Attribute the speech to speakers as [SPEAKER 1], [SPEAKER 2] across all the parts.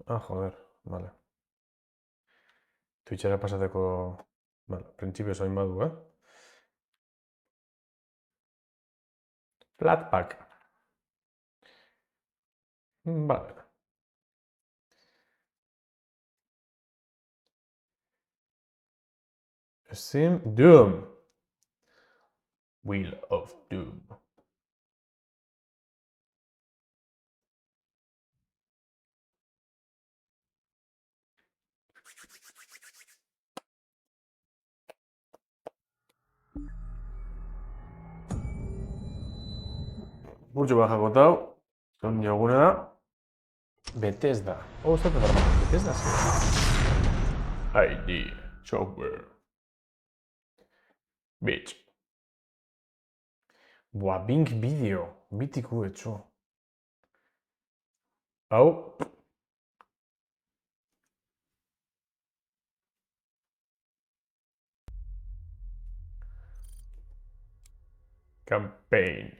[SPEAKER 1] Ah, joder, vale. Twitchera pasateko... Vale, printzipioz hain badu, Flatpak. Vale. Sim Doom. Wheel of Doom. Burtsu bat jakotau. Zon dioguna da. Bethesda. Oh, ez da Bethesda zen. ID. Software. Bitch. Buah, Bing Video. Bitiko etxo. Hau. Campaign.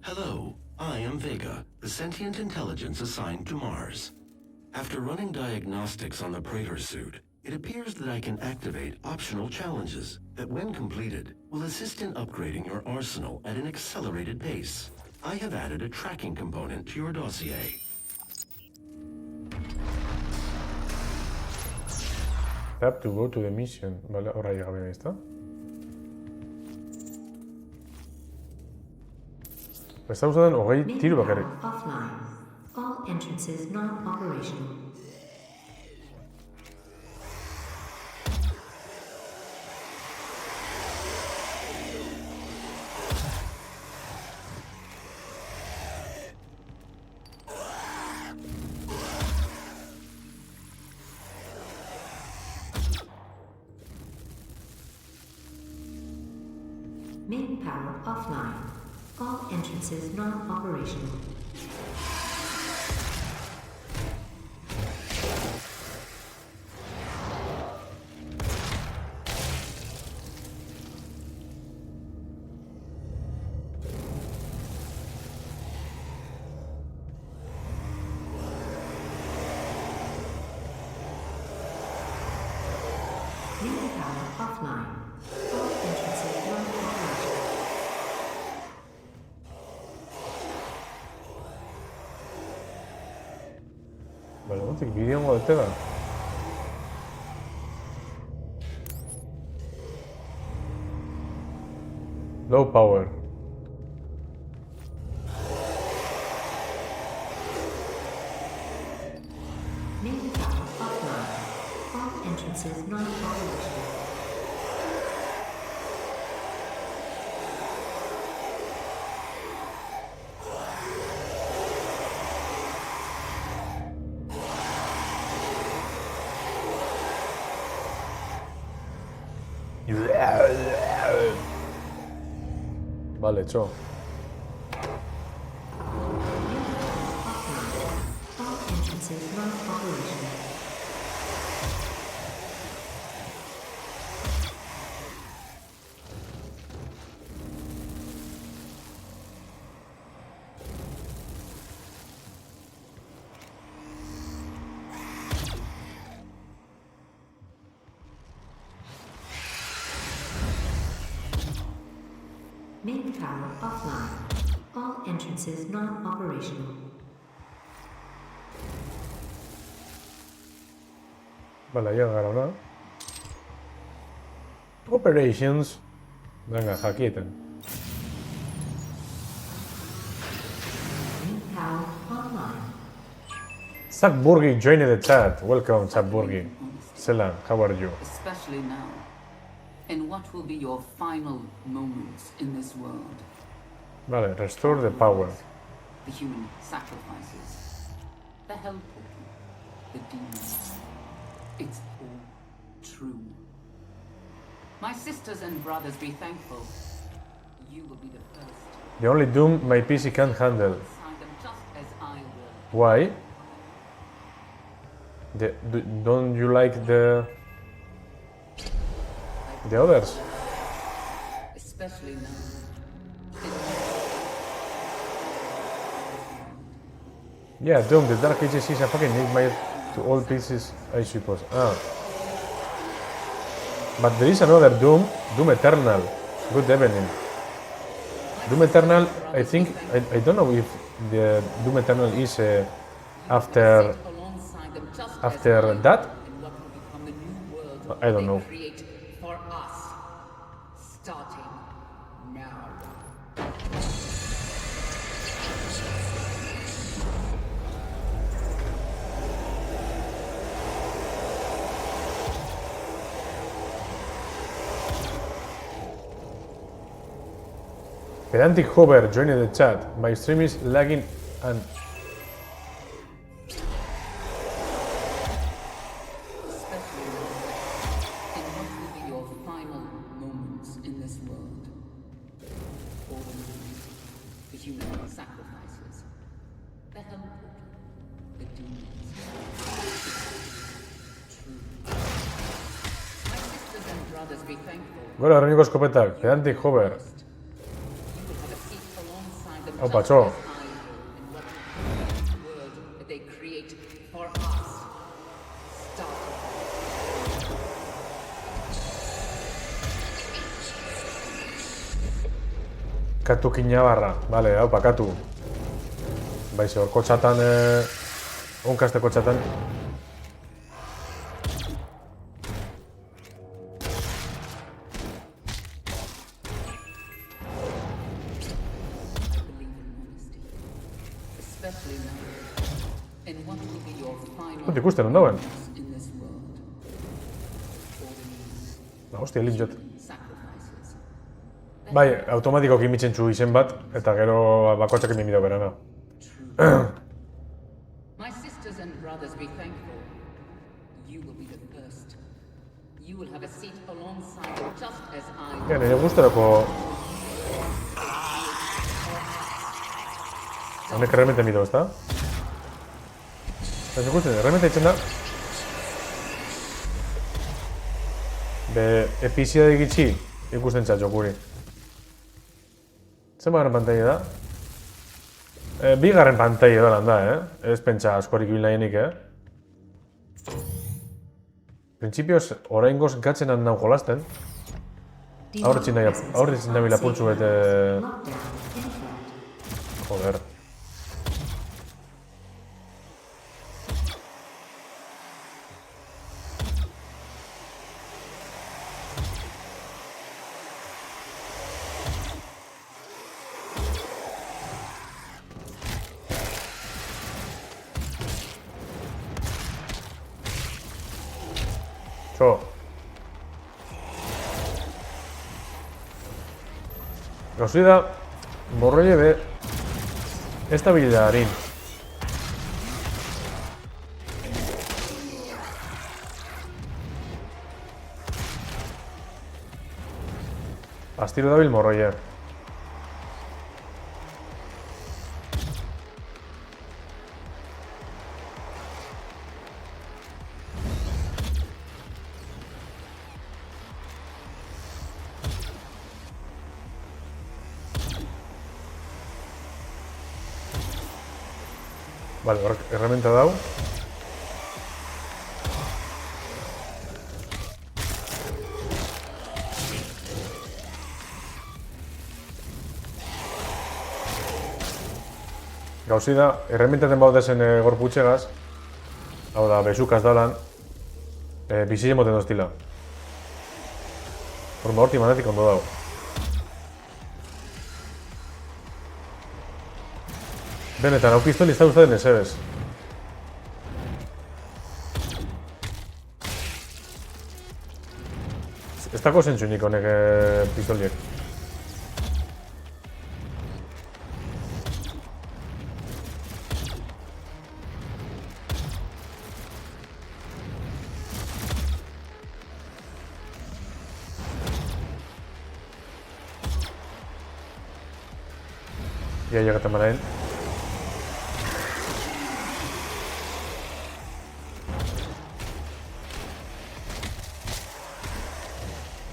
[SPEAKER 2] Hello, I am Vega, the sentient intelligence assigned to Mars. After running diagnostics on the Praetor suit, it appears that I can activate optional challenges that, when completed, will assist in upgrading your arsenal at an accelerated pace. I have added a tracking component to your dossier.
[SPEAKER 1] Tap to go to the mission. Vale, ahora llega bien, ahí está. Está usando hogei tiro bakarrik.
[SPEAKER 3] Offline. All entrances not operational. Main power offline. All entrances not operational. Main power offline. All entrances not operational.
[SPEAKER 1] Vale, hortik bideongo dutela. Low power.
[SPEAKER 3] Main power offline. All entrances not operational.
[SPEAKER 1] Vale, hecho.
[SPEAKER 3] All entrances not operational. Main power offline. All entrances not operational.
[SPEAKER 1] Vale, ahí gara hona. Operations. Venga, jaquieten.
[SPEAKER 3] Main power online.
[SPEAKER 1] Zach Burgi joined the chat. Welcome, Zach Burgi. Selan, how are you?
[SPEAKER 4] Especially now, in what will be your final moments in this world.
[SPEAKER 1] Vale, restore the power.
[SPEAKER 4] The human sacrifices, the hell portal, the demons. It's all true. My sisters and brothers, be thankful. You will be the first.
[SPEAKER 1] The only Doom my PC can't handle.
[SPEAKER 4] Sign them just as I will.
[SPEAKER 1] Why? Don't you like the others?
[SPEAKER 4] Especially now.
[SPEAKER 1] Yeah, Doom, the Dark Ages is a fucking nightmare to all pieces, I suppose. Ah. But there is another Doom, Doom Eternal. Good evening. Doom Eternal, I think, I don't know if the Doom Eternal is after that. I don't know.
[SPEAKER 4] Create for us, starting now.
[SPEAKER 1] Pedantic Hover joining the chat. My stream is lagging and
[SPEAKER 4] Especially now. And what will be your final moments in this world? For the human sacrifices, the help portal, the demons. True. My sisters and brothers, be thankful.
[SPEAKER 1] Gora, Reniko Escopetak, Pedantic Hover.
[SPEAKER 4] You will have a seat alongside them
[SPEAKER 1] Oh,
[SPEAKER 4] just
[SPEAKER 1] Pacho.
[SPEAKER 4] as I will in what world that they create for us. Starting.
[SPEAKER 1] Katu Kinabarra. Vale, haupa, Katu. Baize, horko txatan, onkasteko txatan.
[SPEAKER 4] Believe in honesty. Especially now. And what will be your final
[SPEAKER 1] Hot ikusten, ondauen.
[SPEAKER 4] in this world? For the
[SPEAKER 1] Hostia, linjot.
[SPEAKER 4] sacrifices.
[SPEAKER 1] Bai, automatikoki mitzen zu izen bat, eta gero bakoitzak emimidau berana.
[SPEAKER 4] My sisters and brothers, be thankful. You will be the first. You will have a seat alongside them just as I will.
[SPEAKER 1] Ja, nire gustarako... Honek erremente mido, ezta? Ez ikusten, erremente itzen da... Be, epizia de gitxi ikusten txat jokuri. Zer magarren pantaila da? Bigarren pantaila da lan da, Ez pentsa askorik bilaienik, Printzipioz, oraingoz gatzen nau jolasten. Aurretzin nahi lapurtzu bete... Joder. Txo. Gauzi da, morroile be... Estabilidarin. Astiro dabil morroile. Vale, horrek herramienta dau. Gauzi da, herramientaten baudezen gorputxegaz, hau da, bezukaz dalan, bizile moten doztila. Horma horti manetik ondo dau. Benetan, hau pistoli ez da guztaten ezebez. Ez dako zentzunik honek pistoliek. Ya llega Tamarain.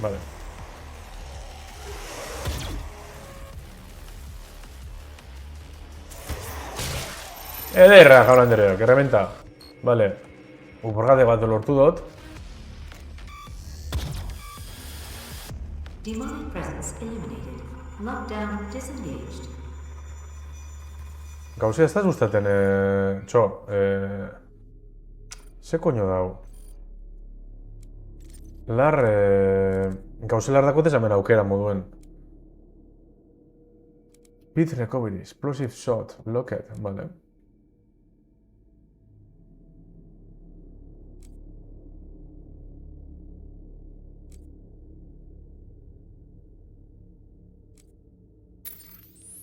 [SPEAKER 1] Vale. Ederra, jaun andrea, que reventa. Vale. Uporgate bat lortu dut.
[SPEAKER 3] Demonic presence eliminated. Lockdown disengaged.
[SPEAKER 1] Gauzea ez da gustaten, txo, ze koño dau? Lar, gauze lar dakote hemen aukera moduen. Pit recovery, explosive shot, blocked, vale.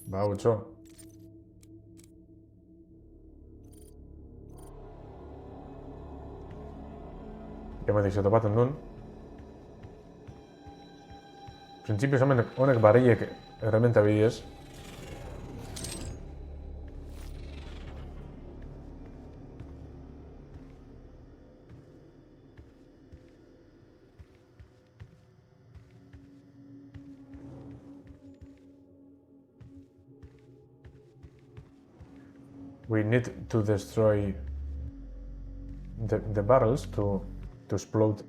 [SPEAKER 1] Ba, txo. Hemen dixo topaten duen. Printzipioz hemen honek barriek herramienta bidez. We need to destroy the barrels to explode.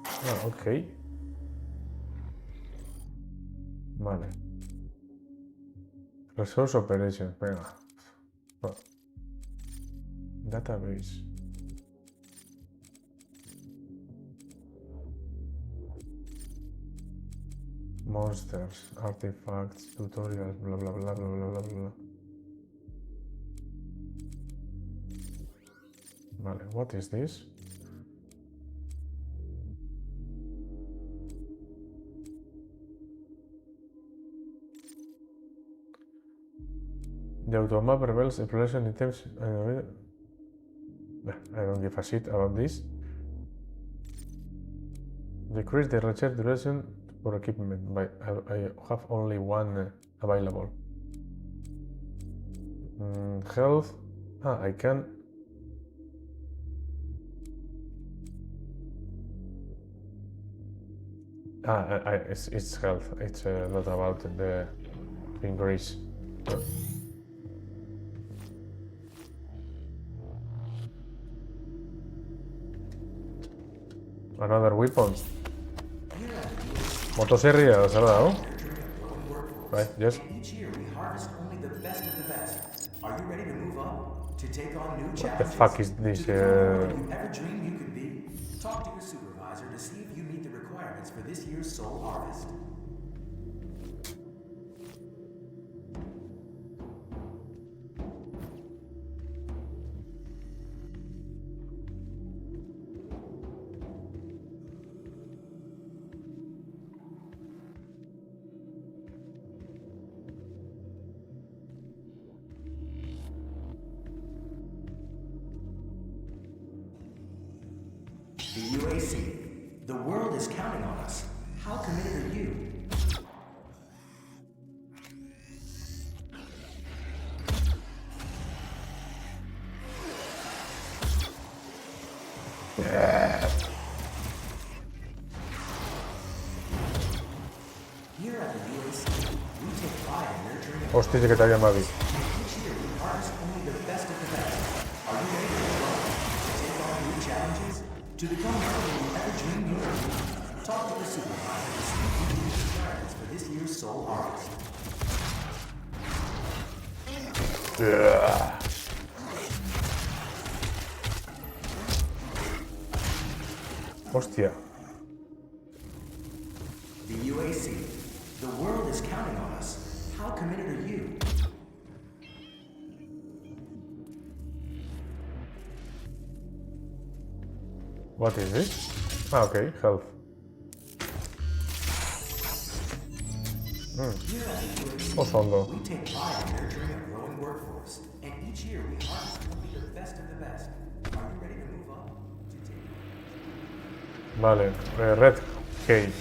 [SPEAKER 1] Ah, ok. Vale. Resource operations, venga. Oh. Database. Monsters, artifacts, tutorials, bla bla bla bla bla bla bla. Vale, what is this? The automap reveals exploration items. I don't give a shit about this. Decrease the recharge duration for equipment. I have only one available. Health. I can. It's health. It's not about the increase. Another weapon. Motosierra, zer dago? Bai, yes.
[SPEAKER 5] Each year we harvest only the best of the best. Are you ready to move up? To take on new challenges?
[SPEAKER 1] What the fuck is this?
[SPEAKER 5] To become whoever you ever dreamed you could be? Talk to your supervisor to see if you meet the requirements for this year's soul harvest. The UAC. The world is counting on us. How committed are you? Here at the UAC, we take pride in nurturing and
[SPEAKER 1] Hostia, que te había Mavi.
[SPEAKER 5] each year we harvest only the best of the best. Are you ready to move on? To take on new challenges? To become whoever you ever dreamed you could be? Talk to the supervisor to see if you meet the requirements for this year's soul harvest.
[SPEAKER 1] Hostia.
[SPEAKER 5] The UAC. The world is counting on us. How committed are you?
[SPEAKER 1] What is this? Ah, okay, health. Oso
[SPEAKER 5] We take pride in nurturing a growing workforce, and each year we harvest only the best of the best. Are you ready to move up? To take
[SPEAKER 1] Vale, red cage.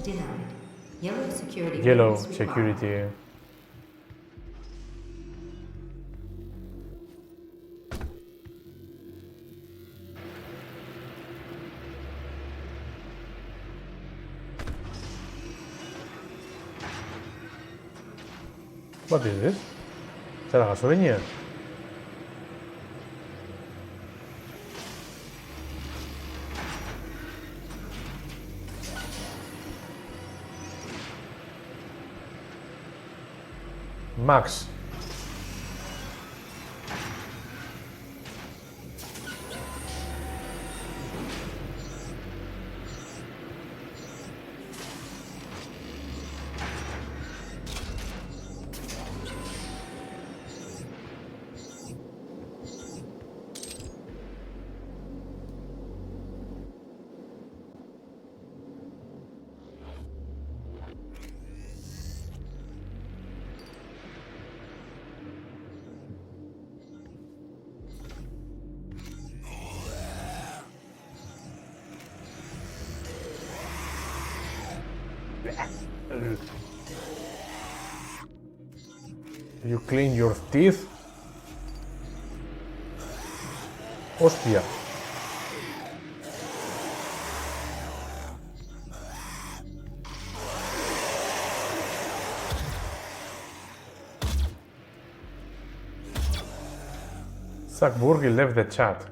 [SPEAKER 3] denied. Yellow security.
[SPEAKER 1] Yellow
[SPEAKER 3] clearance required.
[SPEAKER 1] security. What is this? ¿Es la gasolina? Max. You clean your teeth. Hostia. Zach Burgi left the chat.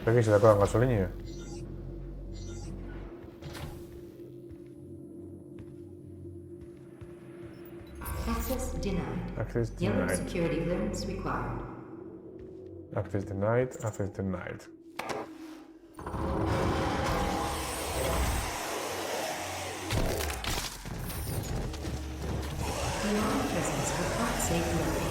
[SPEAKER 1] ¿Pero qué se le acaban gasolina?
[SPEAKER 3] Access denied.
[SPEAKER 1] Access
[SPEAKER 3] Yellow
[SPEAKER 1] denied.
[SPEAKER 3] security clearance required.
[SPEAKER 1] Access denied. Access denied.
[SPEAKER 3] Beyond presence of unsafe living.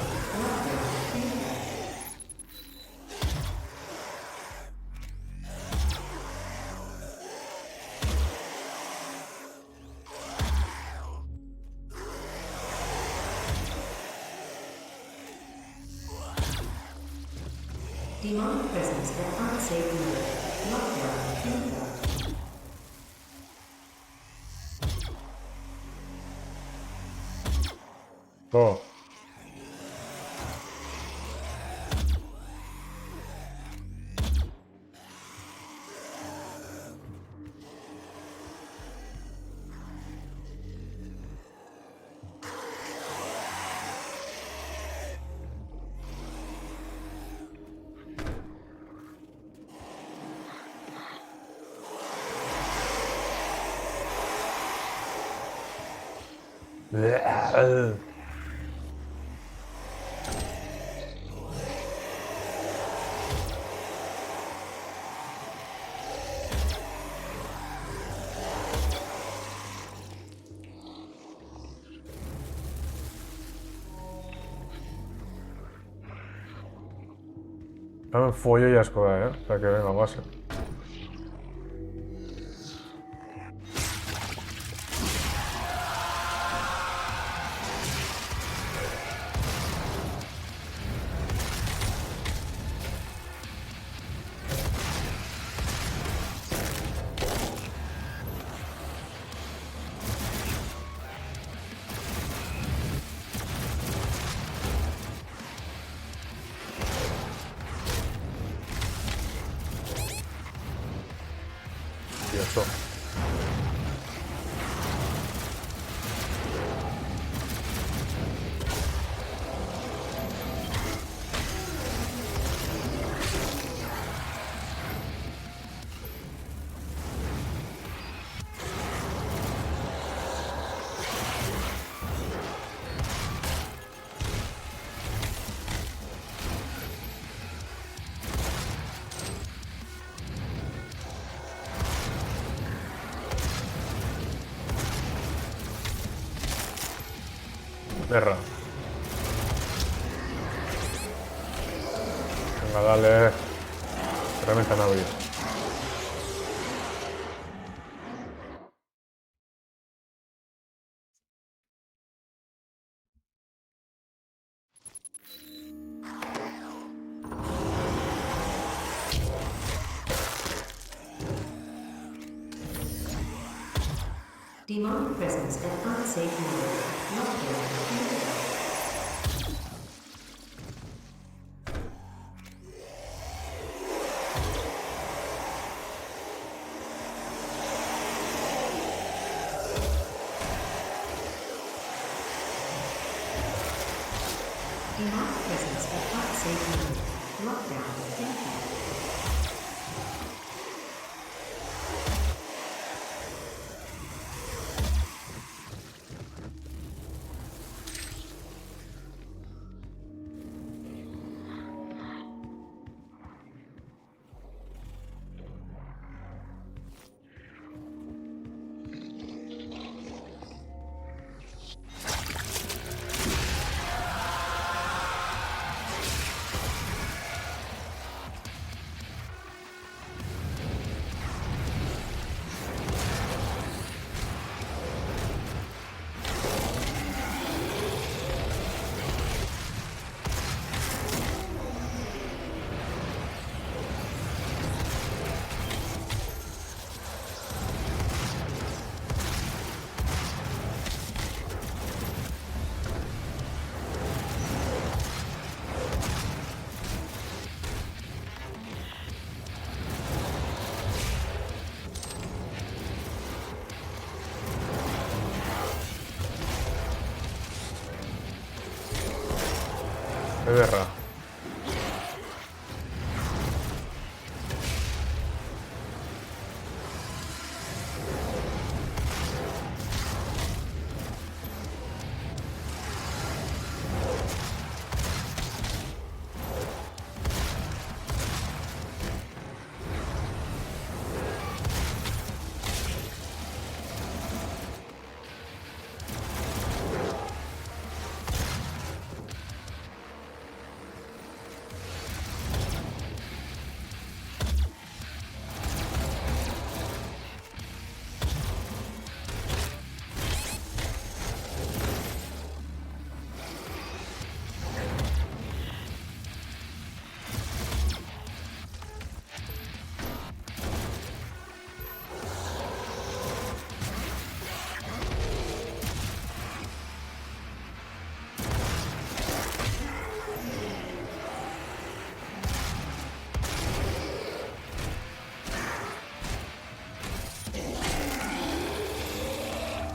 [SPEAKER 3] Demonic presence of unsafe living. Lockdown. Info.
[SPEAKER 1] Oh. Dame follo y asco, para que venga base. Y eso. Erra. Venga, dale. Realmente no ha habido.
[SPEAKER 3] Demonic presence at unsafe level. Lockdown indicated. Demonic presence at unsafe level. Lockdown indicated.
[SPEAKER 1] Erra.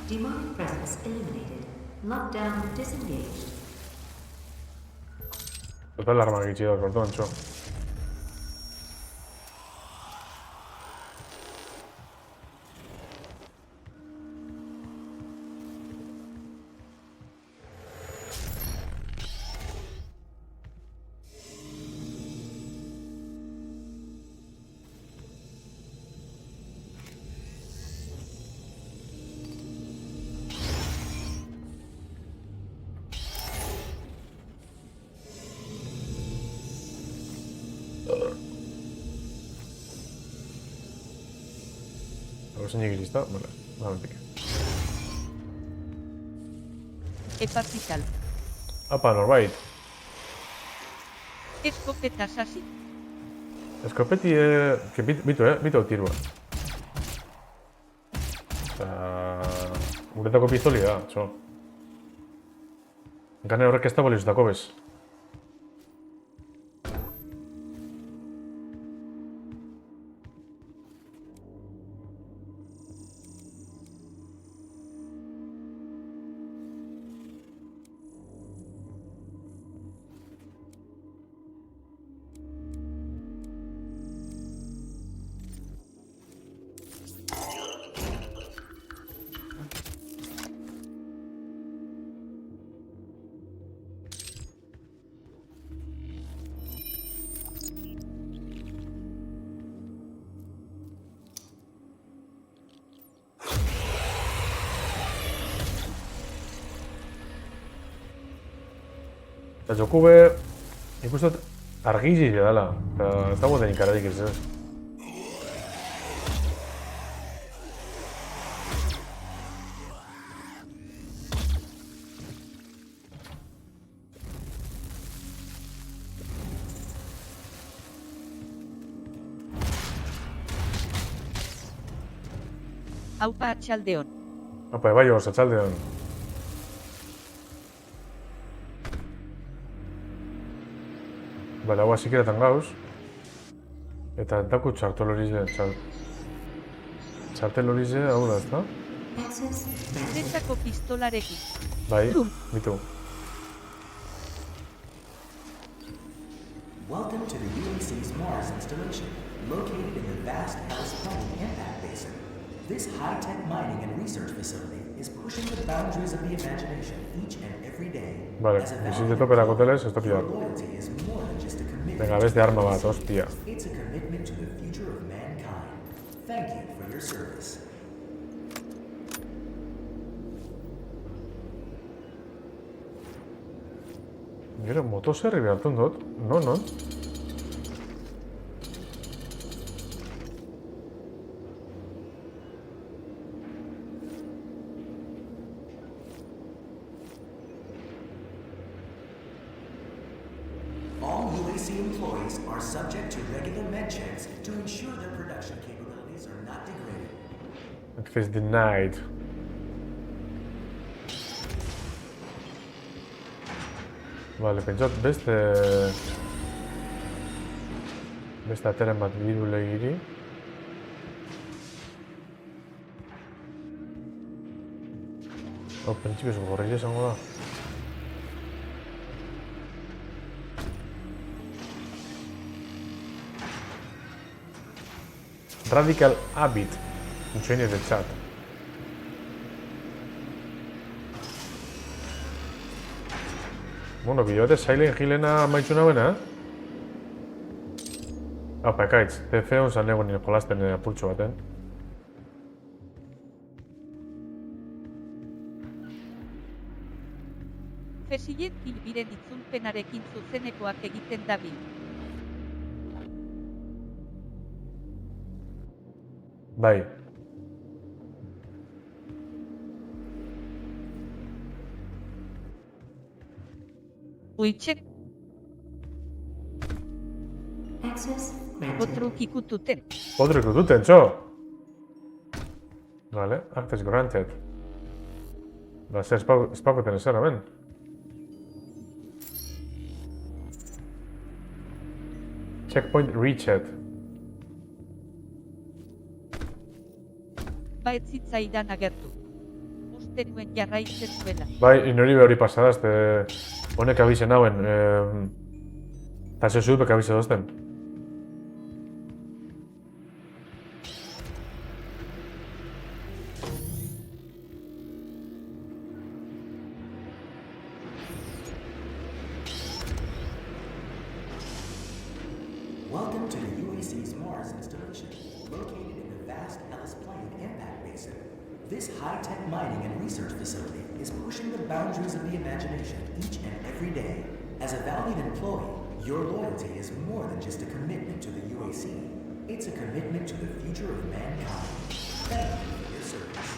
[SPEAKER 3] Demonic presence eliminated. Lockdown disengaged.
[SPEAKER 1] Total l'arma che ci do il cortoncio. Sinigilista, vale, momentik.
[SPEAKER 6] Epartical.
[SPEAKER 1] Apa, norbait.
[SPEAKER 6] Escopetas hasi.
[SPEAKER 1] Eskopeti, bitu tirua. Guretako pistoli da, txo. Gane horrek ez da bolizutako bez. Eta joku be, ikustot argizi dela, eta ez dago denik aradik ez ez.
[SPEAKER 6] Aupa atxaldeon.
[SPEAKER 1] Apa, bai hor, zatxaldean. Bale, hau azikeretan gauz. Eta entako txartel horize, txartel horize, hau da, ezta?
[SPEAKER 3] Access granted.
[SPEAKER 6] Zesako pistolarekin.
[SPEAKER 1] Bai,
[SPEAKER 6] Brum.
[SPEAKER 1] bitu.
[SPEAKER 5] Welcome to the UAC's Mars installation, located in the vast Hellas Plain impact basin. This high-tech mining and research facility is pushing the boundaries of the imagination each and every day.
[SPEAKER 1] Vale,
[SPEAKER 5] As a
[SPEAKER 1] y si
[SPEAKER 5] valiant
[SPEAKER 1] te toca la
[SPEAKER 5] employee,
[SPEAKER 1] coteles, esto
[SPEAKER 5] your
[SPEAKER 1] pillar.
[SPEAKER 5] loyalty is more than just a commitment.
[SPEAKER 1] Venga, ves de arma bat, hostia.
[SPEAKER 5] It's a commitment to the future of mankind. Thank you for your service.
[SPEAKER 1] Gero, motoserri behartun dut? Non?
[SPEAKER 5] All UAC employees are subject to regular med checks to ensure their production capabilities are not degraded.
[SPEAKER 1] Access denied. Vale, pentsat beste ateren bat bidu legiri. Pentsipioz gorri esango da. Radical Habit. Join the chat. Bueno, bideote Silent Hillena amaitzu nahuena, Apa, ekaitz, TF hon zan egon nire jolasten apurtxo baten.
[SPEAKER 6] Fesillet Kilbiren itzulpenarekin zuzenekoak egiten dabil.
[SPEAKER 1] Bai.
[SPEAKER 6] Uitxek
[SPEAKER 3] Access granted.
[SPEAKER 6] potruk ikututen.
[SPEAKER 1] Podrek duten, txo! Vale, access granted. Ba, zer espakoten ezer, hemen. Checkpoint reached.
[SPEAKER 6] Ba ez zitzaidan agertu. Uste nuen jarraitzen zuela.
[SPEAKER 1] Bai, nori behori pasada, honek abizen hauen. Eta zeu zubek abizen dozten.
[SPEAKER 5] Welcome to the UAC's Mars installation, located in the vast Hellas Plain impact basin. This high-tech mining and research facility is pushing the boundaries of the imagination each and every day. As a valued employee, your loyalty is more than just a commitment to the UAC. It's a commitment to the future of mankind. Thank you for your service.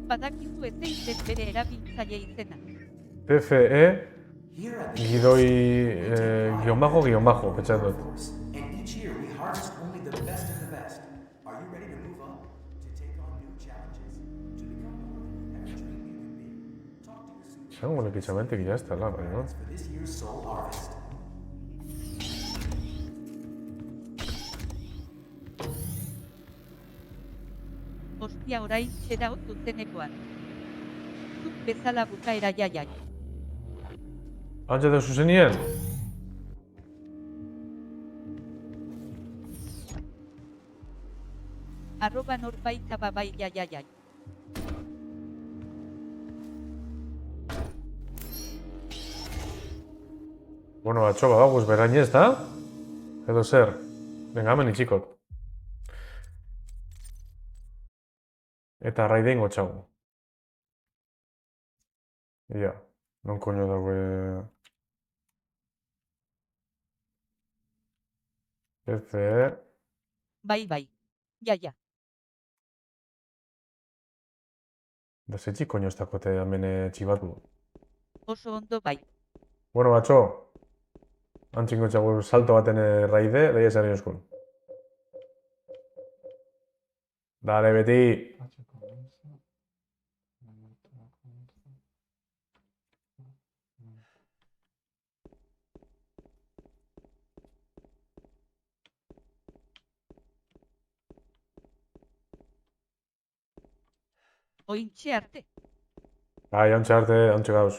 [SPEAKER 6] Badakizu ezein den bere erabiltzaile izena.
[SPEAKER 1] TFE,
[SPEAKER 5] Here at the
[SPEAKER 1] gidoi, guionbajo, pentsatzen dut.
[SPEAKER 5] Force, and each year we harvest only the best of the best. Are you ready to move up? To take on new challenges? To become more than you ever dreamed you could be? Talk to your super
[SPEAKER 1] Esango nekitxamente que ya está la, no?
[SPEAKER 5] for this year's soul harvest.
[SPEAKER 6] Ostia orain txera zuzenekoan. Zuk bezala bukaera jaiai.
[SPEAKER 1] Antza da zuzenien?
[SPEAKER 6] Arroba norbaita babai jaiai.
[SPEAKER 1] Bueno, atxo, badaguz berainez, da? Edo zer? Venga, hemen itxikot. Eta raide ingo txagu. Ia, non koño daue... Efe...
[SPEAKER 6] Bai. Ja.
[SPEAKER 1] Da zetxi koño ez dakote hemen txibatu.
[SPEAKER 6] Oso ondo bai.
[SPEAKER 1] Bueno, atxo. Antzingo txagu salto baten raide, leia esan euskun. Dale, beti!
[SPEAKER 6] Ointxe arte.
[SPEAKER 1] Bai, ontsa arte, ontsa gauz.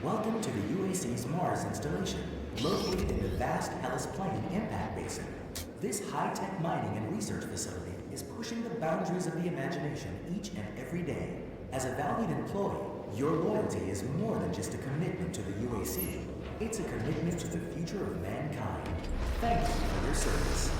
[SPEAKER 5] Welcome to the UAC's Mars installation, located in the vast Hellas Plain impact basin. This high-tech mining and research facility is pushing the boundaries of the imagination each and every day. As a valued employee, your loyalty is more than just a commitment to the UAC. It's a commitment to the future of mankind. Thank you for your service.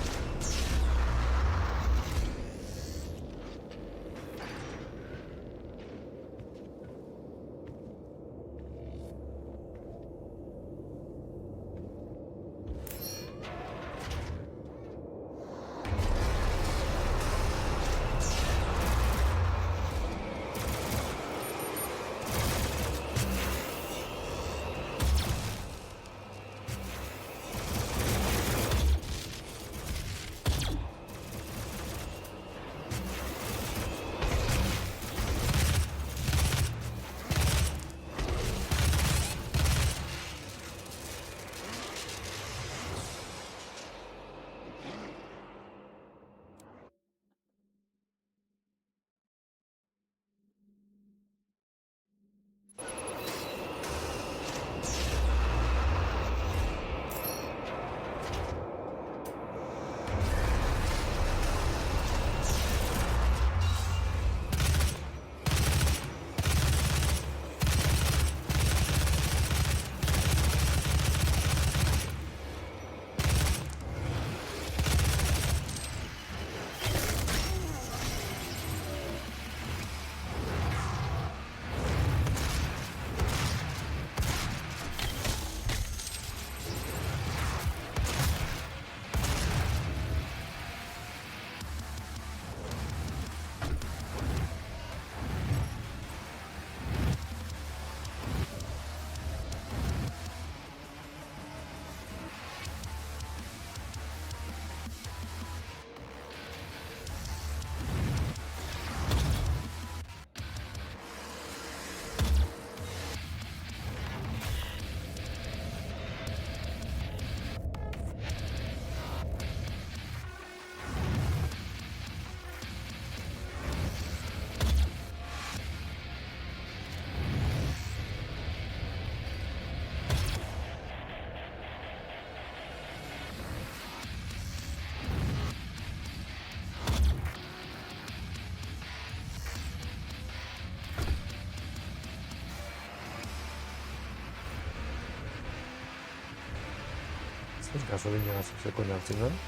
[SPEAKER 1] Ez gasolina sekoen hartzen duen.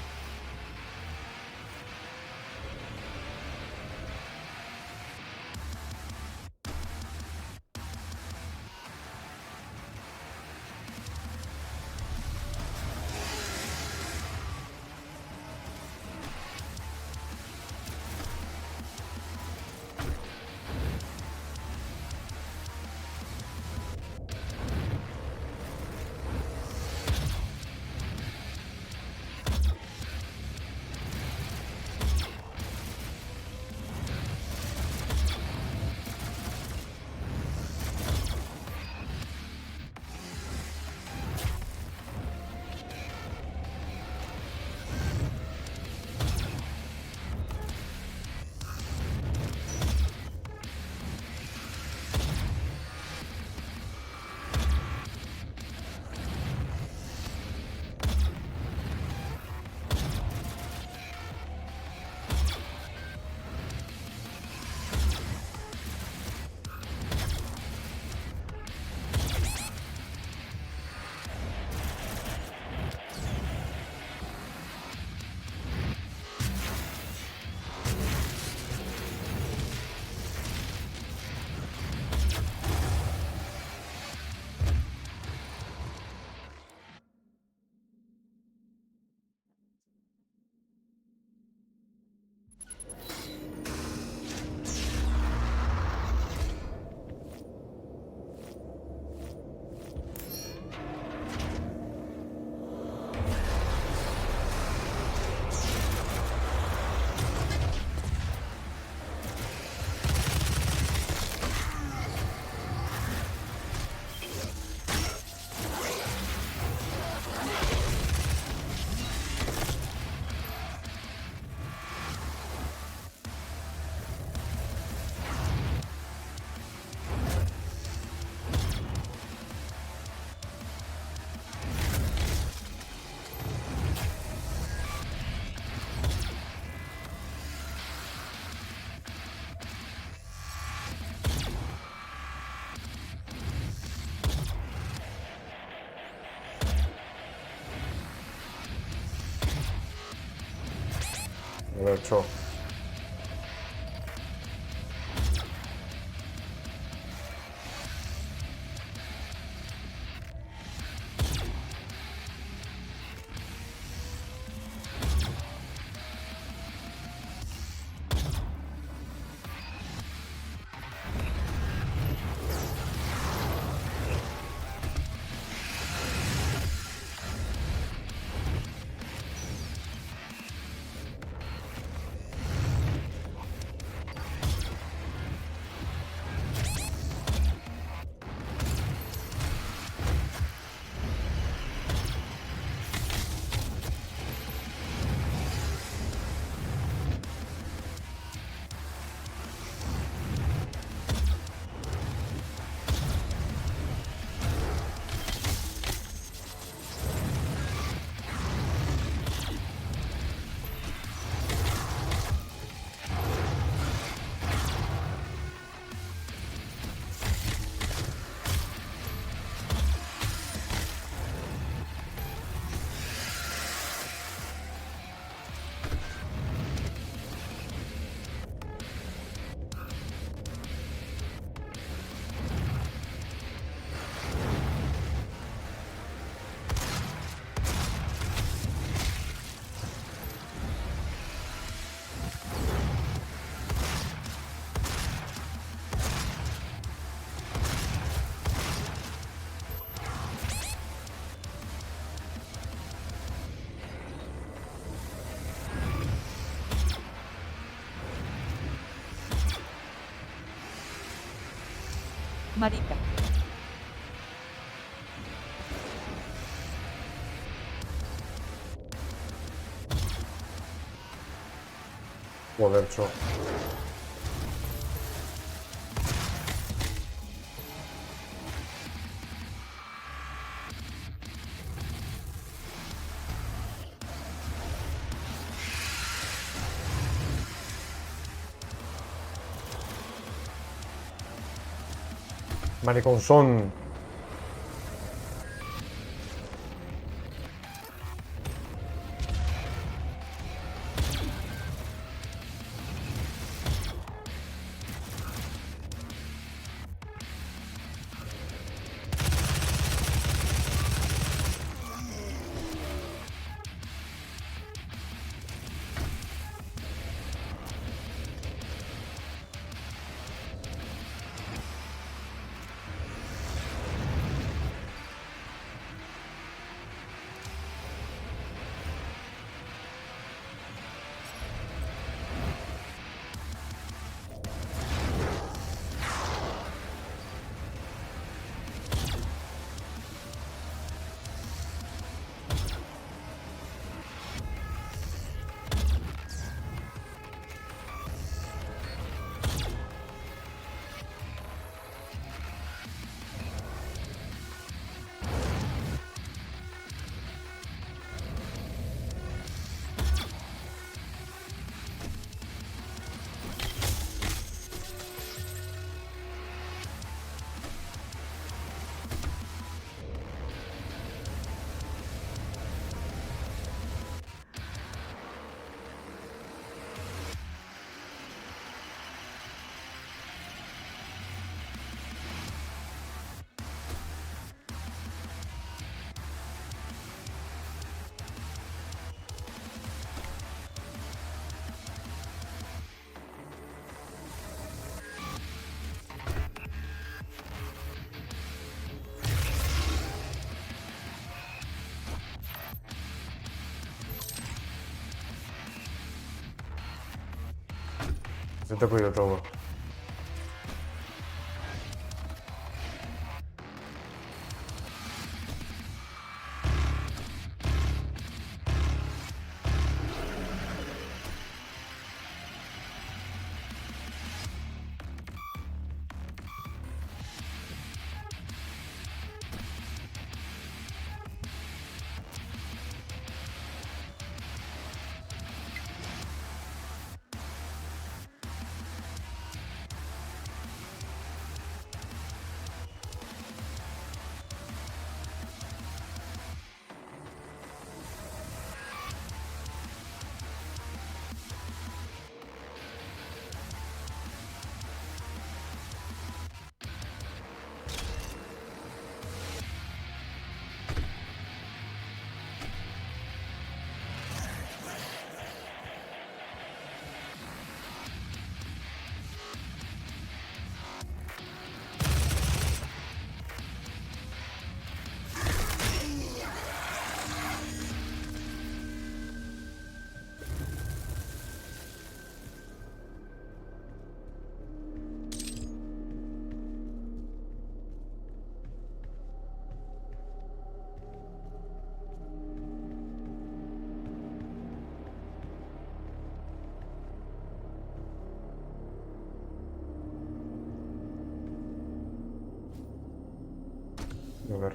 [SPEAKER 1] Leczo.
[SPEAKER 6] Marita.
[SPEAKER 1] Łoderczo. Mariconzón. Se te ha podido todo. A ver.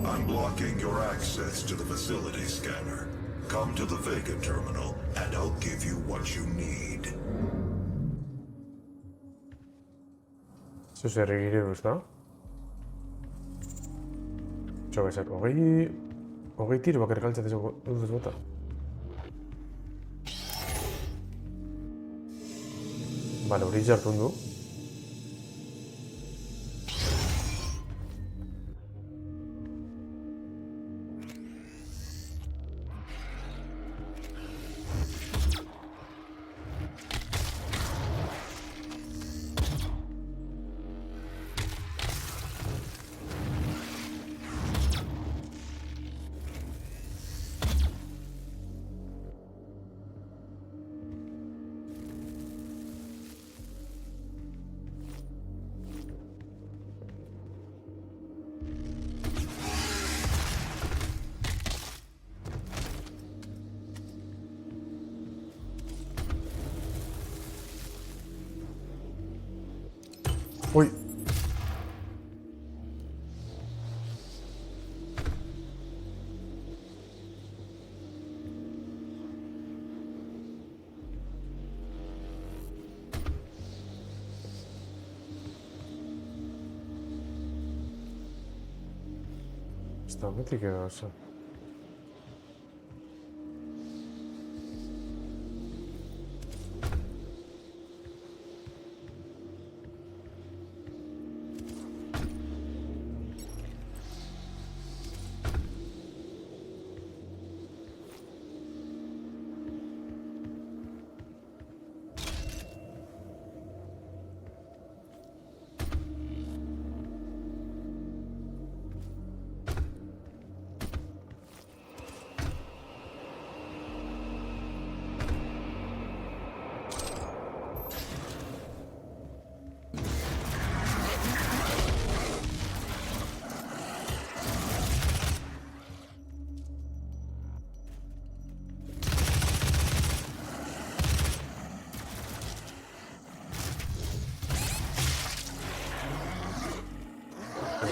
[SPEAKER 7] I'm blocking your access to the facility scanner. Come to the Vega terminal, and I'll give you what you need.
[SPEAKER 1] Zer egireuz da? Txobesak, hogei tiro bakar galtzatzeko duz bota. Bale, hori jartun du. Uy. Está beti quedó eso.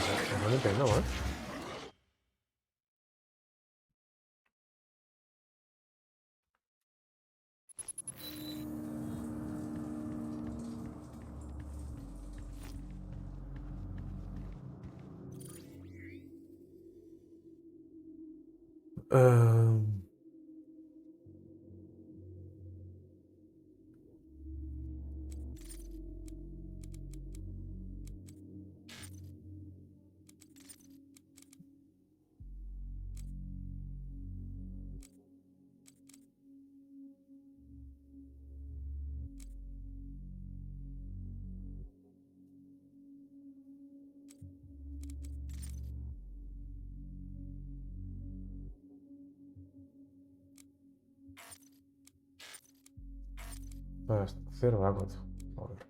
[SPEAKER 1] No Nintendo, ¿eh? Um, Cero água. Joder.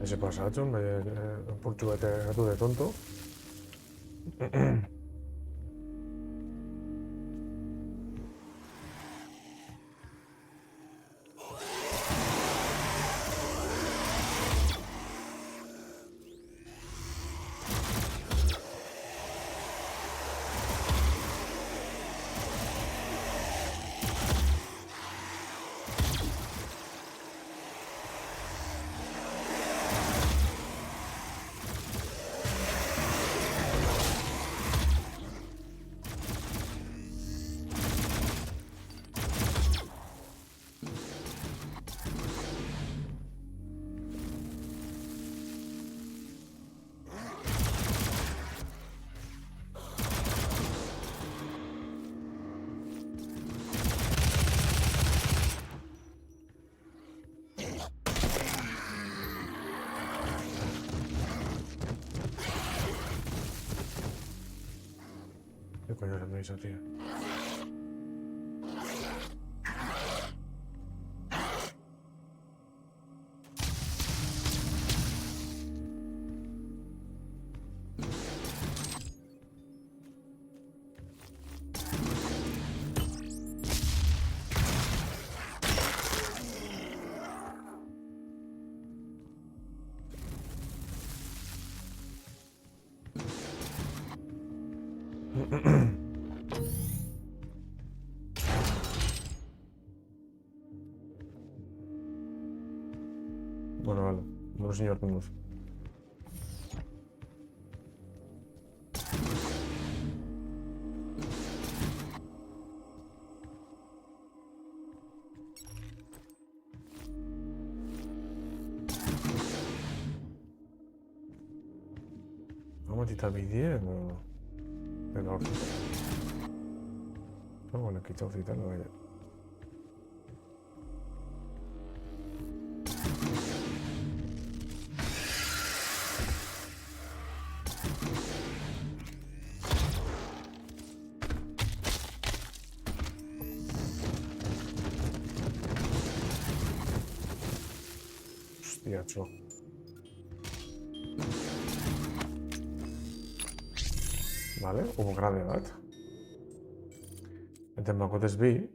[SPEAKER 1] Ese passaggio porto de tonto. ¿Qué coño es eso, tío? Bueno, vale. No, señor Nimbus. Vamos a quitar vídeo, no. No. Pero bueno, quitado cita, no vaya. Hostia, cho. Vale, hubo gravedad. Entonces me hago desví.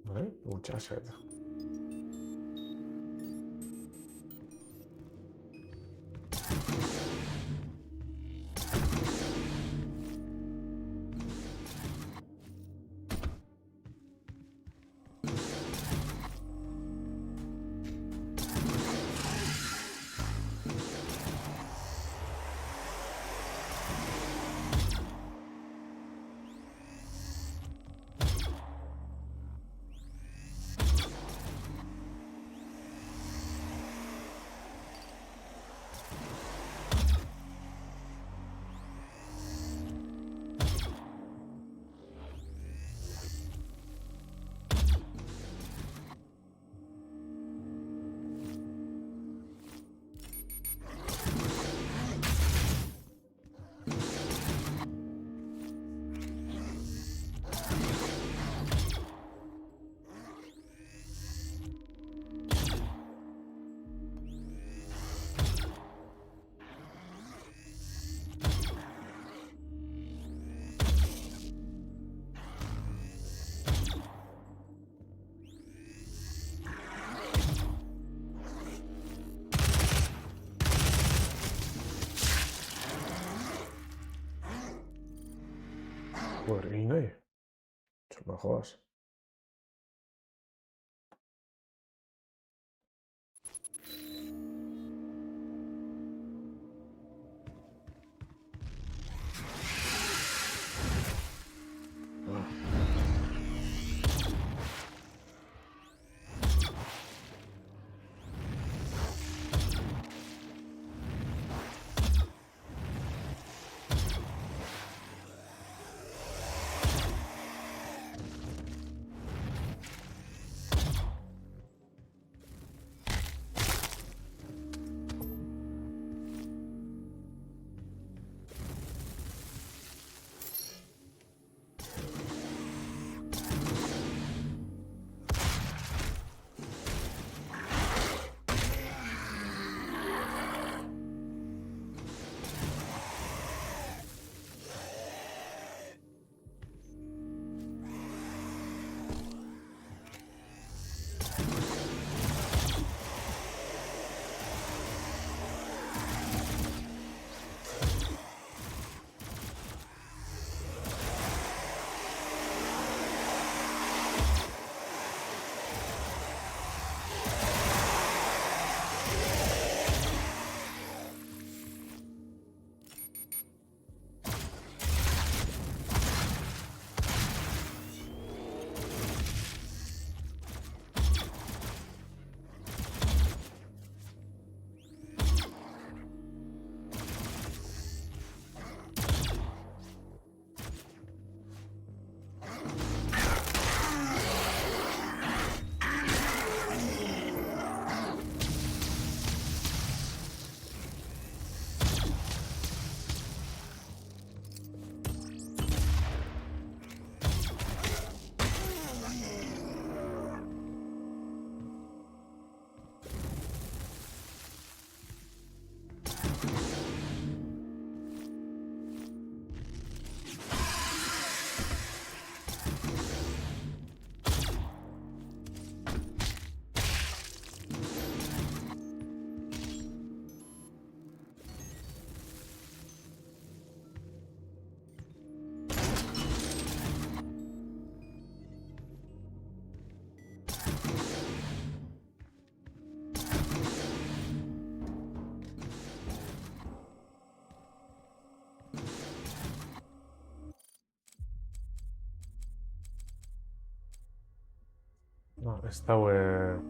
[SPEAKER 1] Vale, mucha sed. Pues Ringue. Son mejores. estado...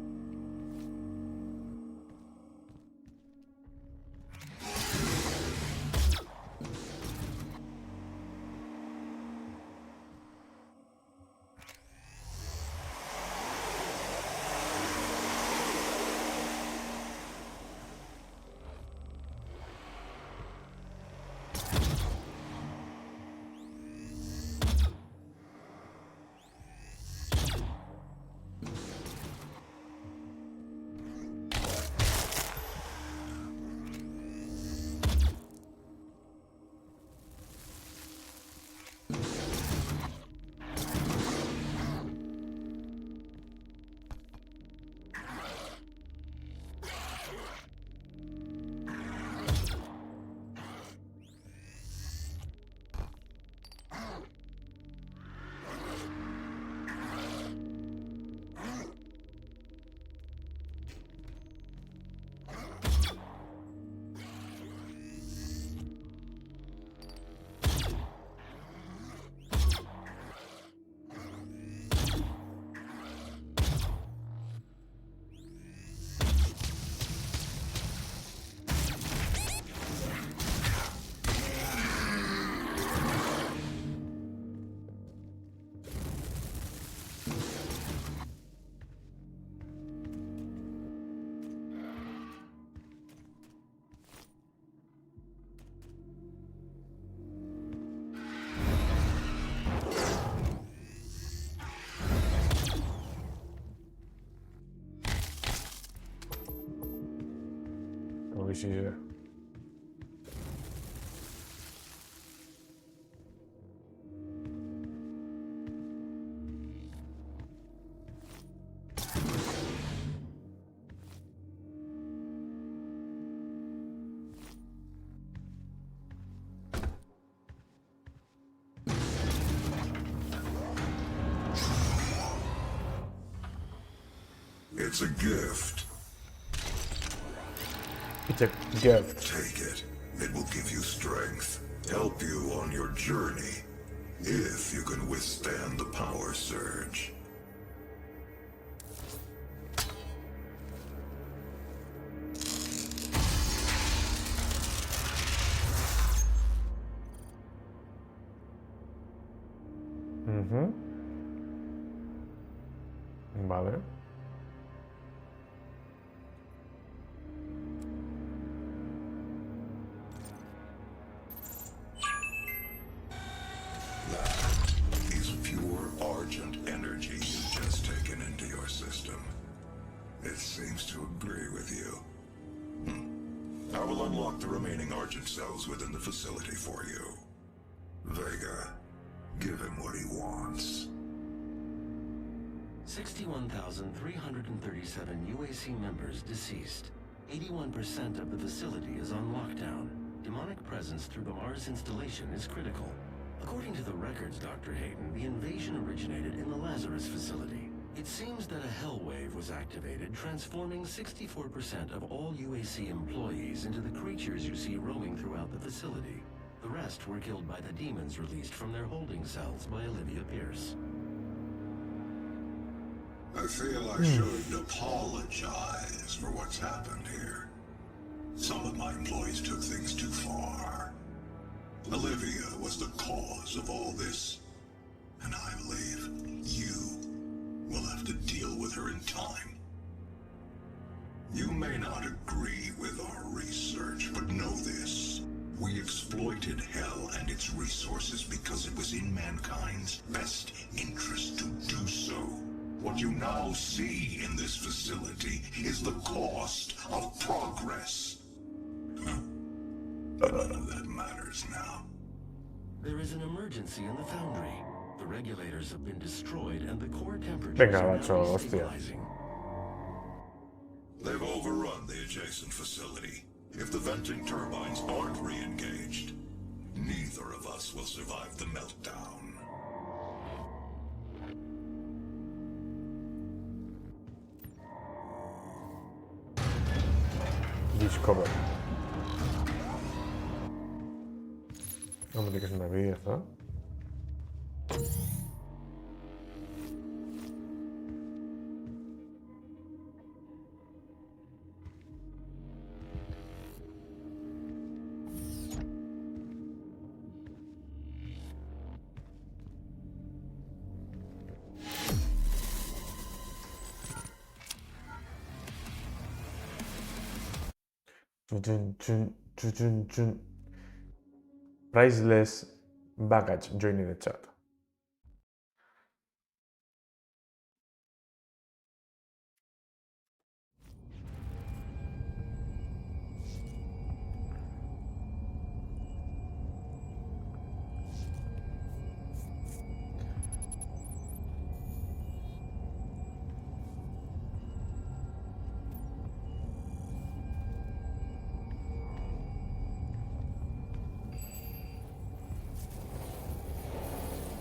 [SPEAKER 1] Hoje...
[SPEAKER 7] It's a gift.
[SPEAKER 1] It's a gift.
[SPEAKER 7] Take it. It will give you strength, help you on your journey, if you can withstand the power surge.
[SPEAKER 1] Vale.
[SPEAKER 7] That is pure Argent energy you've just taken into your system. It seems to agree with you. I will unlock the remaining Argent cells within the facility for you. Vega, give him what he wants.
[SPEAKER 2] 61,337 UAC members deceased. 81% of the facility is on lockdown. Demonic presence through the Mars installation is critical. According to the records, Dr. Hayden, the invasion originated in the Lazarus facility. It seems that a hell wave was activated, transforming 64% of all UAC employees into the creatures you see roaming throughout the facility. The rest were killed by the demons released from their holding cells by Olivia Pierce.
[SPEAKER 7] I feel I should apologize for what's happened here. Some of my employees took things too far. Olivia was the cause of all this, and I believe you will have to deal with her in time. You may not agree with our research, but know this. We exploited Hell and its resources because it was in mankind's best interest to do so. What you now see in this facility is the cost of progress. But none of that matters now.
[SPEAKER 2] There is an emergency in the foundry. The regulators have been destroyed and the core temperatures
[SPEAKER 1] Venga,
[SPEAKER 2] are
[SPEAKER 1] macho,
[SPEAKER 2] now
[SPEAKER 1] hostia.
[SPEAKER 2] destabilizing.
[SPEAKER 7] They've overrun the adjacent facility. If the venting turbines aren't re-engaged, neither of us will survive the meltdown.
[SPEAKER 1] Discover. No me digas una pieza. Priceless baggage joining the chat.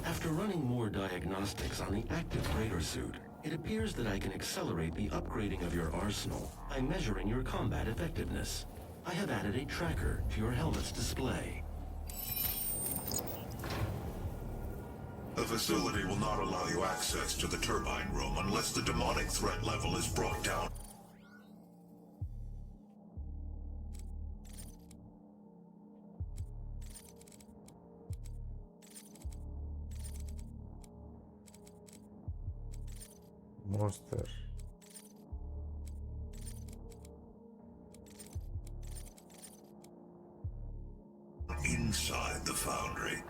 [SPEAKER 2] After running more diagnostics on the active Praetor suit, it appears that I can accelerate the upgrading of your arsenal by measuring your combat effectiveness. I have added a tracker to your helmet's display.
[SPEAKER 7] The facility will not allow you access to the turbine room unless the demonic threat level is brought down.
[SPEAKER 1] Monster.
[SPEAKER 7] Inside the foundry,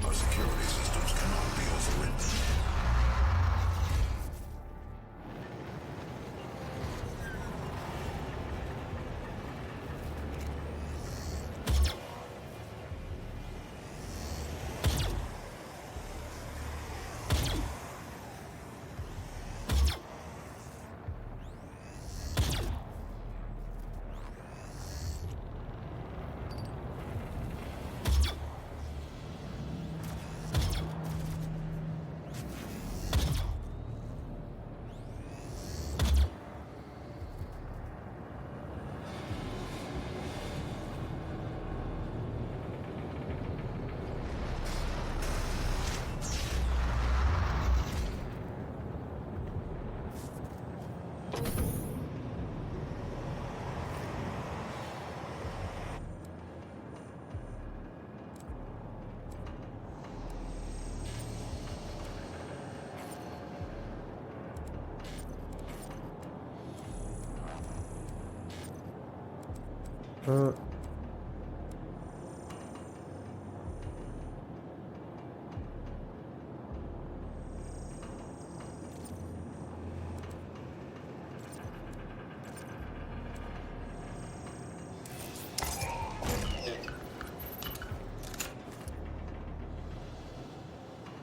[SPEAKER 7] our security systems cannot be overridden.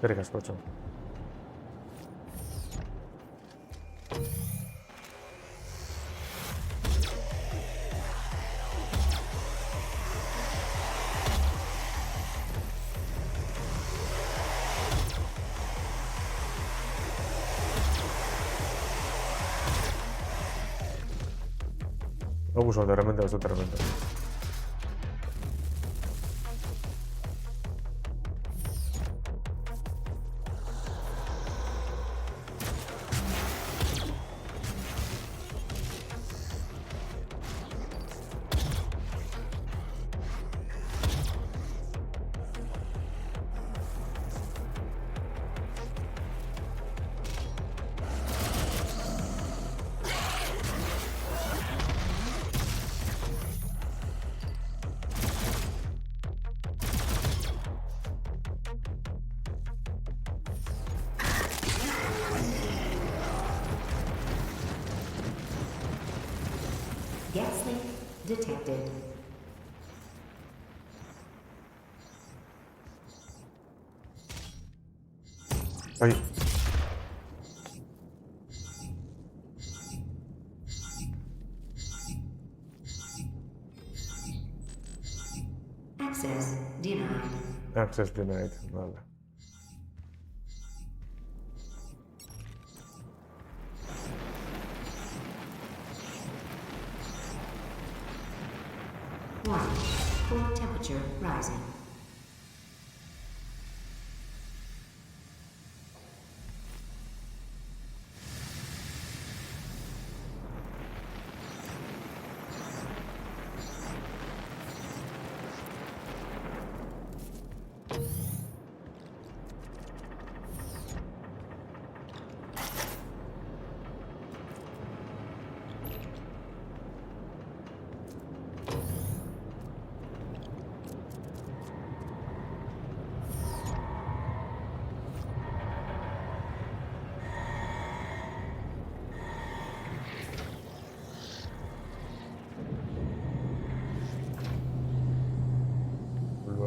[SPEAKER 1] Vergas, cocho. Uso de herramienta, uso de herramienta.
[SPEAKER 3] Gas leak detected.
[SPEAKER 1] Ay,
[SPEAKER 3] Access denied.
[SPEAKER 1] access denied. Vale.
[SPEAKER 3] One. Core temperature rising.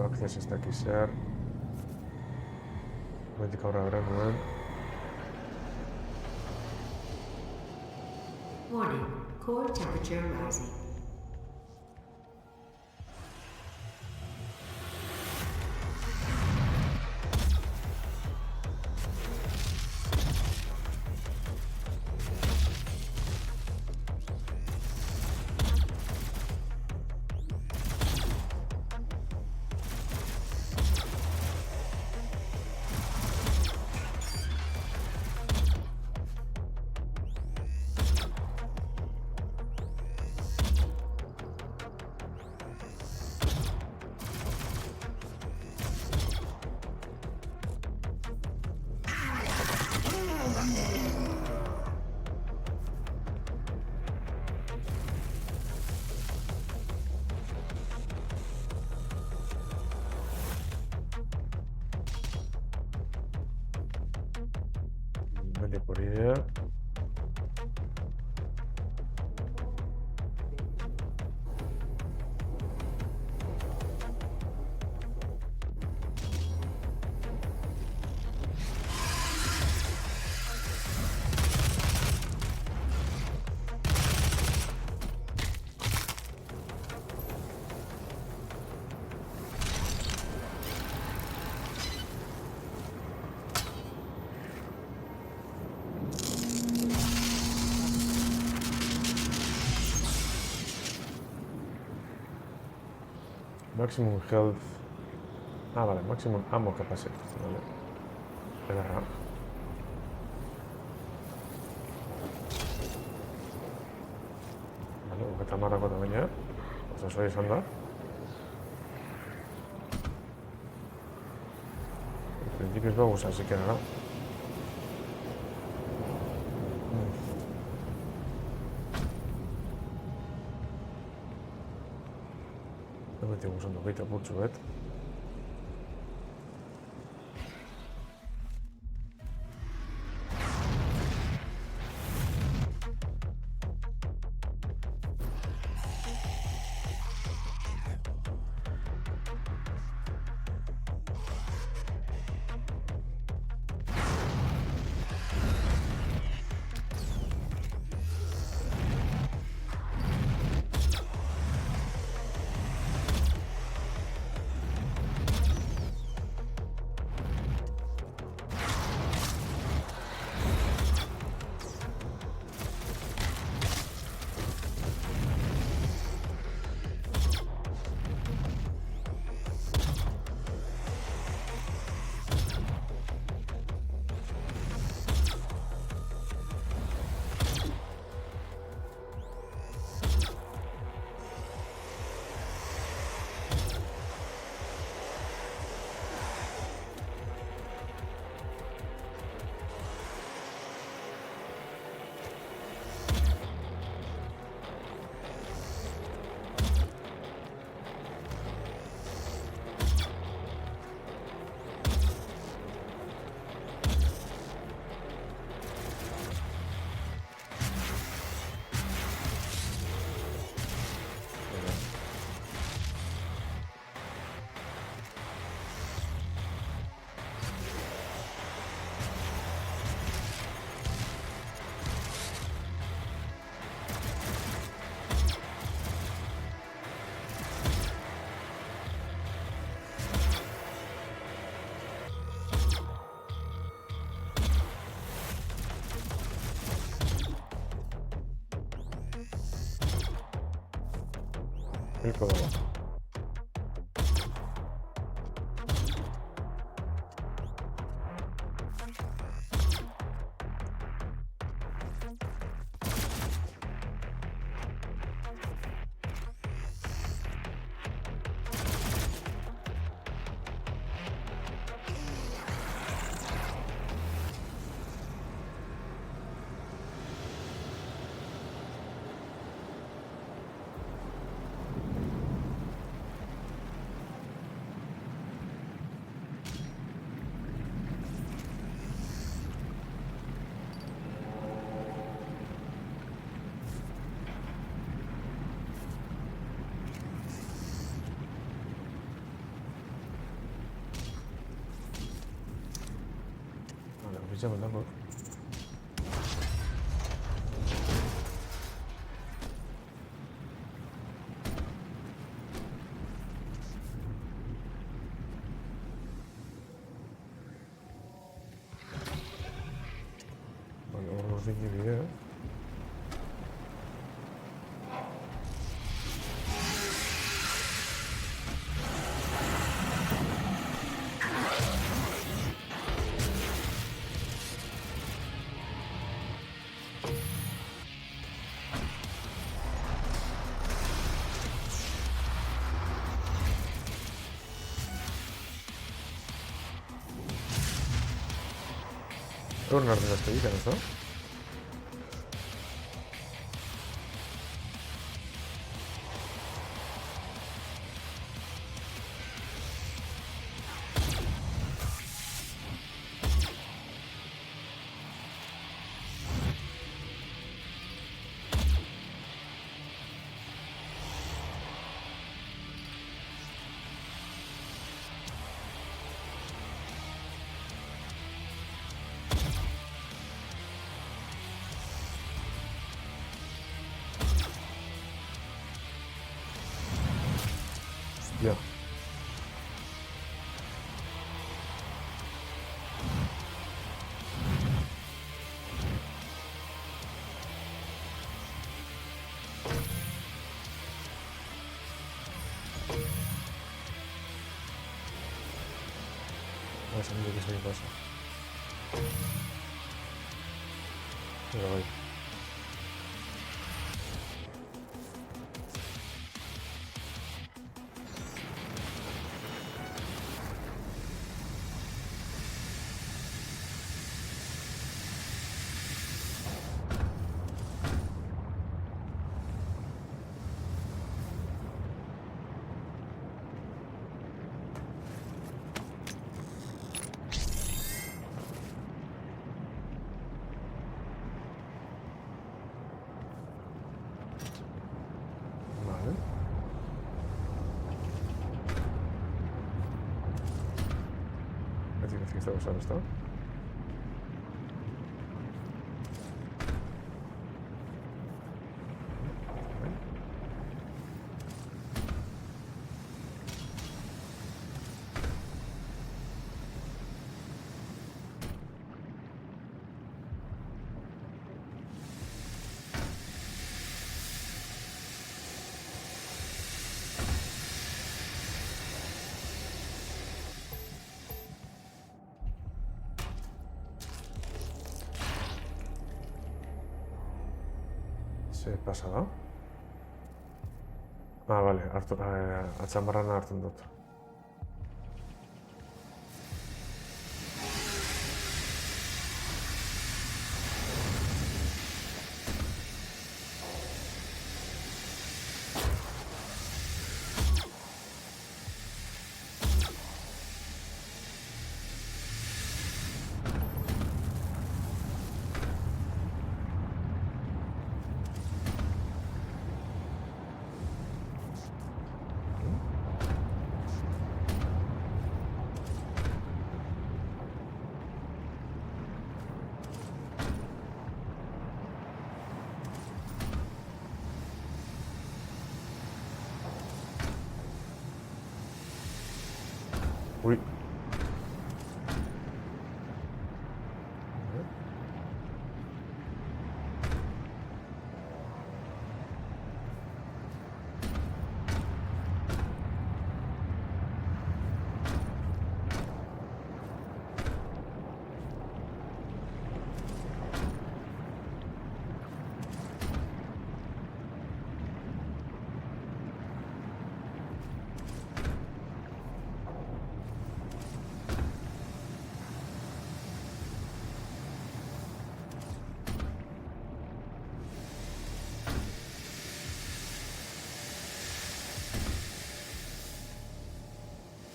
[SPEAKER 1] access ez dakiz zer. Betik aurra gara nuen.
[SPEAKER 3] Warning, core temperature rising.
[SPEAKER 1] Vale, por idea. Maximum health. Ah, vale, maximum ammo capacity. Vale. Ederra. Vale, hogeita hamarrako tamaina. Oso izan da. Principio ez dugu zazik era, Beti guzan hogeita purtsu bet. Hilko dago. Escuchamos la voz. Vale, vamos a ver qué video. Tornar de las películas, ¿no? Hostia. Vamos a ver qué se pasa. Mira, voy. Vale. Tienes que estar usando esto. Se pasa, ¿no? Ah, vale, atzamarrana hartzen dut. Uy.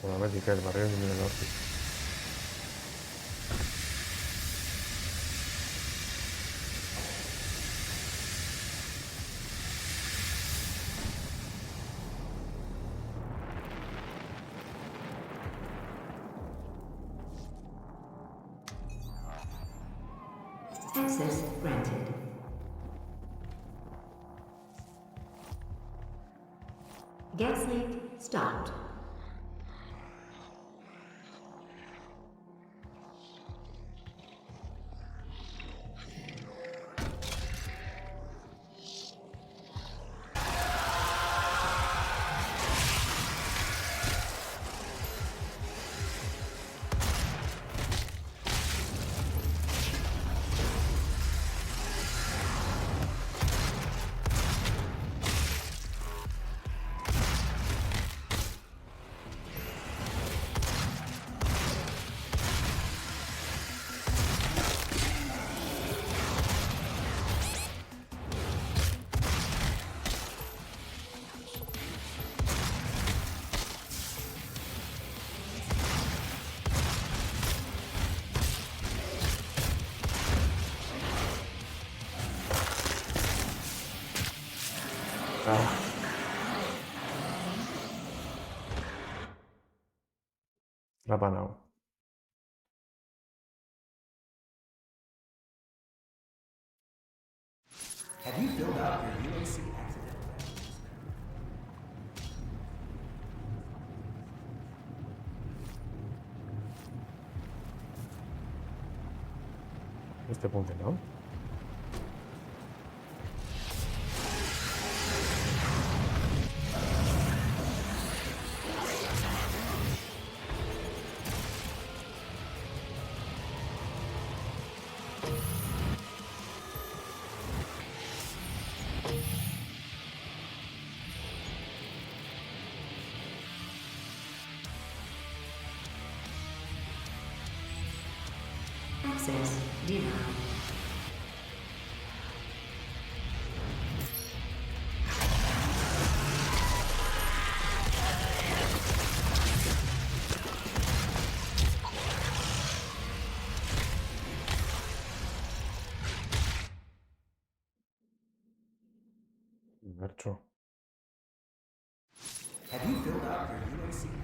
[SPEAKER 1] Bueno, América, el barrio de Norte.
[SPEAKER 3] Access granted. Gas leak stopped.
[SPEAKER 1] Rabanał.
[SPEAKER 5] Have you filled out your UAC accident records?
[SPEAKER 1] Este punto, ¿no?
[SPEAKER 3] Access denied.
[SPEAKER 1] Garczu.
[SPEAKER 5] Have you filled out your UAC accident?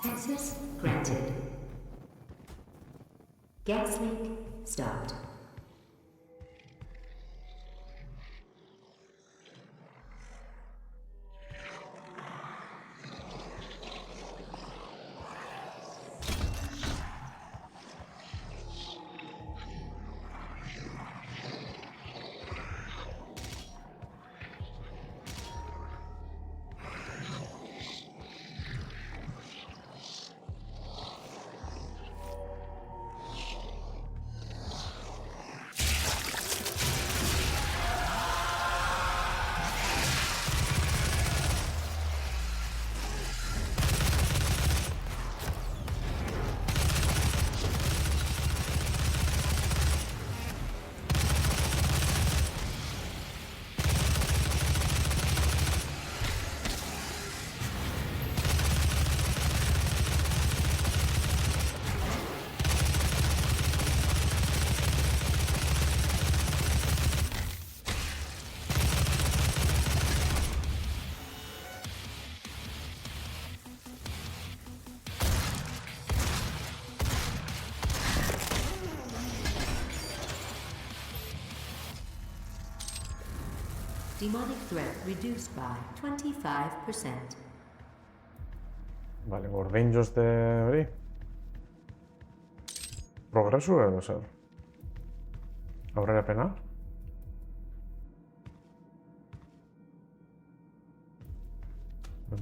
[SPEAKER 3] Access granted. Gas leak stopped. Demonic threat reduced by 25%.
[SPEAKER 1] Vale, gordinhos de abrir. Progresu edo zer? Aurrera pena?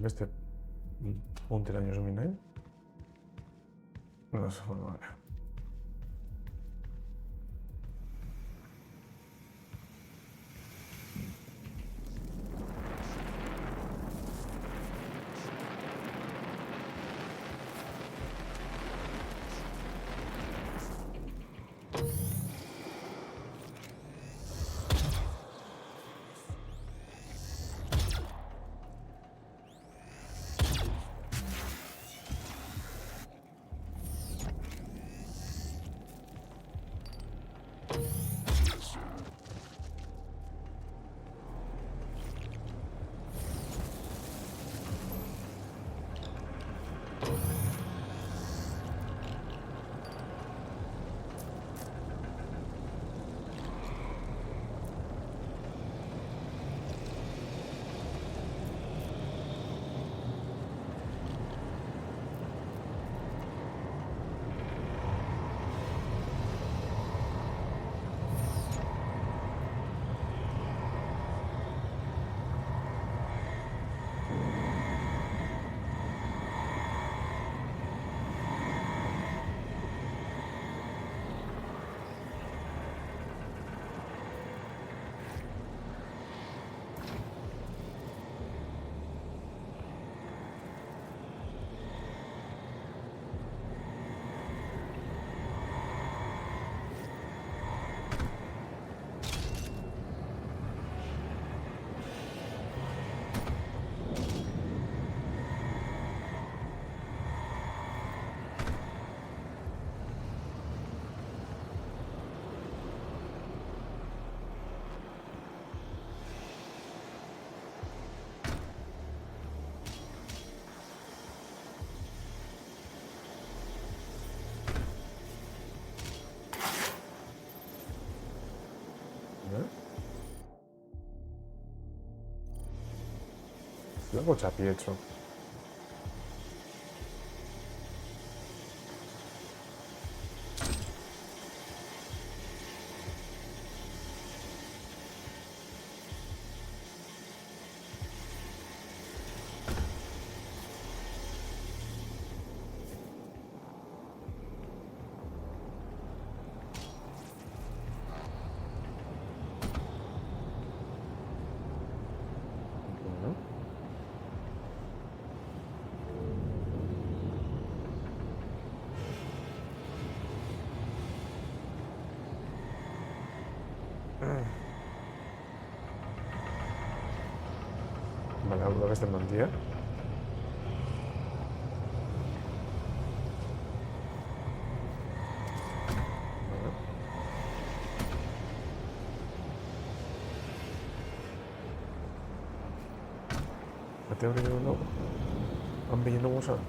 [SPEAKER 1] Beste punteraino zoom nahi? No, vale. Luego Chapietro. Vale, hau da beste mantia. Ate hori dugu, han bilin dugu zan.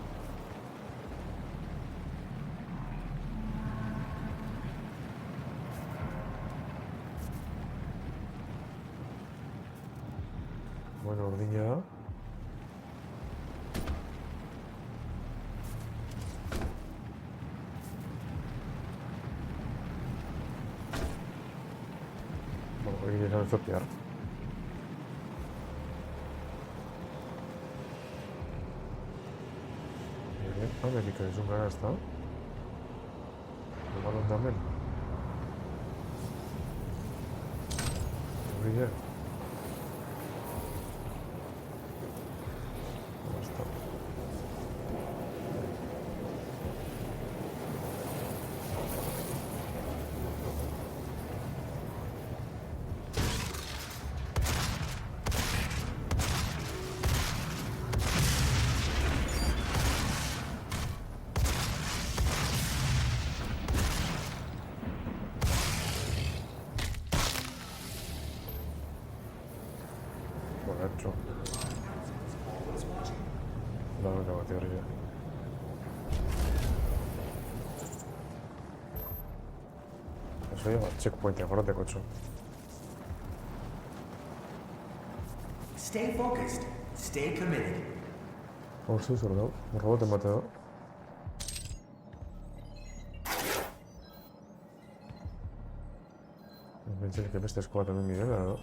[SPEAKER 1] Bueno, urdina da. Bueno, hori esan ez dut behar. Amerika izun gara, ez da? Igual ondamen. Hori da. Basta. Borratxo. Laura bat herria. Eso ya bat checkpointia jorrateko txo.
[SPEAKER 5] Stay focused. Stay committed.
[SPEAKER 1] Hor zuz hor dau, robot emate da. Bentselik beste eskoa tamen mirela, no?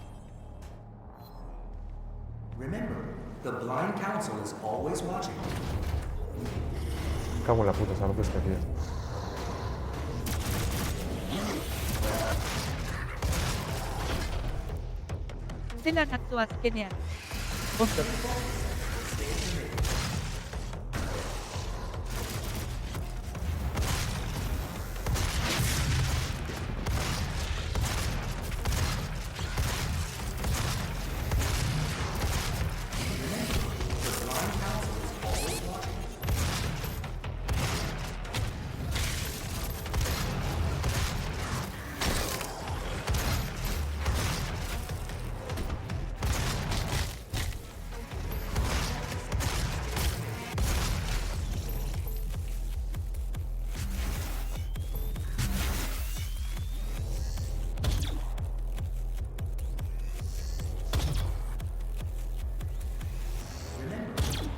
[SPEAKER 5] Remember, the Blind Council is always watching.
[SPEAKER 1] Cago en la puta, salgo este tío.
[SPEAKER 6] Dela natzo azkenean. Ondo.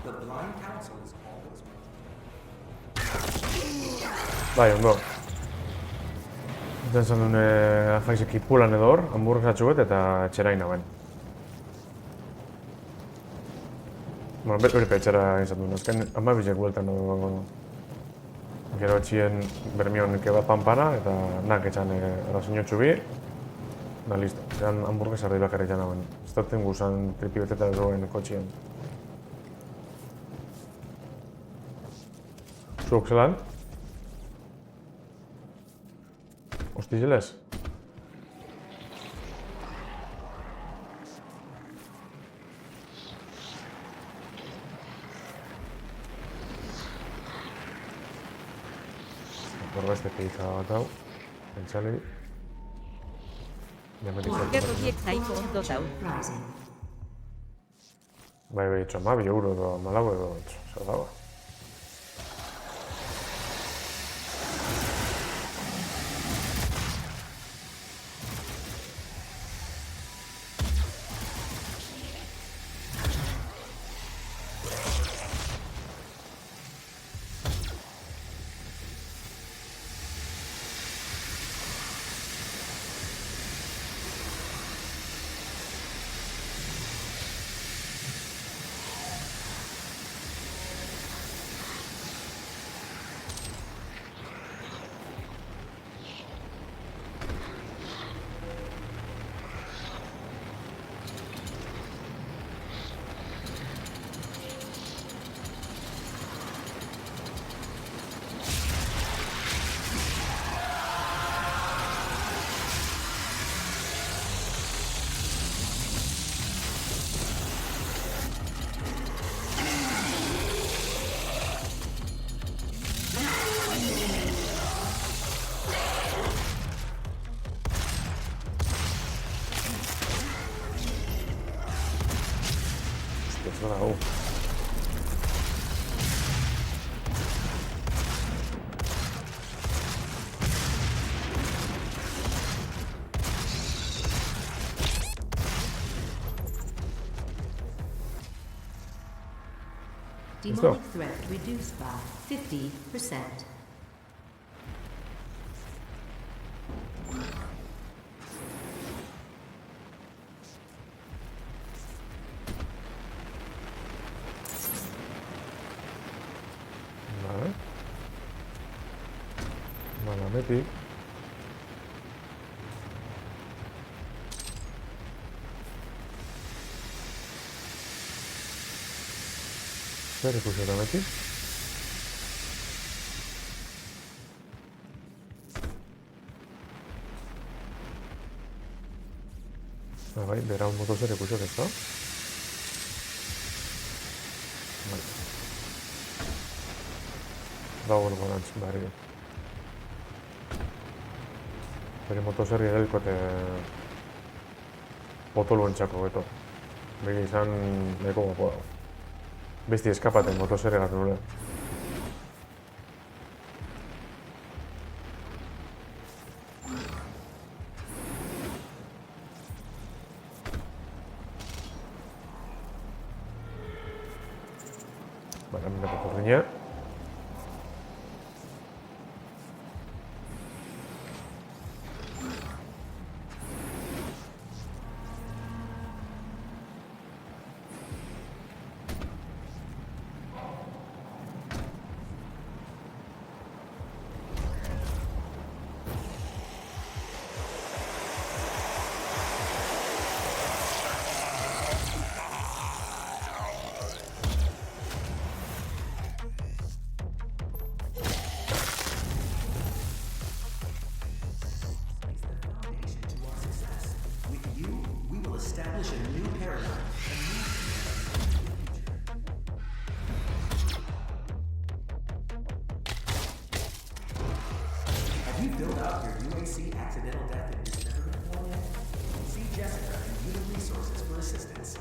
[SPEAKER 5] The Blind Council is always watching.
[SPEAKER 1] Bai, ondo. Enten zen duen jaizek ipulan edo hor, hamburguesatxo bet eta etxerain hauen. Bueno, hori petxera izan duen, azken amabizek bueltan edo... Gero etxien bermion kebab panpana eta nak etxan arazoinotxu bi. Da, listo. Eran hamburguesa ardi bakarrik etxan hauen. Ez duten guzan tripi beteta edoen kotxien. Zuok zelan? Hostizeles? Beste pizza bat hau. Pentsali. Jametik
[SPEAKER 6] Guztiak horiek nahiko ondo dau.
[SPEAKER 3] Rising.
[SPEAKER 1] Bai, etxo, 12 euro edo 14 edo, zer dago. Zer dago.
[SPEAKER 3] Demonic threat reduced by 50%.
[SPEAKER 1] Vale. Mala meti. Zer ikusi eta meti? Bai, bera un moto zer ikusi ez da? Bai. Dago gorantz, barri. Bere motoserri edelkote potoluen txako beto. Begi izan neko guapo dago. Besti eskapaten motoserri gatu nule. Vale, hemen dago korriña.
[SPEAKER 5] With you, we will establish a new paradigm. Have you filled out your UAC accidental death and dismemberment form yet? See Jessica and Human Resources for assistance.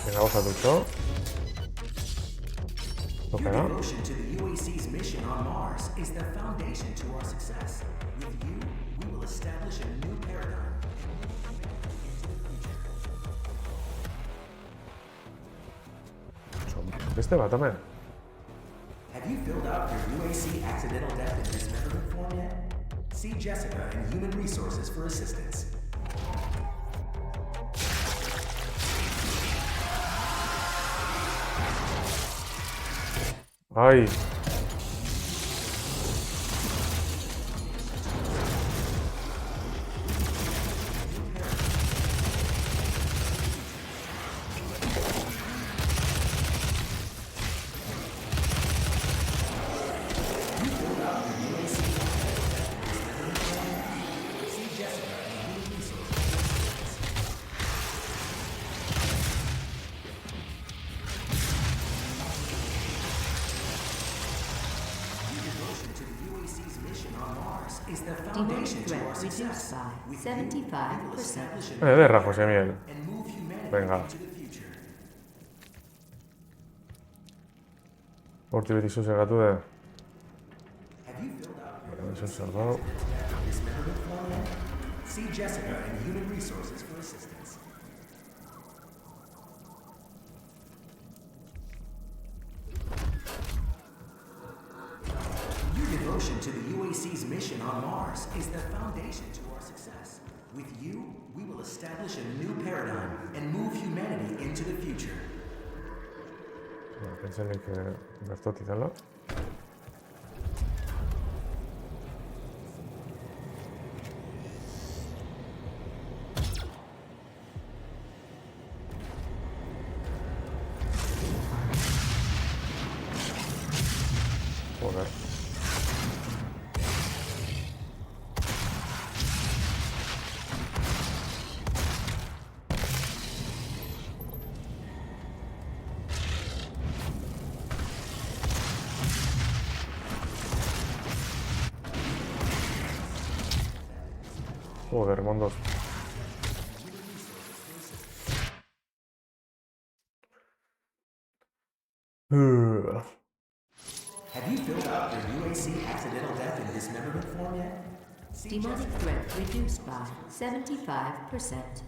[SPEAKER 1] Venga, vamos a ducho.
[SPEAKER 5] Your
[SPEAKER 1] Tocará.
[SPEAKER 5] devotion to the UAC's mission on Mars is the foundation to our success. With you, we will establish a new paradigm.
[SPEAKER 1] Beste bat, hemen.
[SPEAKER 5] Have you filled out your UAC accidental death and dismemberment form yet? See Jessica and Human Resources for assistance.
[SPEAKER 1] Ai.
[SPEAKER 5] Is the
[SPEAKER 3] Demonic
[SPEAKER 5] foundation to
[SPEAKER 3] threat
[SPEAKER 5] our
[SPEAKER 3] reduced
[SPEAKER 5] success.
[SPEAKER 3] by
[SPEAKER 5] With you, we will
[SPEAKER 3] 75%.
[SPEAKER 5] establish a
[SPEAKER 1] Ederra, Jose Miel.
[SPEAKER 5] and move humanity
[SPEAKER 1] Venga.
[SPEAKER 5] into the future.
[SPEAKER 1] Horti beti zuzegatu de.
[SPEAKER 5] Have you filled out your
[SPEAKER 1] Eso es salvado.
[SPEAKER 5] dismemberment form yet? See Jessica and Human Resources for assistance. Your devotion to the UAC's mission on Mars is the foundation to our success. With you, we will establish a new paradigm and move humanity into the future.
[SPEAKER 1] Pentsenik bertoti dela. Joder. Joder, mondos.
[SPEAKER 5] Have you filled out your UAC accidental death and dismemberment form yet? See
[SPEAKER 3] Demonic
[SPEAKER 5] Jessica.
[SPEAKER 3] threat reduced by 75%.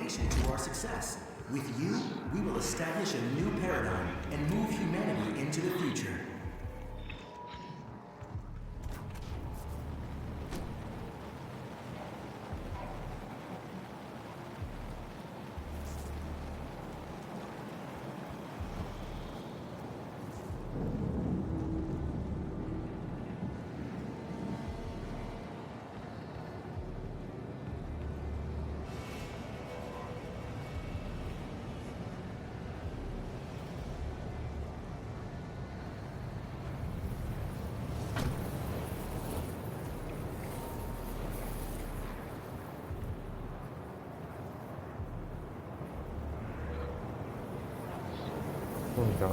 [SPEAKER 5] foundation to our success. With you, we will establish a new paradigm and move humanity into the future.
[SPEAKER 1] Unika.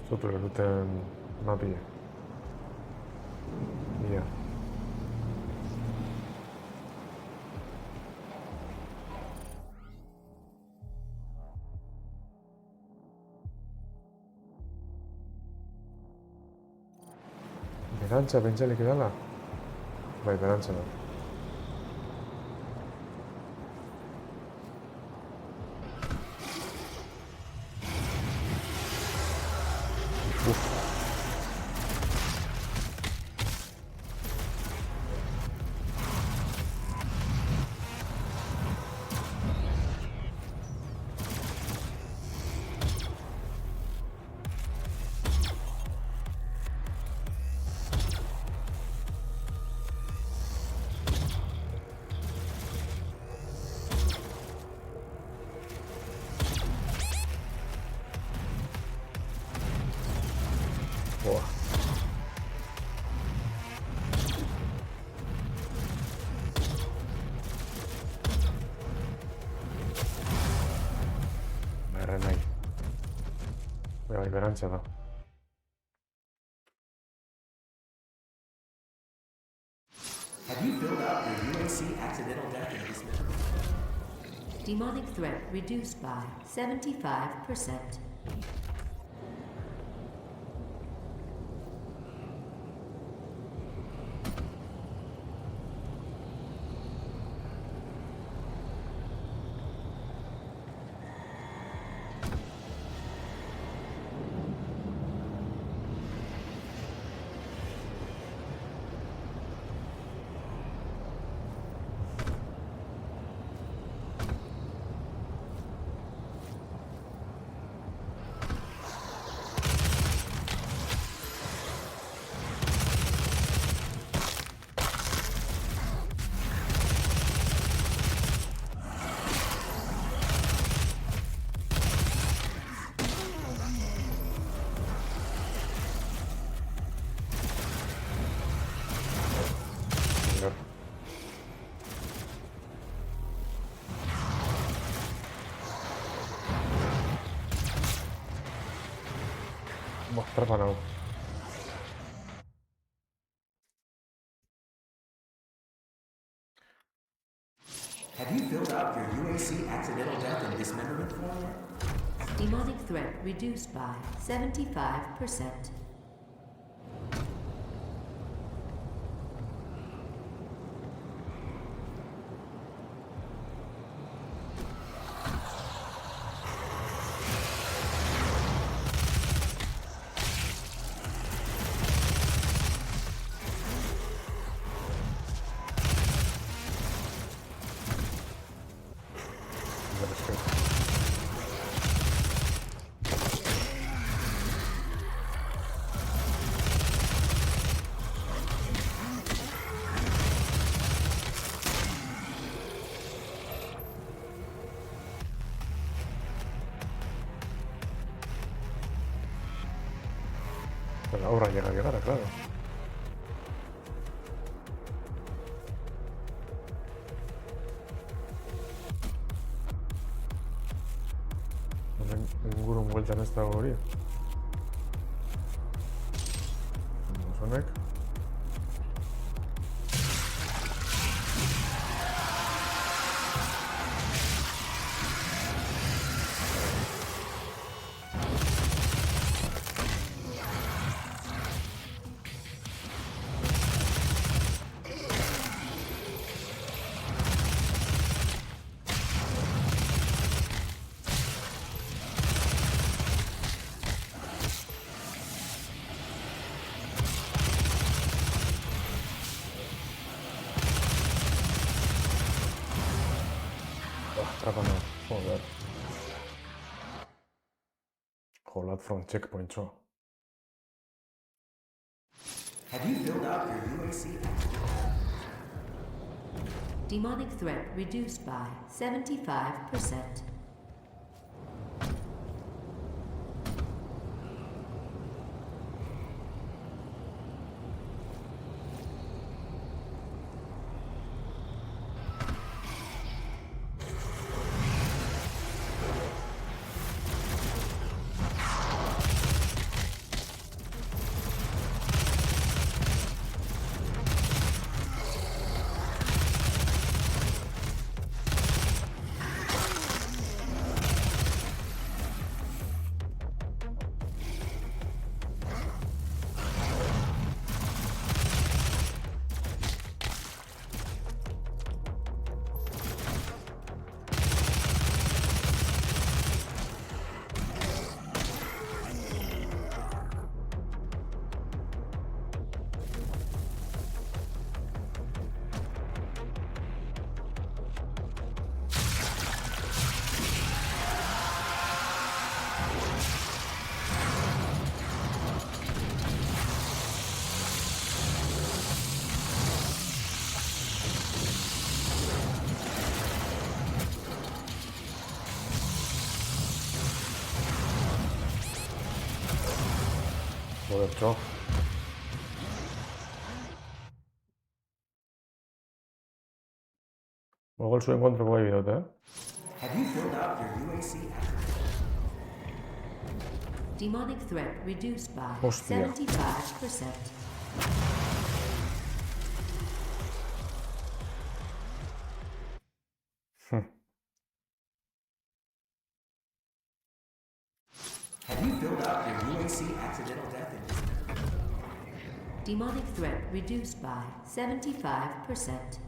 [SPEAKER 1] Strukturę duten mapie. Ia. Berantza pentsalik edala? Bai, berantza da. Boah. Berren nahi. Bai, berantza da.
[SPEAKER 5] Have you filled out your UAC accidental death in this mission?
[SPEAKER 3] Demonic threat reduced by 75%.
[SPEAKER 1] Señor. Buah, preparado.
[SPEAKER 5] Have you filled out your UAC accidental death and dismemberment form yet?
[SPEAKER 3] Demonic threat reduced by 75%.
[SPEAKER 1] Pero ahora llega a llegar, claro. Ningún vuelta en esta orilla. honek. Trapana, joder. Jolat from checkpoint, zo.
[SPEAKER 5] Have you filled out your UAC?
[SPEAKER 3] Demonic threat reduced by 75%.
[SPEAKER 1] Joder, txo. Luego el su encuentro con Evidot,
[SPEAKER 5] Have you filled out your UAC?
[SPEAKER 3] Demonic threat reduced by
[SPEAKER 1] Hostia.
[SPEAKER 3] 75%.
[SPEAKER 5] Have you filled out your UAC accidental death in
[SPEAKER 3] Demonic threat reduced by 75%.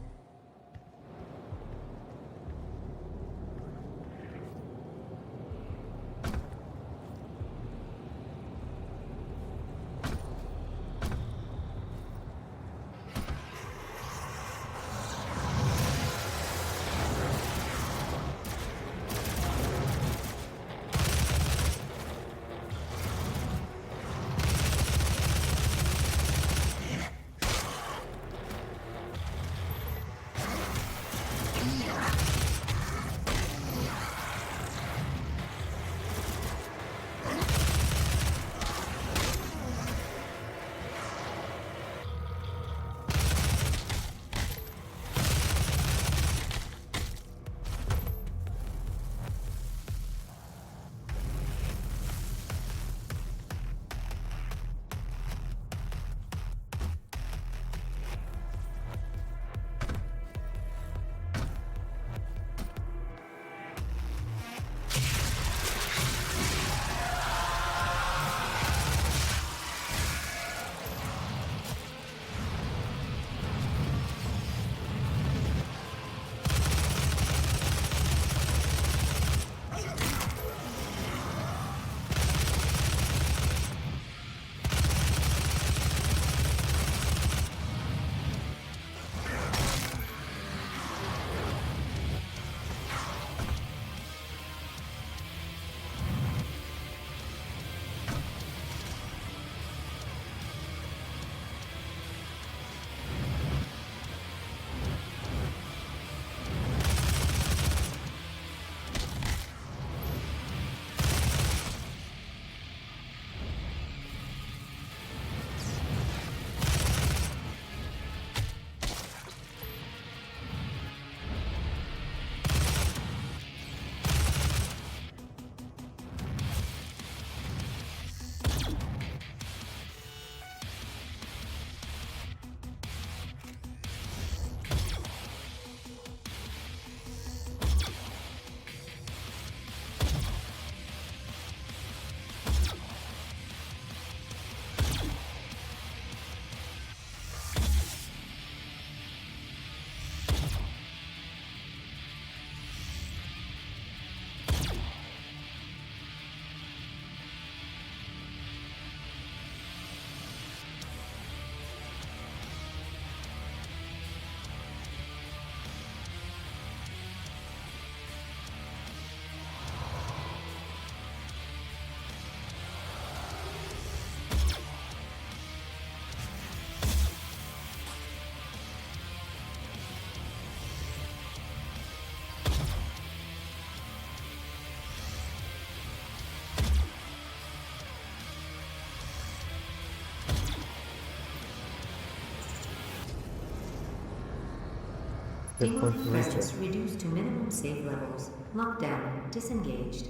[SPEAKER 1] Hit point
[SPEAKER 3] Demonic
[SPEAKER 1] reset.
[SPEAKER 3] presence reduced to minimum save levels. Lockdown disengaged.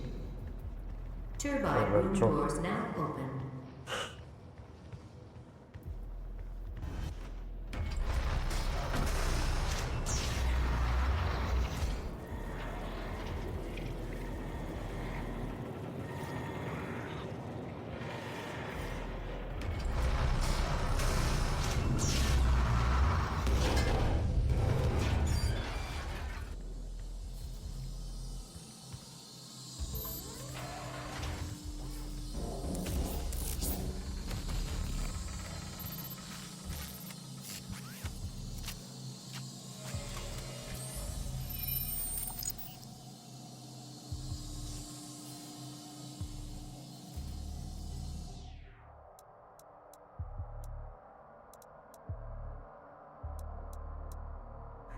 [SPEAKER 3] Turbine room
[SPEAKER 1] Sure.
[SPEAKER 3] doors now open.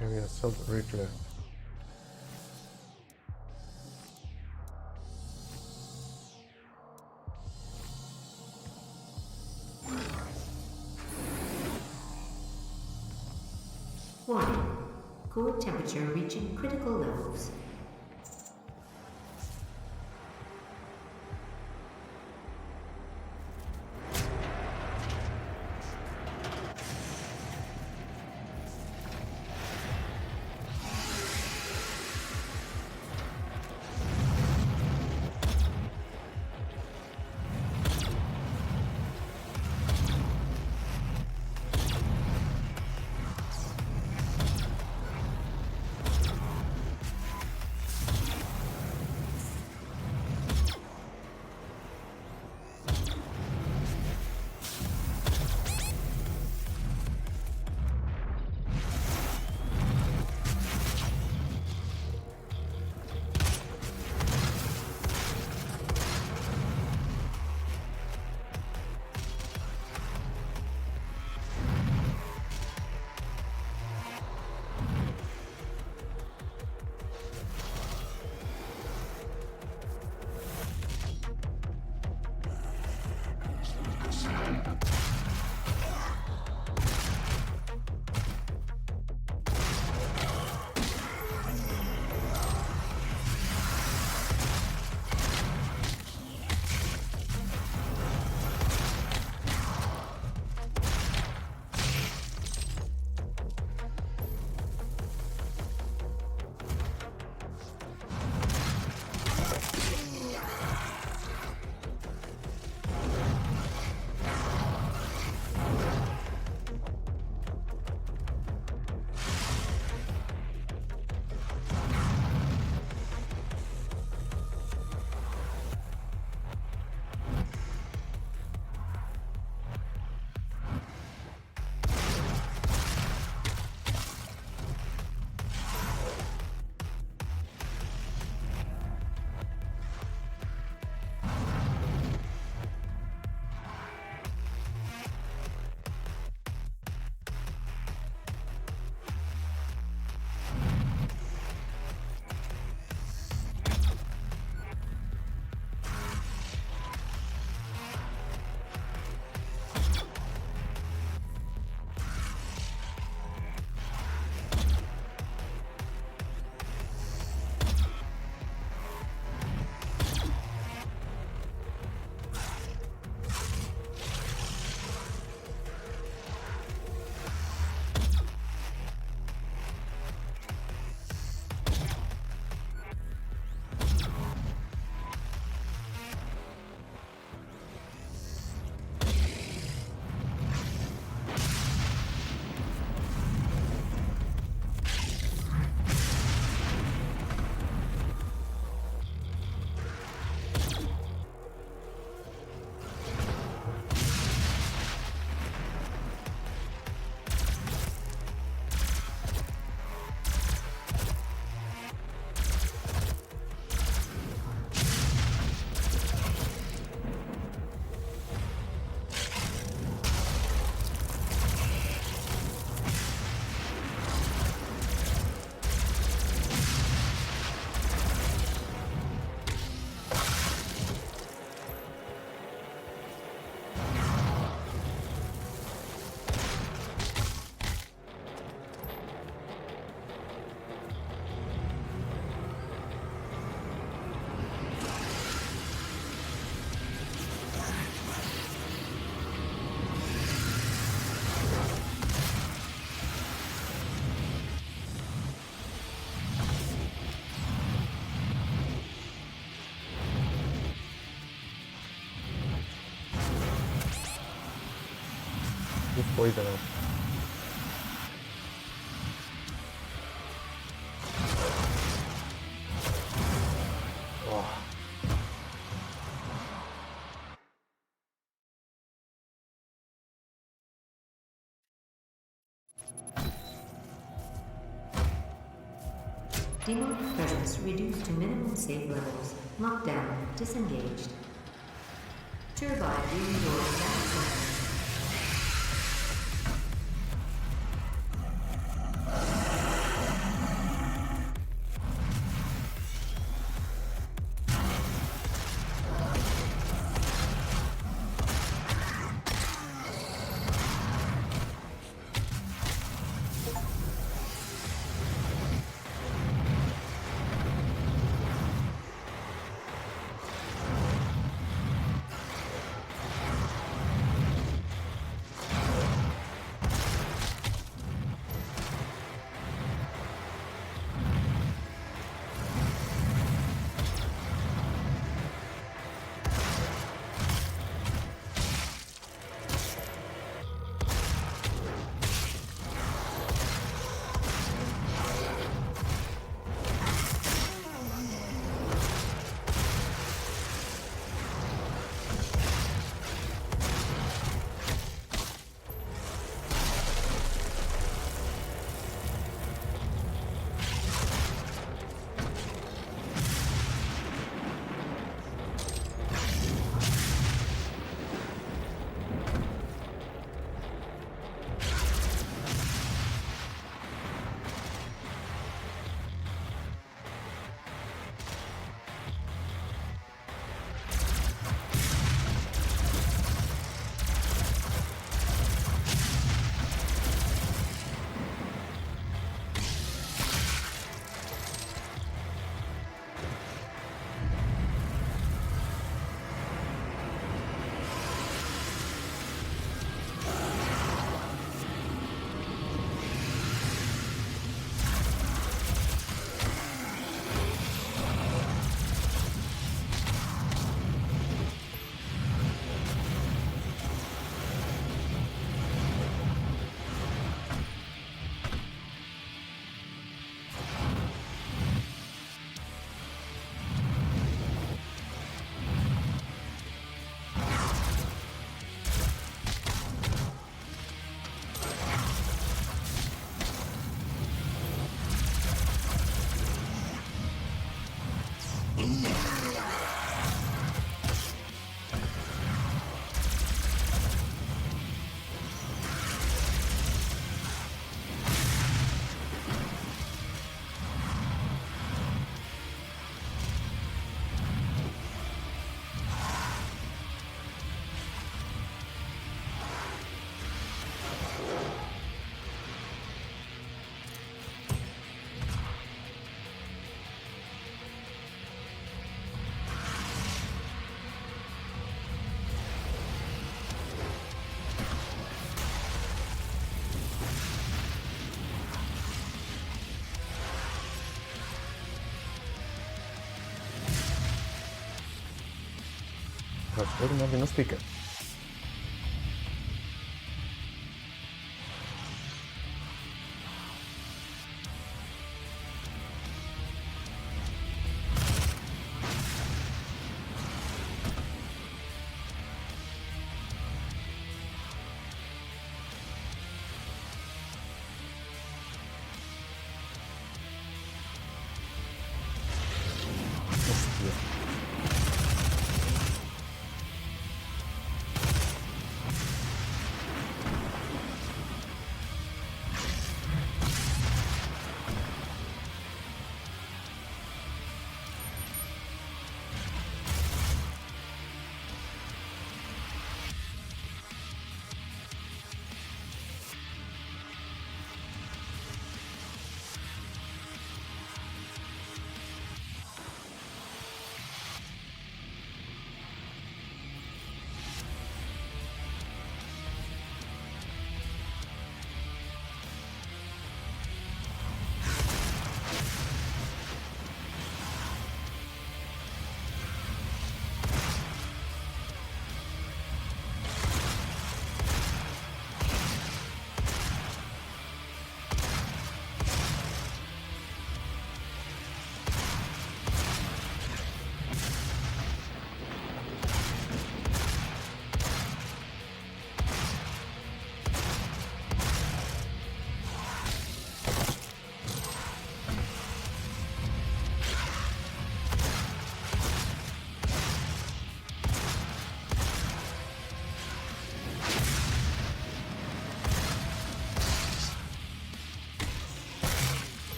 [SPEAKER 1] Heavy assault rifle.
[SPEAKER 3] Warning. Core temperature reaching critical levels.
[SPEAKER 1] polita nau. Oh.
[SPEAKER 3] Demonic presence reduced to minimum safe levels. Lockdown disengaged. Turbine restored back.
[SPEAKER 1] Trasforma que nos pica. Hostia.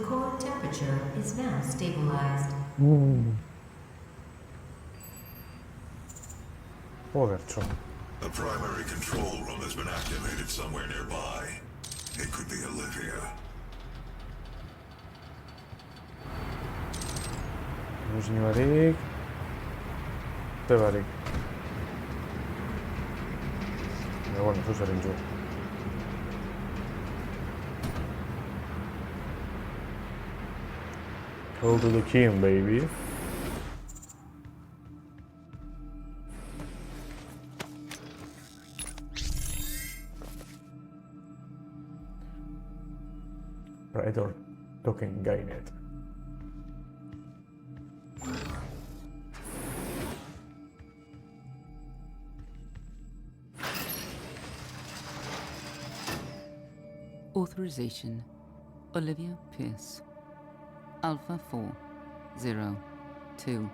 [SPEAKER 3] core temperature is now stabilized.
[SPEAKER 1] Jodertxo.
[SPEAKER 7] The primary control room has been activated somewhere nearby. It could be Olivia.
[SPEAKER 1] Musini barik. Te barik. Pero bueno, zu zerin zu. Call to the king, baby. Praetor token gained.
[SPEAKER 4] Authorization. Olivia Pierce. Alpha 402.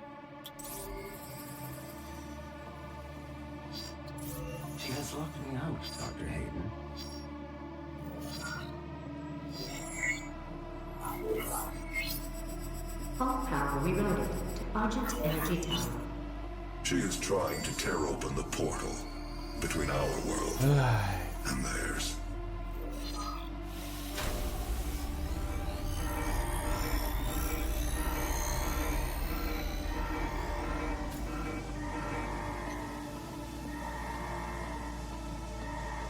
[SPEAKER 2] She has locked me out, Dr. Hayden.
[SPEAKER 3] All power rerouted to Argent Energy Tower.
[SPEAKER 7] She is trying to tear open the portal between our world and theirs.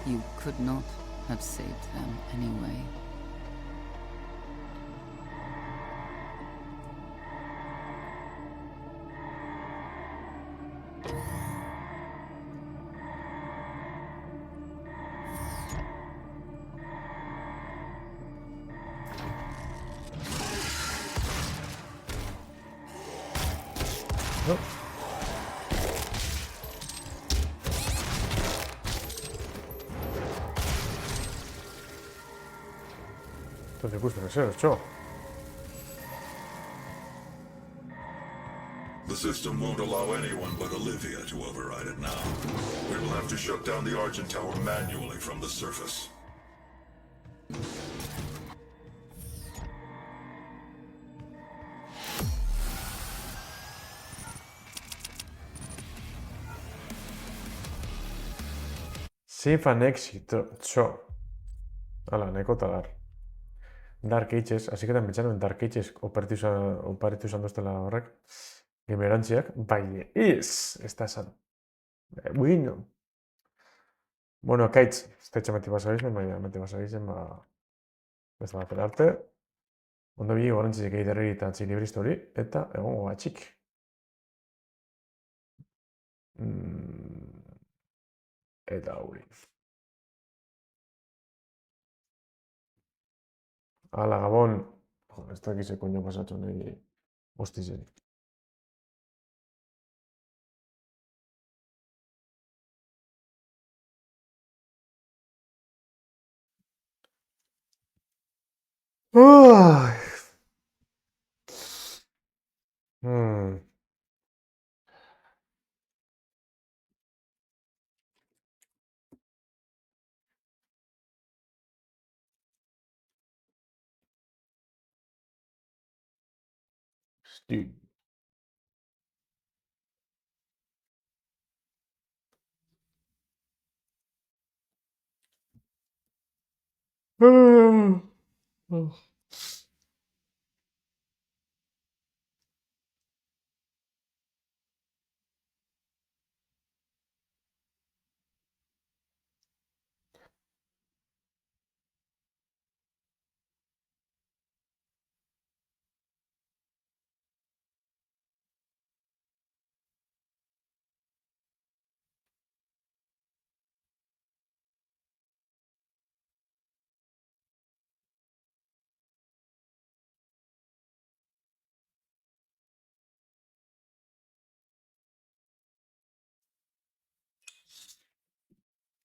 [SPEAKER 4] You could not have saved them anyway.
[SPEAKER 1] No. Entonces ikusten ezer,
[SPEAKER 7] The system won't allow anyone but Olivia to override it now. We will have to shut down the Argent Tower manually from the surface.
[SPEAKER 1] Save an exit, txo. Hala, nahiko talar. Dark Ages, hasi que pentsatzen Dark Ages oparitu izan duztela horrek. Gamerantziak, bai, ez da esan. Bueno. Bueno, akaitz, ez da etxameti basabizen, baina meti basabizen, ez da batera arte. Ondo bi, gorantzizik eiderri eta txilibrist hori, eta egongo batxik. Eta hori. Hala, Gabon. Jo, ez da egize koño pasatxo nahi hostizen. Uy. Dude.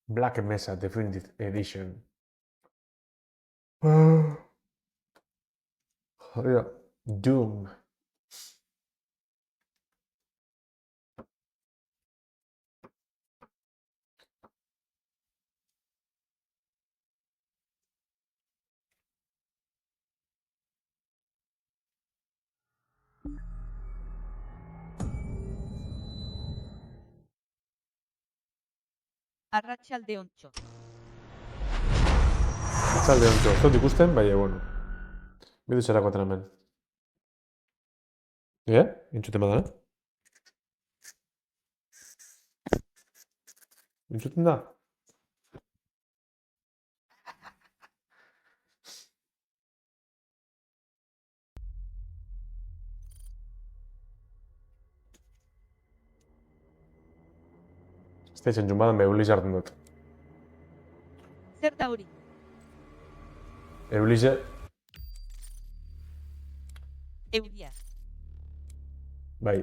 [SPEAKER 1] Black Mesa Definitive Edition. Joder, Doom.
[SPEAKER 6] Arratsalde ontxo.
[SPEAKER 1] Itzalde ontxo, ez dut ikusten, baina, bueno. Bidu zerako atera hemen. Entzuten bada, Entzuten da? Ez da entzun badan, Eulize hartzen dut.
[SPEAKER 6] Zer da hori?
[SPEAKER 1] Eulize,
[SPEAKER 6] Euria.
[SPEAKER 1] bai.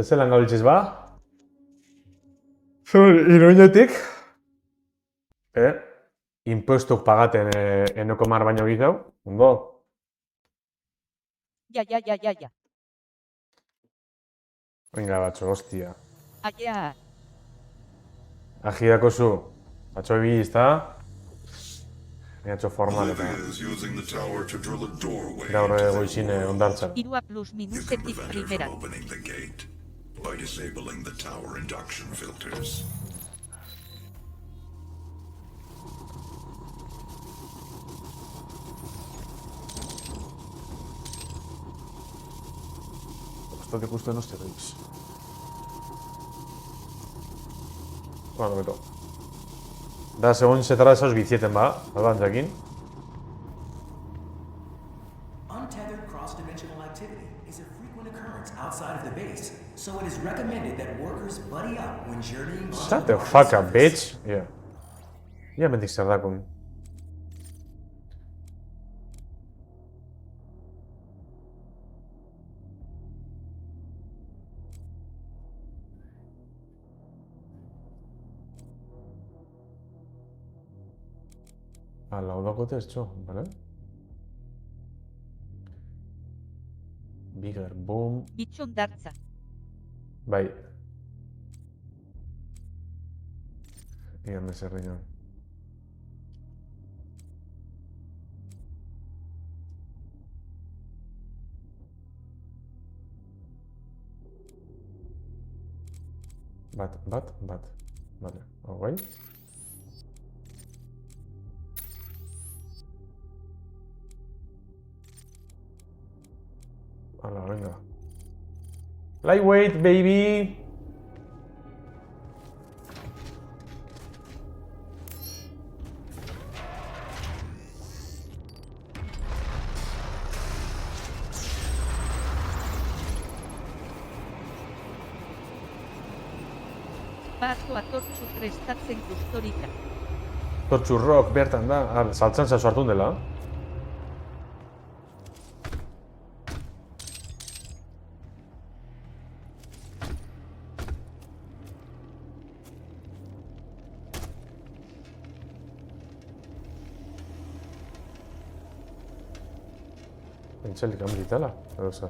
[SPEAKER 1] Zelan gabiltziz ba? Iruñetik, impuestuk pagaten enoko mar baino gizau, ondo?
[SPEAKER 6] Ja.
[SPEAKER 1] Venga, batxo, hostia.
[SPEAKER 6] Aia.
[SPEAKER 1] Agiako zu, batxo ebi, izta? Egatxo formal eta
[SPEAKER 7] Olivia is using the tower to drill a doorway.
[SPEAKER 1] gaur goizine ondartzan.
[SPEAKER 6] Irua plus
[SPEAKER 7] You
[SPEAKER 6] minusetik
[SPEAKER 7] can prevent her
[SPEAKER 6] primera.
[SPEAKER 7] from opening the gate by disabling the tower induction filters.
[SPEAKER 1] Ez dut ikusten hostia daiz. Bueno, beto. Da, segon zetara esauz bizieten ba, albantzakin.
[SPEAKER 5] Untethered cross-dimensional activity is a frequent occurrence outside of the base, so it is recommended that workers buddy up when journeying onto
[SPEAKER 1] Shut the
[SPEAKER 5] market
[SPEAKER 1] fuck up,
[SPEAKER 5] surface.
[SPEAKER 1] bitch! Yeah. Ia mendik zer dakun. Ala, hau dagote ez txo, bale? Bigger boom.
[SPEAKER 6] Bitxon dartza.
[SPEAKER 1] Bai. Igan bezerriño. Bat. Vale, hau bai. Hala, venga. Lightweight, baby!
[SPEAKER 6] Bato atortzu prestatzen gustorika.
[SPEAKER 1] Tortxu rock bertan da. Saltzan zazu hartun dela. Pentselik hamditala, edo zer.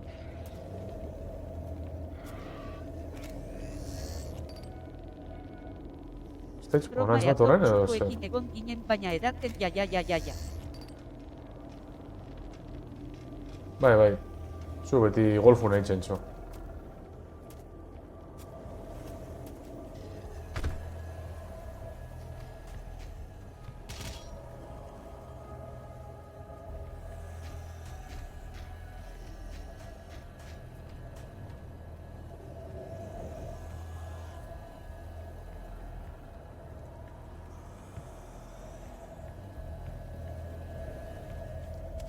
[SPEAKER 1] Stage onantz bat horren edo zer.
[SPEAKER 6] Atortzukoekin egon ginen baina edaten ja.
[SPEAKER 1] Bai. Zu beti golfu nahi txentxo.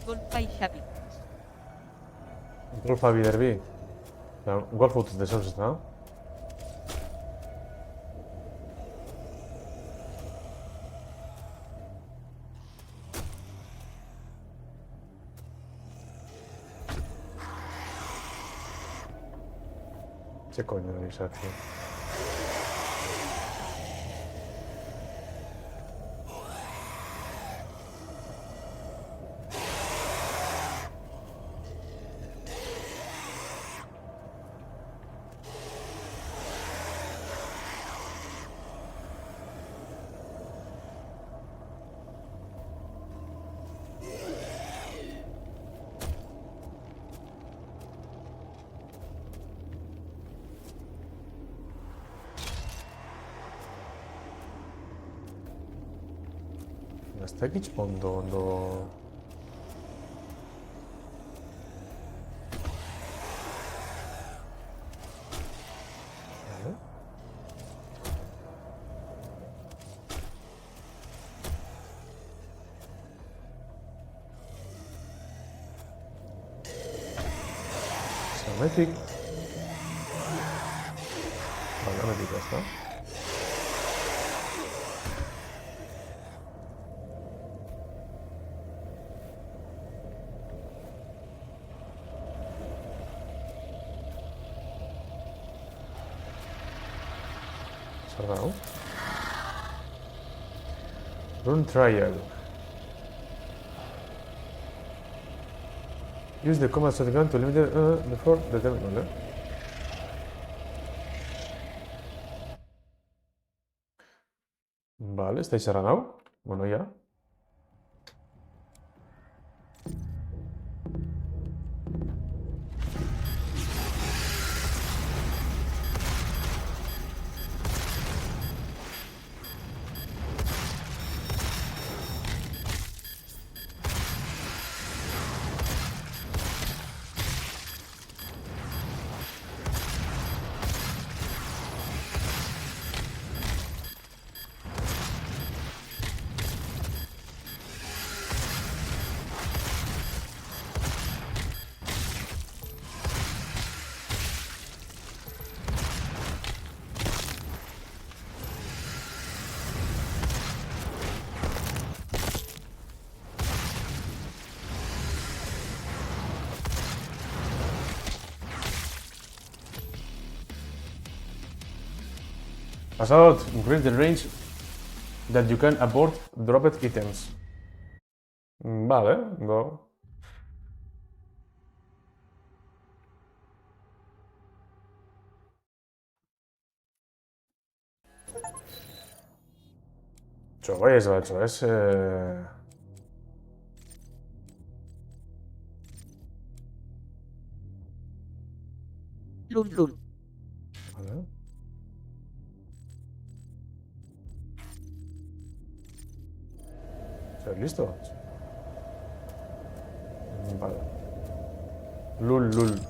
[SPEAKER 6] Golpai Xabi.
[SPEAKER 1] Golfa bider bi. Golf utuz desauz ez da? Che coño de esa, tío. ez dakit ondo... Hemetik... Vale, hemetik ez da. Zer da, hau? Run trial. Use the combat shotgun to limit the for determine, ¿vale? Vale, ¿estáis cerrado? Bueno, ya. Pasado, increase the range that you can abort dropped items. Vale, go. Eso es...
[SPEAKER 6] Lul, lul.
[SPEAKER 1] Vale. ¿Estás listo? Vale. Lul, lul.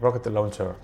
[SPEAKER 1] Rocket launcher.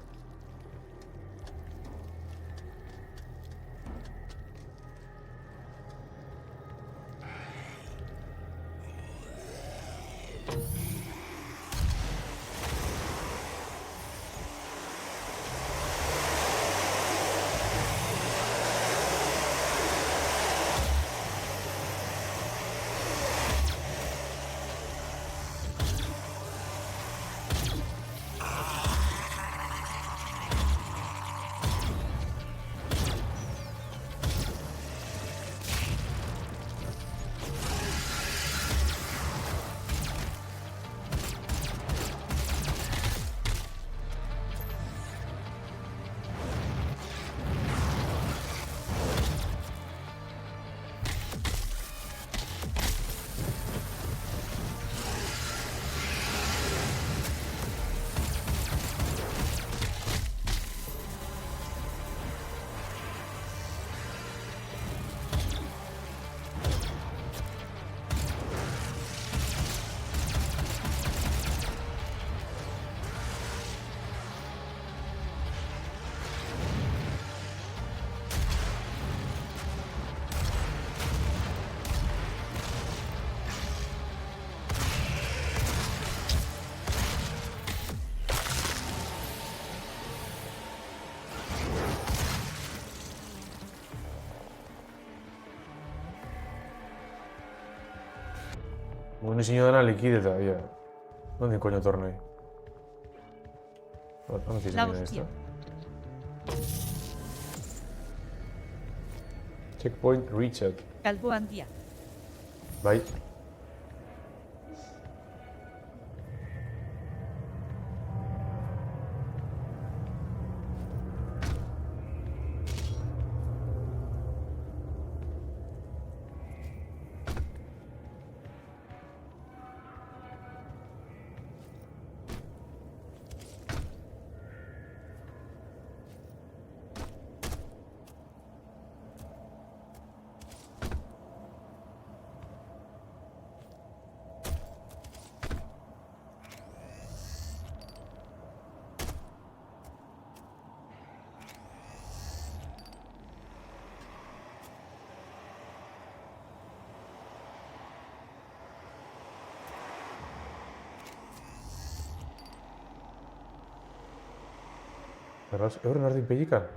[SPEAKER 1] Munizio dena likideta, ia. Nondik coño tornei? ¿Dónde
[SPEAKER 6] La
[SPEAKER 1] tiene
[SPEAKER 6] hostia.
[SPEAKER 1] esto? Checkpoint reached.
[SPEAKER 6] Calvo handia.
[SPEAKER 1] Bai. Erraz, euren ardin pellikan?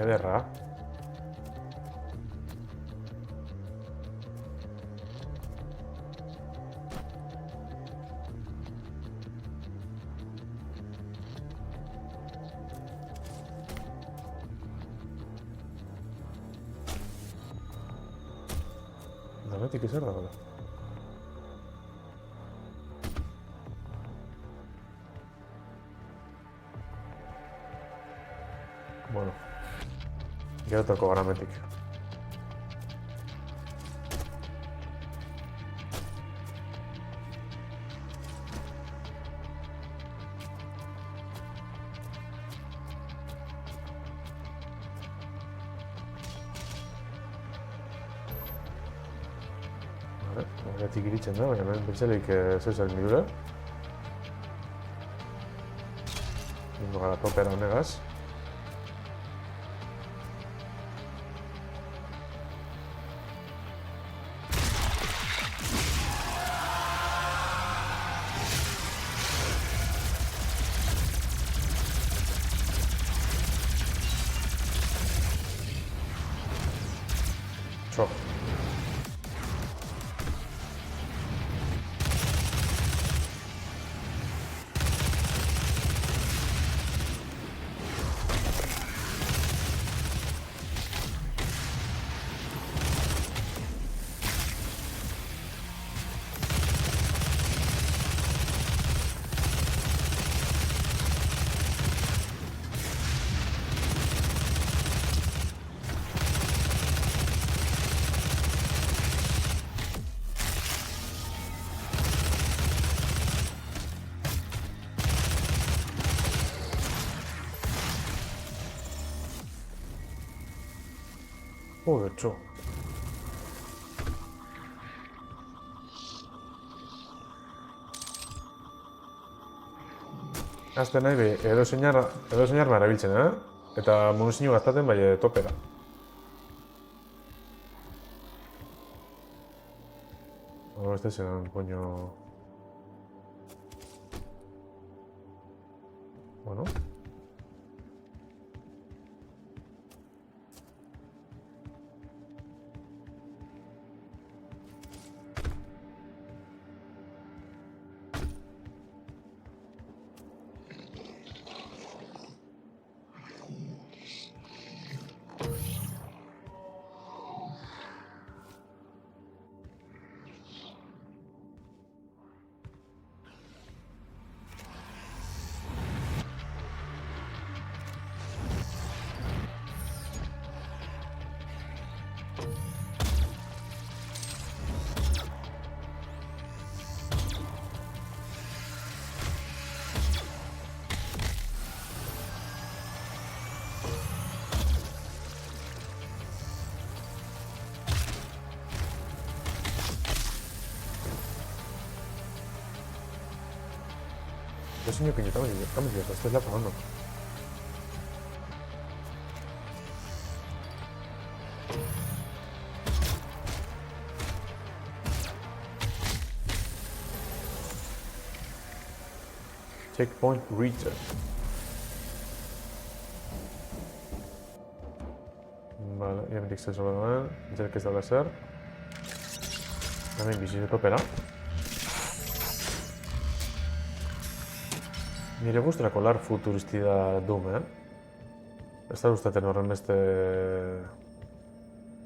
[SPEAKER 1] Ederra. Danetik ezer dagoela. Bueno. Gerotako garametik. Horretik iritzen da, baina hemen betxelik zeusak nidura. Ingo gara topera honegaz. Txo. Joder, txo. Azte nahi be, edo zeinar marabiltzen, Eta munizio gaztaten bai topera. Este zen, coño... Bueno... Yo soy que estamos directo, esto es la comando. Checkpoint reached. Vale, ja hem dit sobre davant. Ja que és de l'acer. Hemen bizi topera. Nire gustura kolar futuristi da Doom, Ez da gustaten horren beste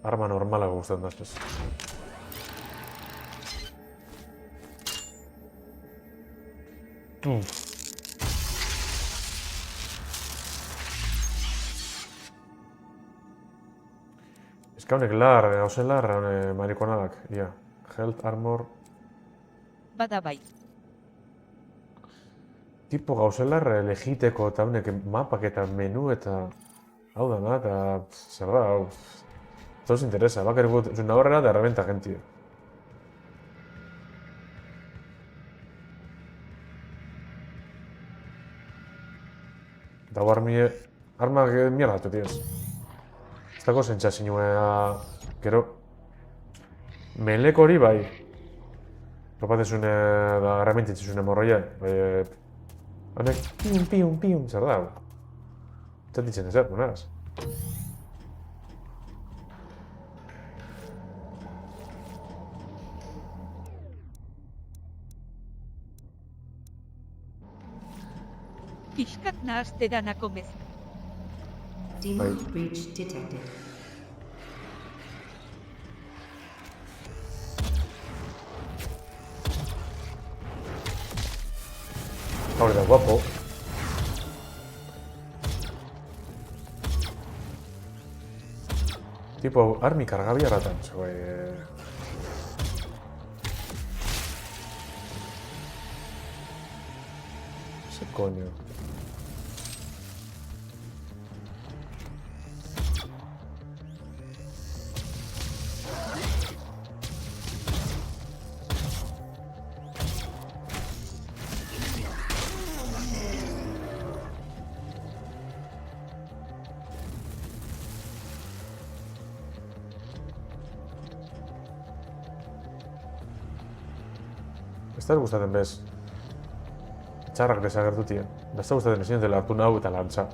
[SPEAKER 1] arma normala gustatzen da, ez. Ez ka honek lar, hausen lar, marikonadak, ia. Health, armor...
[SPEAKER 6] Bada bai.
[SPEAKER 1] Tipo gauzen lar legiteko eta honek mapak eta menu eta... Hau dana, eta... Zer da, hau... Ez os interesa, bakar gut, zuen horrela da errebenta gentie. Eta armie... Armak mierdatu, tíos. Ez dago zentxasinua... Gero... Meleko hori bai. Topatezune da errementzitzizune morroia. Honek... Pium, zer da, hau. Txatitzen ezer, monaz.
[SPEAKER 6] Pixkat nahazte danako mez.
[SPEAKER 3] Demon breach detected.
[SPEAKER 1] Hori da, guapo. Tipo, armi kargabia ratan, zegoen... ¿Qué coño? Ez da gustatzen bez. Txarrak desagertutien. Da ez da gustatzen ezin dela hartu nau eta lantza.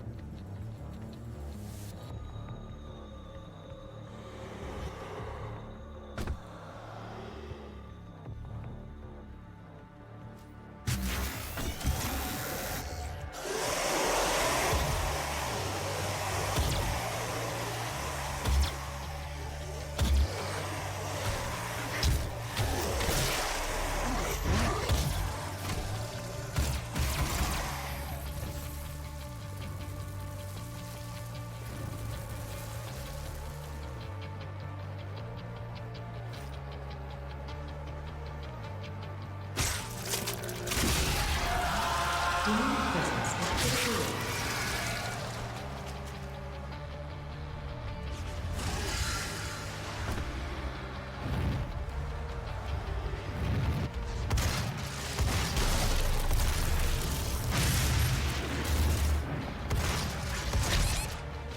[SPEAKER 3] Demon presence activated.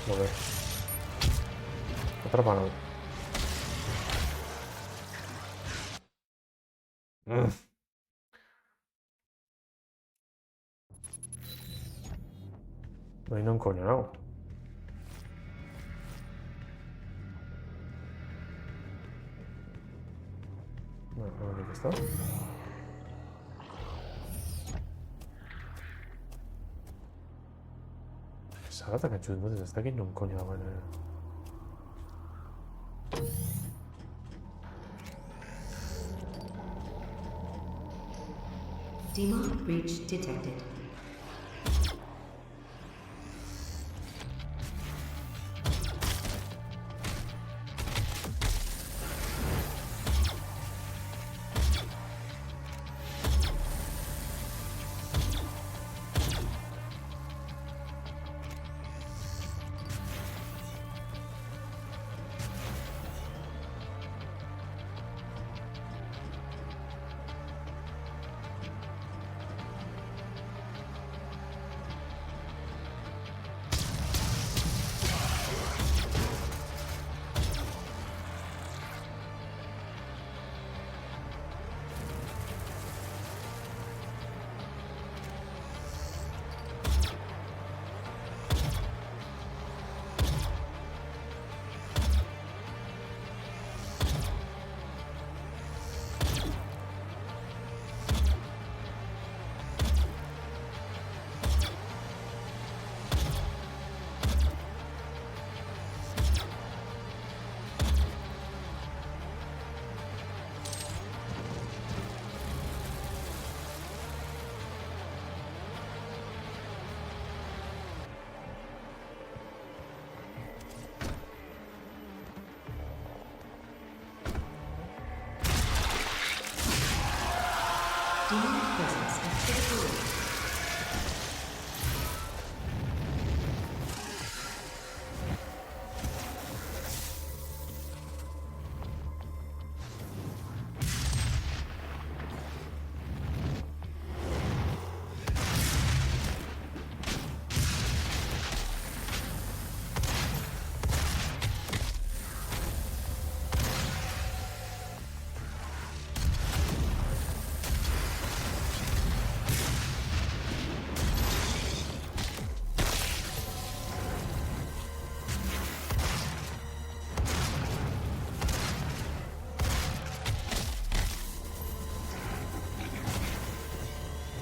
[SPEAKER 1] Joder. Atrapan. Bai, non coño, no? Bueno, a ver, ¿qué está? Zagata katxut dut, ez dakit non coño dagoen.
[SPEAKER 3] Demon breach detected.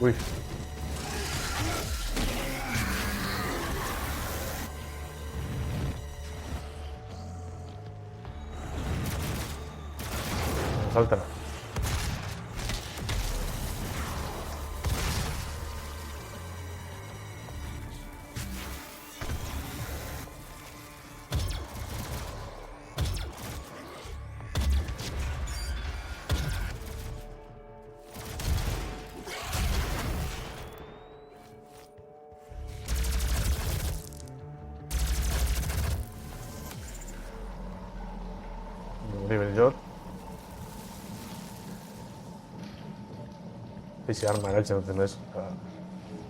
[SPEAKER 1] Ui. Salta. Hori jot. Eixe arma erabiltzen duten, ez?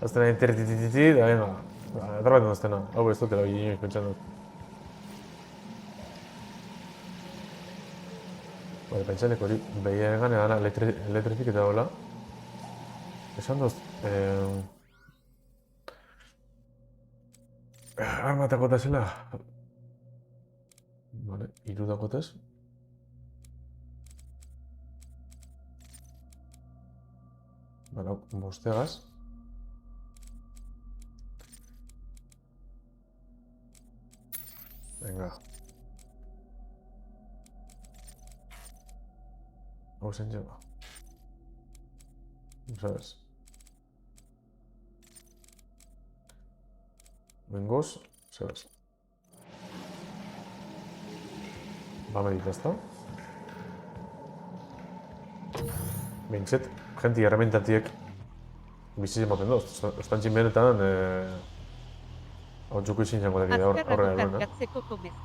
[SPEAKER 1] Azten nahi tiritititi, da venga. Atrabaten aztena. Hau ez dutela hori inoiz pentsan dut. Bale, pentsanek hori behiegan edana elektrifik eta hola. Esan doz... arma eta gota zela. Vale, 3 dakotez. Vale, bostegaz. Venga. Hau zen lleva. ¿Sabes? Vengoz, ¿sabes? Va a meditar, ¿está? Bintxet, jenti herramientatiek bizi ematen doz. Ostantxin benetan, hau txuko izin zango daki da
[SPEAKER 6] Azkarra
[SPEAKER 1] aurrera eruen,
[SPEAKER 6] bukatzeko komez.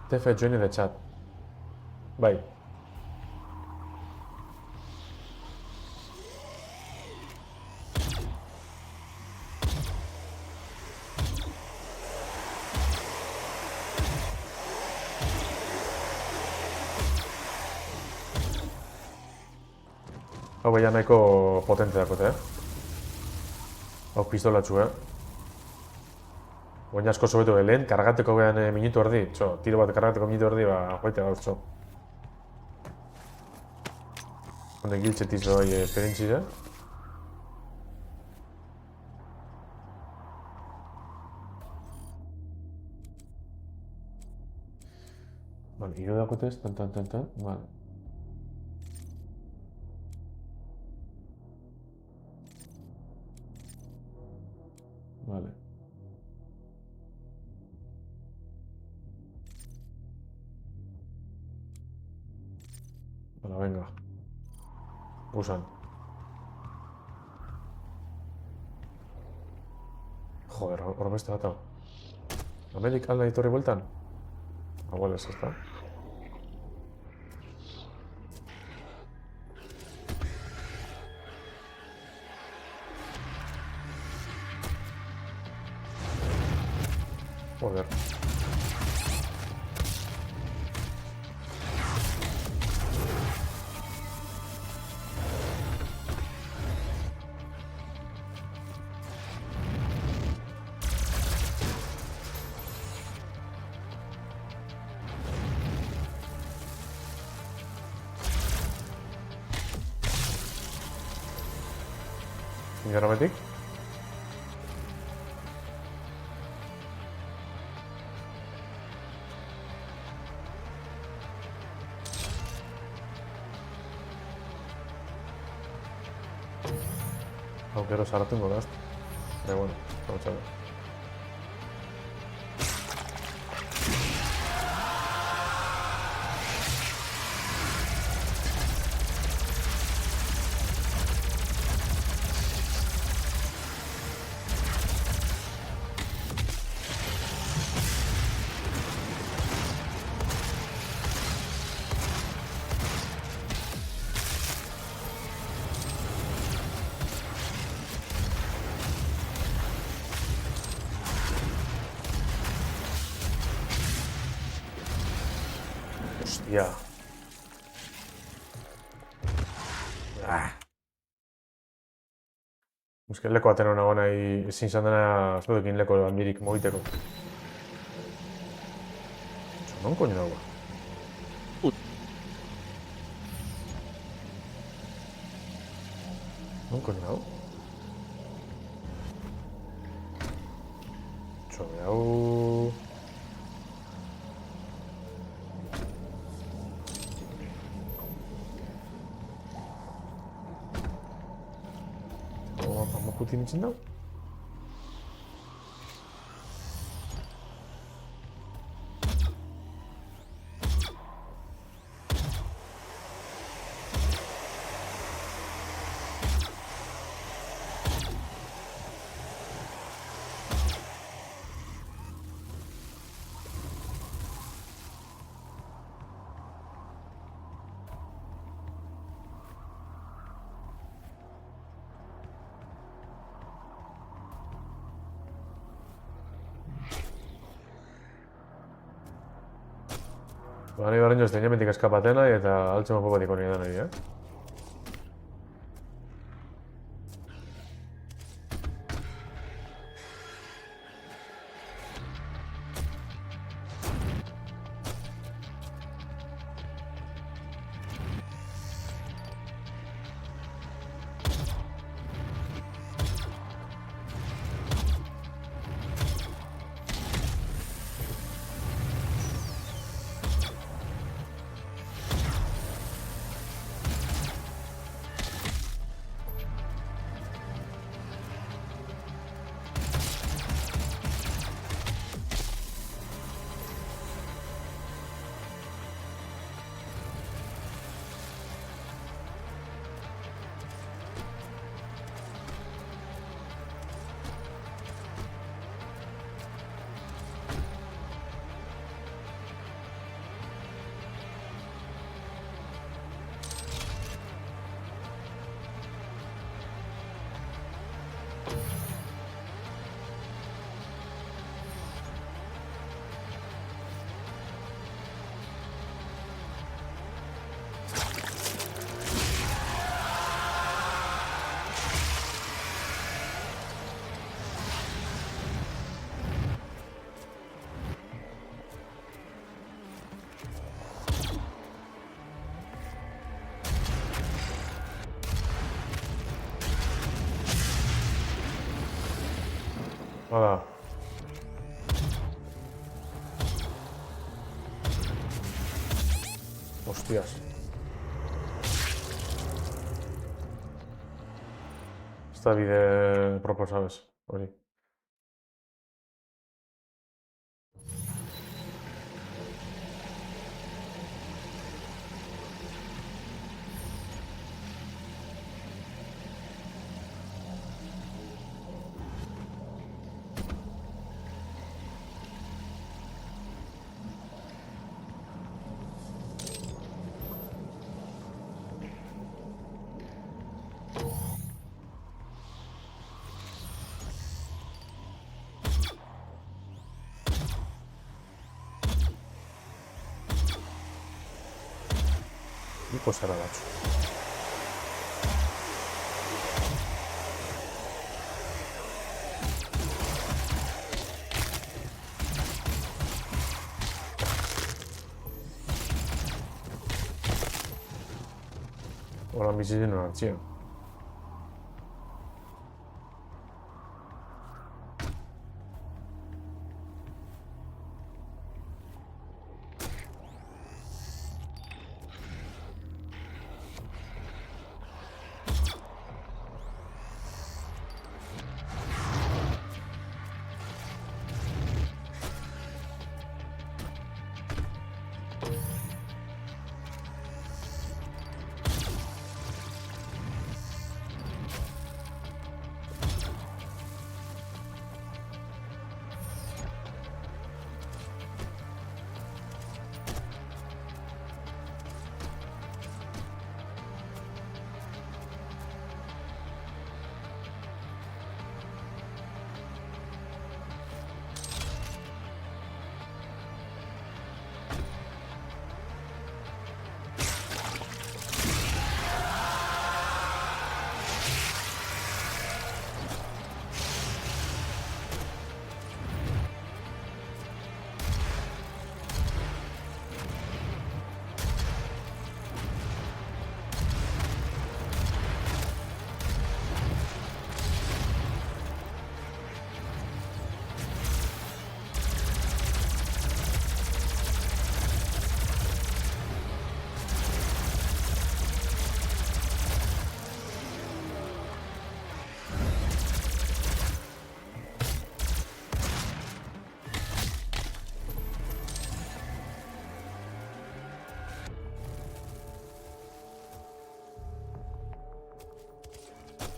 [SPEAKER 1] TF join in the chat. Bai. Hau baina nahiko potente dakote, Hau pistolatxu, Oain asko sobetu lehen, kargateko behan minutu erdi. Tiro bat kargateko minutu erdi, joite gauz, Honek giltzetiz bai esperientzia. Vale, hiro dakotez, tan. Vale. Vale. Bueno, venga. Usan. Joder, hor beste bat hau. Amerik alda ditorri bueltan? Abueles, ezta? Joder. Garrametik? Hau gero sartu ingo da, bueno, hau txabe. Hostia. Euskal leko baten hona nahi ezin izan dena zuekin leko handirik mogiteko. Non koño dago? Non coño hau? Txobe hau... Ama kutin için dau? Ni baren jozten, jametik eskapatena eta altxema popatik honi edan ari, Hala. Hostias. Ez da bide proposabez, hori. Ikusara batzu. Horan bizi den hartzia.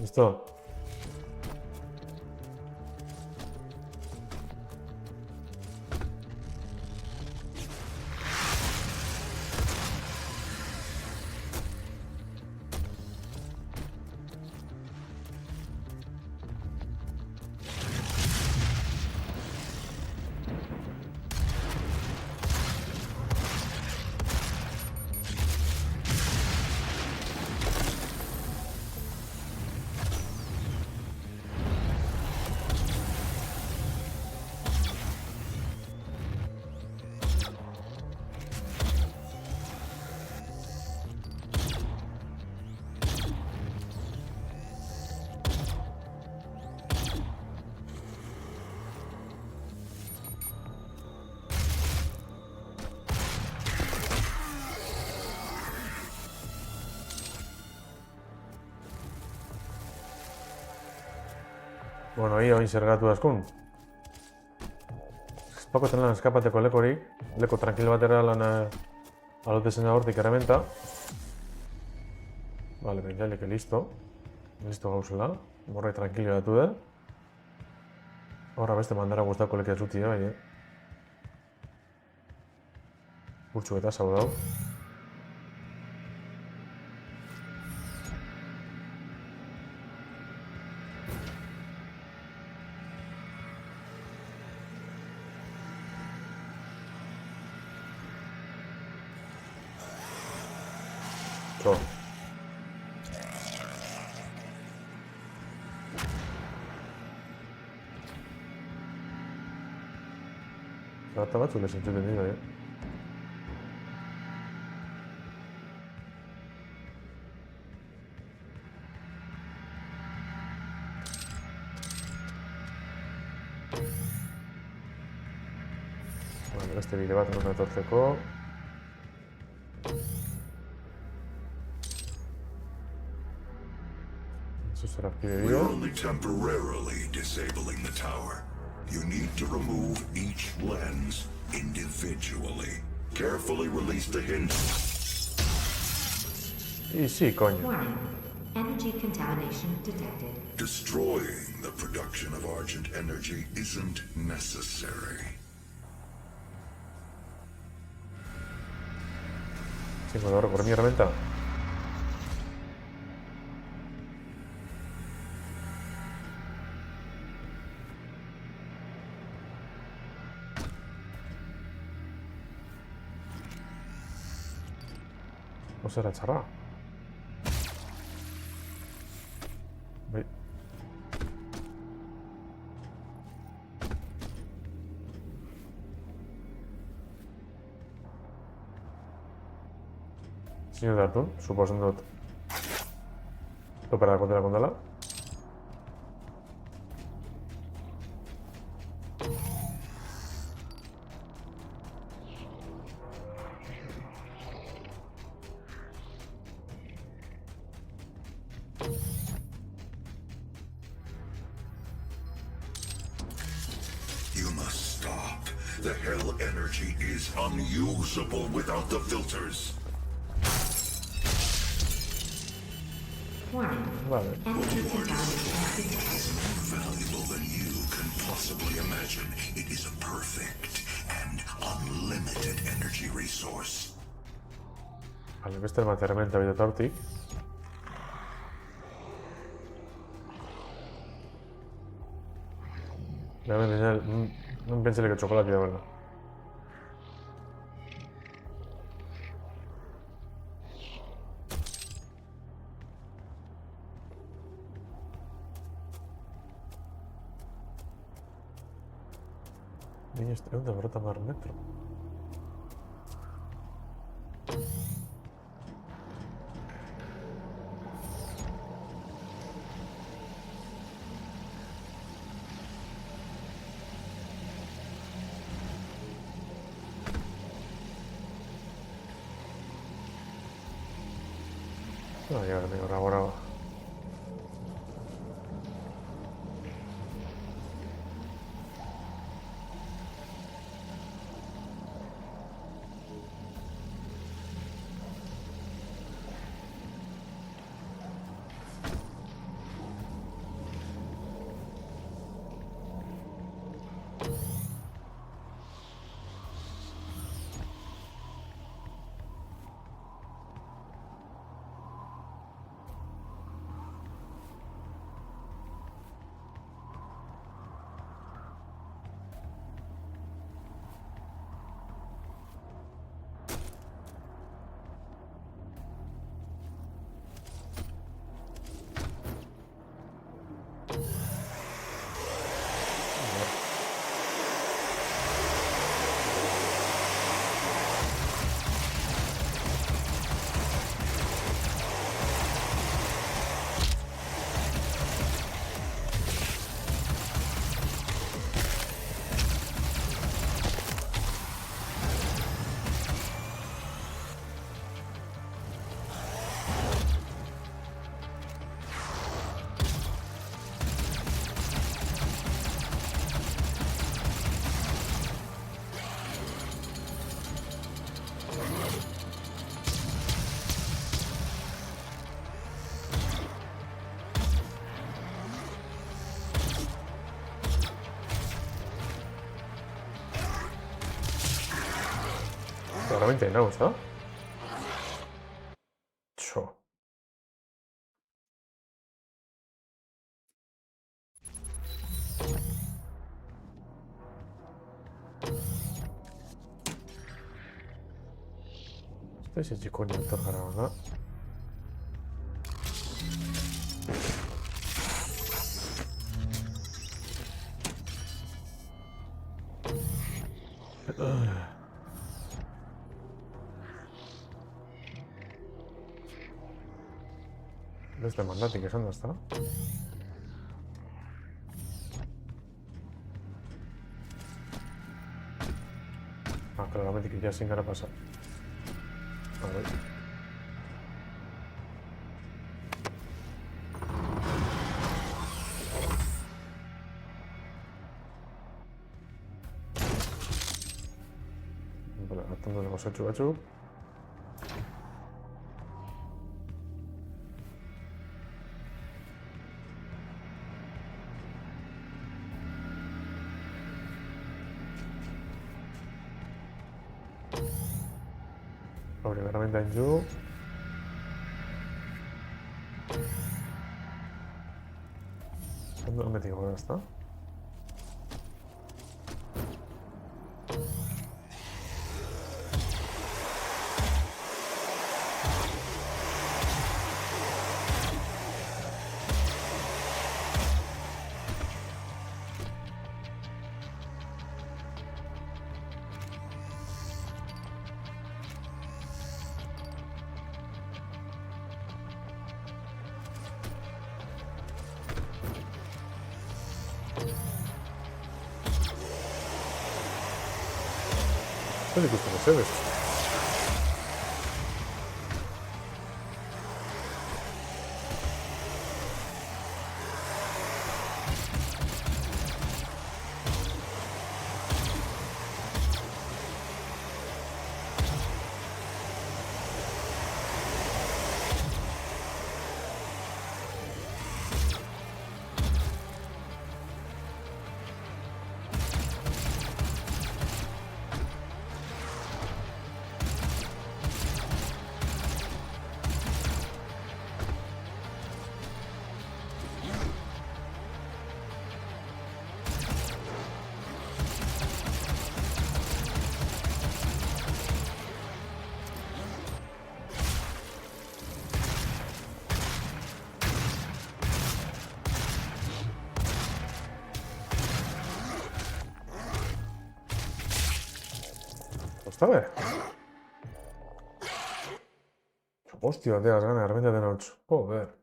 [SPEAKER 1] Listo. Bueno, hi oin zergatu askun. Espakoten lan eskapateko lekorik, leko tranquilo batera lan alote zen hortik errementa. Vale, pentsailik, listo. Listo gauzela. Borrai tranquilo datu da. Horra beste mandara guztako lekia zutia, bai, Urtsu eta zau dau. So. Zata batzuk lezentzuten dira, Vale, beste bide bat non etortzeko. Zuzera aktibe
[SPEAKER 7] We're
[SPEAKER 1] dio.
[SPEAKER 7] only temporarily disabling the tower. You need to remove each lens individually. Carefully release the hinge.
[SPEAKER 1] Y sí, coño.
[SPEAKER 3] Warning. Energy contamination detected.
[SPEAKER 7] Destroying the production of Argent energy isn't necessary.
[SPEAKER 1] Sí, puedo recorrer mi herramienta. O será txarra. Bai. Zinu dartu, suposen dut. Topera kontera kondela.
[SPEAKER 7] You must stop. The hell energy is unusable without the filters.
[SPEAKER 3] Warning.
[SPEAKER 1] Vale.
[SPEAKER 3] Energy contamination detected.
[SPEAKER 7] More valuable than you can possibly imagine. It is a perfect and unlimited energy resource.
[SPEAKER 1] Vale, beste bat herramienta bide hortik. Non pentsele che txokolati da, verdad. Niño, este es un de mar metro. No, ya me he ahora. Claramente nauz, da? Txo. Este es chico ni gara da. Beste mandatik esan da, ezta? Claramente que ya sin gara pasa. A ver. Vale, atando de gozatxu batzuk. Hori, garamente hain du. Ondo metik gara, ezta? Zer ikusten ez, Está bé. Hostia, te has ganas, repente de noche. Joder.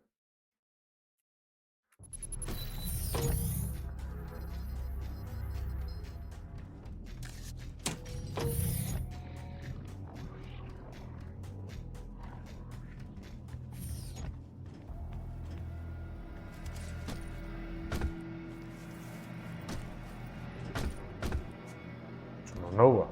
[SPEAKER 1] Nova.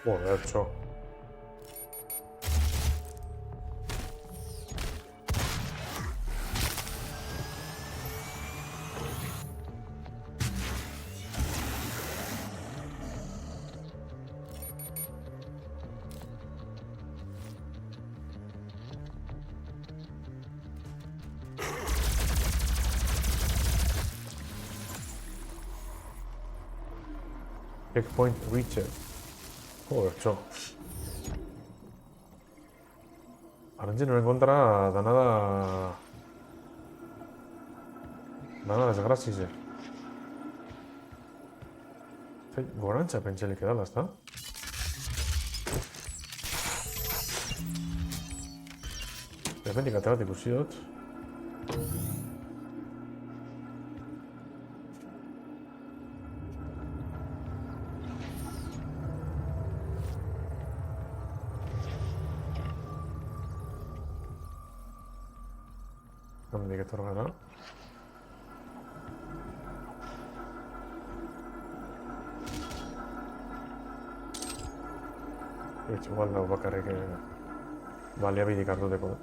[SPEAKER 1] Joder, cho. Checkpoint reached. Joder, cho. Arantxinoren kontra danada desgrazize. Gorantza pentselik edala, ezta? Defendik ate bat ikusi dut. Hemendik etor gara. Igual dago bakarrik baliabiderik hartuteko.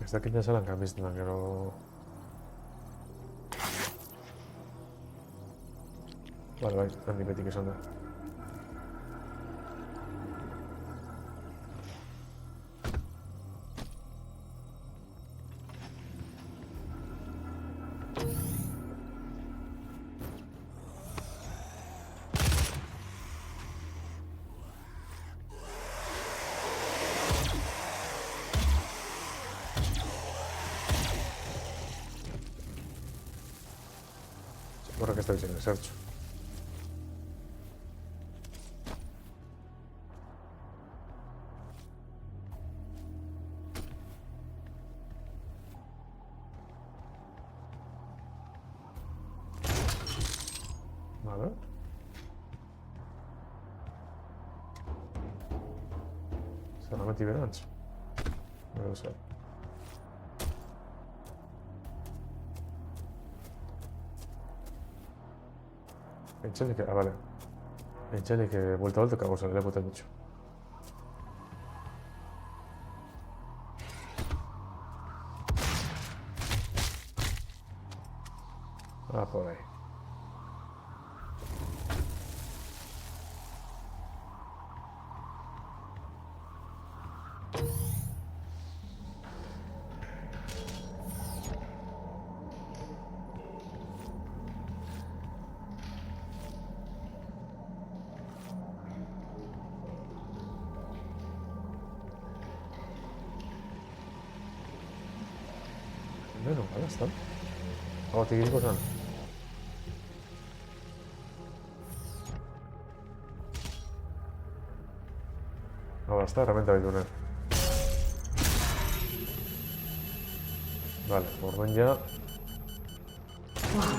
[SPEAKER 1] Ez dakit nezalan gambizten da, gero... Bai, handi betik esan da. Horrek ez da bitzen ezertxo. Vale. Zara meti berantz. Gero zer. Pensé que... Ah, vale. Pensé que vuelta a vuelta cago se le he dicho. Ah, por ahí. Bueno, ahora está. Oh, te digo cosa. Ahora está, herramienta de Vale, orden ya.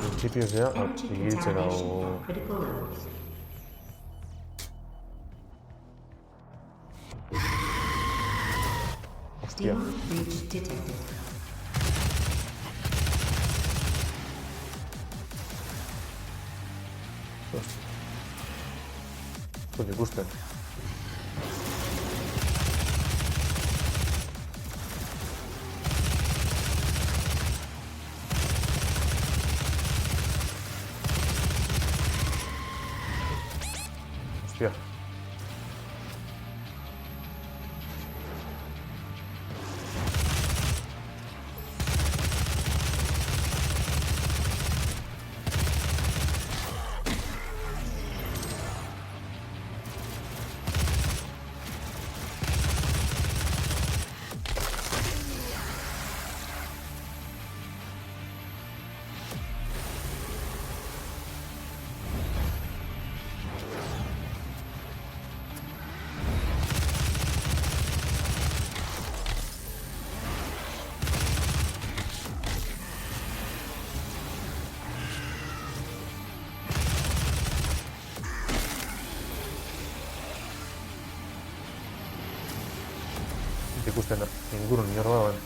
[SPEAKER 1] Principios ya.
[SPEAKER 3] Energy
[SPEAKER 1] Ibiltzera
[SPEAKER 3] contamination
[SPEAKER 1] o...
[SPEAKER 3] at critical levels.
[SPEAKER 1] Hostia.
[SPEAKER 3] Demon breach detected. Coño, gusten. Hostia.
[SPEAKER 1] ikusten ingurun inor dagoen.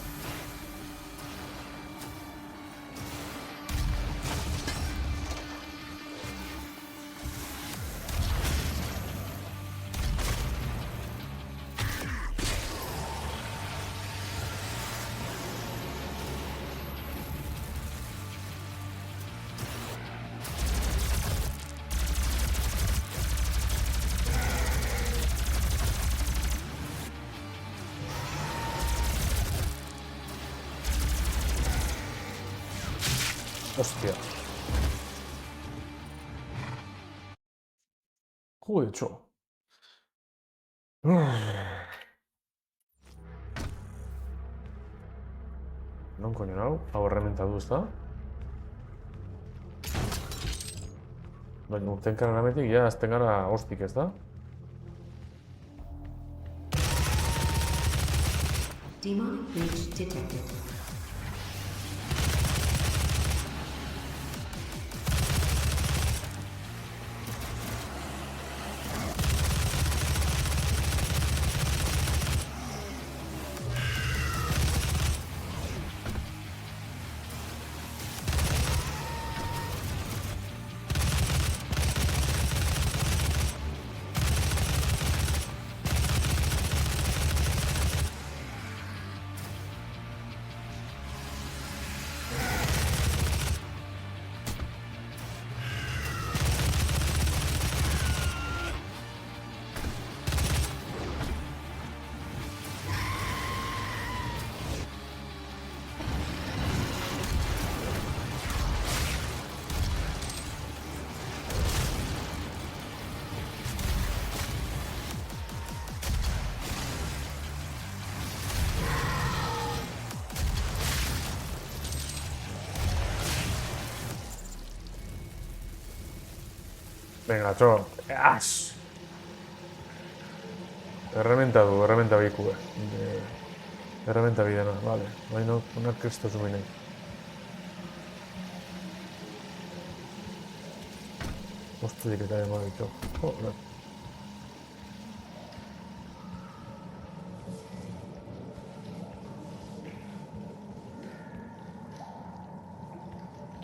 [SPEAKER 1] Hostia. Joder, txo. Non koño nau? Hau herramienta du, ezta? Baina urten karaganetik, ja, azten gara hostik, ezta?
[SPEAKER 3] Demonic breach detected.
[SPEAKER 1] Venga, txo. As! Herramienta du, herramienta bikue. Herramienta bidena, vale. Baina, unak kristo zumine. Ostudik eta ema ditu. Joder.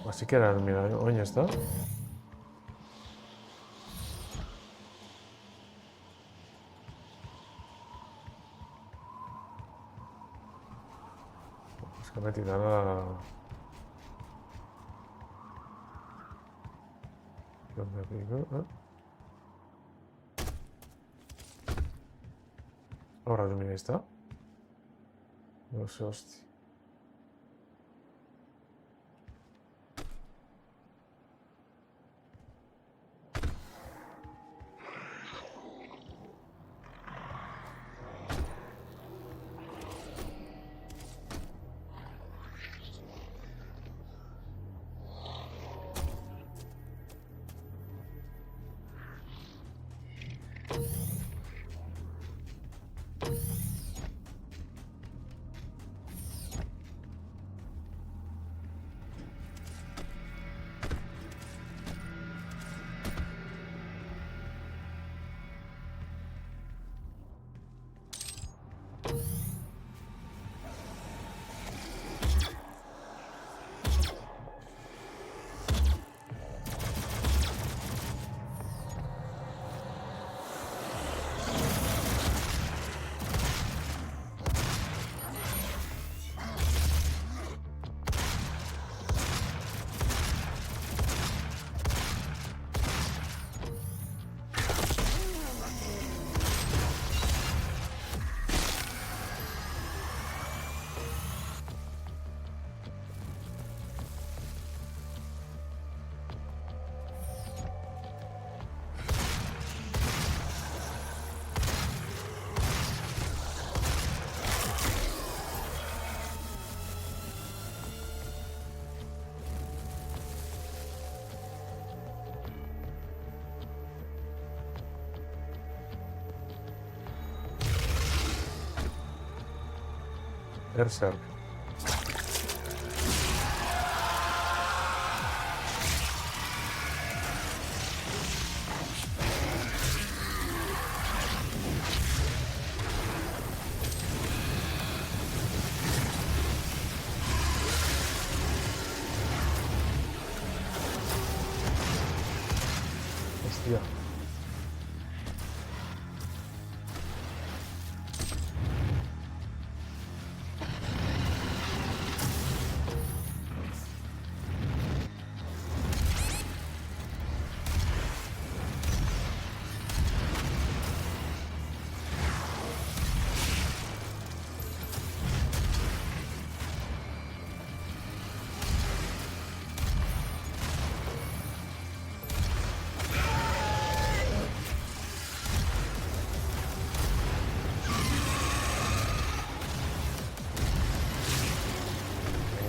[SPEAKER 1] Así que era, mira, oin ez da? Es que beti dara... Ahora mira, está. No sé, hostia. Berserk.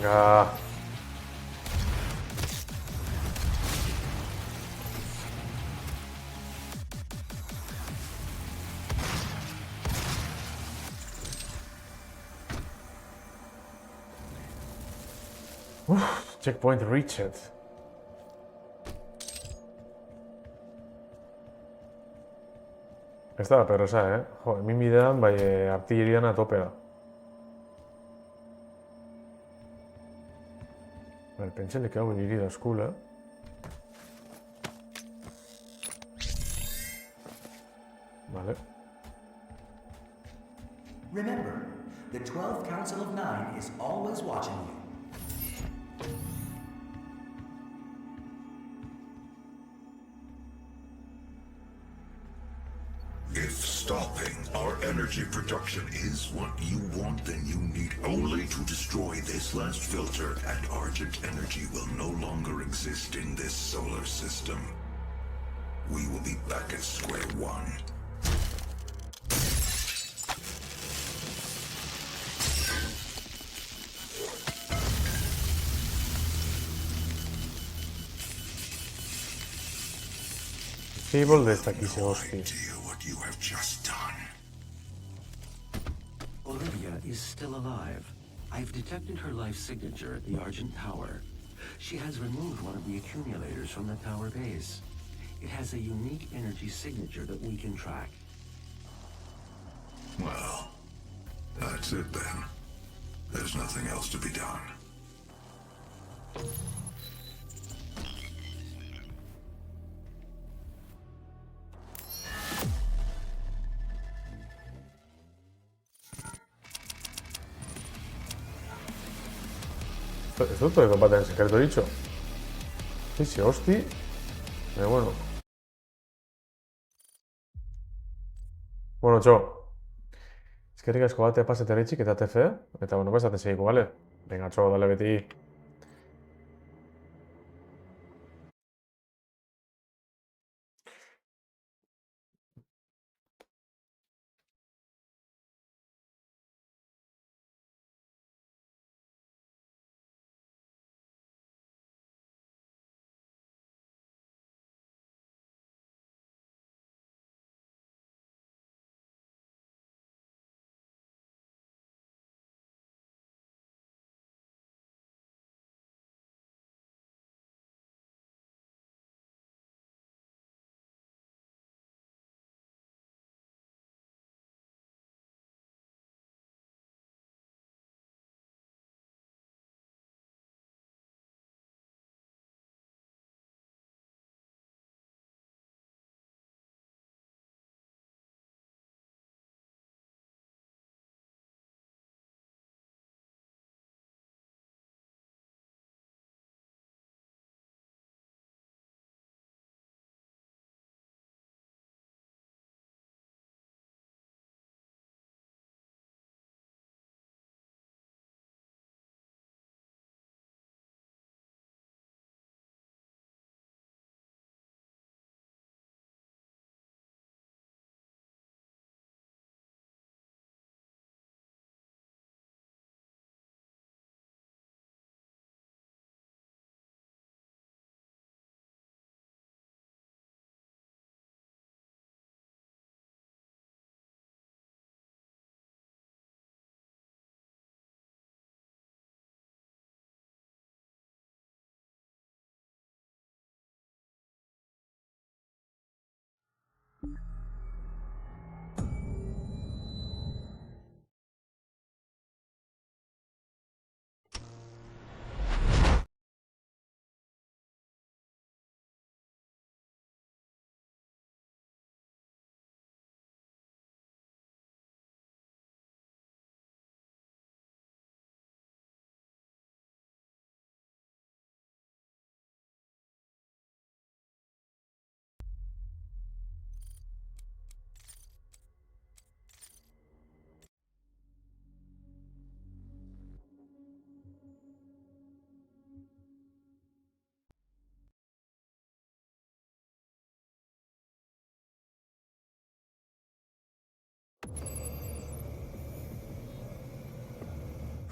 [SPEAKER 1] Venga. Checkpoint reached. Ez da perrosa, Jo, hemin bidean, bai, artillerian a tope da. Vale, pentsatzen hau hiri da eskula. Vale.
[SPEAKER 5] Remember, the 12 Council of Nine is always watching you.
[SPEAKER 7] If stopping our energy production is what you want, then you need only to destroy this last filter, and Argent energy will no longer exist in this solar system. We will be back at square one.
[SPEAKER 1] Fable de esta aquí se hostia.
[SPEAKER 7] Idea what you have just done.
[SPEAKER 2] Olivia is still alive. I've detected her life signature at the Argent Tower. She has removed one of the accumulators from the tower base. It has a unique energy signature that we can track.
[SPEAKER 7] Well, that's it then. There's nothing else to be done.
[SPEAKER 1] Esto es todo de combate en secreto dicho. Sí, sí, hosti. Pero bueno. Bueno, txo. Eskerrik asko bate paseteretxik eta TF. Eta bueno, pues, segiku, vale? Venga, txo, dale beti.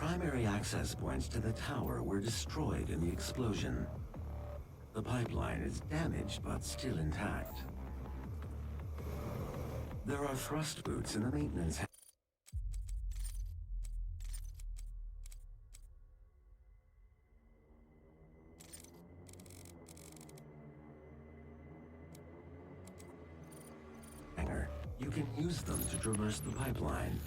[SPEAKER 2] primary access points to the tower were destroyed in the explosion. The pipeline is damaged but still intact. There are thrust boots in the maintenance hangar. You can use them to traverse the pipeline.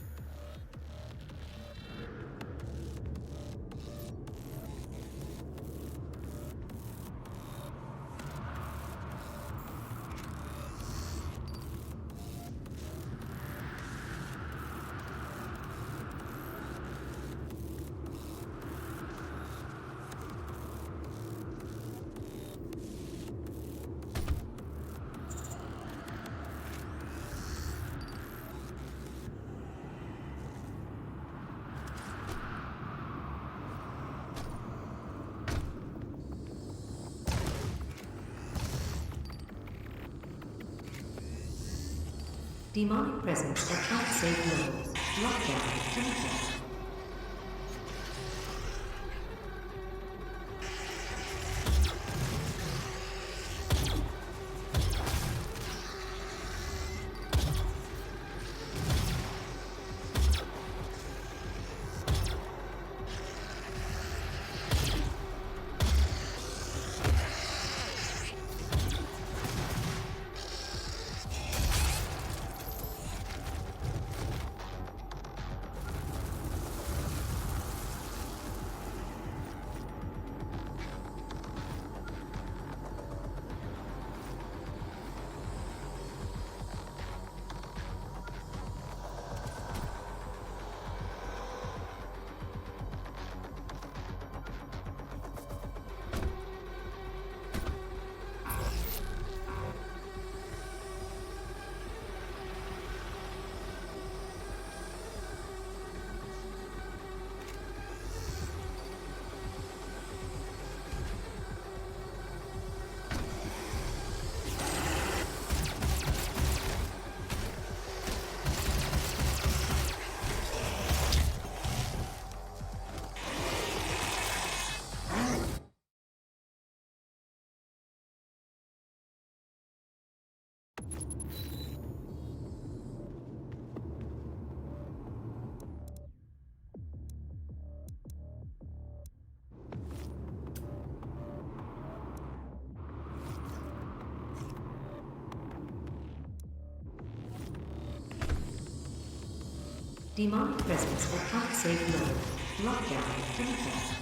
[SPEAKER 3] Demonic presence at unsafe levels. Lockdown in effect. Demonic presence at unsafe levels. Lockdown in effect.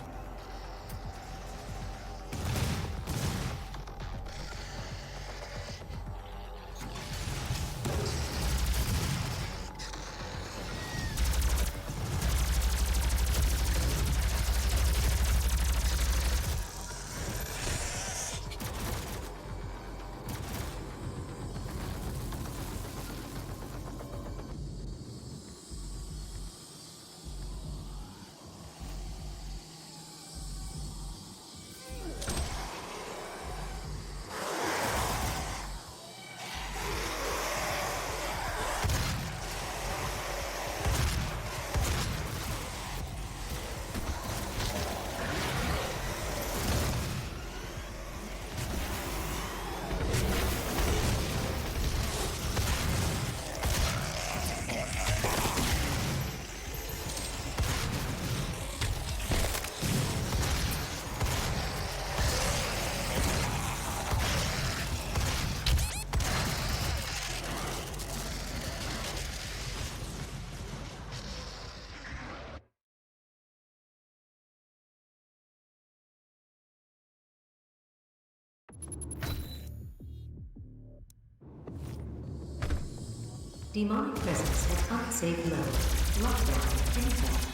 [SPEAKER 3] Demonic presence at unsafe levels. Lockdown in effect.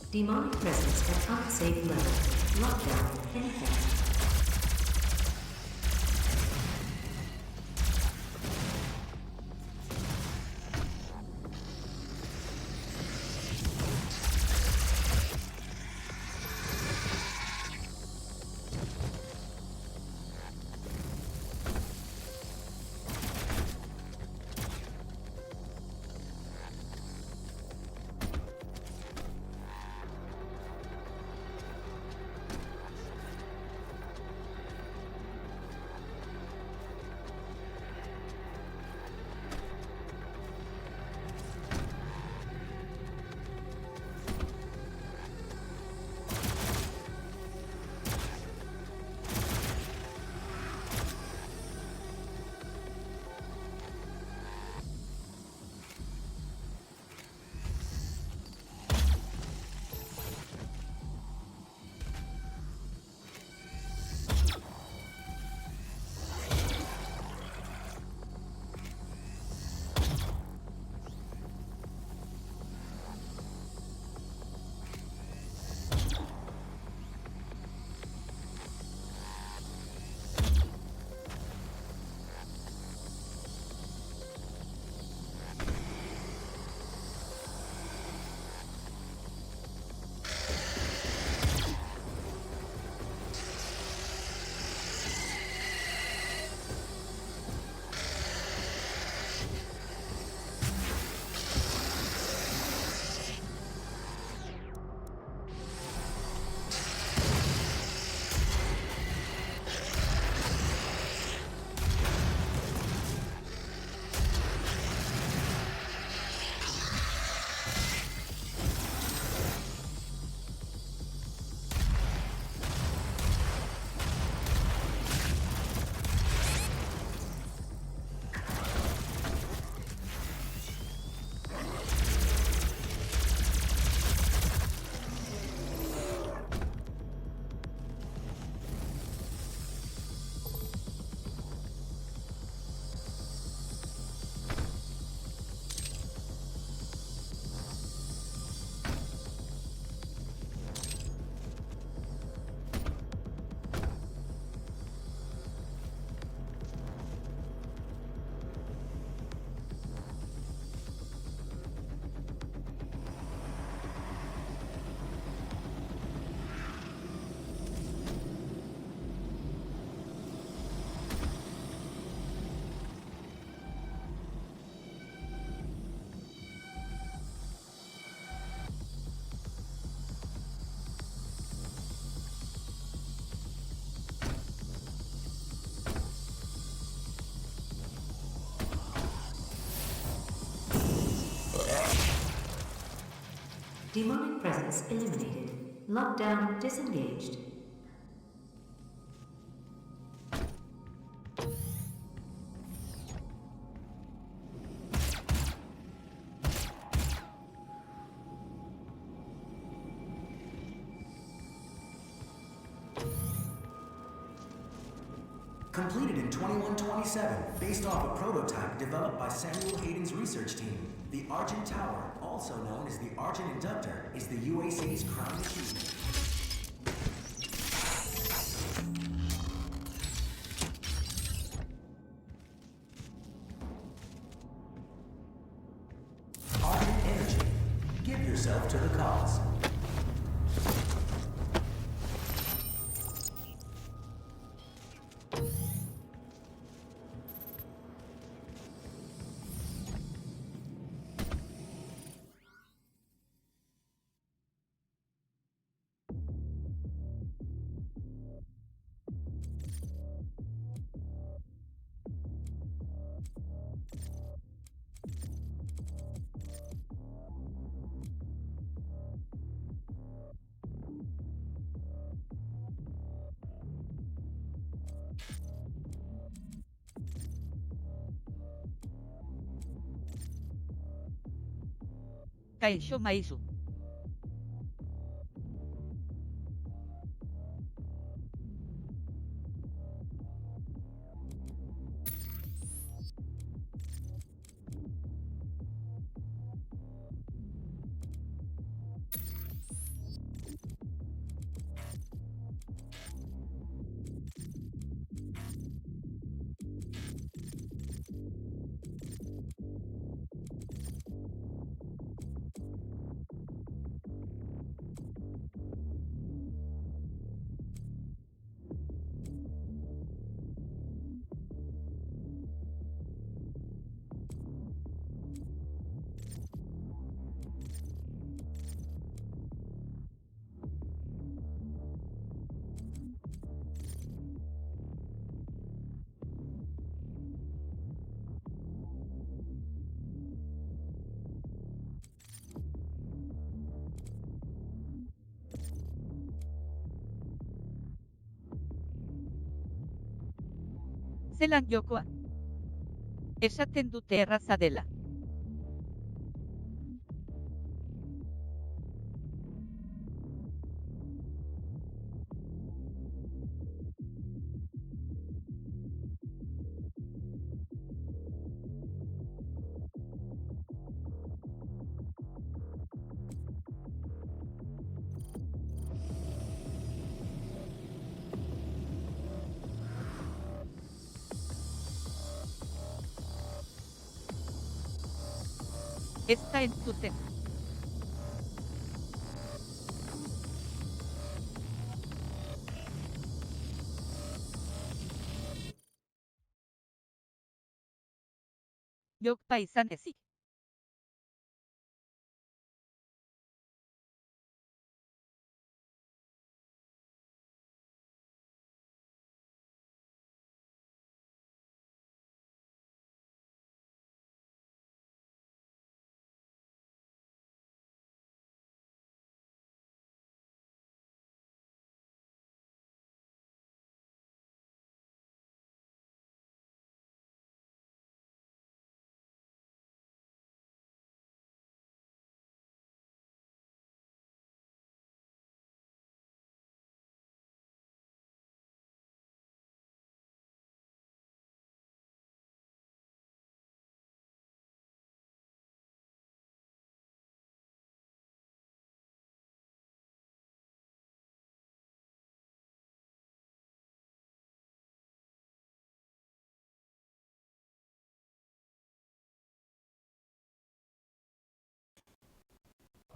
[SPEAKER 3] Demonic presence at unsafe level. Lockdown in effect. Demonic presence eliminated. Lockdown disengaged.
[SPEAKER 5] Completed in 2127, based off a prototype developed by Samuel Hayden's research team. The Argent Tower, also known as the Argent Inductor, is the UAC's crown achievement. Argent Energy. Give yourself to the cause.
[SPEAKER 6] Kaisho Maizu. Zelan jokoa. Esaten dute erraza dela. Ez da entzuten. Jokpa izan ezik.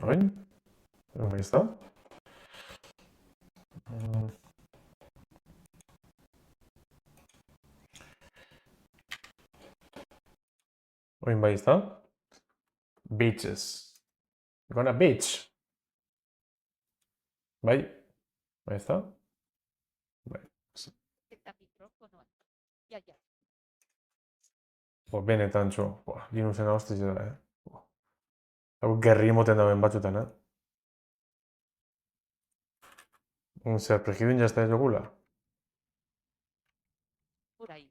[SPEAKER 1] Orain? Bai ez da? Orain bai ez da? Beaches. Gonna beach. Bai? Bai ez da? Bai.
[SPEAKER 6] Eta mikrofonoa. Ja.
[SPEAKER 1] Benetan txo. Linuxen ahostiz da, Hau gerri emoten dauen batzutan, Zer, prejidun jazta ez jogula?
[SPEAKER 6] Orain.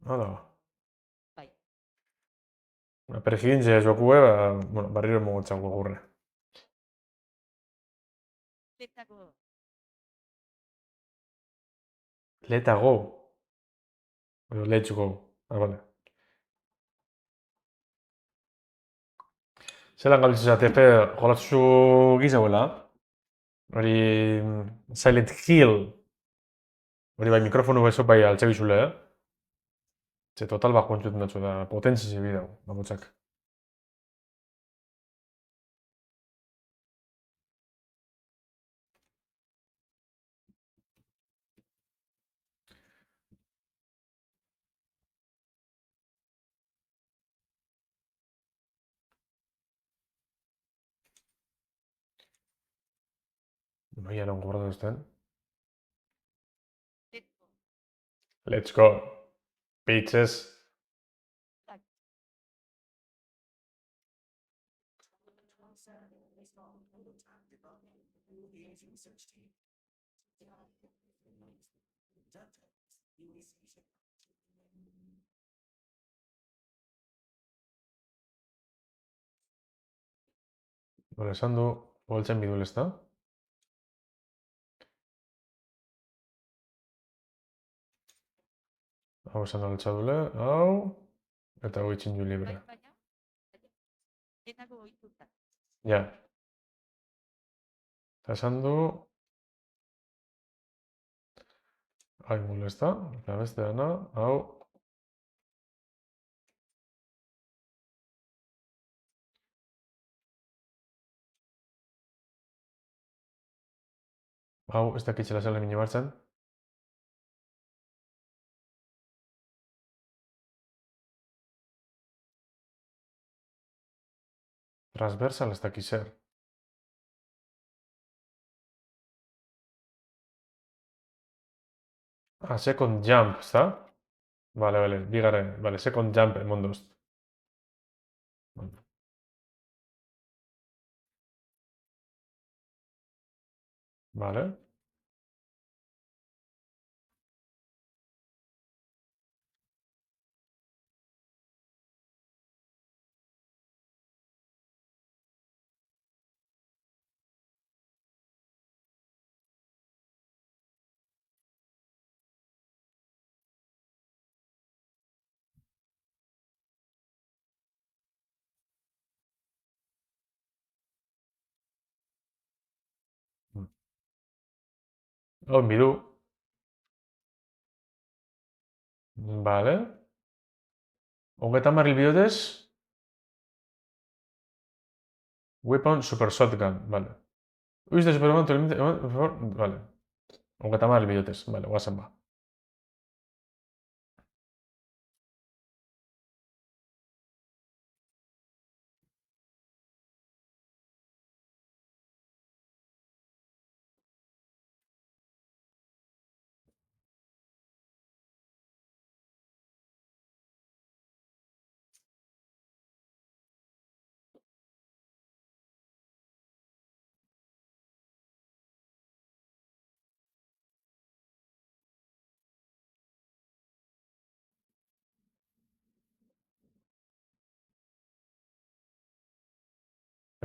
[SPEAKER 1] Hala.
[SPEAKER 6] Bai.
[SPEAKER 1] Prejidun ez jokue, barriro mogotzako gurre.
[SPEAKER 6] Letago.
[SPEAKER 1] Leta go. Let's go. Bale. Zelan gabiltza zatepe, jolatzu gizauela. Hori Silent Hill. Hori bai mikrofonu bezo bai altxabizule, Ze total bat kontzuten datzu da, potentzi zebi dago, bakotzak. Noia non gordo ezten. Let's go. Beaches. Bale, esan du, holtzen bidul ez da? Hau esan altxadule, hau, eta hau itxin du libre.
[SPEAKER 6] Baina. Enago ohituta.
[SPEAKER 1] Ja. Eta esan du... Hai molesta, eta beste dana, hau... Hau, ez dakitxela zela mini martzen. Transversal ez dakit zer. Second jump, ez da? Bale, bigarren, second jump emondozt. Vale. Oh, Miru. Vale. Hogeita hamar bidotez. Weapon Super Shotgun. Vale. Use the Superman to limit... Vale. Hogeita hamar bidotez. Vale, guazen ba.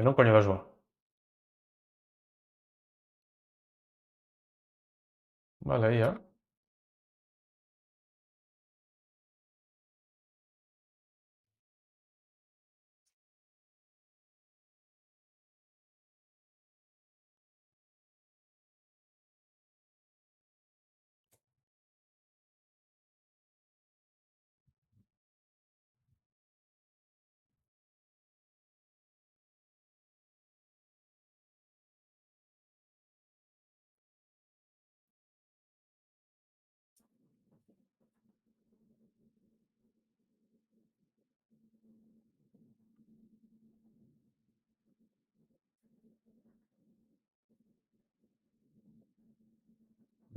[SPEAKER 1] Non coño das ba. Vale, aí ya.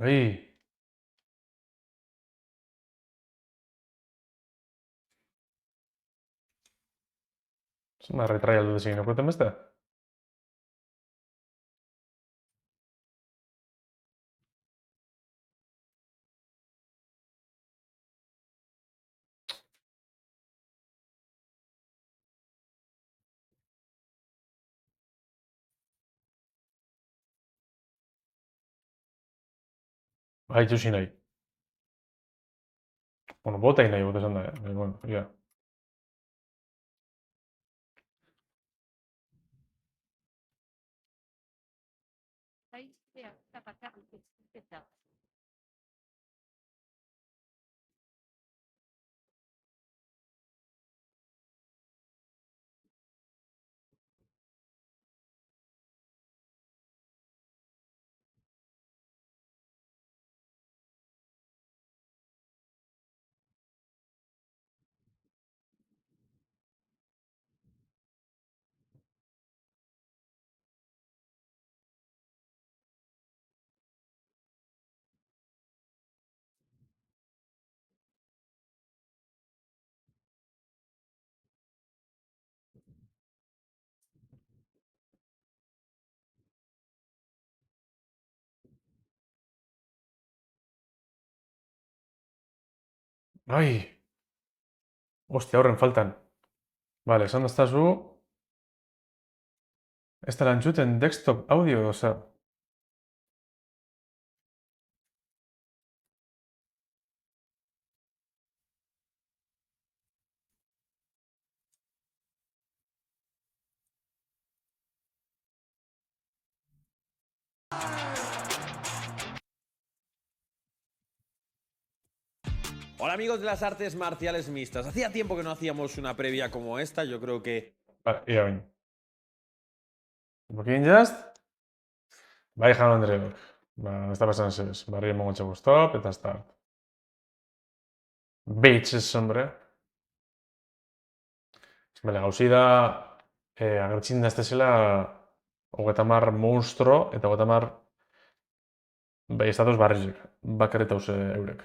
[SPEAKER 1] Aí. Se me retraia aldo designo. Cuéntame esta. Ahí txusi nahi. Bueno, bota nahi, bota esan da, bueno, ya.
[SPEAKER 6] Ahí, vea, está para acá, está.
[SPEAKER 1] Ai! Hostia, horren faltan. Vale, esan daztazu... Ez dela entzuten desktop audio, oza...
[SPEAKER 8] Hola amigos de las artes marciales mixtas. Hacía tiempo que no hacíamos una previa como esta. Yo creo que...
[SPEAKER 1] Vale, ia bain. Bokin just... Bai, jaun Andreok. Ba, ez da pasan zez. Barri emongo txago stop eta start. Bitches, hombre. Bale, gauzi da... agertzin daztezela... Hogeita mar monstro eta hogeita mar... Bai, estatus barrizek. Bakarreta hause eurek.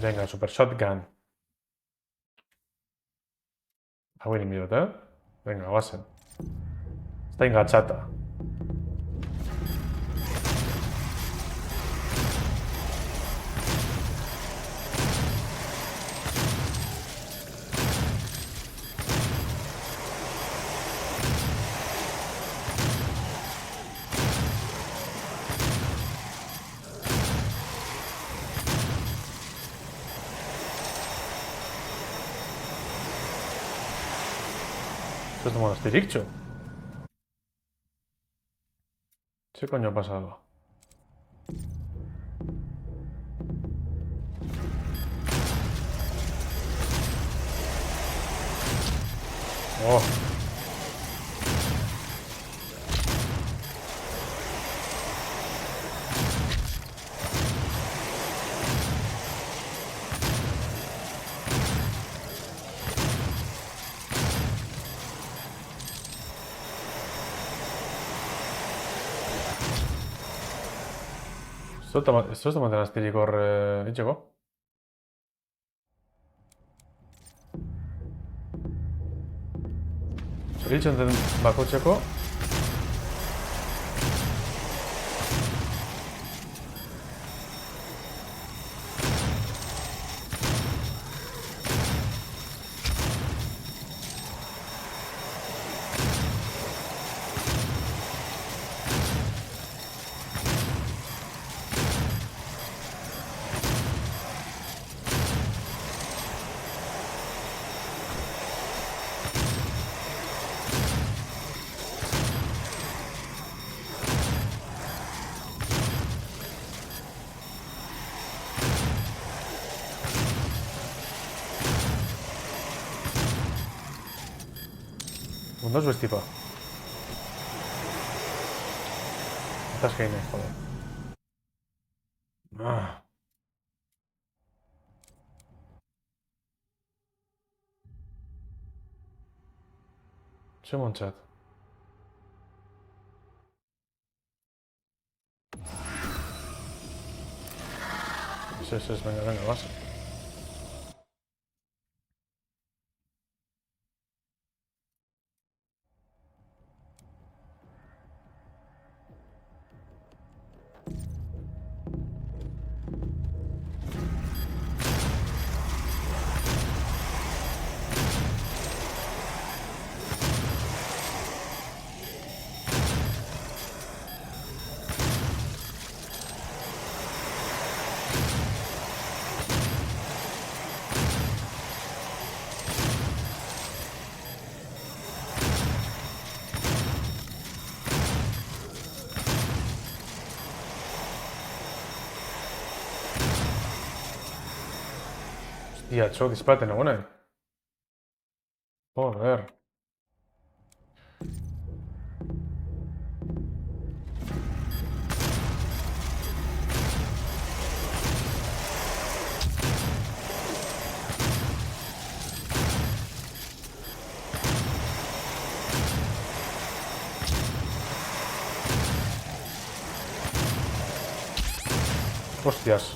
[SPEAKER 1] Venga, super shotgun. Hau egin bidot, Venga, guazen. Está enganchata. Esto es de monastiriccho. ¿Qué coño ha pasado? Oh. Esto es de monastiriko hor itxeko? Zoritzen den bakotzeko. Ondo ez bestipa. Estás geine, joder. Ah. Ze montzat. Ez, venga, base. Hostia, txo, disparate nagoen. Joder. Hostias.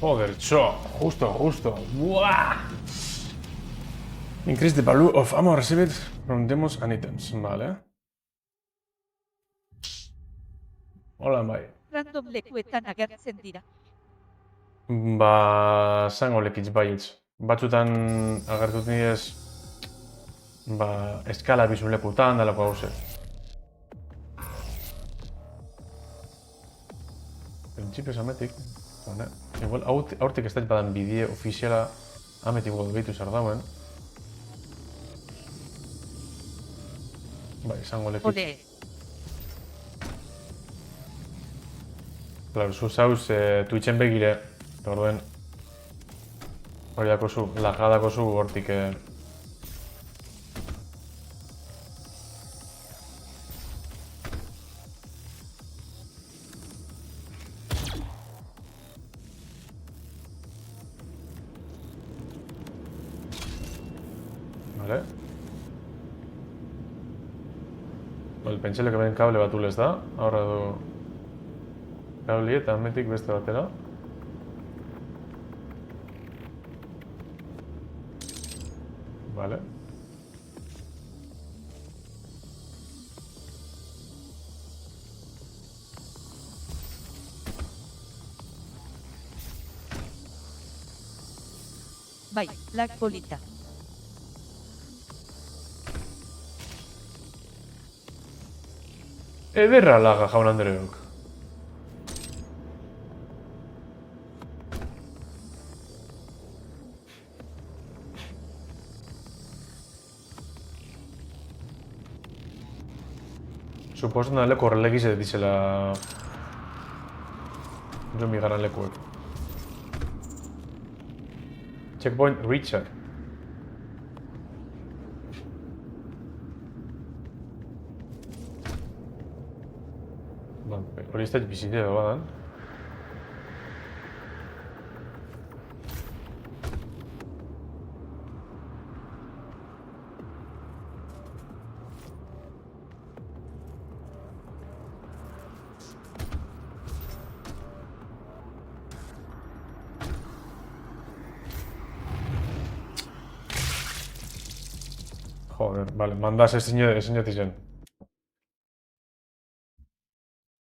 [SPEAKER 1] Joder, txo. Justo. Buah. Increase the value of ammo received from demos and items. Vale. Hola, bai.
[SPEAKER 6] Random lekuetan agertzen dira.
[SPEAKER 1] Ba, zango lekitz baietz. Batzutan agertut nidez, eskala bizun lekutan, dalako hauze. Printzipioz ametik, igual aurtik ez da badan bidie ofiziala ametik godu behitu zer dauen. Bai, zango lekitz.
[SPEAKER 6] Ole,
[SPEAKER 1] Claro, zu zauz Twitchen begire, orduen hori dako zu, lagadako zu hortik Vale. Pentsele hemen kable bat ulez da, horra du kabli eta hemetik beste batera. Vale.
[SPEAKER 6] Bai, lag polita.
[SPEAKER 1] Ederra laga, jaun Andreok. Suposatzen da leku horrelek izan dizela jo migaran lekuek. Checkpoint Richard. Hori ez da bizitea da badan. Joder, vale, mandaz ezin jotizen.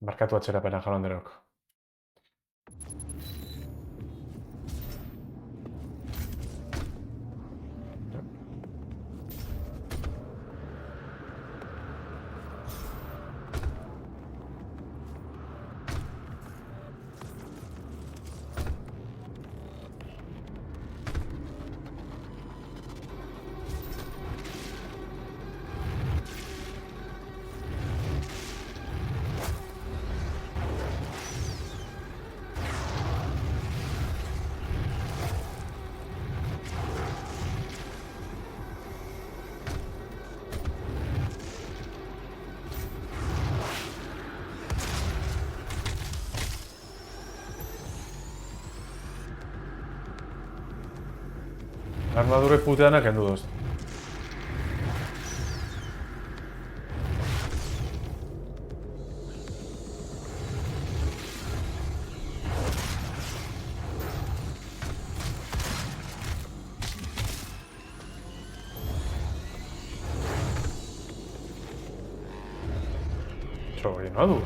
[SPEAKER 1] Markatu atzerapena, jaun Andreok. Armadure puteanak kendu doz. Hori no du.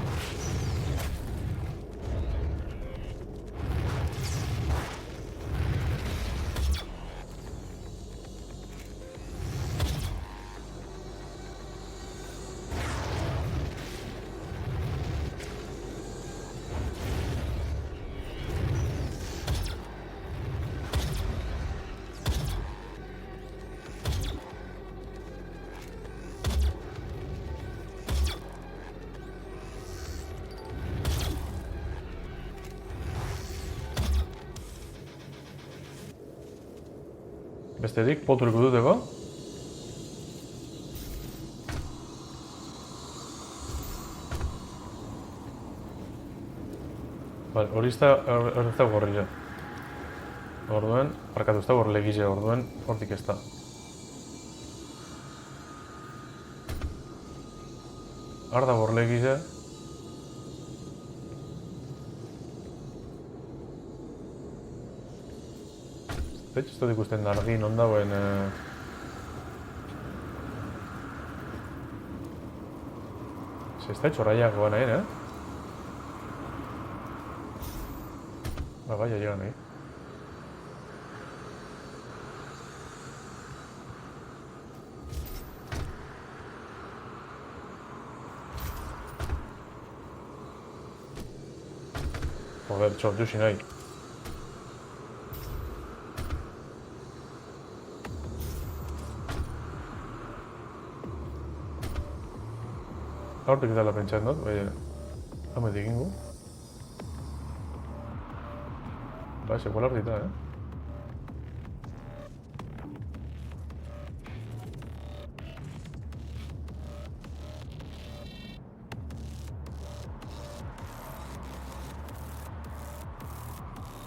[SPEAKER 1] Bestetik, poturik duteko. Vale, hori ez da gorria. Orduen, parkatu ez da gorlegize orduen, hortik ez da. Arda gorlegize. Ez dut ikusten argin ondagoen... Ez da txorraiak goa nahi, Bai, ja nahi. Joder, txor, jusi nahi. Hortik dela pentsat dut, bai, hame dikingu. Ba, sekuela hortita,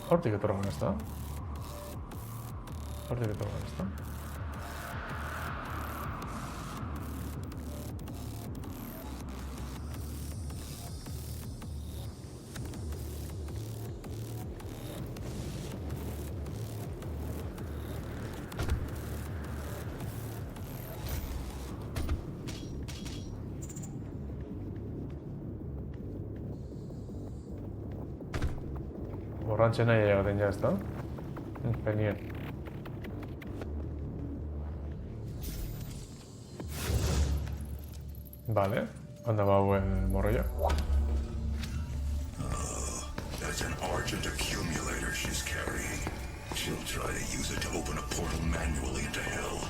[SPEAKER 1] Hortik etorren ez da. Hortik etorren ez da. Borrantxe nahi egaten ja, ez da? Genial. Vale, anda ba hau morroia.
[SPEAKER 7] That's an Argent accumulator she's carrying. She'll try to use it to open a portal manually into hell.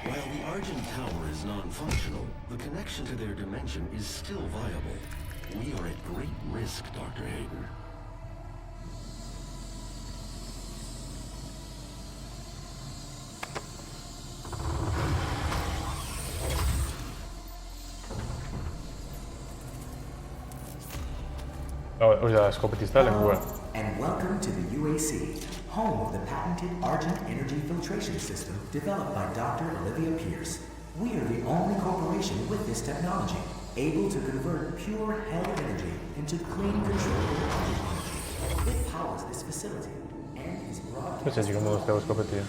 [SPEAKER 2] While the Argent Tower is non-functional, the connection to their dimension is still viable. We are at great risk, Dr. Hayden.
[SPEAKER 1] Hori da, eskopetista, lengua.
[SPEAKER 5] And welcome to the UAC, home of the patented Argent Energy Filtration System developed by Dr. Olivia Pierce. We are the only corporation with this technology, able to convert pure hell energy into clean, controllable Argent energy. It powers this facility and is broadcast.
[SPEAKER 1] Ez ez modu ez eskopetia.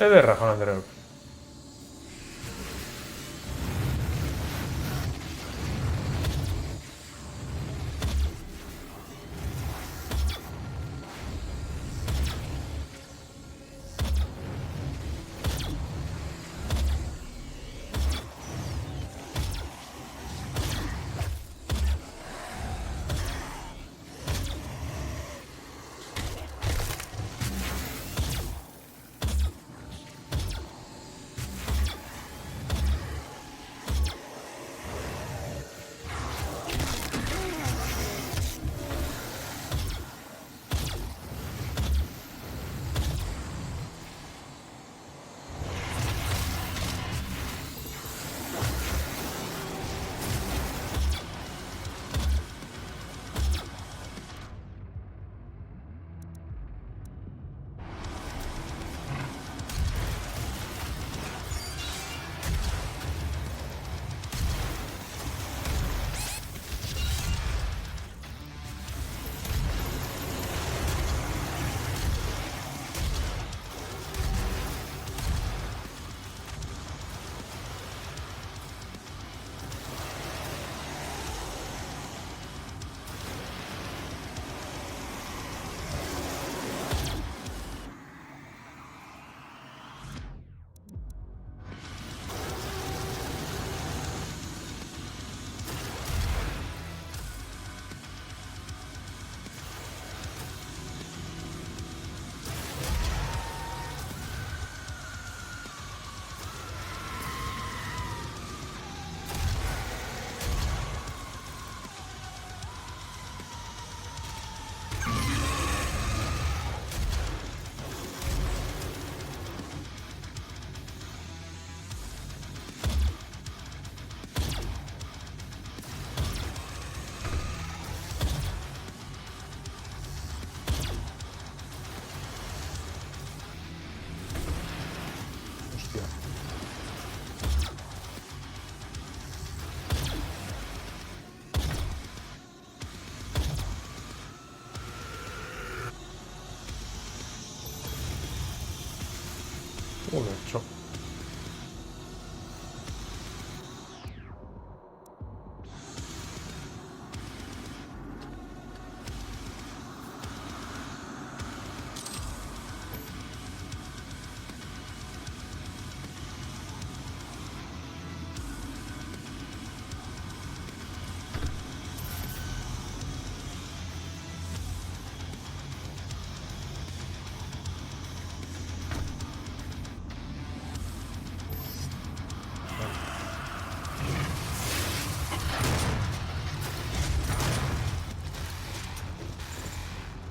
[SPEAKER 1] Ederra, Juan Andreok.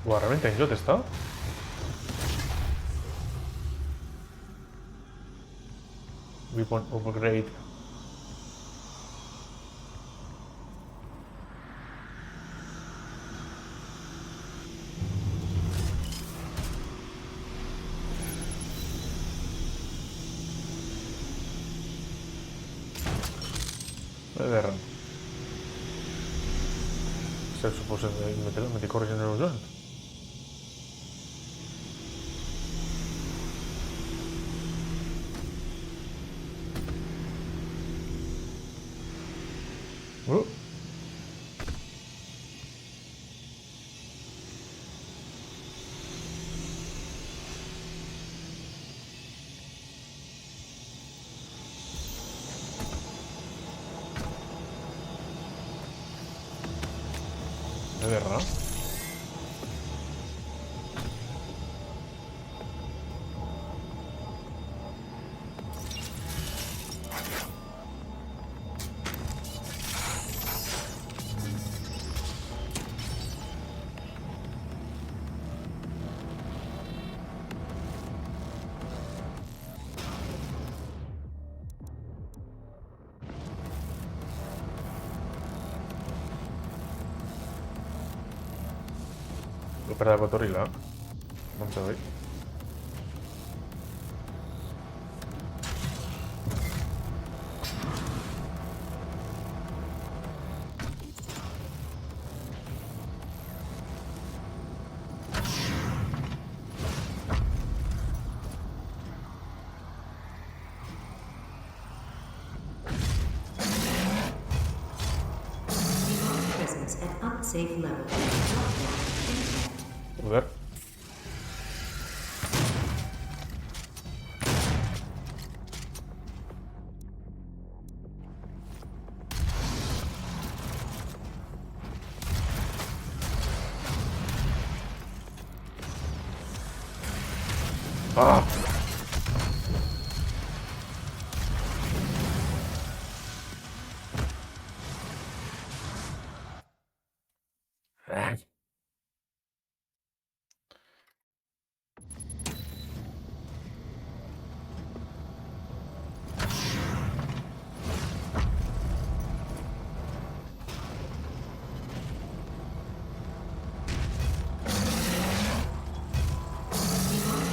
[SPEAKER 1] Buah, realmente en Jot está. Weapon upgrade. Vederan. Se suppose me ti corri nello Jot. Vederra. Opera gotorrila. Non bai.
[SPEAKER 3] Presence at unsafe level. Lockdown in effect.
[SPEAKER 1] Joder. Ah!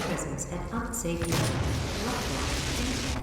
[SPEAKER 3] Presence at unsafe level. Lockdown in effect.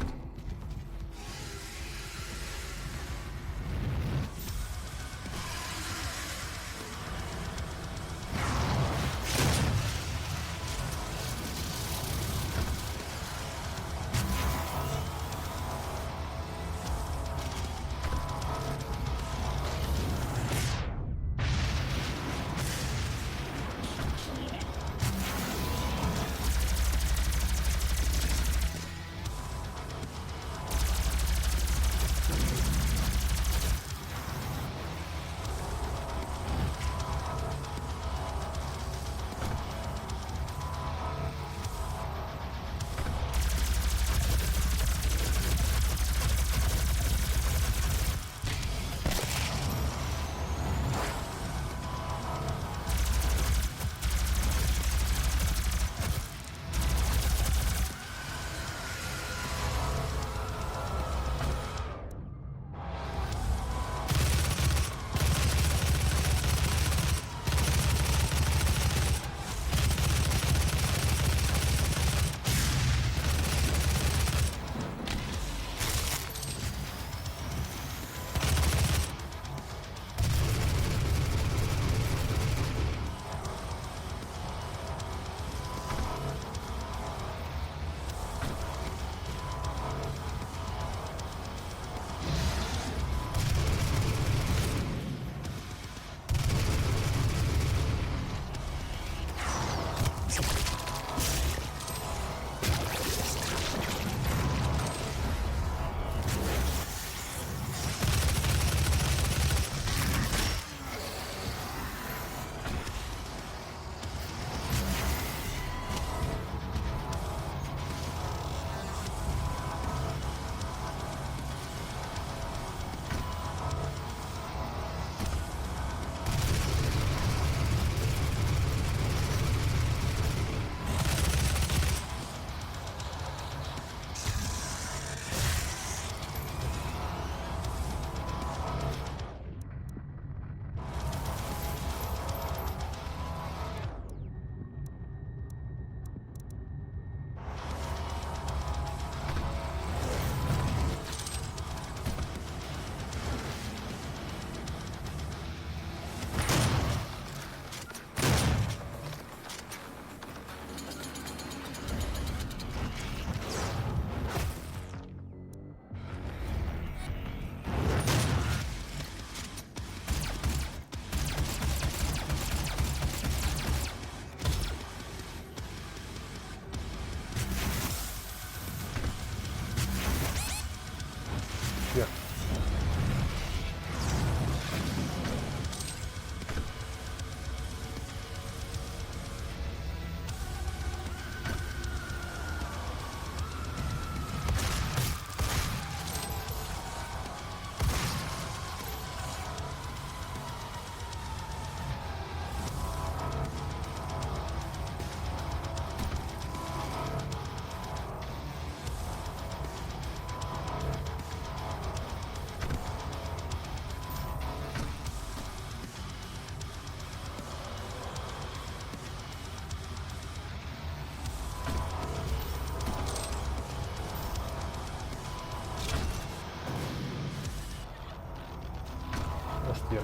[SPEAKER 1] Hostia.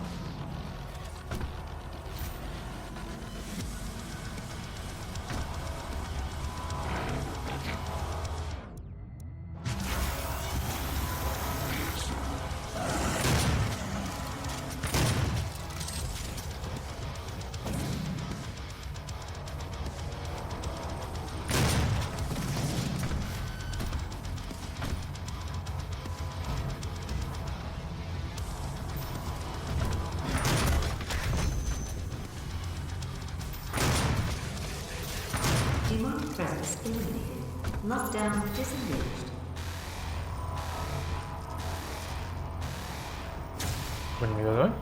[SPEAKER 3] Demonic presence eliminated. Lockdown disengaged.
[SPEAKER 1] Coño, ¿me dio, eh?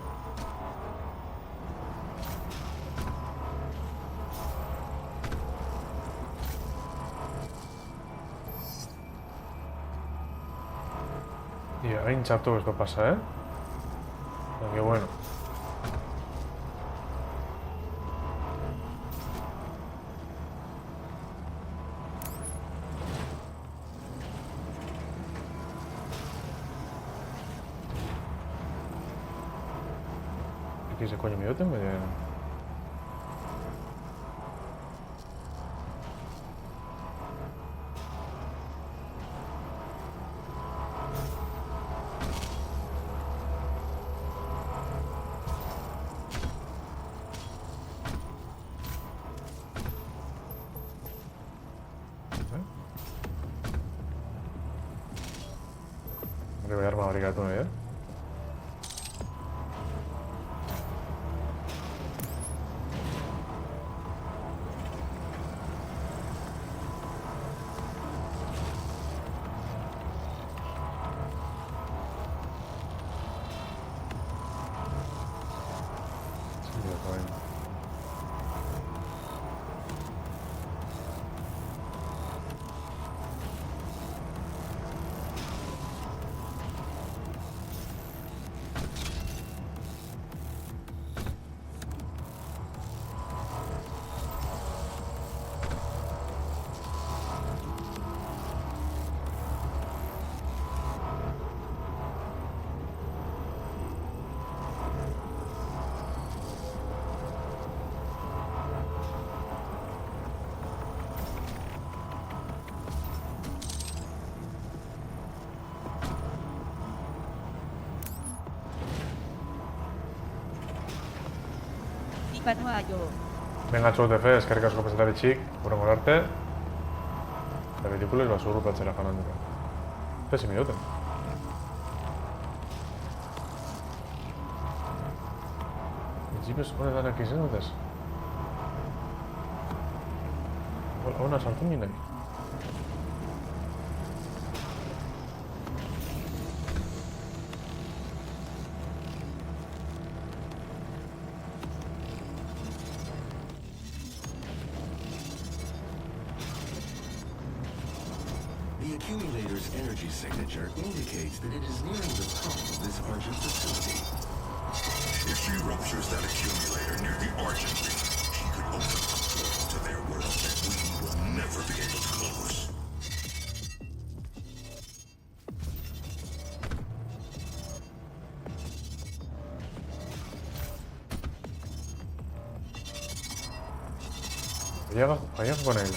[SPEAKER 1] Tío, hain txartu esto pasa, eh? Que bueno. ¿Qué dice coño? Yo tengo idea. Voy a armar abrigado, ¿eh?
[SPEAKER 6] Banoa jo.
[SPEAKER 1] Venga, txot de fe, eskerrik asko presentari txik, burrengo arte. Eta betikules basurru patzera jananduko. Pesi minuten. Principios honetan izan dutez. Hona sartu nien nahi.
[SPEAKER 2] The accumulator's energy signature indicates that it is nearing the top of this Argent facility.
[SPEAKER 7] If she ruptures that accumulator near the Argent Reef, she could open a portal to their world that we will never be able to close.
[SPEAKER 1] Vaya con él.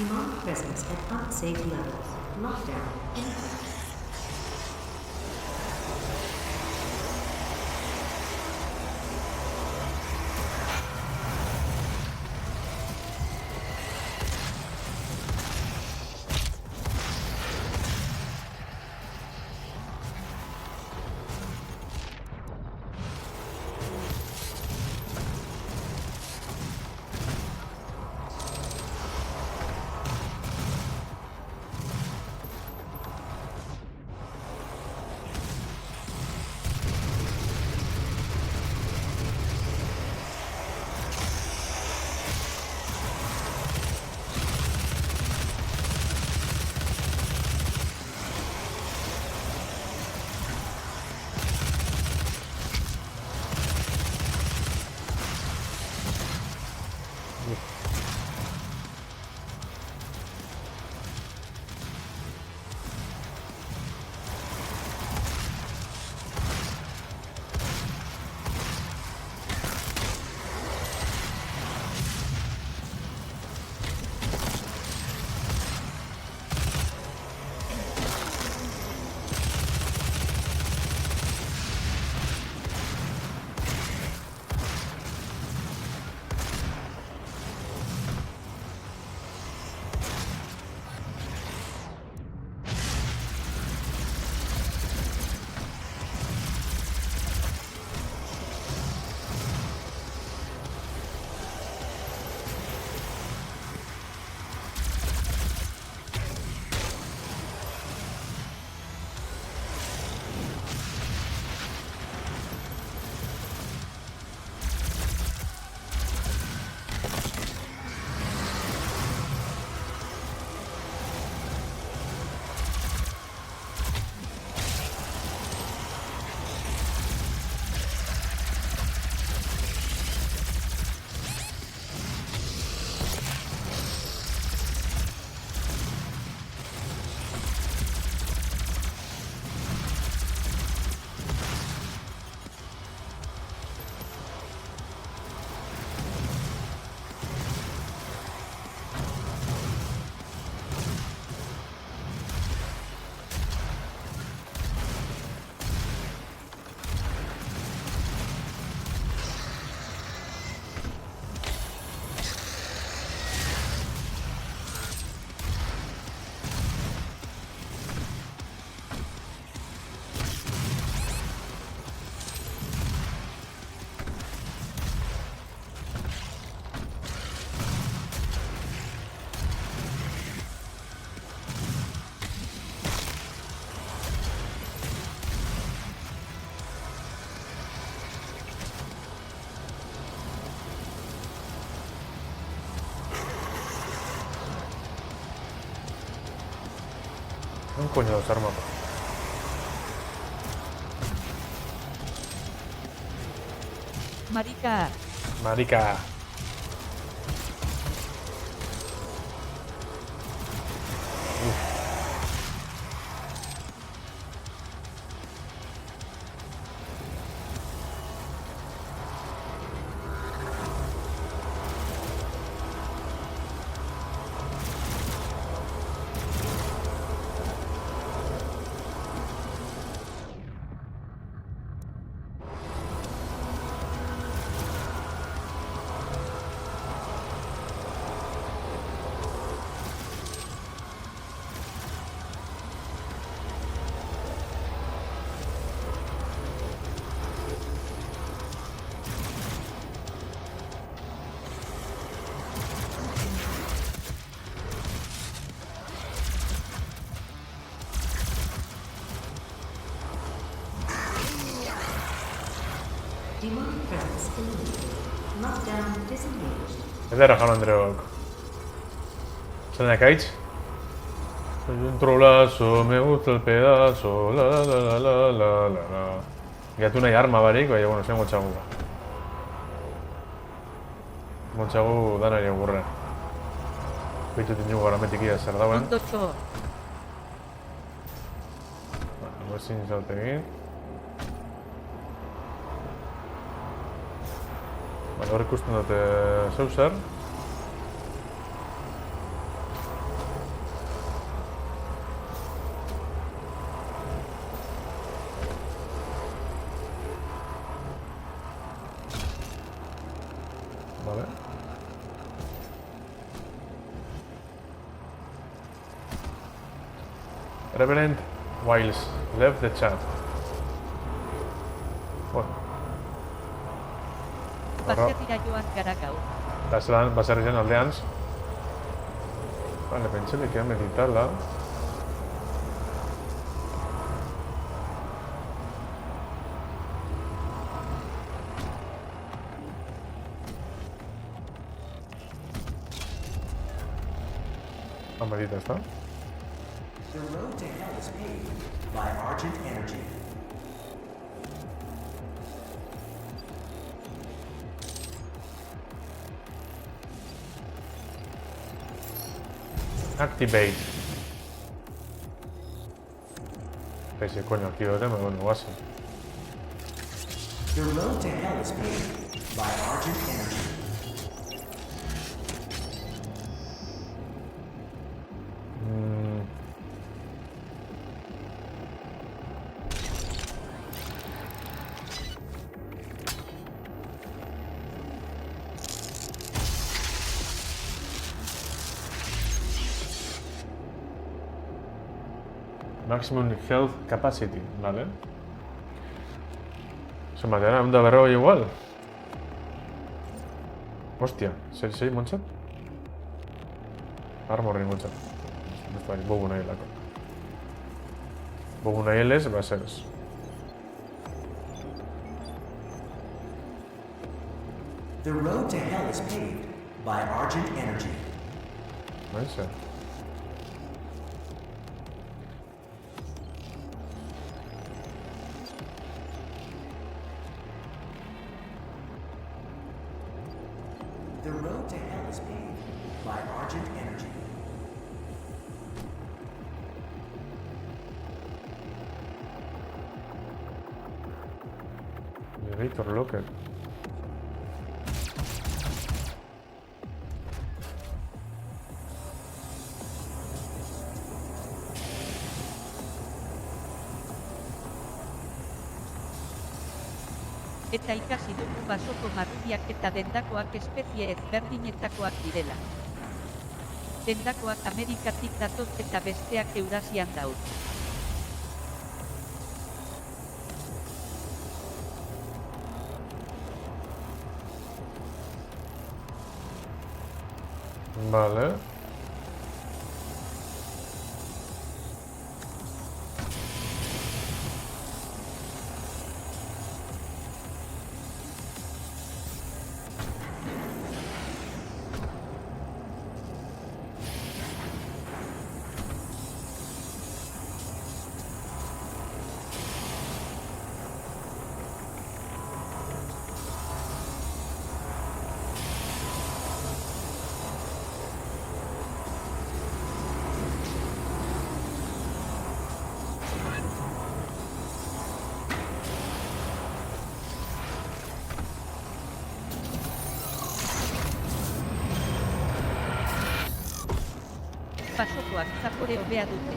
[SPEAKER 3] Demonic presence at unsafe levels. Lockdown in effect.
[SPEAKER 1] Un coño desarmado.
[SPEAKER 6] Marica,
[SPEAKER 1] Marica.
[SPEAKER 3] Demonic presence eliminated. Lockdown disengaged.
[SPEAKER 1] Eder jaun Andreok. Zenak aitz? Soy un trolazo, me gusta el pedazo, la la la la la la la. Gatu nahi arma barik, baina, bueno, zen motxagu. Motxagu danari agurren. Beitu tindugu garametik ia zer dauen.
[SPEAKER 6] ondotxo.
[SPEAKER 1] Ezin zaute egin. Hor ikusten dute zeu zer. Vale. Reverend Wiles left the chat. Bueno.
[SPEAKER 6] Baserrira joan gara gaur.
[SPEAKER 1] Eta baserrian aldeans. Vale, pensé que queda meditarla. Medita está.
[SPEAKER 5] The road to hell is paved by Argent Energy.
[SPEAKER 1] Activate. Ese coño aquí lo tengo, bueno, va a ser.
[SPEAKER 5] The road to hell is paved by Argent Energy.
[SPEAKER 1] Maximum health capacity, vale. Se me quedará un daberro igual. Hostia, ¿sei Monchat? Armor en Monchat. Esto ahí, bobo nahi lako. Bobo nahi les, va a ser eso.
[SPEAKER 5] The road to hell is paved by Argent Energy.
[SPEAKER 1] Nice.
[SPEAKER 5] The road to hell is paved by Argent Energy.
[SPEAKER 1] Elevator locker.
[SPEAKER 6] Eta ikasi dugu basoko marrubiak eta dendakoak espezie ezberdinetakoak direla. Dendakoak Amerikatik datoz eta besteak Eurasian dauz.
[SPEAKER 1] Vale.
[SPEAKER 6] Basokoak zapore hobea dute.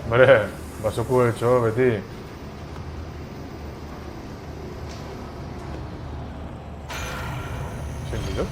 [SPEAKER 1] Hombre, basoko hecho, beti. ¿Sentido?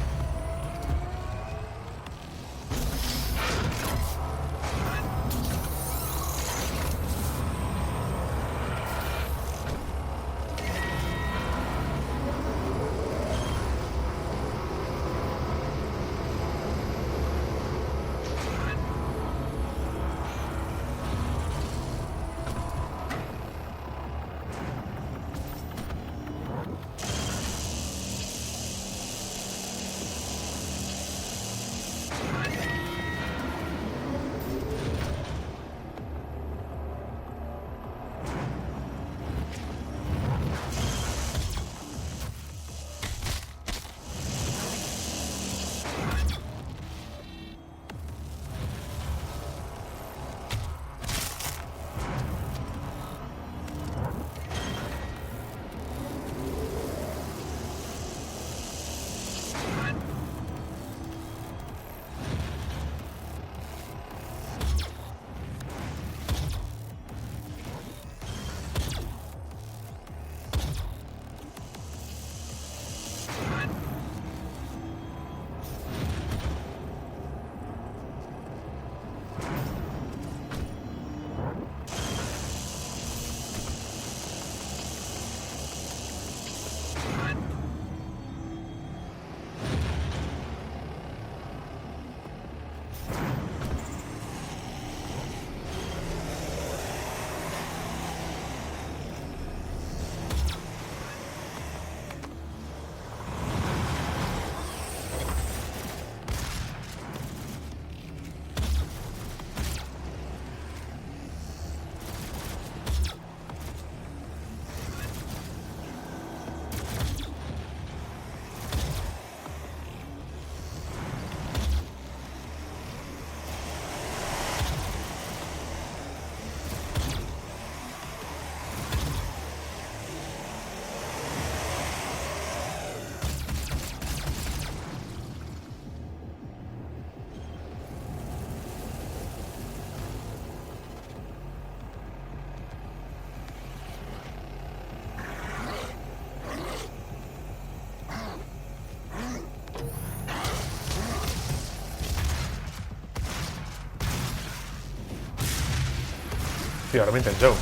[SPEAKER 1] Hòstia, ara m'intengeu.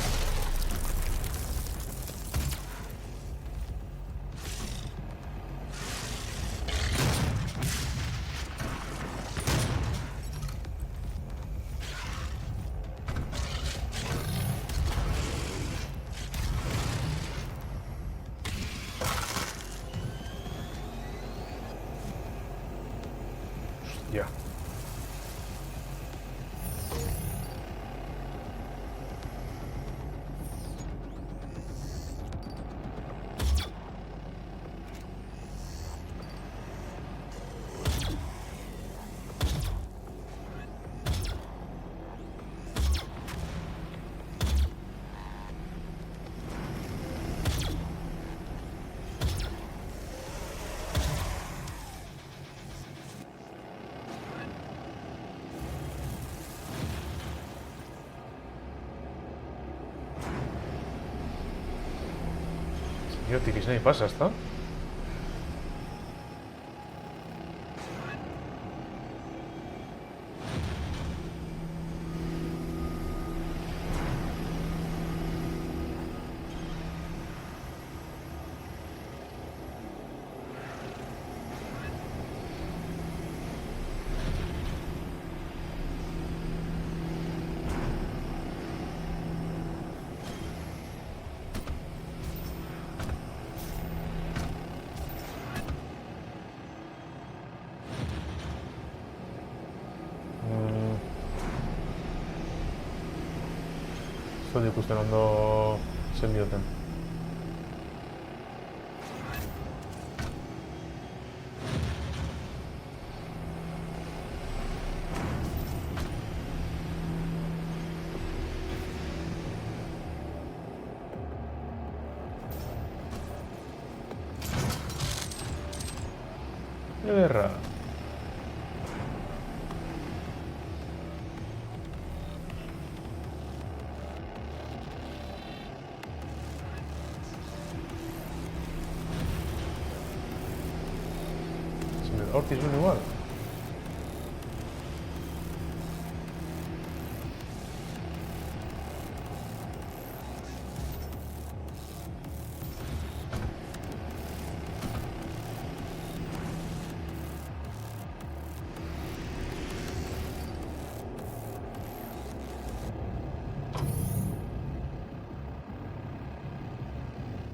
[SPEAKER 1] Hòstia. Idiotik izan pasa, ezta? Ez dut ikusten ondo zen dioten. Ederra. Hortik zuen igual.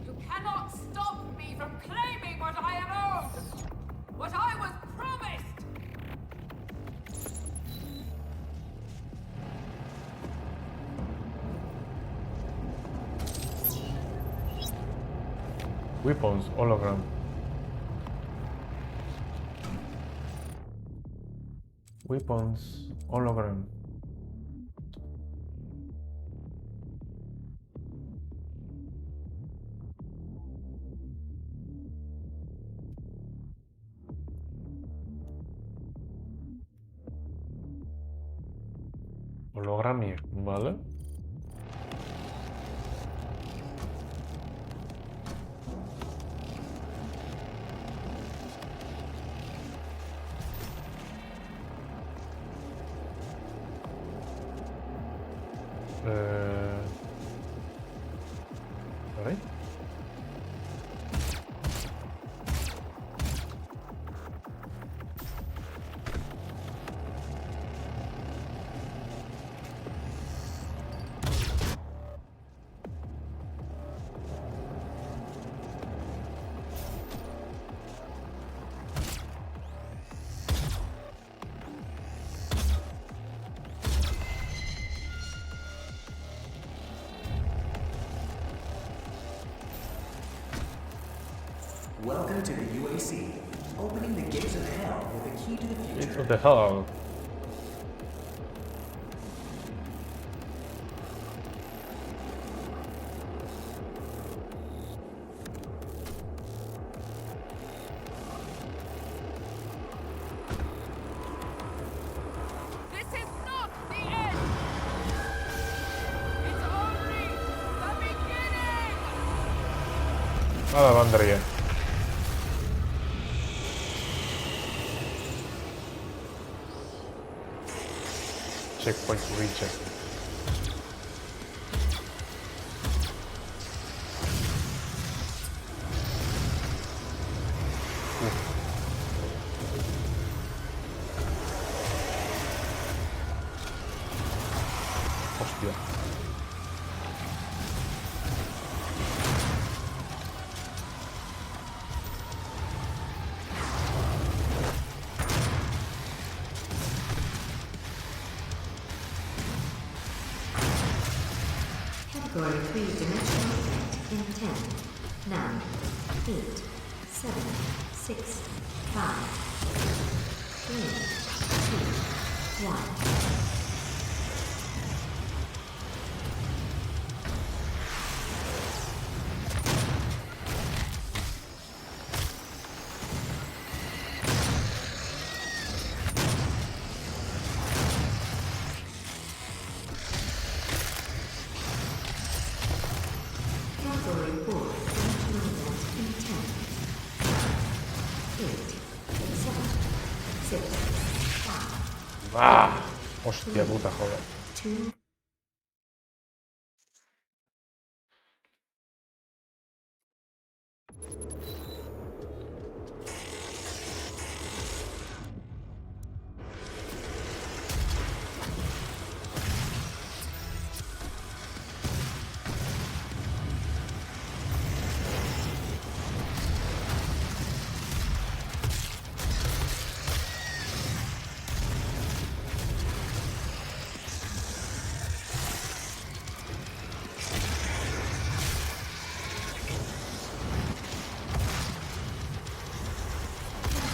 [SPEAKER 9] You cannot stop me from claiming what I am owed! What I was promised!
[SPEAKER 1] Weapons, hologram. Weapons, hologram. Hologramia, ¿vale? ¿Vale?
[SPEAKER 5] Welcome to the UAC, opening the gates of hell with a key to the future.
[SPEAKER 1] What the hell?
[SPEAKER 9] This is not the end! It's only the beginning!
[SPEAKER 1] A la lavanderia. Checkpoint reached. Hostia.
[SPEAKER 3] Category 3-dimensional effect in 10, 9, 8, 7, 6, 5, 3, 2, 1. Category 4-dimensional event in 10, 8, 7, 6, 5,
[SPEAKER 1] ¡Ah! Hostia puta, joder.
[SPEAKER 3] 2,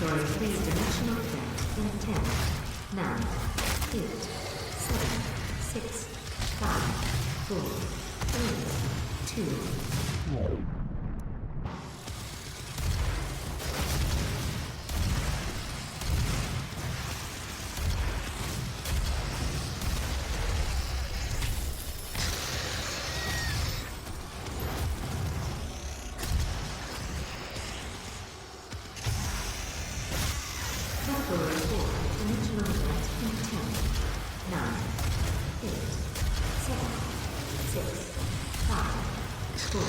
[SPEAKER 3] Category 3-dimensional effect in 10, 9, 8, 7, 6, 5, 4, 3, 2, Category 4-dimensional event in 10, 9, 8, 7, 6, 5, 4, 3, 2,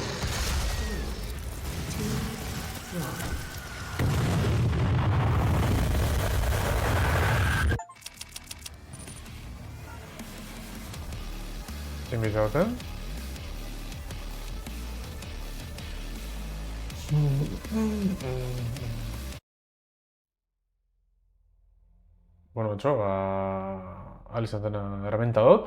[SPEAKER 3] 1.
[SPEAKER 1] ¿Sin mi sartén? Bueno, macho, alizatena herramienta dut.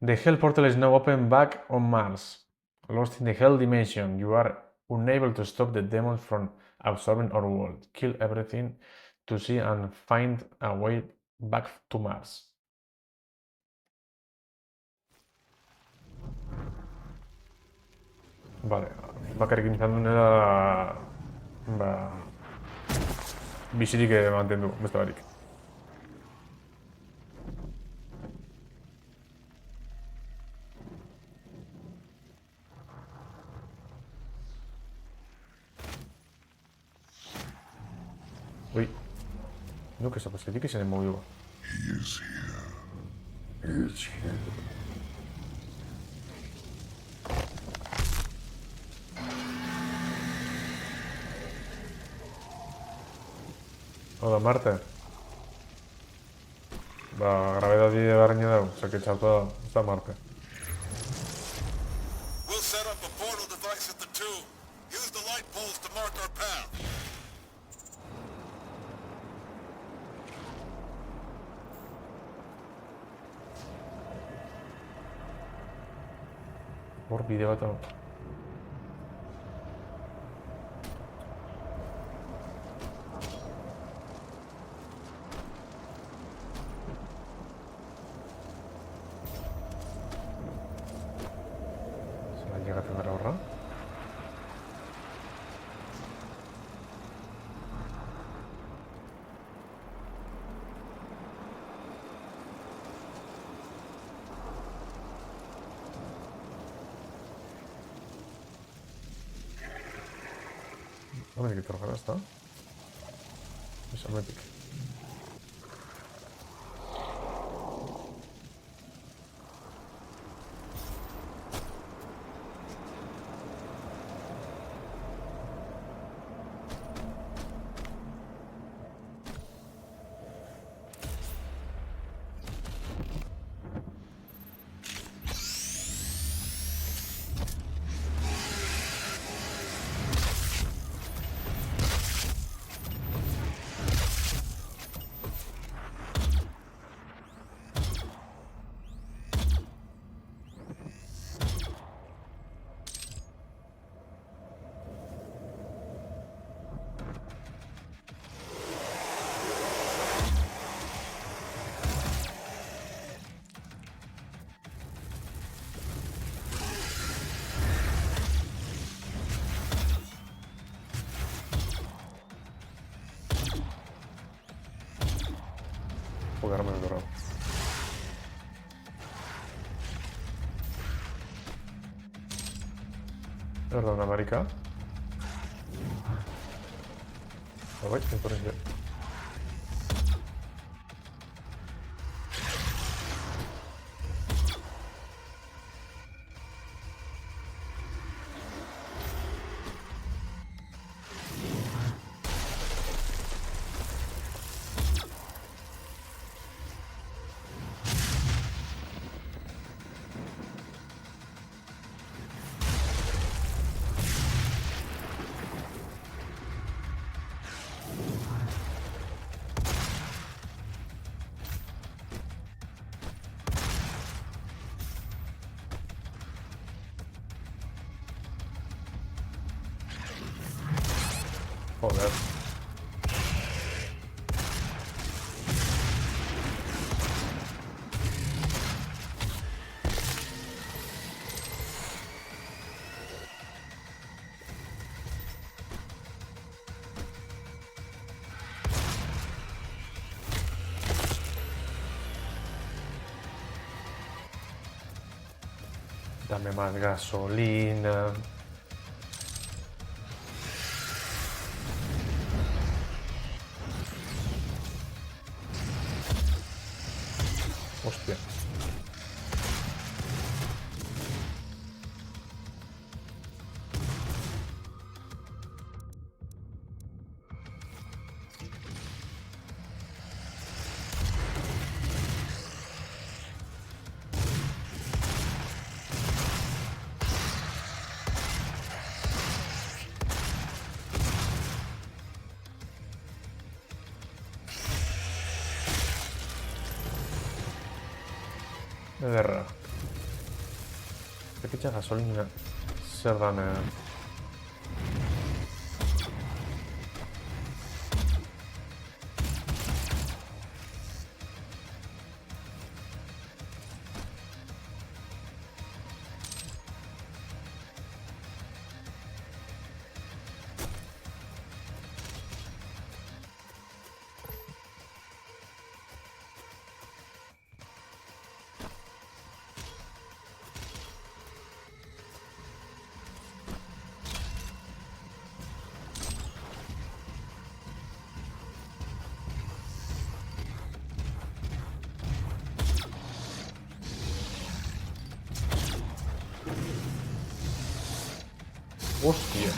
[SPEAKER 1] The Hell Portal is now open back on Mars. Lost in the Hell Dimension, you are unable to stop the demons from absorbing our world. Kill everything to see and find a way back to Mars. Vale, bakarrik izan duena ba, bizirik mantendu, beste barik. Uy, no, que se que se le movió.
[SPEAKER 7] He is here. He is here.
[SPEAKER 1] Hau da, Marte. Ba, grabedadi barreina dago, saketxauta da, ez da Marte.
[SPEAKER 7] We'll set up a portal device at the tomb. Use the light poles to mark our path.
[SPEAKER 1] Hor bide bat hau. Zela llegatzen gara horra. Hemendik etorri gara, ezta? Hemendik. Joder, ahora me lo he logrado. Perdón, una marica. Voy, por ejemplo. Joder. Dame más gasolina. Hostia. Ederra. Zekitza gasolina zer dan... Hostia.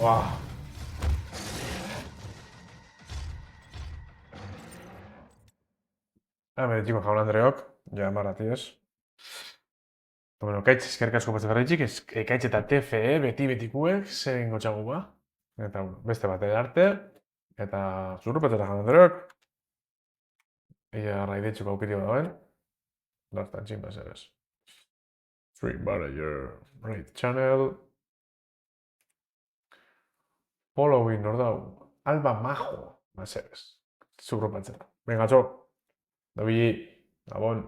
[SPEAKER 1] Buah. Hemen jaun Andreok, ja marratiez. Bueno, kaitz, eskerrik asko beste berritxik, kaitz eta TFE beti-betikuek zer egingo txagu ba. Eta bueno, beste bat arte, eta zurrupetara jaun Andreok. Ia raidetxuko aukeri dagoen. Lastan txin baserez. Stream Manager, Raid Channel. Following nor dau. Alba Majo, baserez. Zurrupatzera. Venga, txo. Dabi, gabon.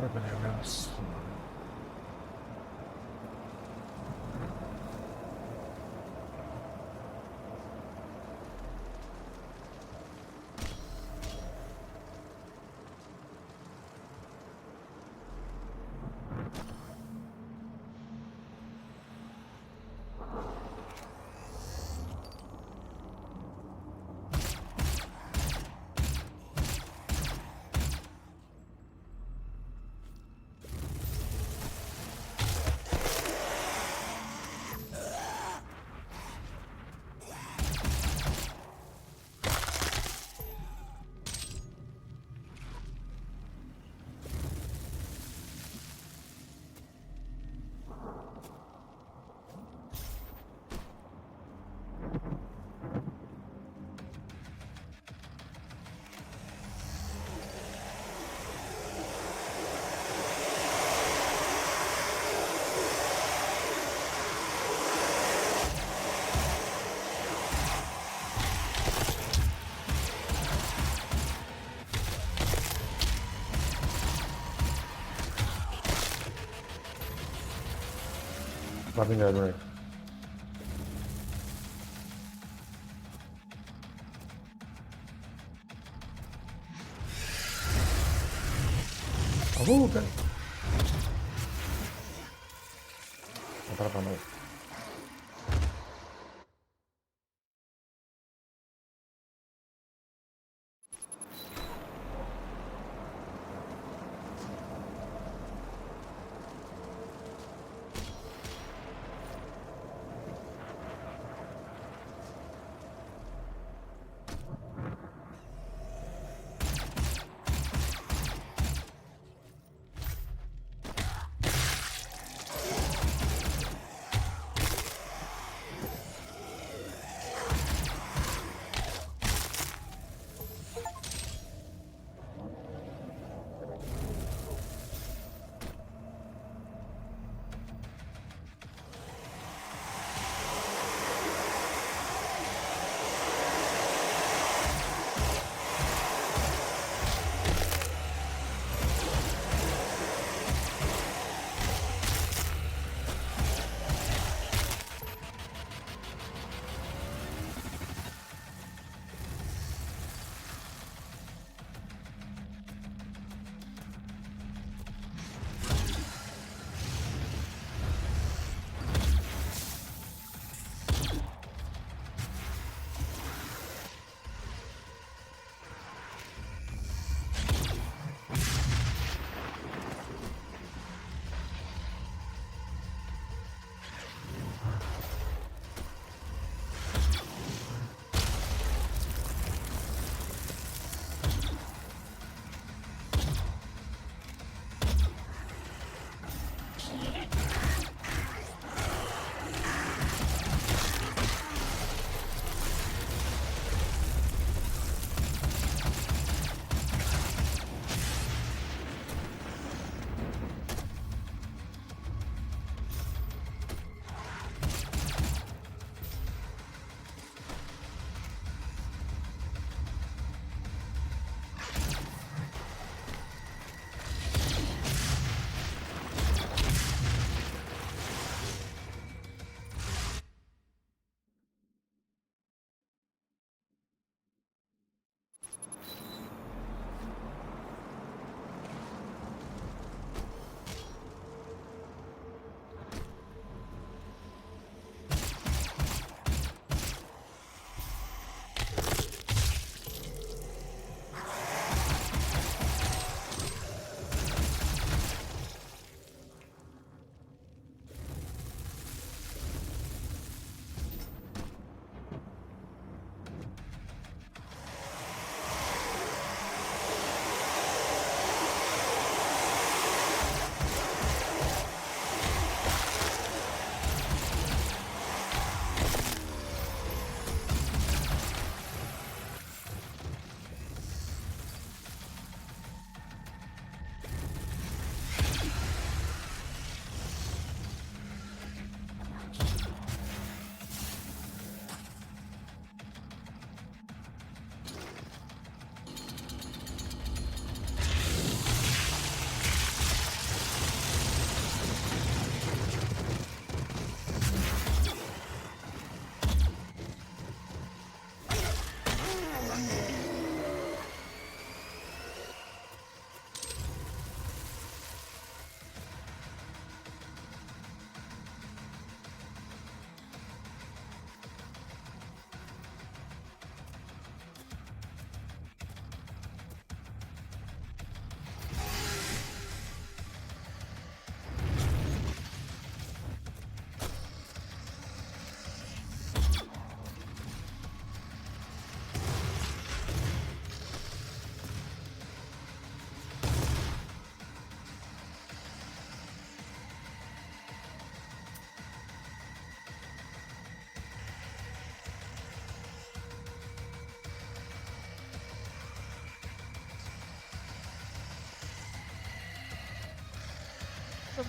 [SPEAKER 1] peleas. Va a pingar el break. ¡Abuca! Atrapame.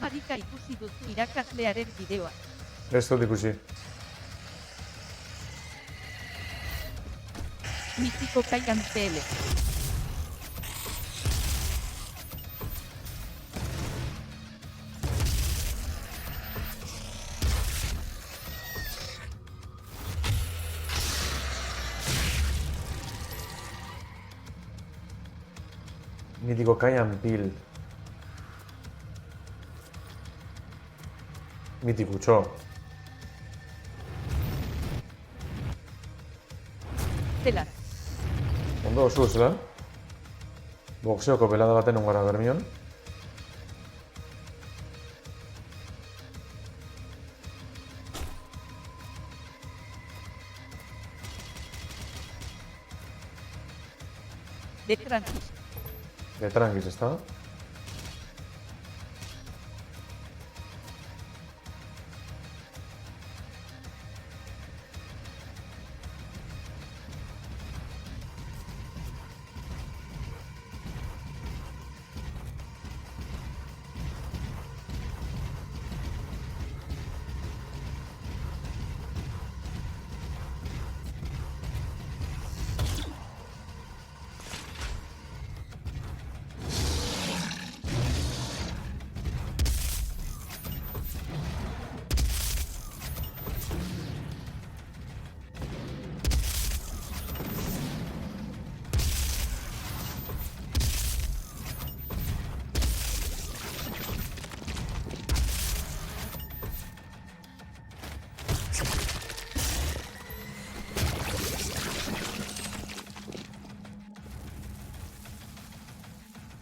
[SPEAKER 6] Marika ikusi duzu irakaslearen bideoa.
[SPEAKER 1] Ez dut ikusi.
[SPEAKER 6] Mitiko Kaian PL.
[SPEAKER 1] Mítico Kaian Pil. Mitikutxo.
[SPEAKER 6] Zelan,
[SPEAKER 1] Ondo oso zela. Boxeoko pelada baten ongara bermion.
[SPEAKER 6] de Francis.
[SPEAKER 1] De tranquis, ezta?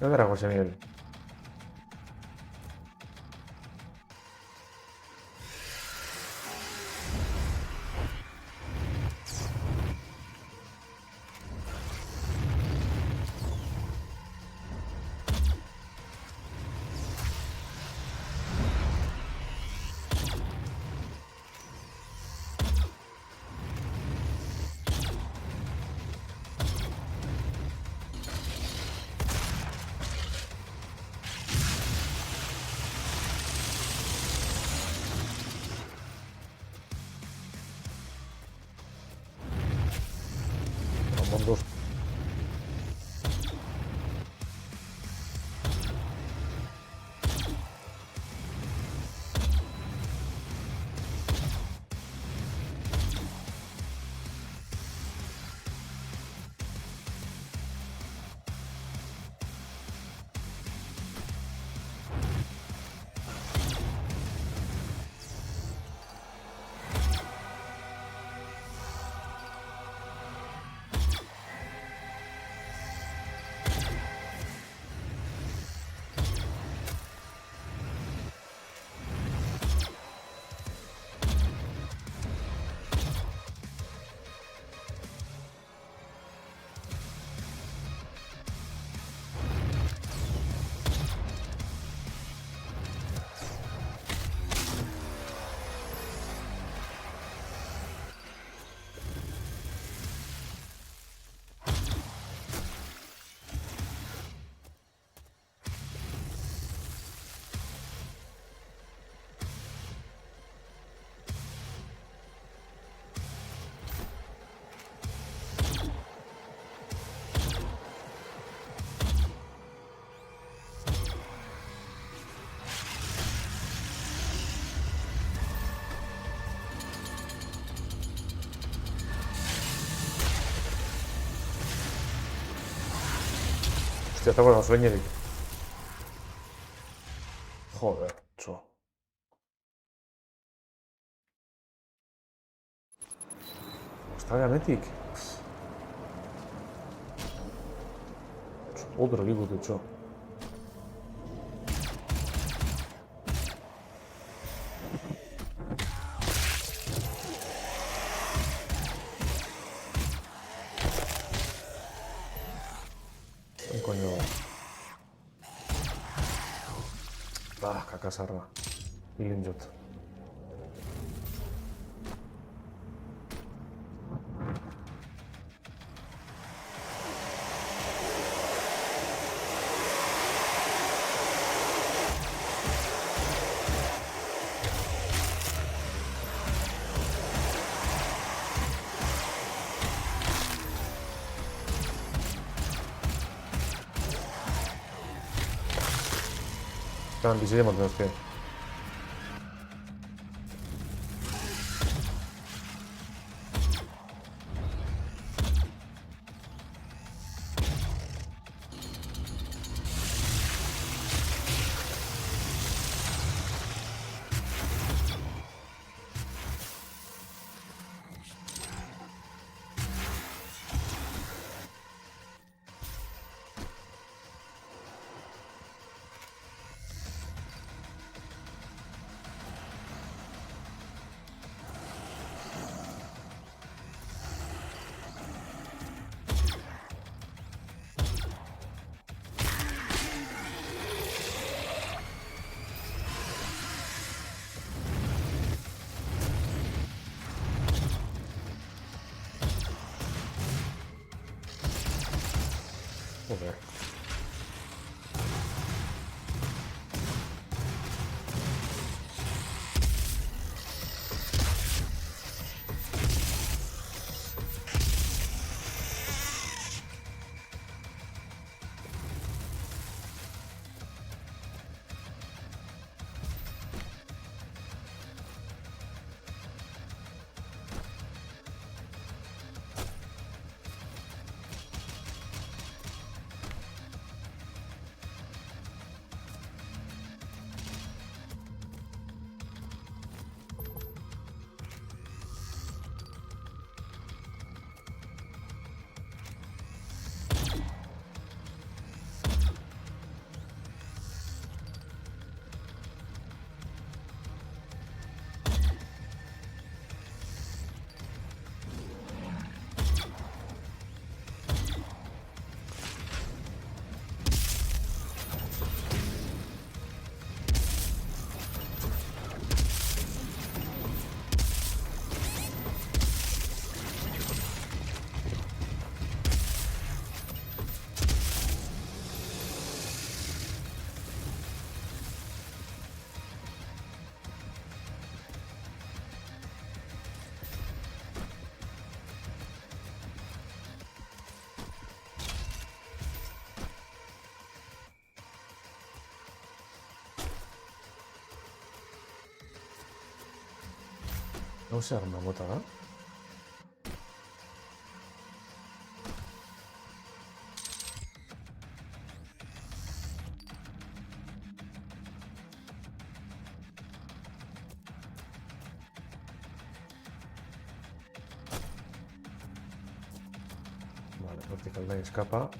[SPEAKER 1] Ederrago zen hil. Mondos. Hostia, está con la sueñerik. Joder, txo. Está gametik. Otro ligo, txo. Coño. Kakasarra. Hilin jot. Están diseñando los tío. Joder. No sé, arma bota da? Vale, vertical line escapa.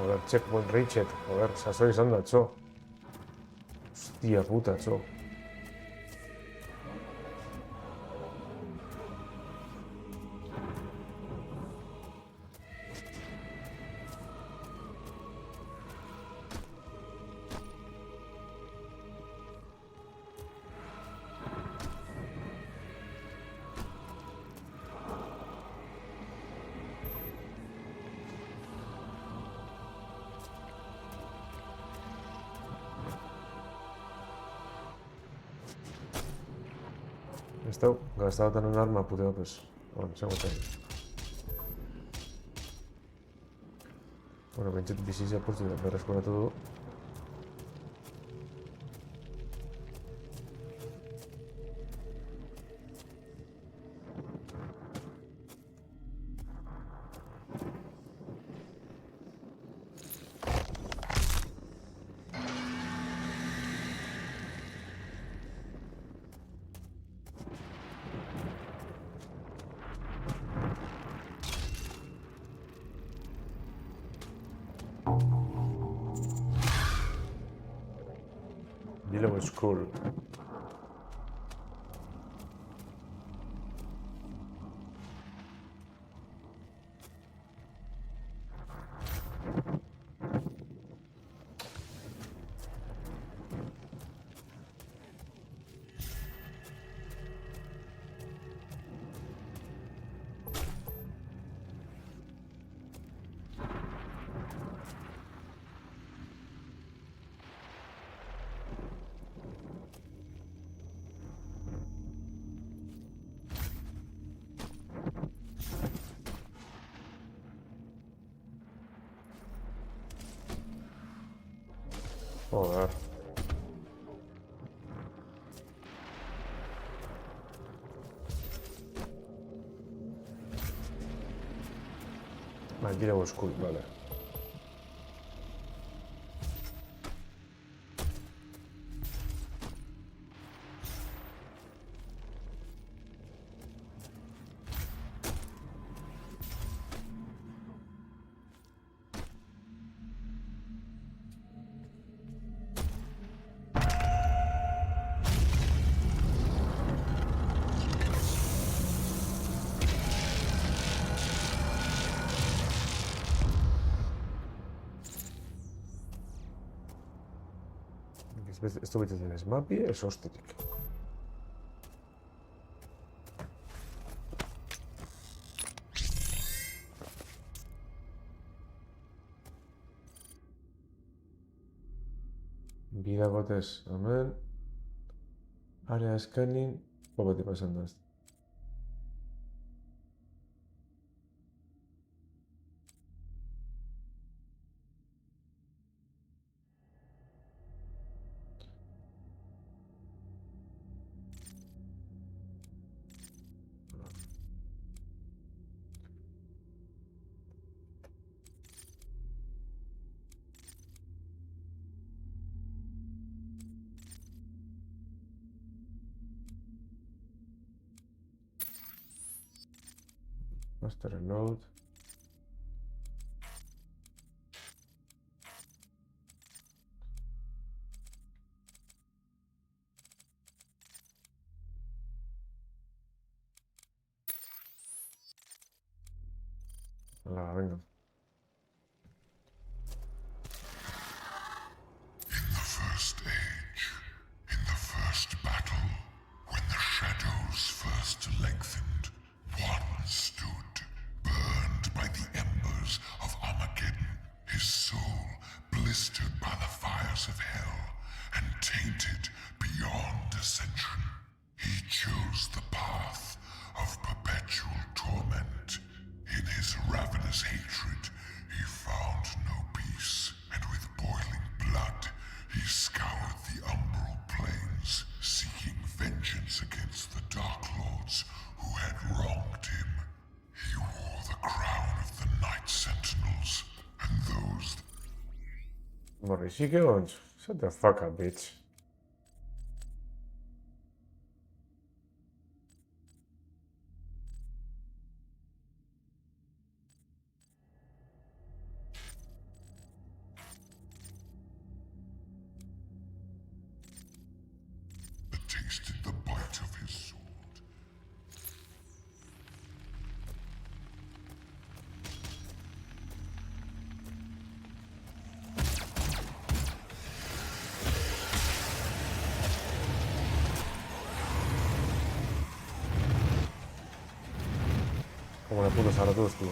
[SPEAKER 1] ver, checkpoint reached. Joder, sasoi izan da, txo. Hostia puta, txo. Estau gastado un arma puteo, pues. Bueno, se agota ahí. Bueno, pentset bizizia apurtu da, berreskuratu du. Yellow Skull. Joder. Yellow Skull, vale. Esto betetzen ez mapi, ez ostetik. Bida gotez, hemen. Area scanning, beti pasan da. Master reload. Hala, venga.
[SPEAKER 7] In the first age, in the first battle, when the shadows first lengthened, one stood, burned by the embers of Armageddon, his soul blistered by the fires of hell, and tainted beyond ascension. He chose the path of perpetual torment. In his ravenous hatred, he found no peace, and with boiling blood, he scoured the umbral plains, seeking vengeance against the Dark Lords who had wronged him. He wore the crown of the Night Sentinels, and those...
[SPEAKER 1] Morishike onç. Shut the fuck up, bitch. Como de putos ahora todos, tío.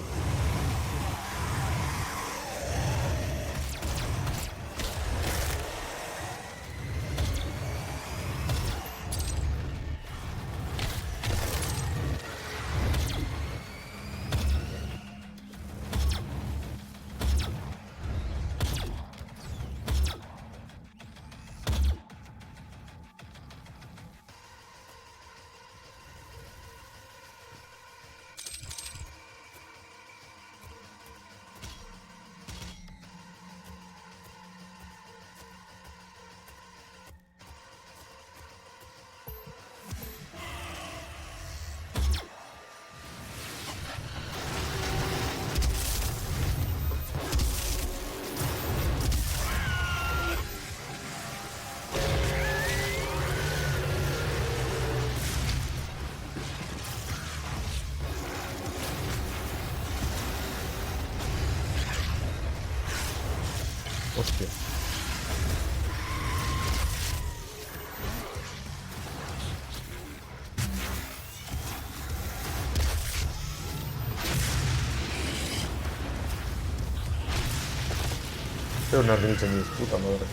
[SPEAKER 1] Hostia. Pero una risa en mi puta madre.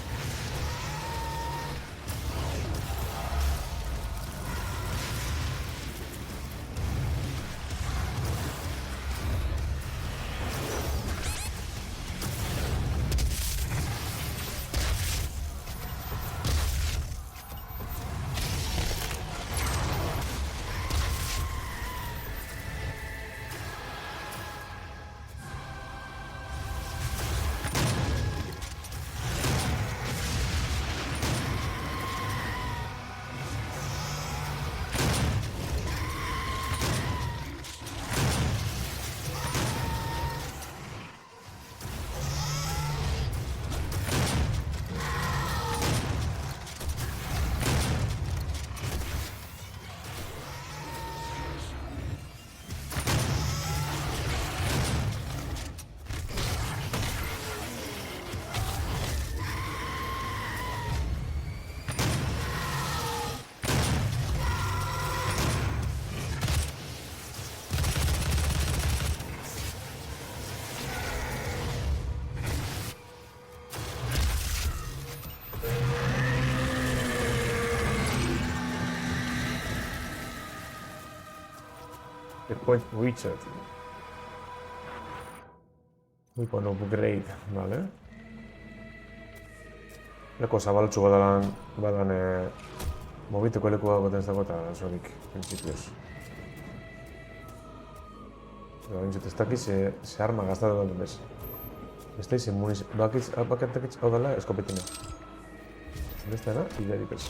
[SPEAKER 1] Point reached. Weapon upgrade, vale. Leko zabaltzu badan mobiteko lekua baten ez dago eta sorik, principios. Bintzut, ez dakiz ze arma gaztatu dut bez. Ez dakiz muniz... Bakiz hau dela eskopetina. Beste era, ideari bez.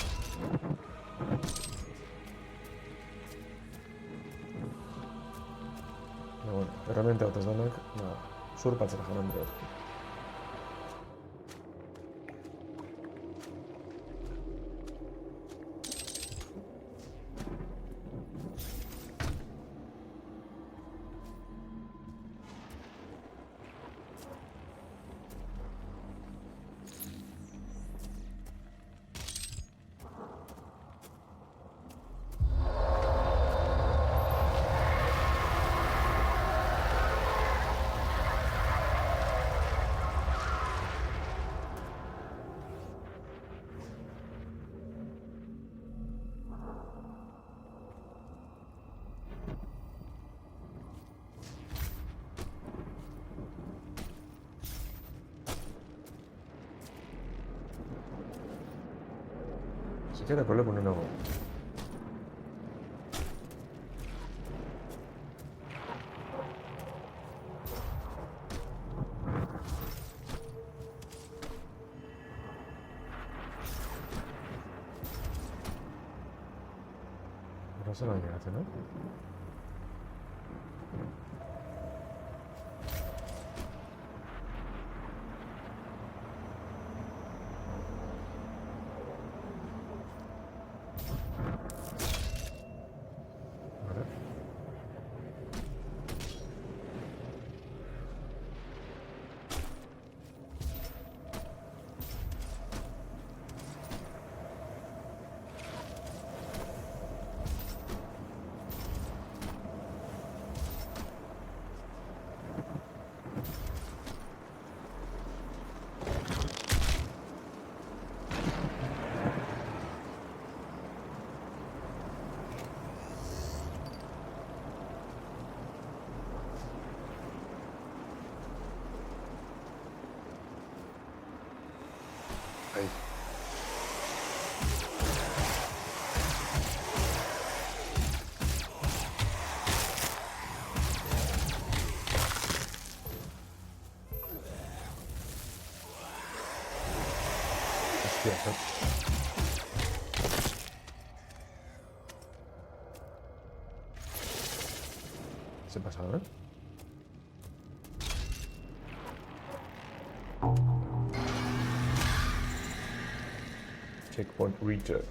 [SPEAKER 1] Bueno, herramienta otez danak, zurpatzera jaman dut. Siquiera con lepo nago. Ahora se la llegaste, ¿no? Hostia, se pasa, ¿eh? Checkpoint reacher.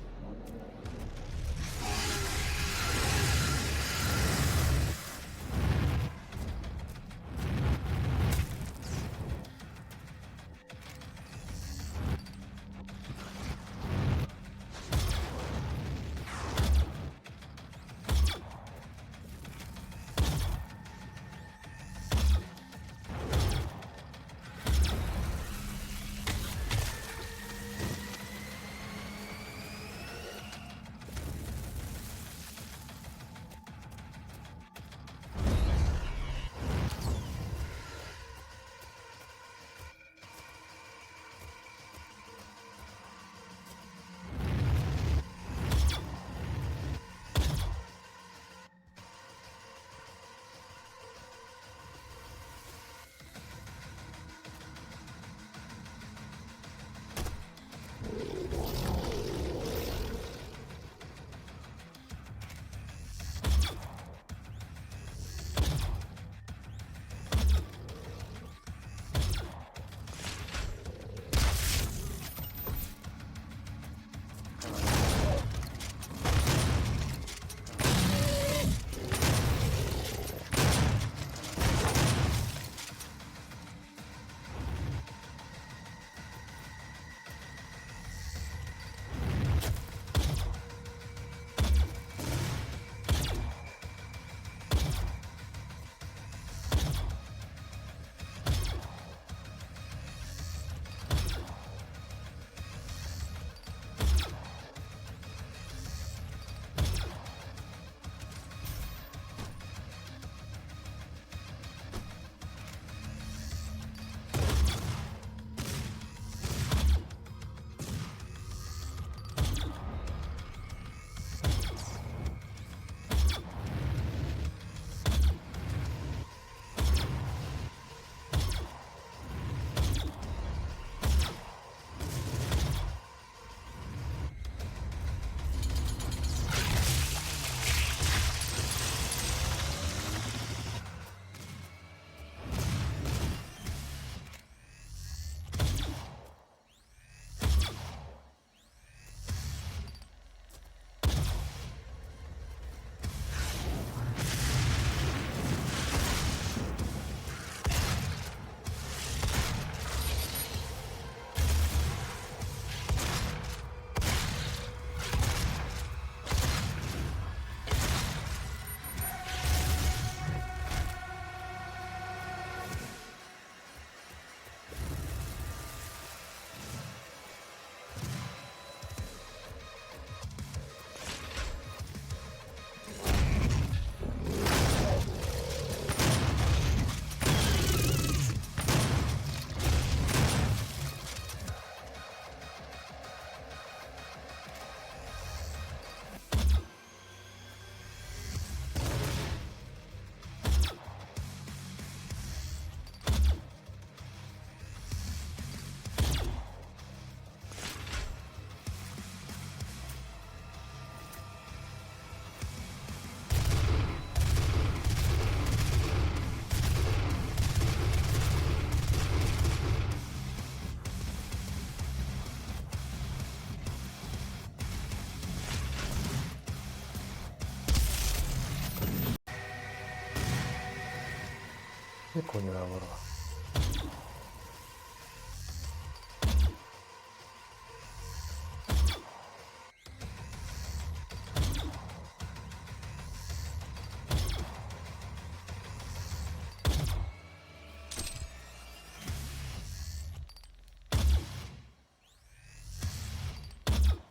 [SPEAKER 1] ¿Qué coño la borba?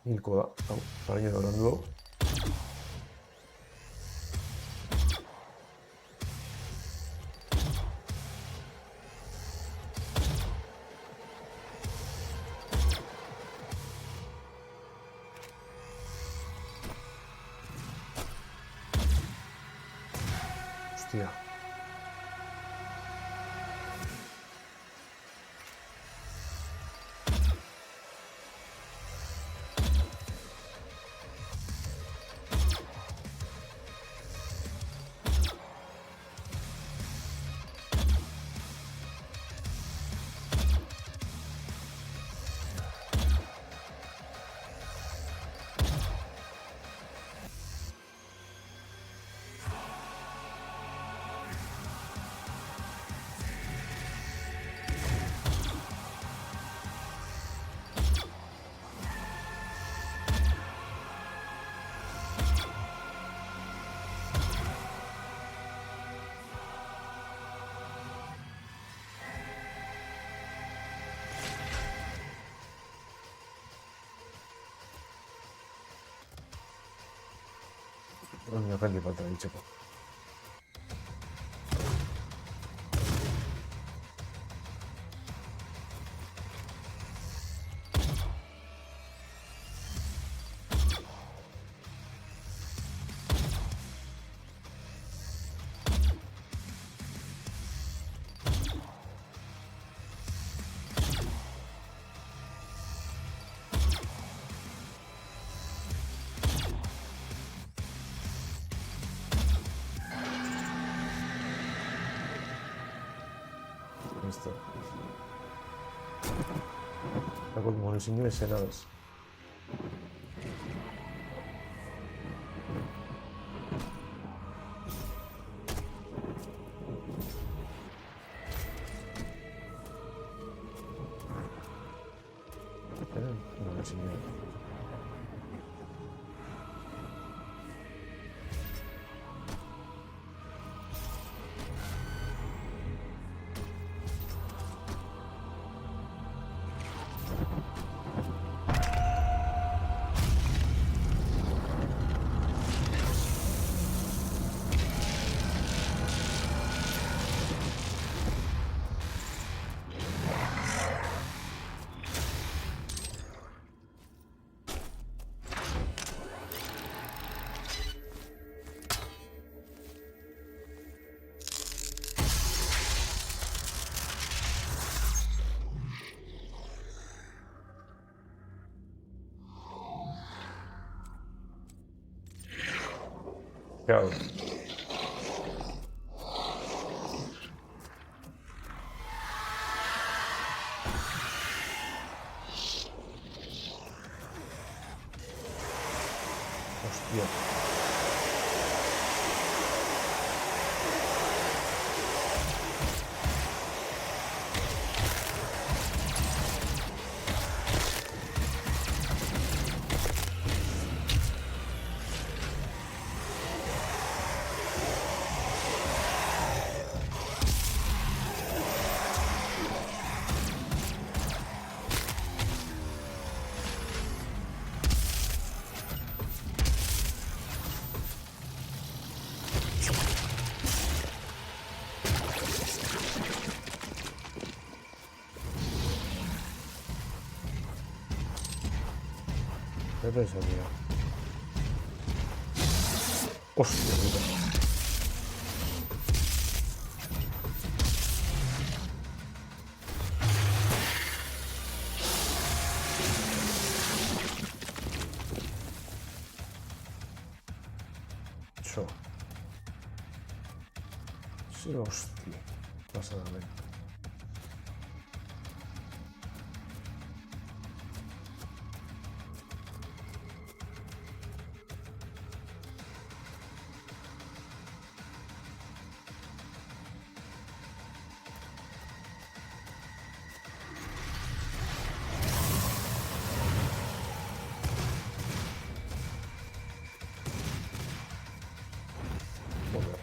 [SPEAKER 1] Il coda, alguien hablando. Hostia. Jende falta ditzeko. Listo. Tako munizinio esena bez. Munizinio. Claro. Hostia. ¿Qué pasa, tío? Hostia puta. Cho. Sí, hostia. Pasa la mente. Joder.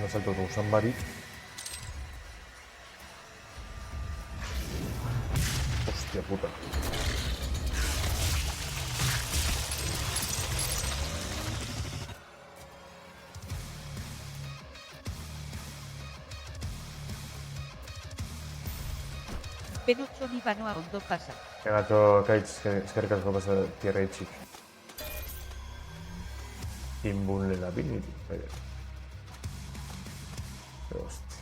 [SPEAKER 1] Asalto con Somebody. Hostia puta.
[SPEAKER 6] Penocho ni banoa ondo pasa.
[SPEAKER 1] Gato Kaitz, eskerrik asko pasa tierra itxik. Invulnerability. Hostia.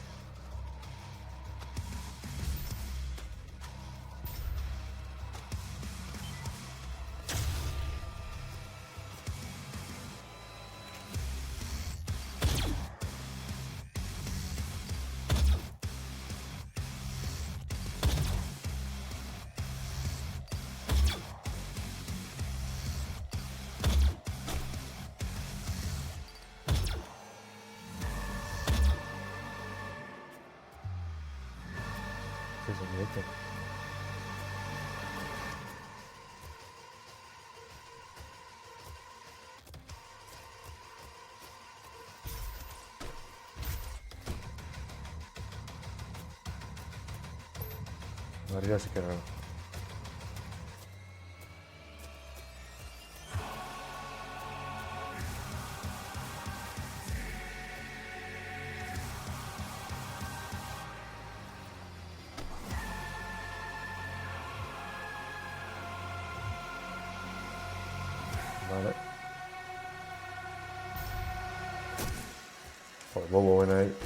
[SPEAKER 1] ¿Qué es eso? Arriba sí que raro. Vale. Joder, bobo, ven ahí.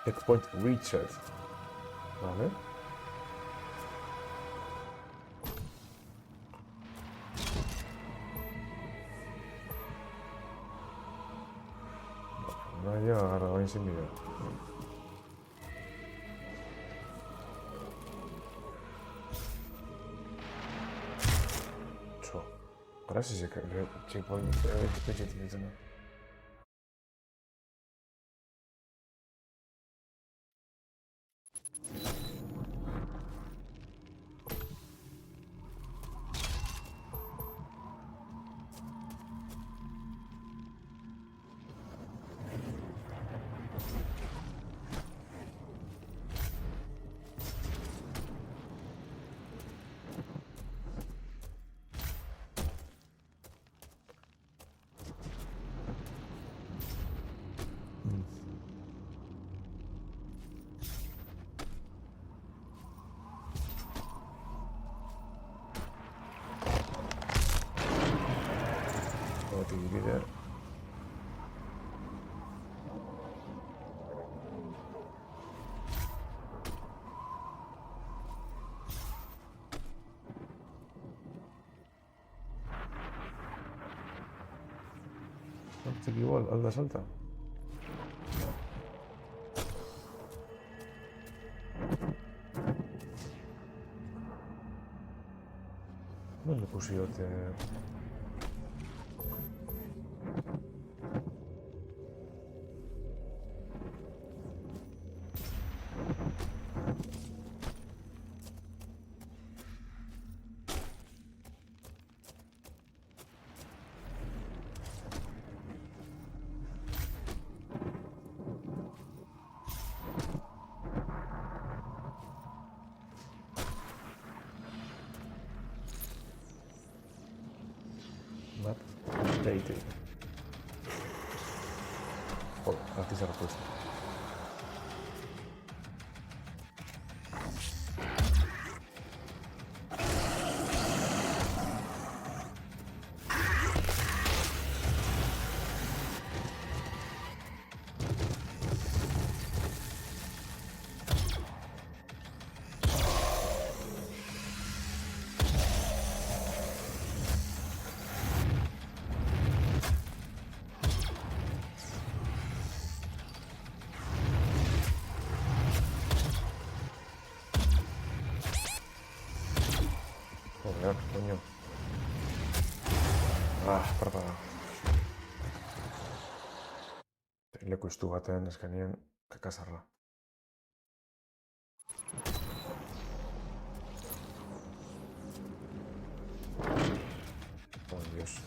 [SPEAKER 1] Checkpoint Richard. Vale. No hay agarrado ahí sin video. Ahora sí se cae el checkpoint. Hortik igual, alda salta. Non ikusi dute... Map updated. Joder, aquí se ha repuesto. Joder, coño. Parpada. Leku istu batean eskanien kakasarra. Oh, Dios.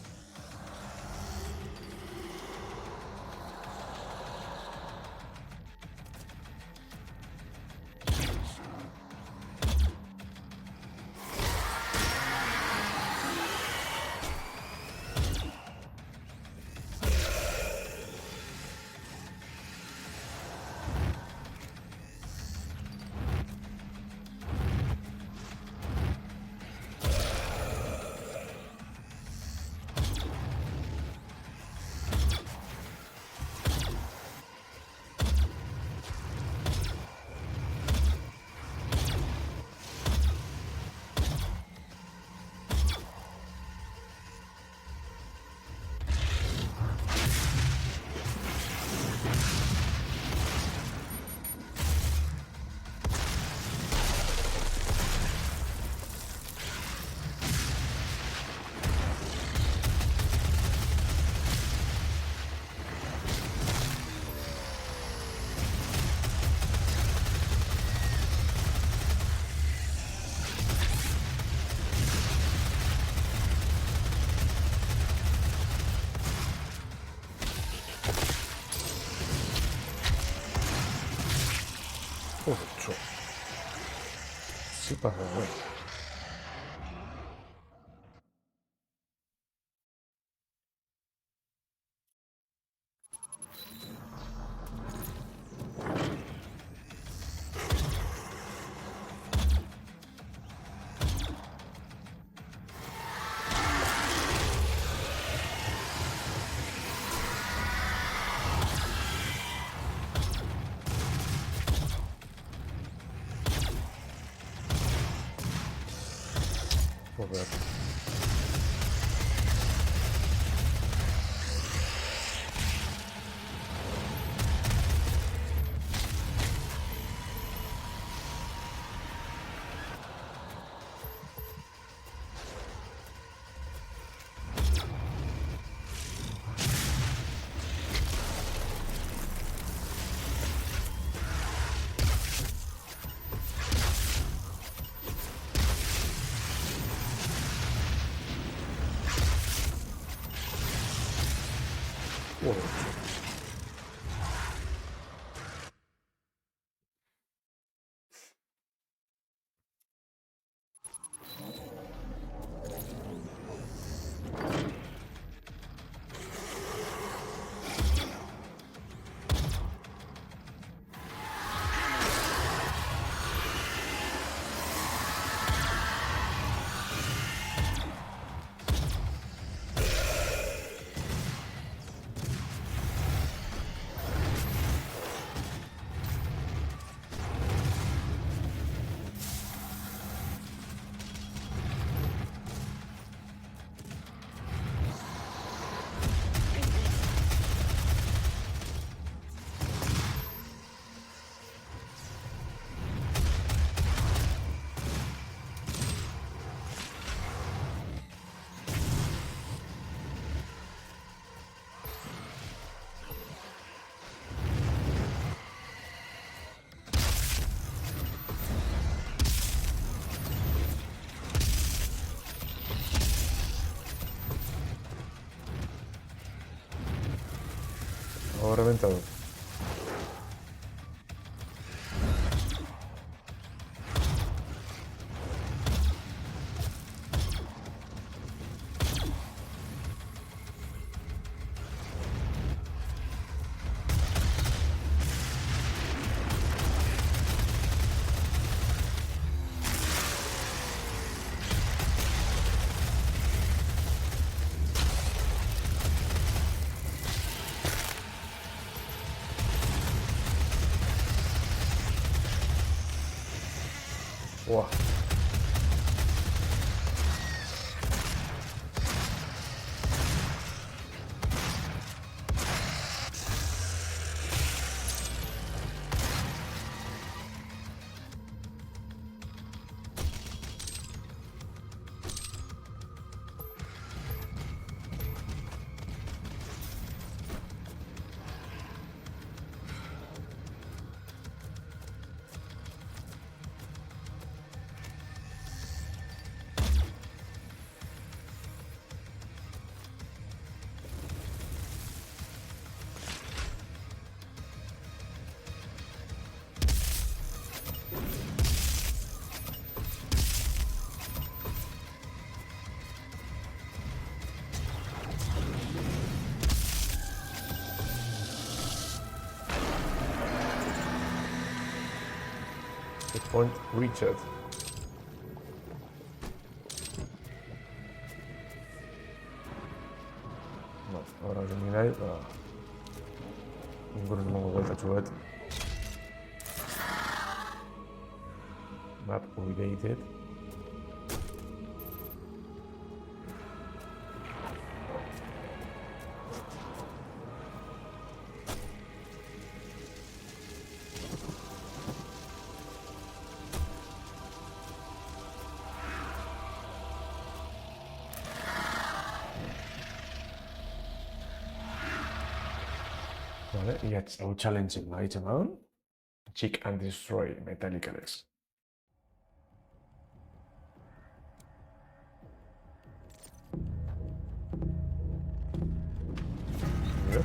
[SPEAKER 1] Ocho. Sí pasa, güey. Joder. reventado. Buah. Point Richard. Vale, ahora elimináis inguruz emango bueltatxo bat. Map updated. Vale, i hau challenge baditzen badun. Check and destroy Metallicales. Mira.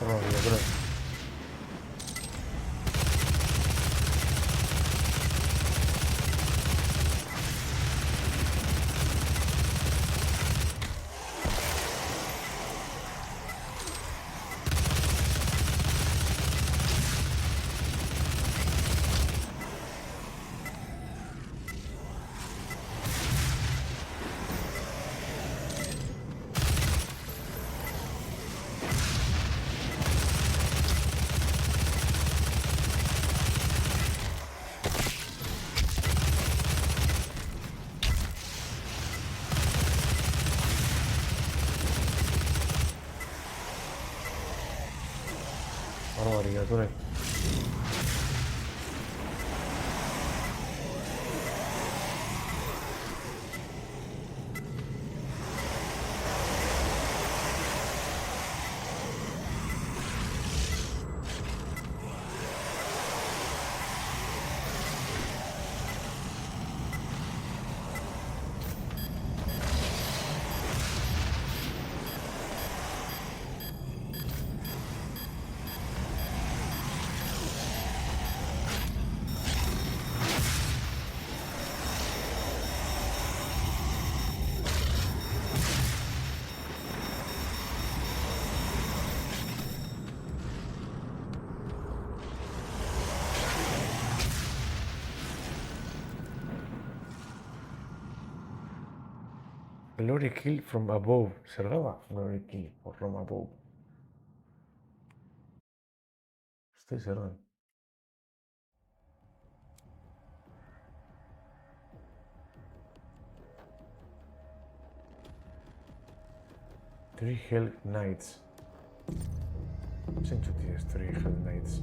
[SPEAKER 1] Yo creo. Barbaridad. Glory kill from above. Zer da ba? Glory kill from above. Ez da zer da. Three Hell Knights. Zeintzuk dira Three Hell Knights?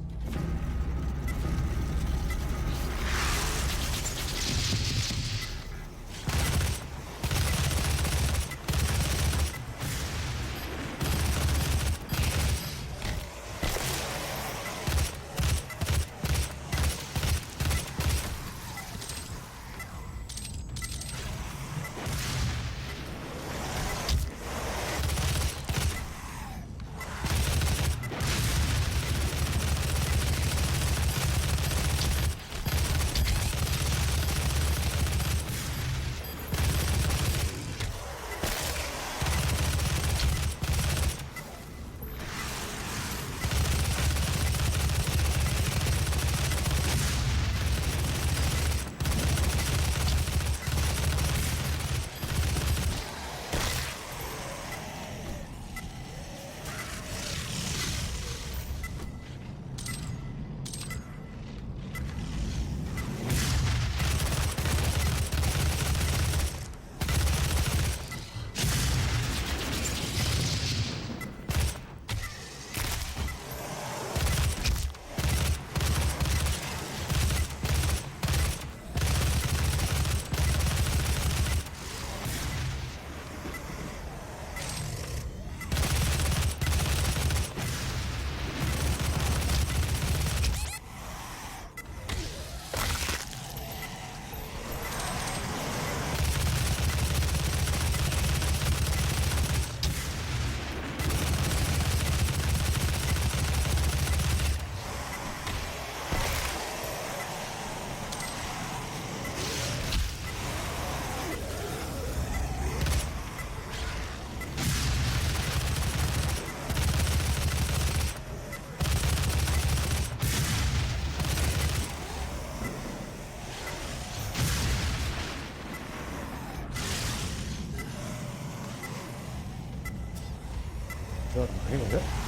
[SPEAKER 1] 이건데?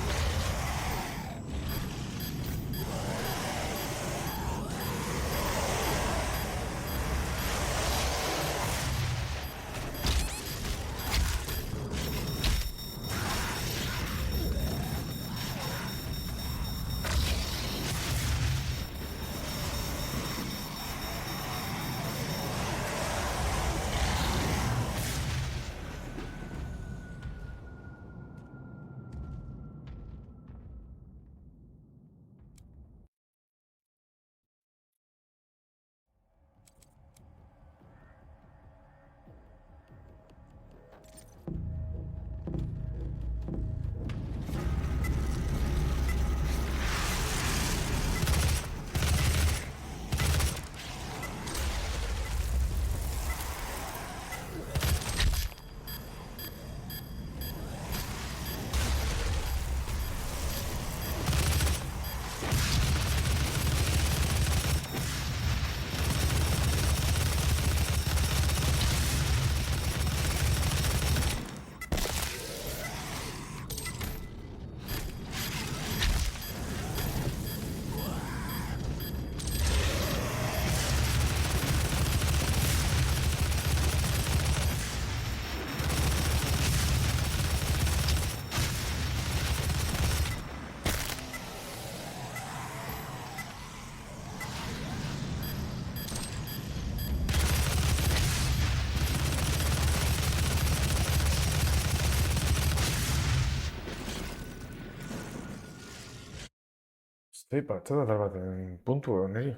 [SPEAKER 1] Stripa, ez da darbaten puntu niri.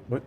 [SPEAKER 1] Uy.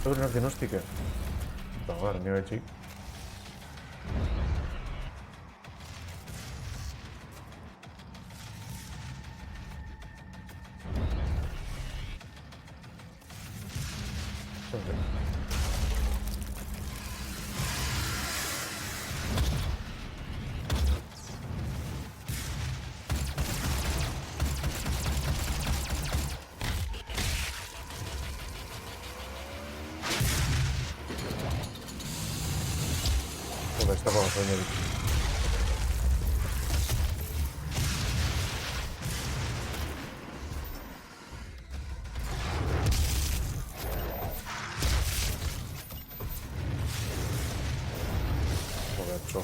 [SPEAKER 1] Sobre una diagnóstica. Guarda, ne veig. Joder, está como sueño. Joder, cho.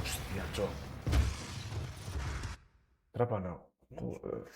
[SPEAKER 1] Hostia, cho. Trapano. Joder.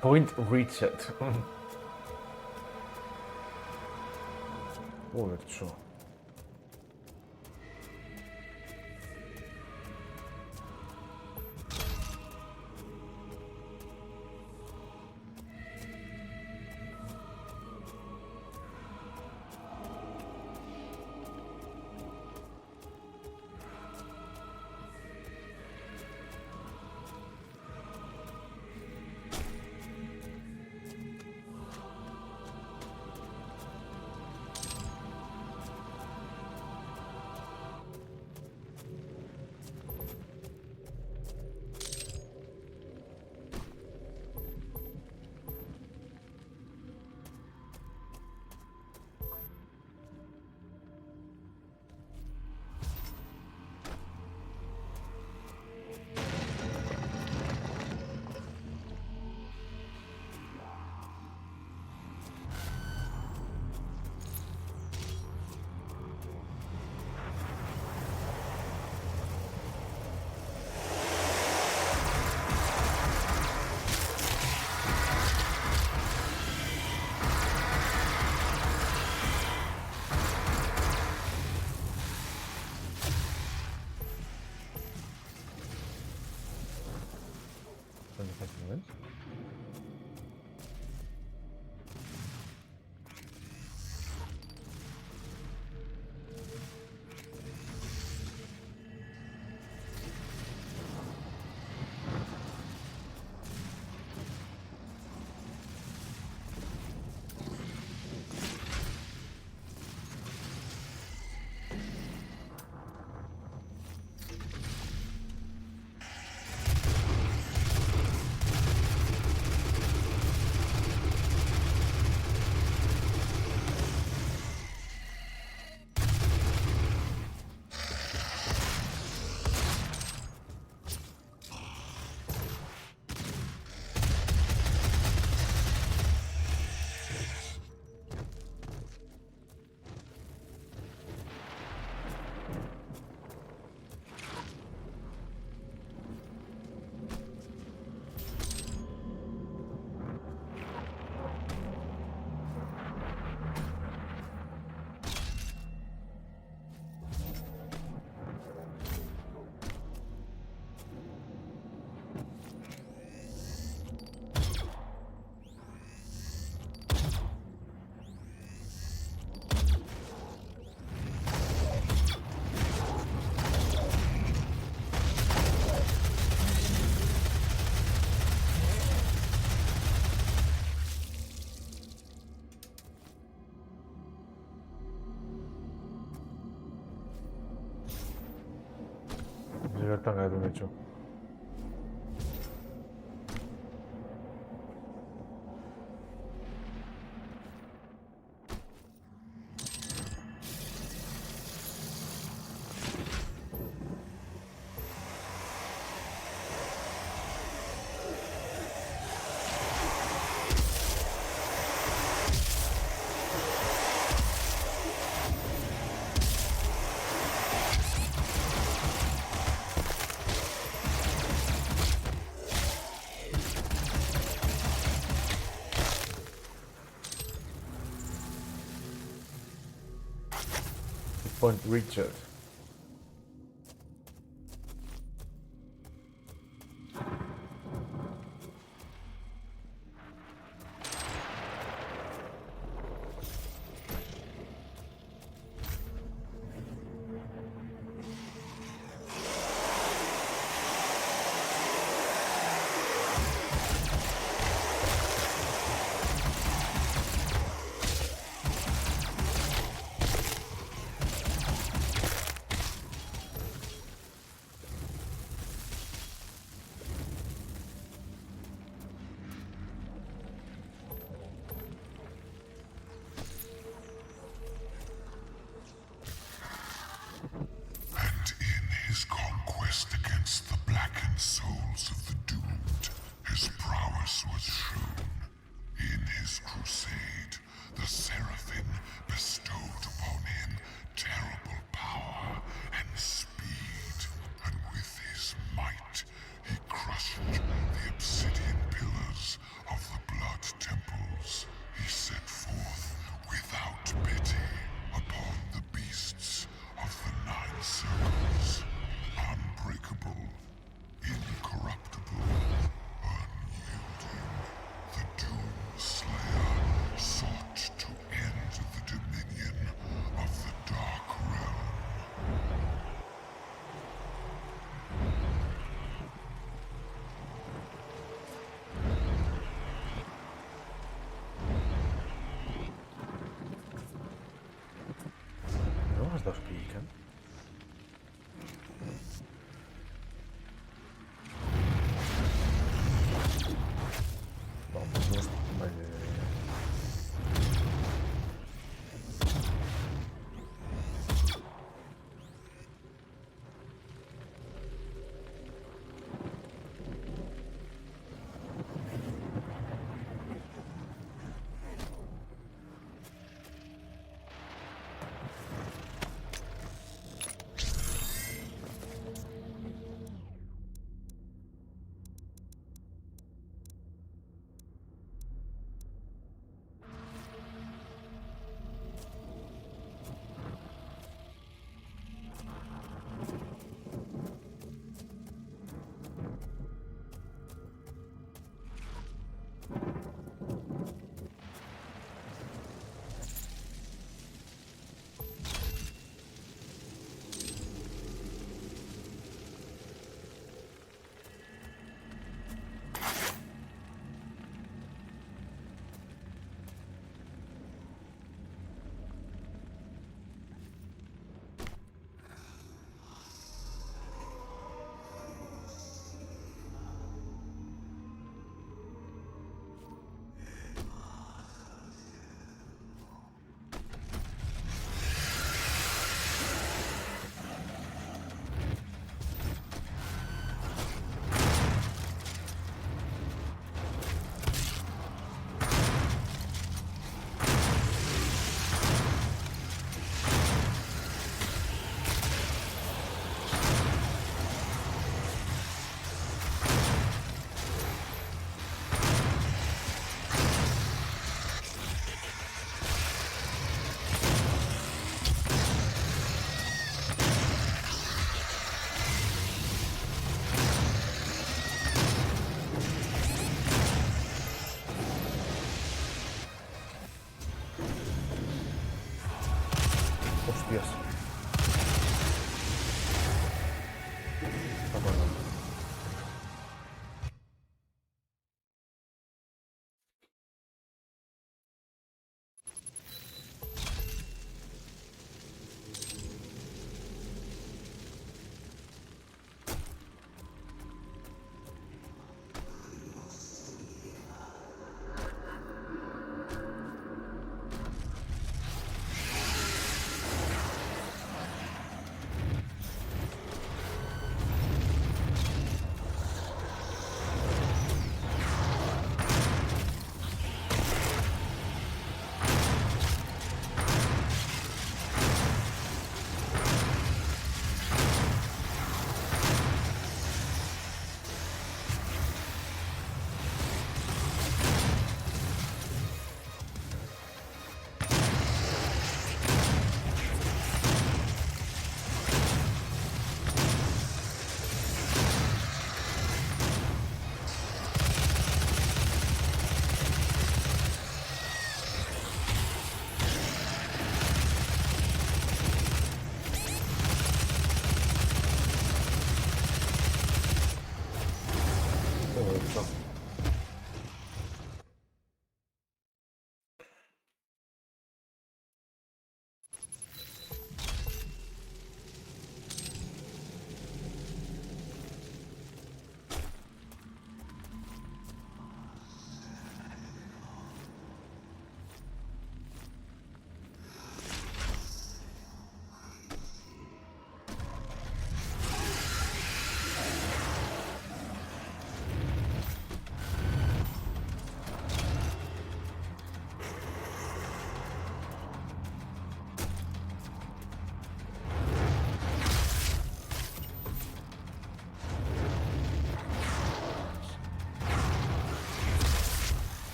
[SPEAKER 1] Point reset. Joder, čo. bertan gaitu getxo. Point Richard.
[SPEAKER 7] And in his conquest against the blackened souls of the doomed, his prowess was shown. In his crusade, the Seraphim bestowed upon him terrible power and speed, and with his might, he crushed the obsidian pillars of the blood temples. He set forth without pity upon the beasts of the Nine Circles, unbreakable, incorruptible, unyielding. The Doom Slayer sought to end the dominion of the Dark Realm.
[SPEAKER 1] No, els dos piquen. Vamos, no està. Ai, ai, ai. Hostias. Está bueno.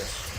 [SPEAKER 1] Gracias.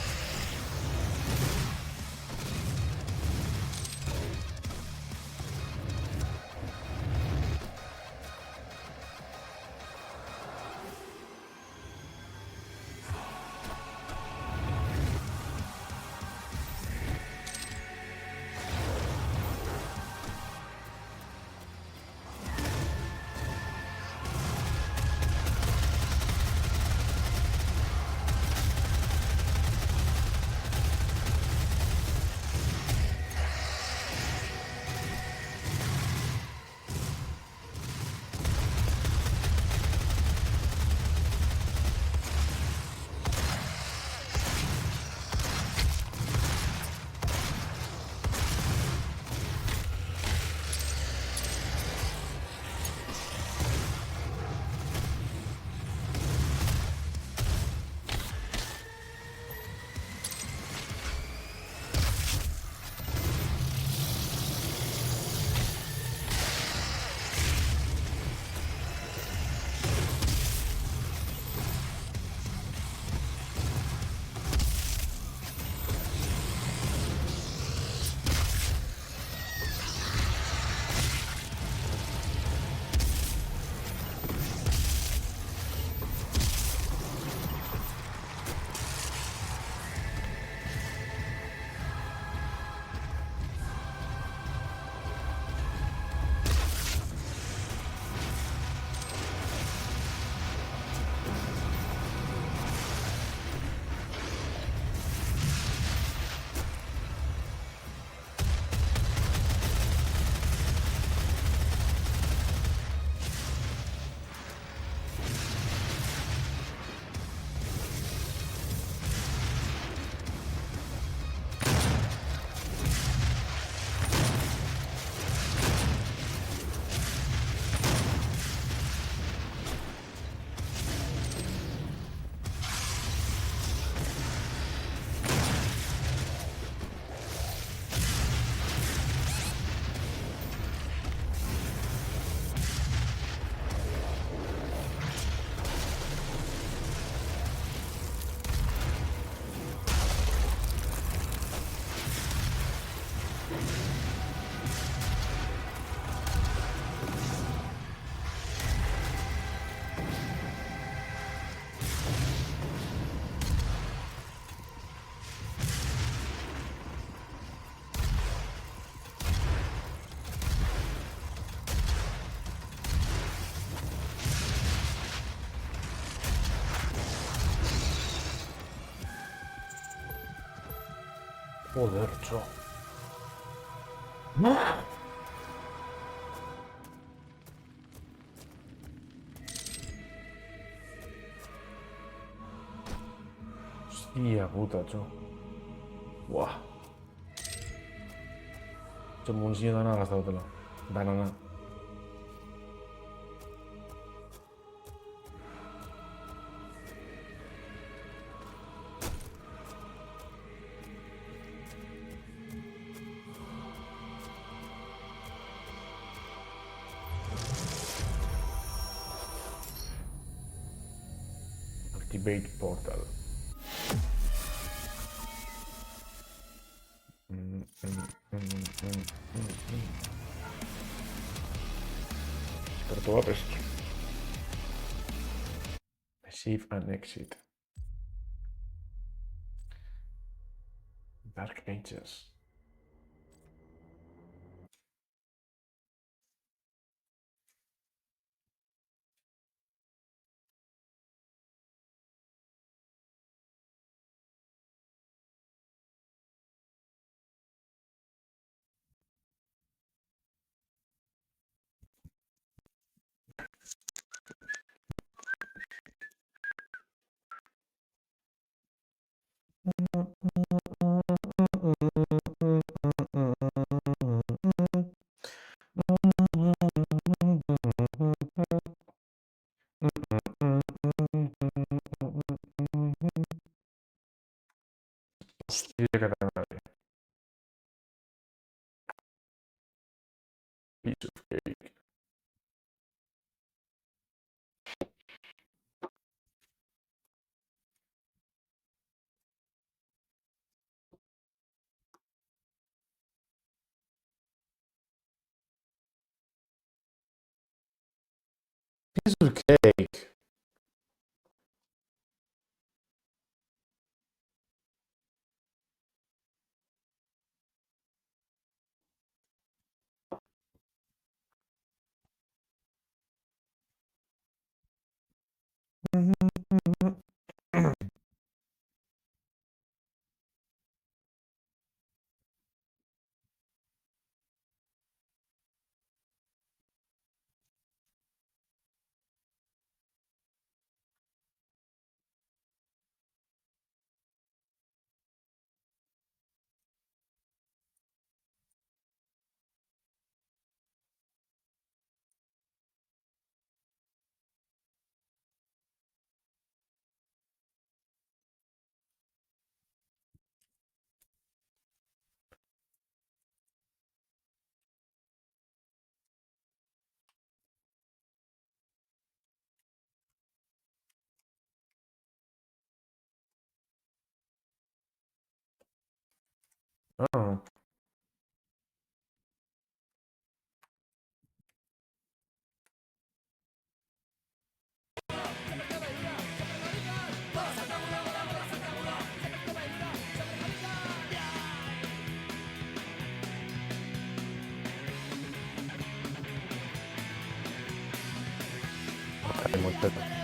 [SPEAKER 1] Joder, cho. Hostia puta, cho. Buah. Cho, munició dana gastatutela. Dana. Activate portal. Descartó a Pest. Save and exit. Dark Ages. Hostia, que te madre. Piece of cake. Piece of cake. Oh. Ay, mocheta.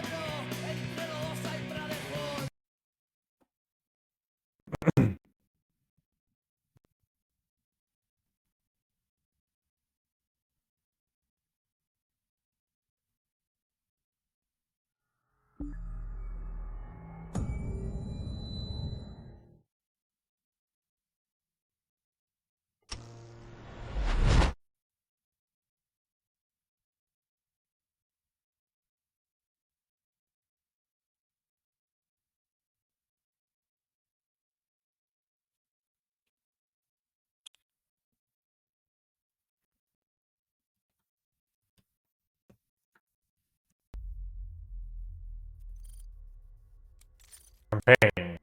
[SPEAKER 1] Campaign.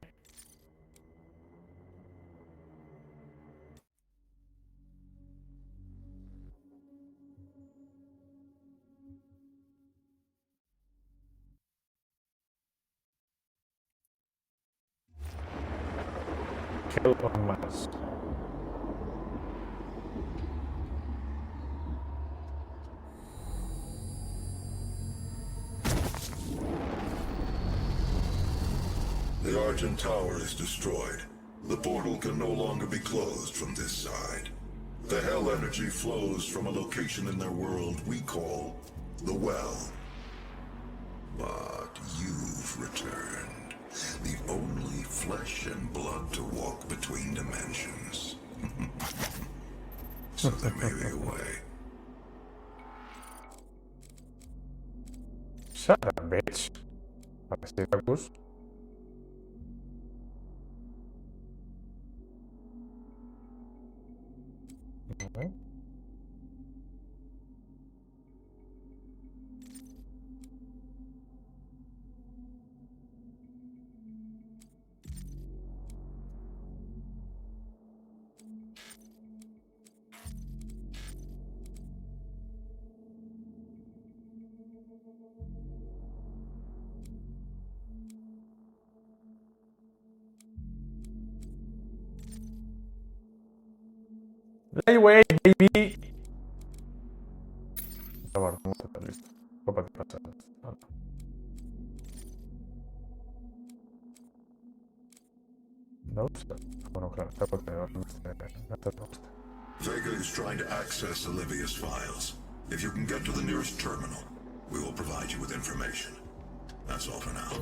[SPEAKER 1] Kill en masse.
[SPEAKER 7] The Argent Tower is destroyed. The portal can no longer be closed from this side. The Hell energy flows from a location in their world we call the Well. But you've returned. The only flesh and blood to walk between dimensions. So there may be a way.
[SPEAKER 1] Shut up, bitch. Parasiticus. Okay. Lightweight, baby. Давай, вот это лист. Попади, пожалуйста. No, bueno, claro, está porque no te gusta.
[SPEAKER 7] Vega is trying to access Olivia's files. If you can get to the nearest terminal, we will provide you with information. That's all for now.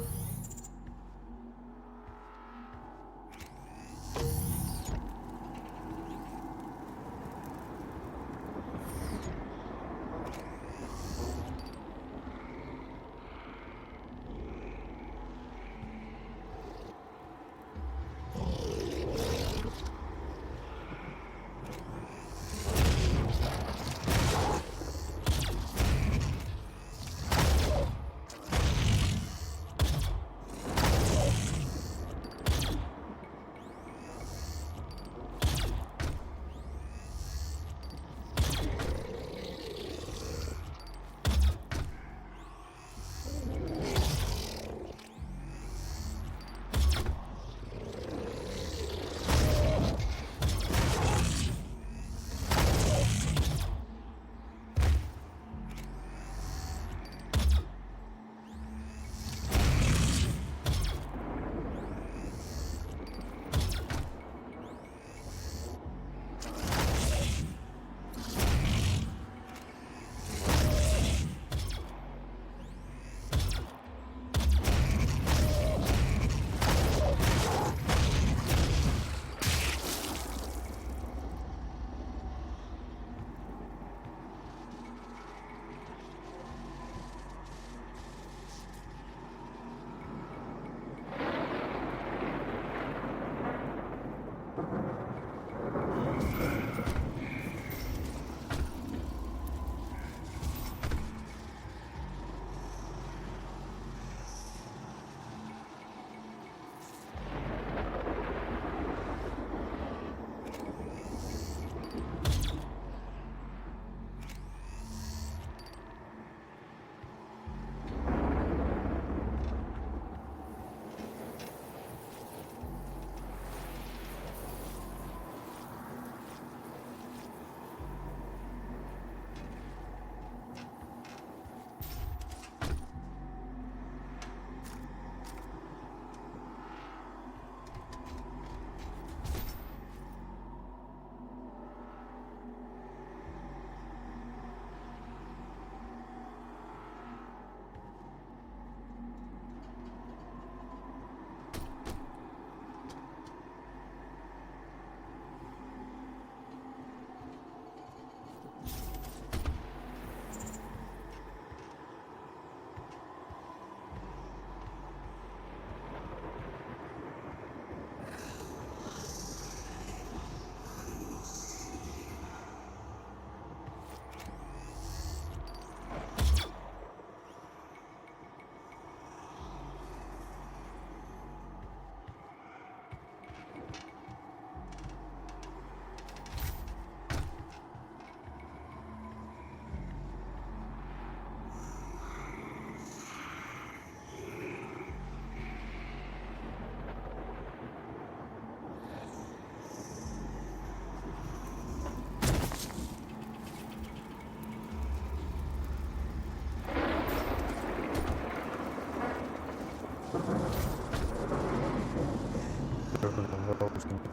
[SPEAKER 1] luego distinto.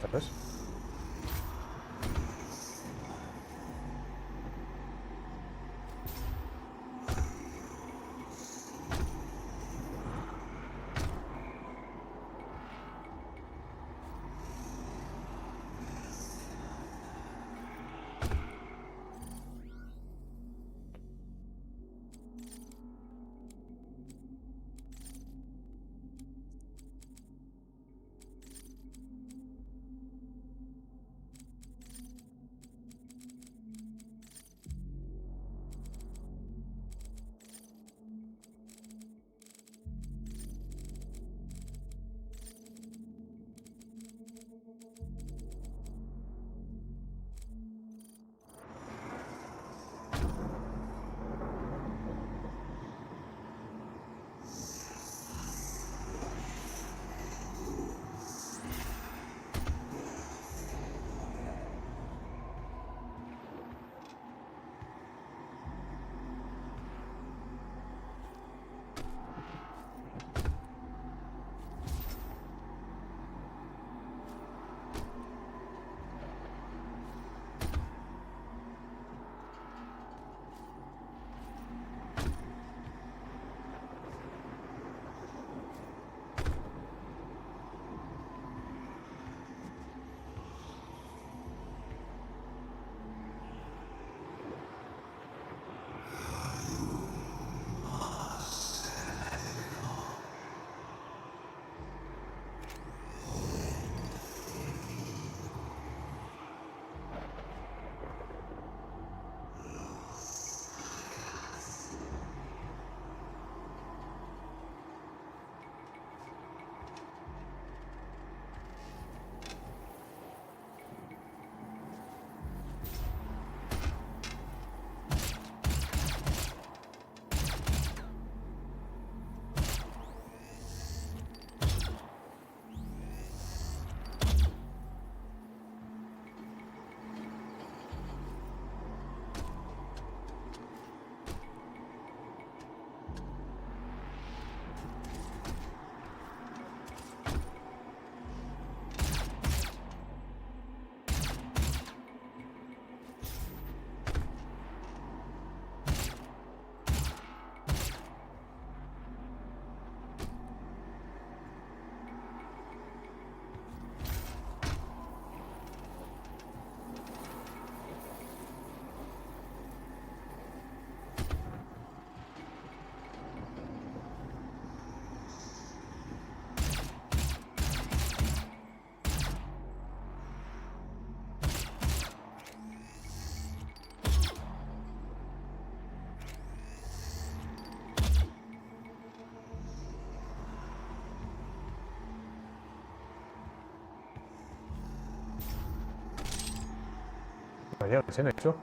[SPEAKER 1] ¿Sabes? Vaya, ¿qué se han hecho?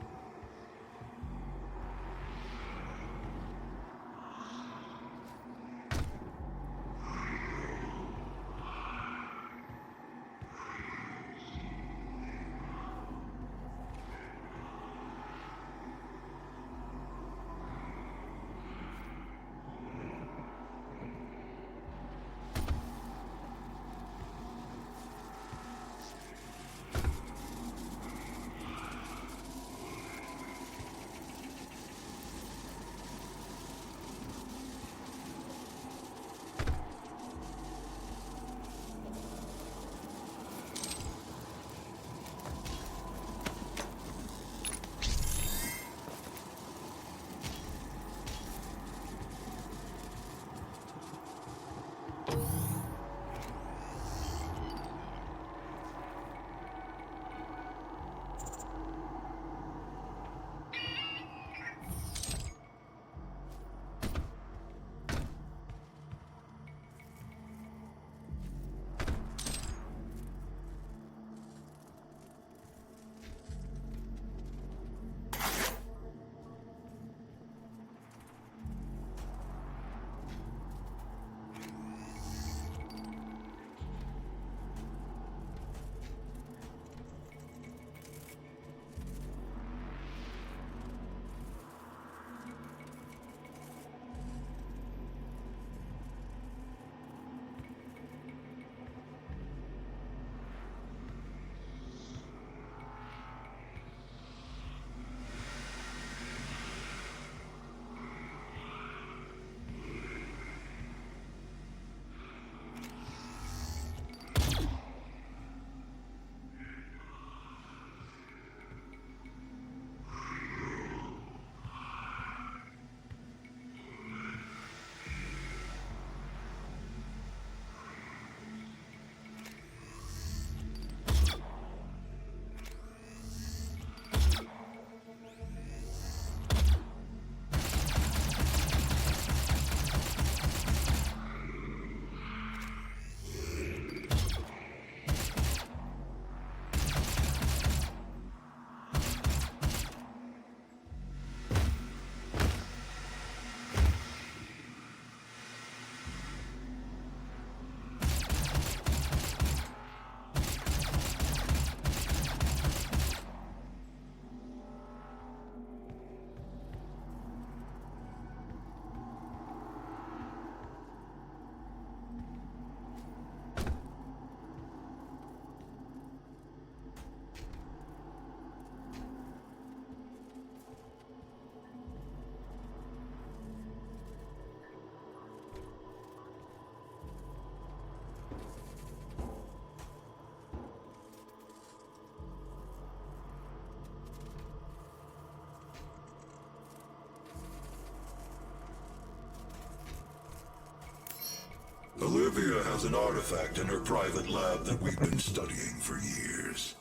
[SPEAKER 7] Olivia has an artifact in her private lab that we've been studying for years.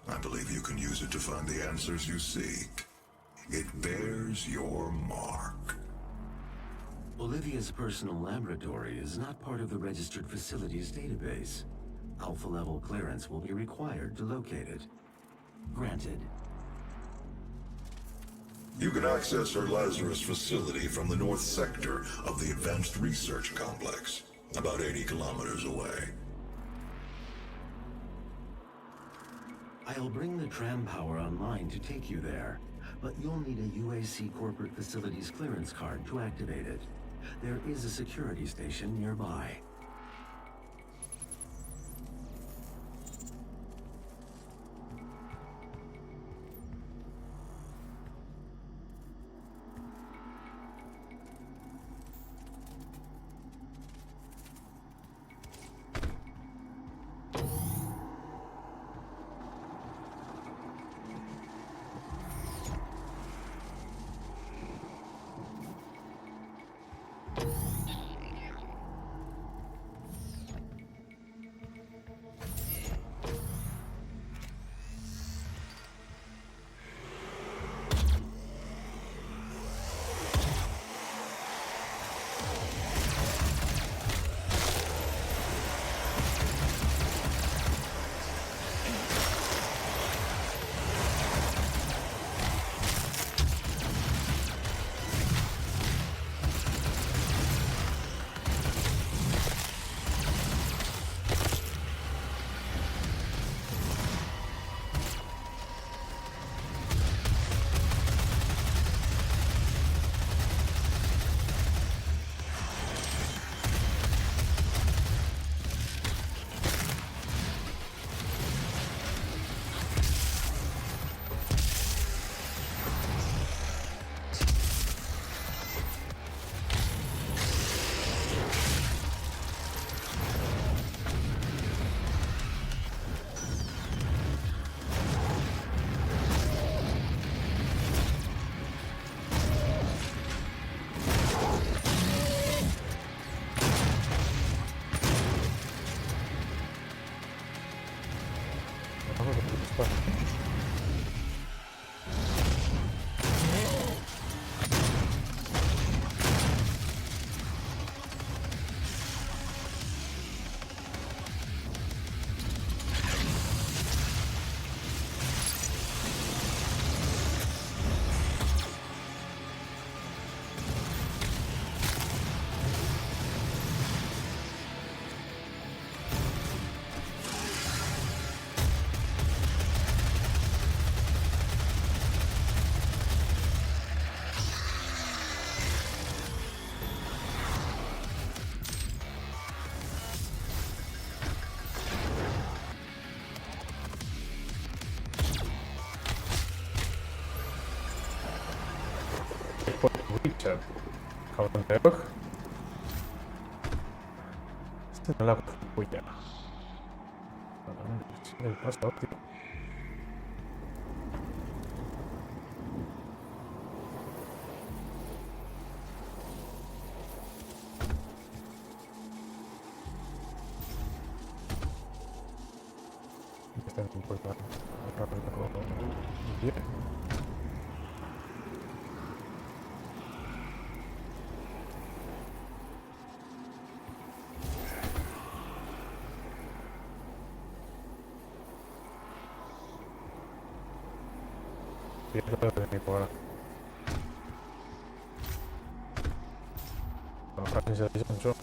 [SPEAKER 7] I believe you can use it to find the answers you seek. It bears your mark.
[SPEAKER 2] Olivia's personal laboratory is not part of the registered facilities database. Alpha-level clearance will be required to locate it. Granted.
[SPEAKER 7] You can access her Lazarus facility from the north sector of the Advanced Research Complex, about 80 kilometers away.
[SPEAKER 2] I'll bring the tram power online to take you there, but you'll need a UAC corporate facilities clearance card to activate it. There is a security station nearby.
[SPEAKER 1] Chat. Cabrón de ojo. Este no la voy a. El paso, tío. Está en un puesto. Bien. Pierdo de mi por. No, casi se dice mucho.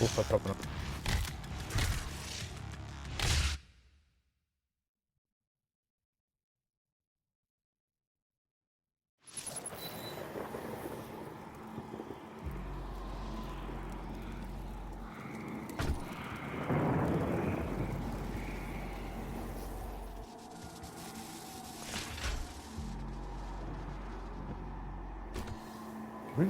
[SPEAKER 1] Ufa, troppo. Uy.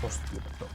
[SPEAKER 1] Hostia, no.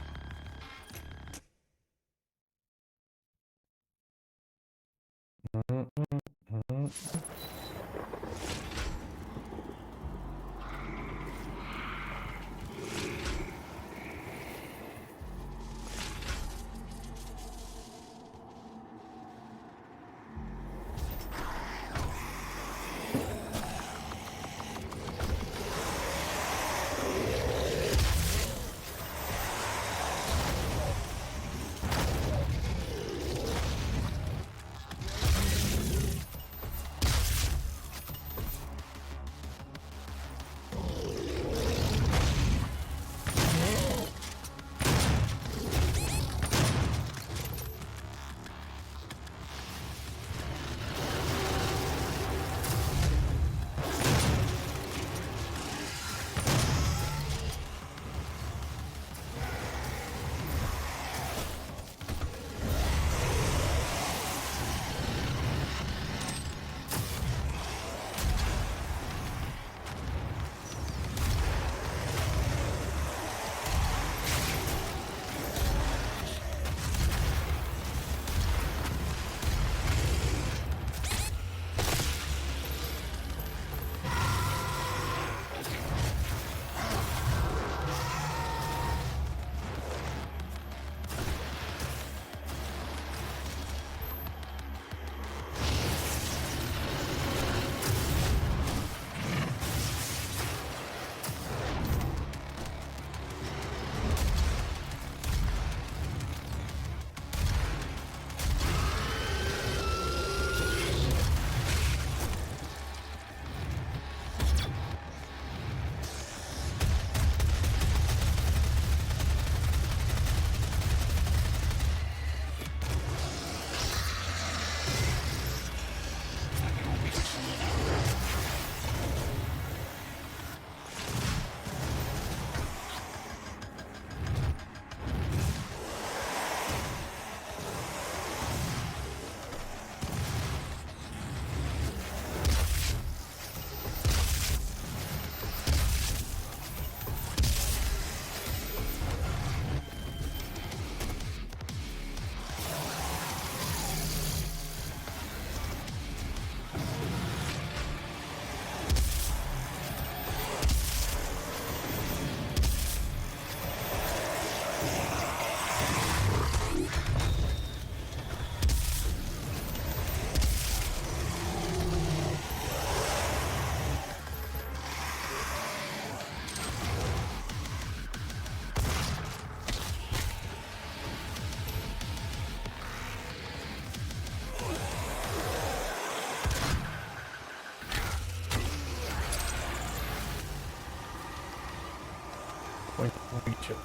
[SPEAKER 1] un bicho.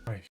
[SPEAKER 1] Ay.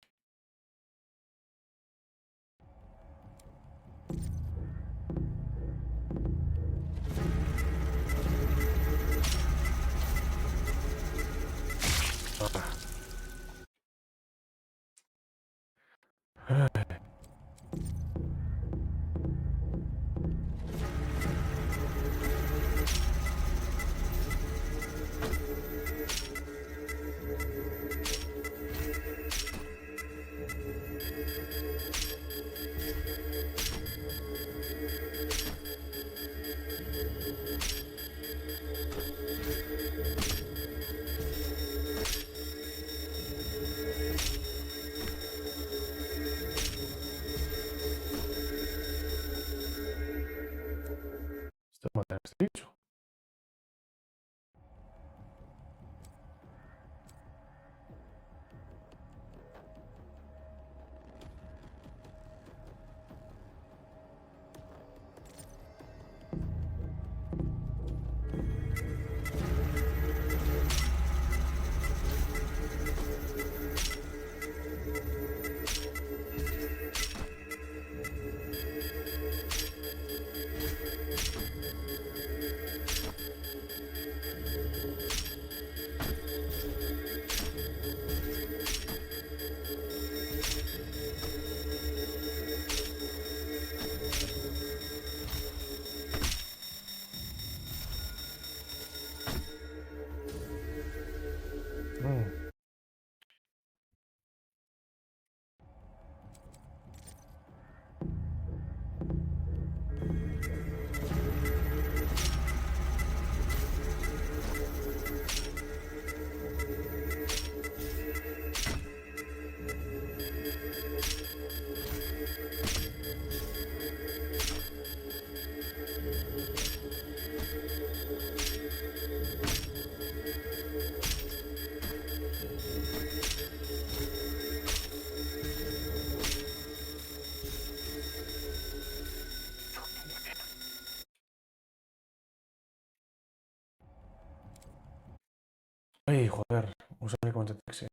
[SPEAKER 1] Ay, joder, usa el content exit.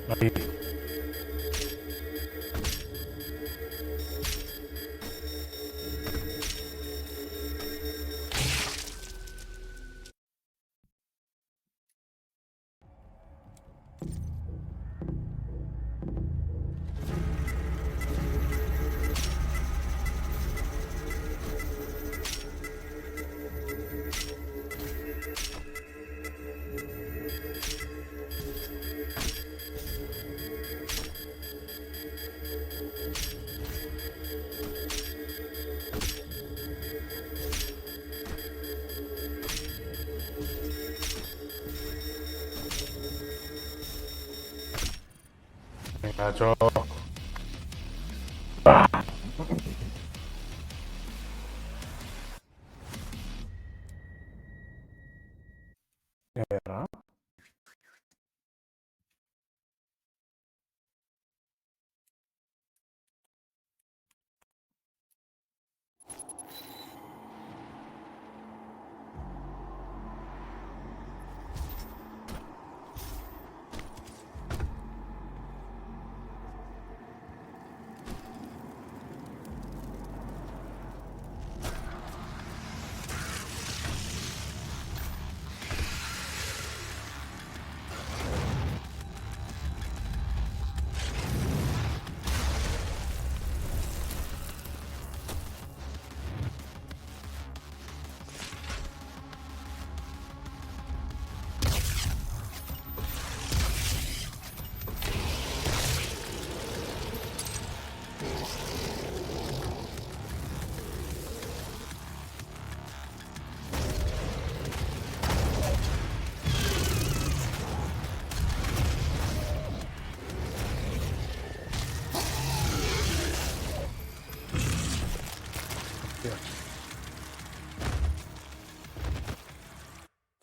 [SPEAKER 1] Ahí. Venga, yo. Guerra.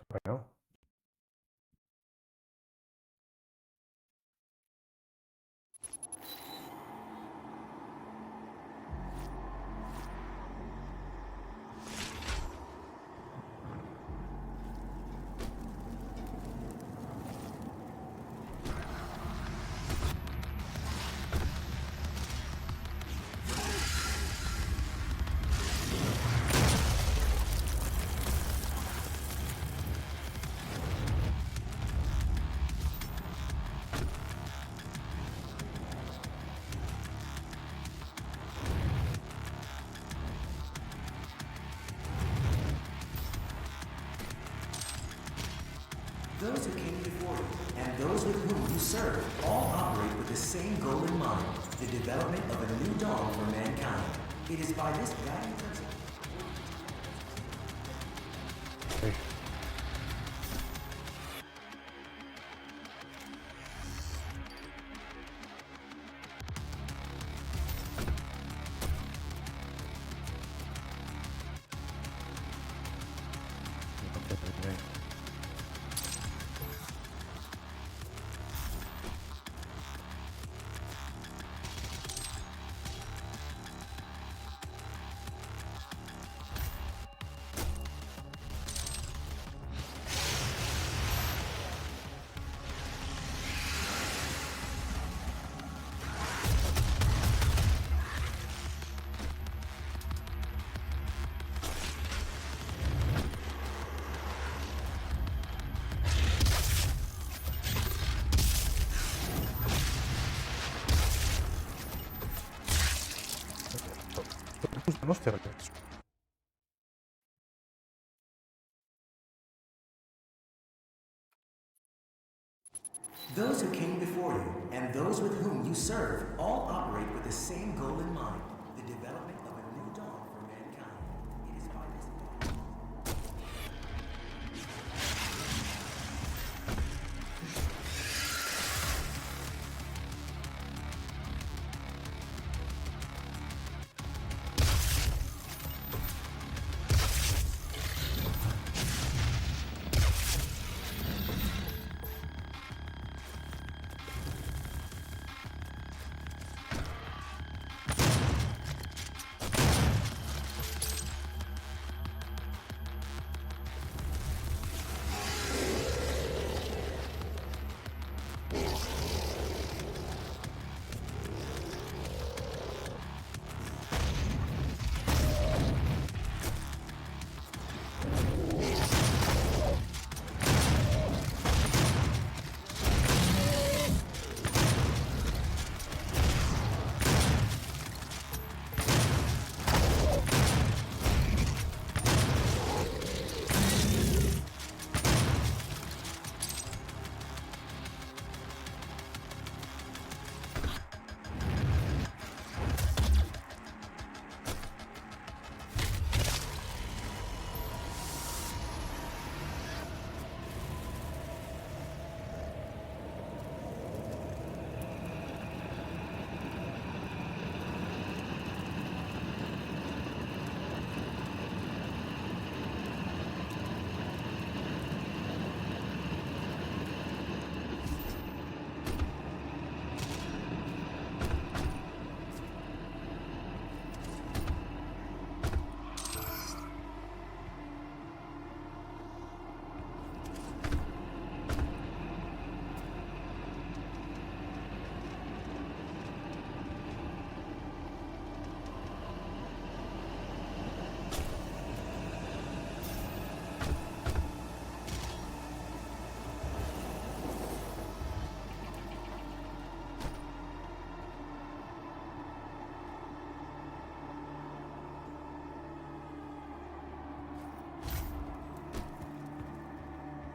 [SPEAKER 1] Bueno.
[SPEAKER 5] Those who came before you and those with whom you serve all operate with the same goal in mind, the development of a new dawn for mankind. It is by this guiding principle.
[SPEAKER 1] Sí. Unos terrenos.
[SPEAKER 5] Those who came before you and those with whom you serve all operate with the same goal in mind, the development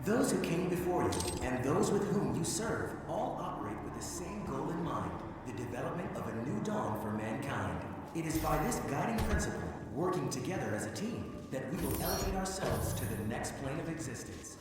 [SPEAKER 5] Those who came before you and those with whom you serve all operate with the same goal in mind, the development of a new dawn for mankind. It is by this guiding principle, working together as a team, that we will elevate ourselves to the next plane of existence.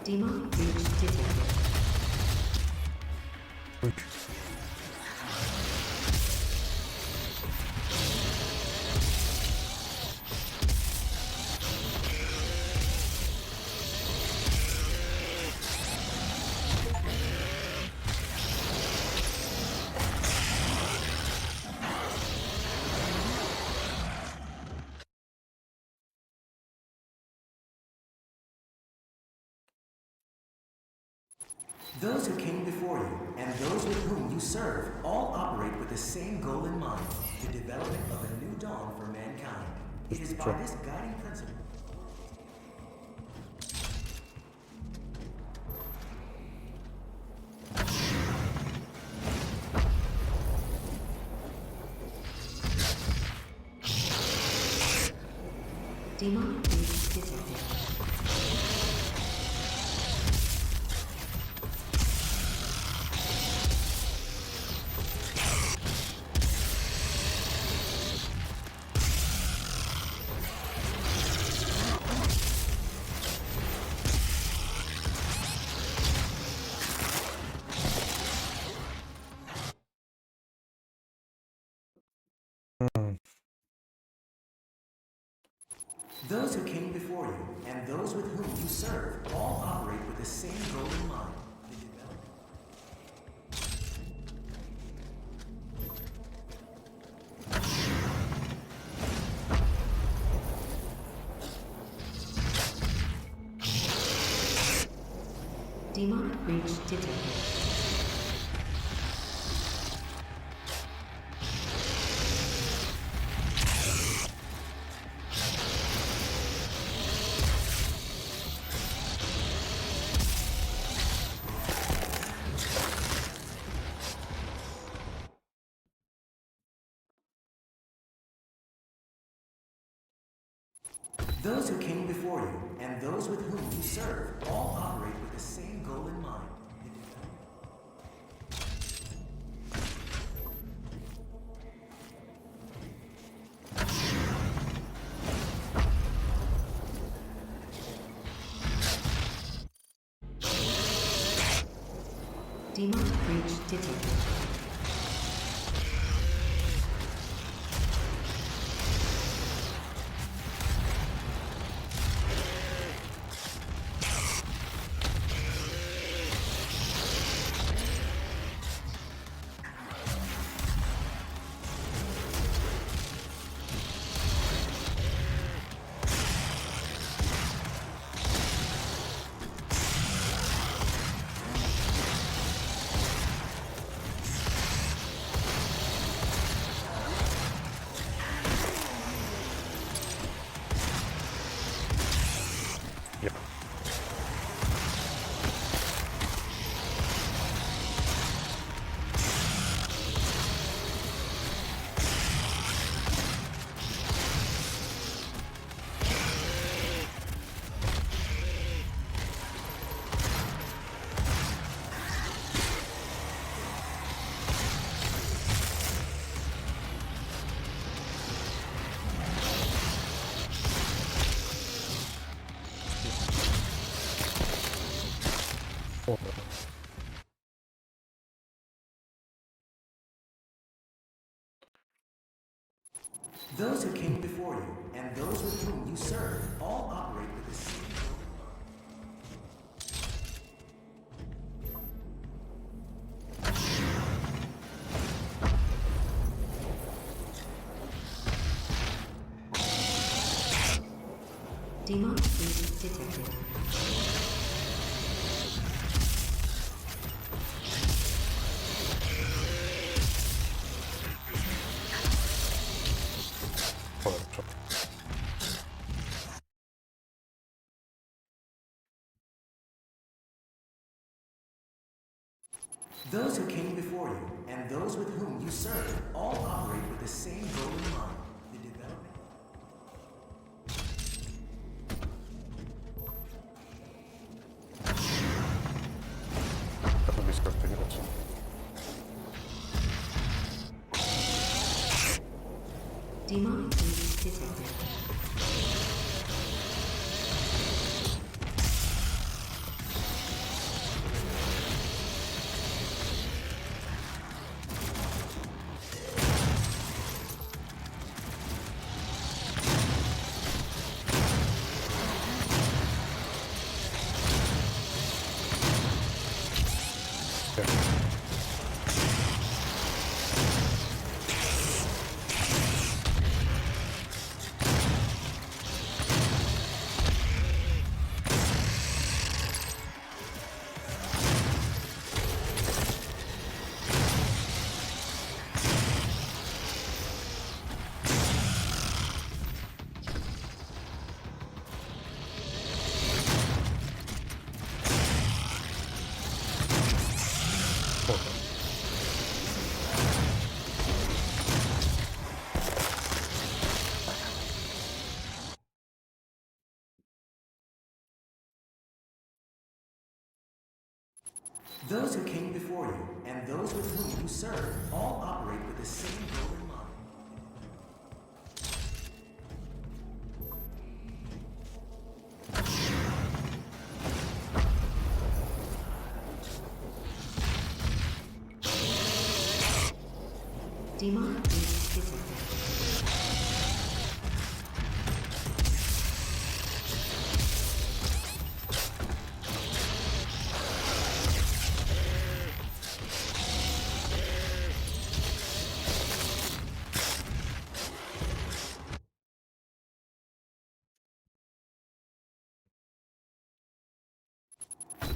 [SPEAKER 3] Demonic breach detected.
[SPEAKER 1] Uy.
[SPEAKER 5] Those who came before you and those with whom you serve all operate with the same goal in mind, the development of a new dawn for mankind. It is by this guiding principle.
[SPEAKER 3] Demonic breach detected.
[SPEAKER 5] Those who came before you and those with whom you serve all operate with the same goal in mind, the development.
[SPEAKER 3] Demonic breach detected.
[SPEAKER 5] Those who came before you and those with whom you serve all operate with the same goal in mind, the development.
[SPEAKER 3] Demonic breach detected.
[SPEAKER 1] Yep. Joder.
[SPEAKER 5] Those who came before you and those with whom you serve all operate with the same goal in mind.
[SPEAKER 3] Demonic breach detected.
[SPEAKER 1] Joder, chaval.
[SPEAKER 5] Those who came before you and those with whom you serve all operate with the same goal in mind. The development.
[SPEAKER 1] Los discos técnicos.
[SPEAKER 3] Demonic breach detected.
[SPEAKER 5] Those who came before you and those with whom you serve all operate with the same goal in mind.
[SPEAKER 3] Demonic breach detected.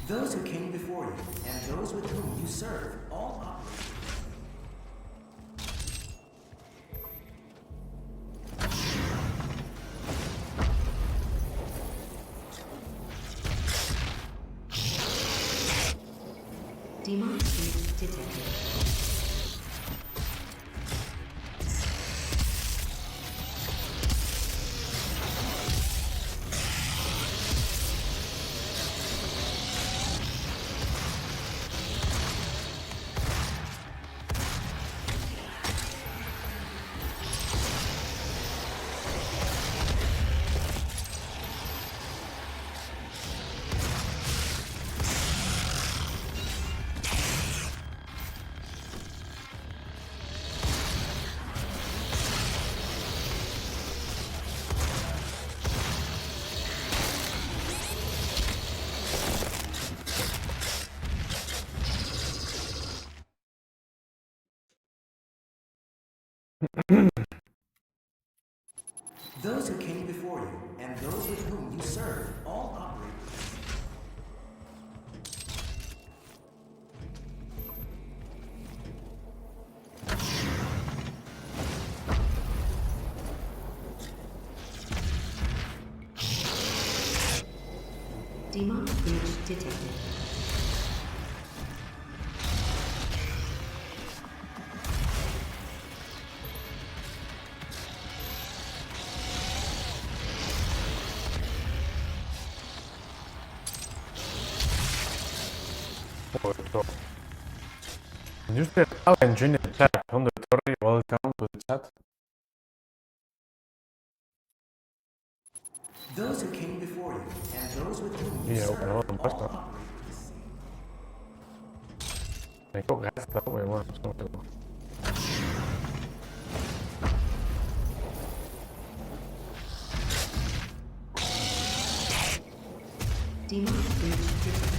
[SPEAKER 5] Those who came before you and those with whom you serve all operate.
[SPEAKER 3] Demonic breach detected.
[SPEAKER 5] Those who came before you and those with whom you serve all operate.
[SPEAKER 3] Demonic breach detected.
[SPEAKER 1] Use the challenge in the chat on the story. Welcome to the chat.
[SPEAKER 5] Those who came before you and those with whom you
[SPEAKER 1] Yeah,
[SPEAKER 5] serve
[SPEAKER 1] bueno,
[SPEAKER 5] all
[SPEAKER 1] basta.
[SPEAKER 5] operate with the same.
[SPEAKER 1] Me cago en esta, güey, bueno, es como que no.
[SPEAKER 3] Demonic breach detected.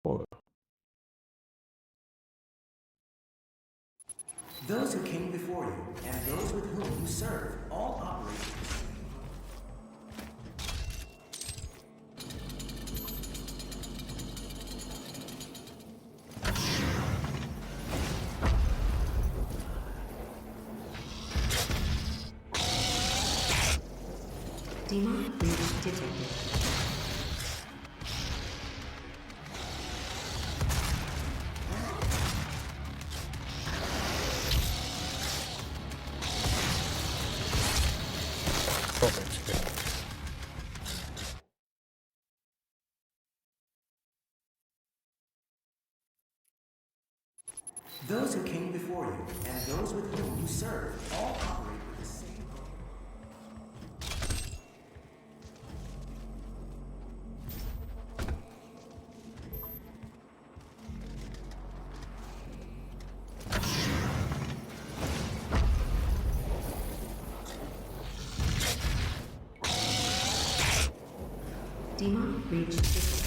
[SPEAKER 1] Joder.
[SPEAKER 5] Those who came before you and those with whom you serve all operate with the same.
[SPEAKER 3] Demonic breach detected.
[SPEAKER 1] Joder, es que...
[SPEAKER 5] Those who came before you and those with whom you serve all operate with the same goal.
[SPEAKER 3] Demonic breach detected.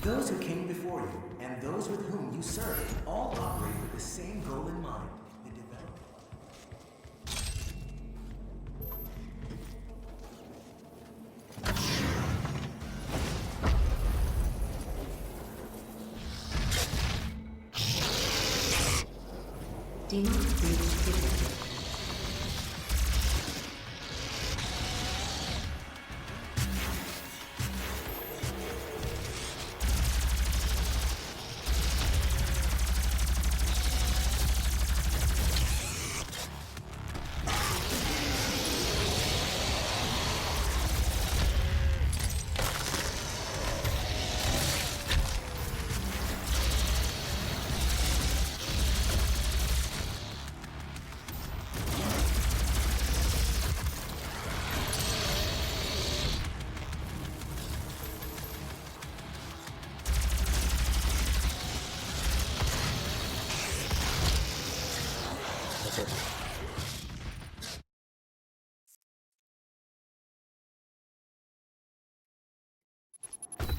[SPEAKER 5] Those who came before you and those with whom you serve all operate with the same goal in mind. The development.
[SPEAKER 3] Demonic breach detected.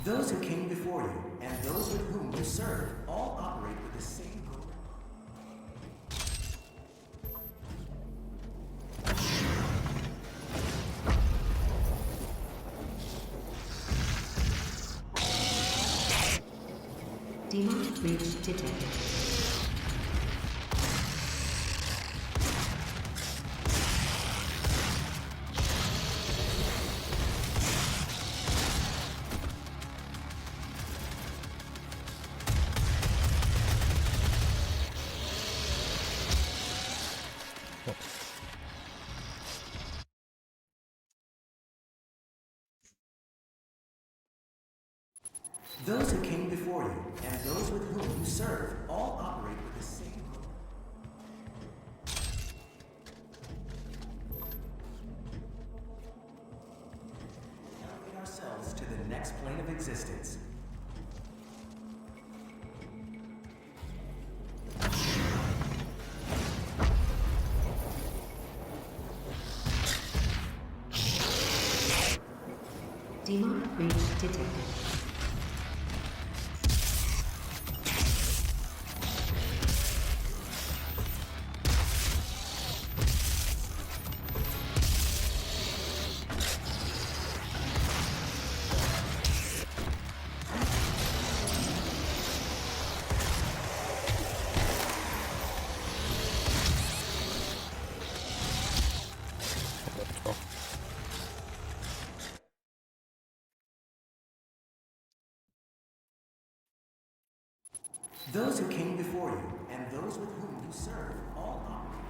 [SPEAKER 5] Those who came before you and those with whom you serve all operate with the same goal.
[SPEAKER 3] Demonic breach detected.
[SPEAKER 5] Those who came before you and those with whom you serve all operate with the same goal. Elevate ourselves to the next plane of existence.
[SPEAKER 3] Demonic breach detected.
[SPEAKER 5] Those who came before you and those with whom you serve all operate.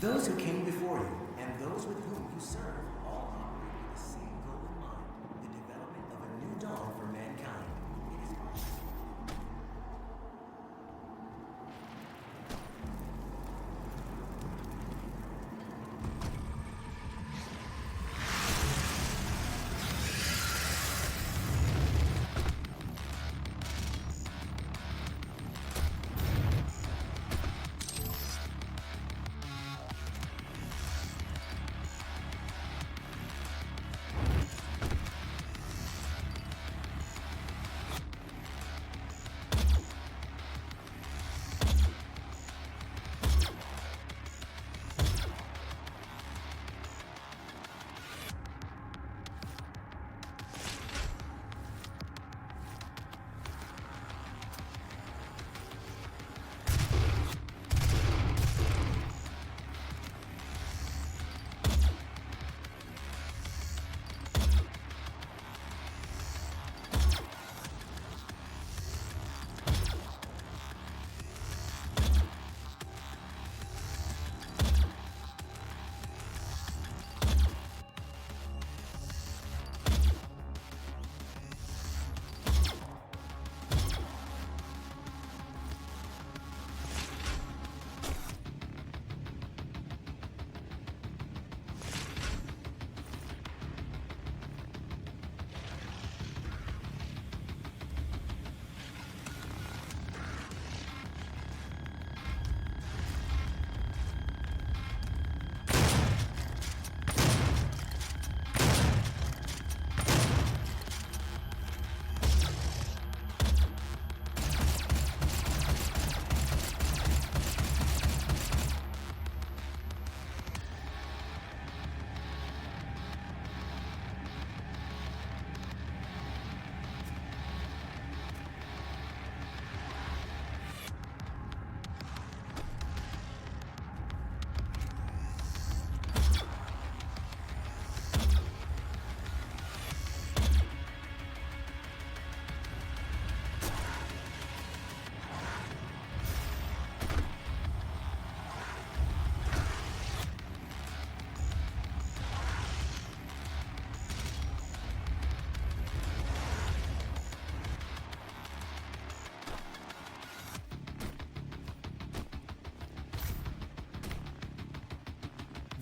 [SPEAKER 5] Those who came before you and those with whom you serve all operate with the same goal in mind, the development of a new dawn for mankind. It is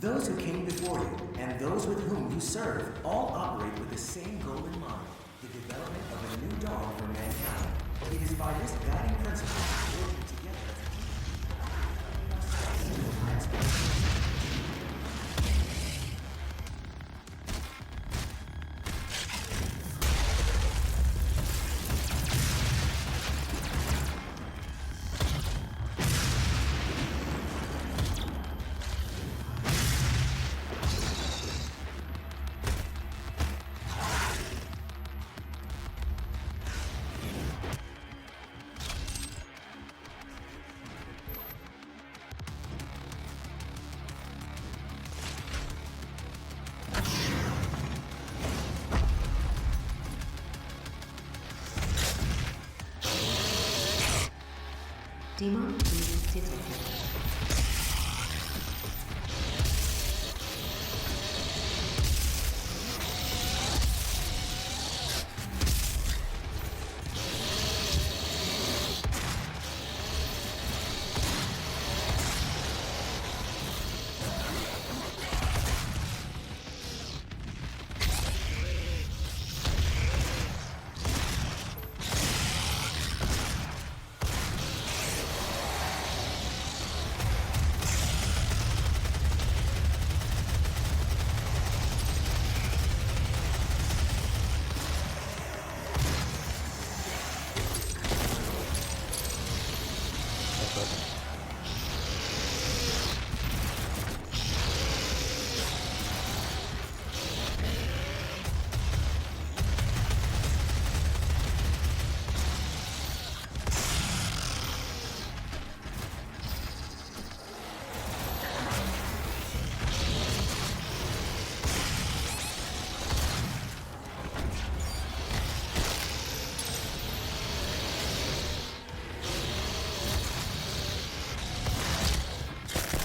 [SPEAKER 5] Those who came before you and those with whom you serve all operate with the same goal in mind, the development of a new dawn for mankind. It is by this guiding principle, working together as a team.
[SPEAKER 3] Demon detected.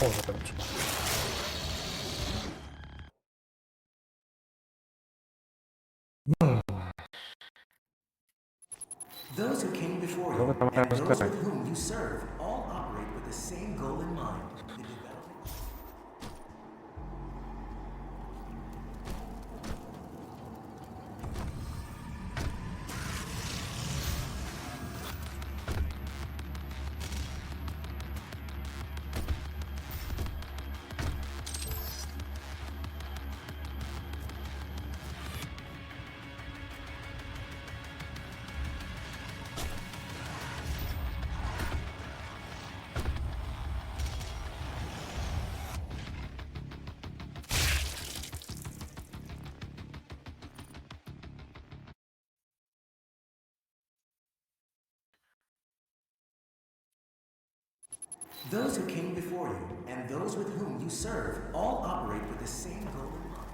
[SPEAKER 1] Joder,
[SPEAKER 5] Those who came before
[SPEAKER 1] Creo que
[SPEAKER 5] you
[SPEAKER 1] también
[SPEAKER 5] and
[SPEAKER 1] es
[SPEAKER 5] those
[SPEAKER 1] este.
[SPEAKER 5] with whom you serve all operate with the same goal in mind. The development. Those who came before you and those with whom you serve all operate with the same goal in mind.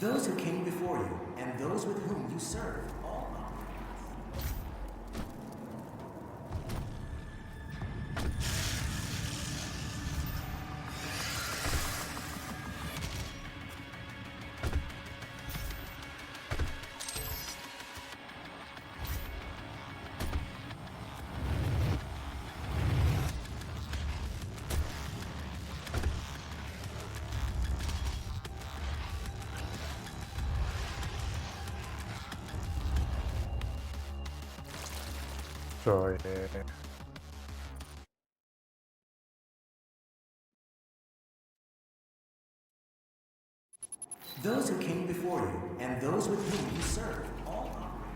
[SPEAKER 5] Those who came before you and those with whom you serve all operate.
[SPEAKER 1] Soy.
[SPEAKER 5] Those who came before you and those with whom you serve all operate.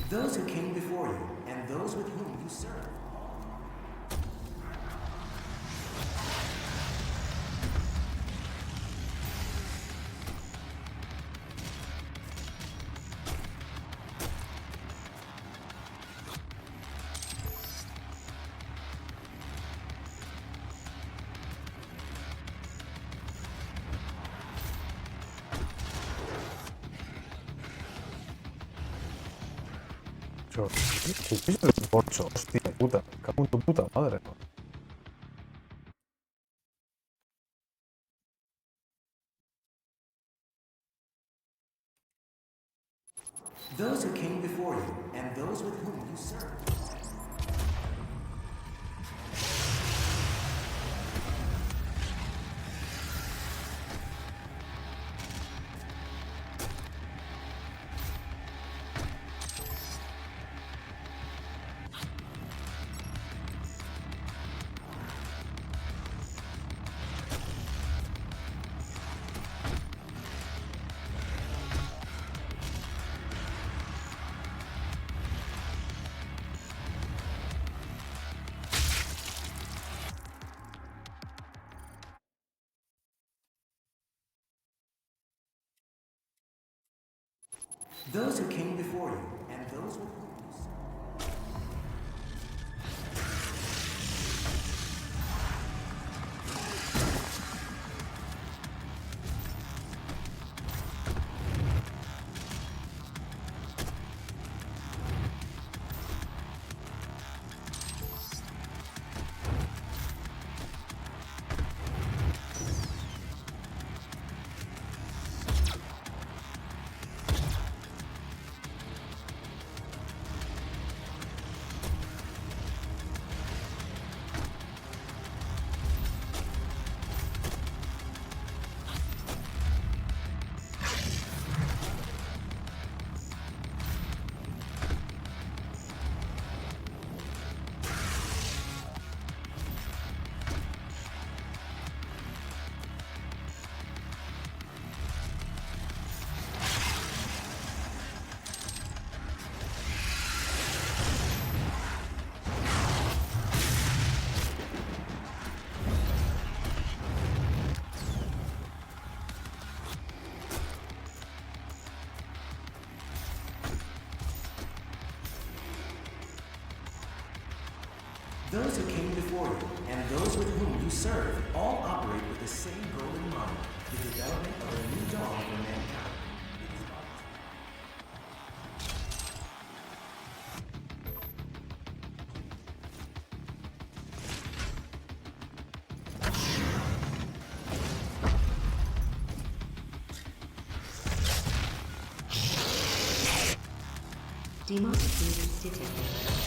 [SPEAKER 5] Those who came before you and those with whom you serve.
[SPEAKER 1] El poncho, hostia puta. Cago en tu puta madre.
[SPEAKER 5] Those who came before you and those with whom you serve. Those who came before you and those with whom you serve. Those who came before you and those with whom you serve all operate with the same goal in mind, the development of a new dawn for mankind.
[SPEAKER 3] Demonic field detected.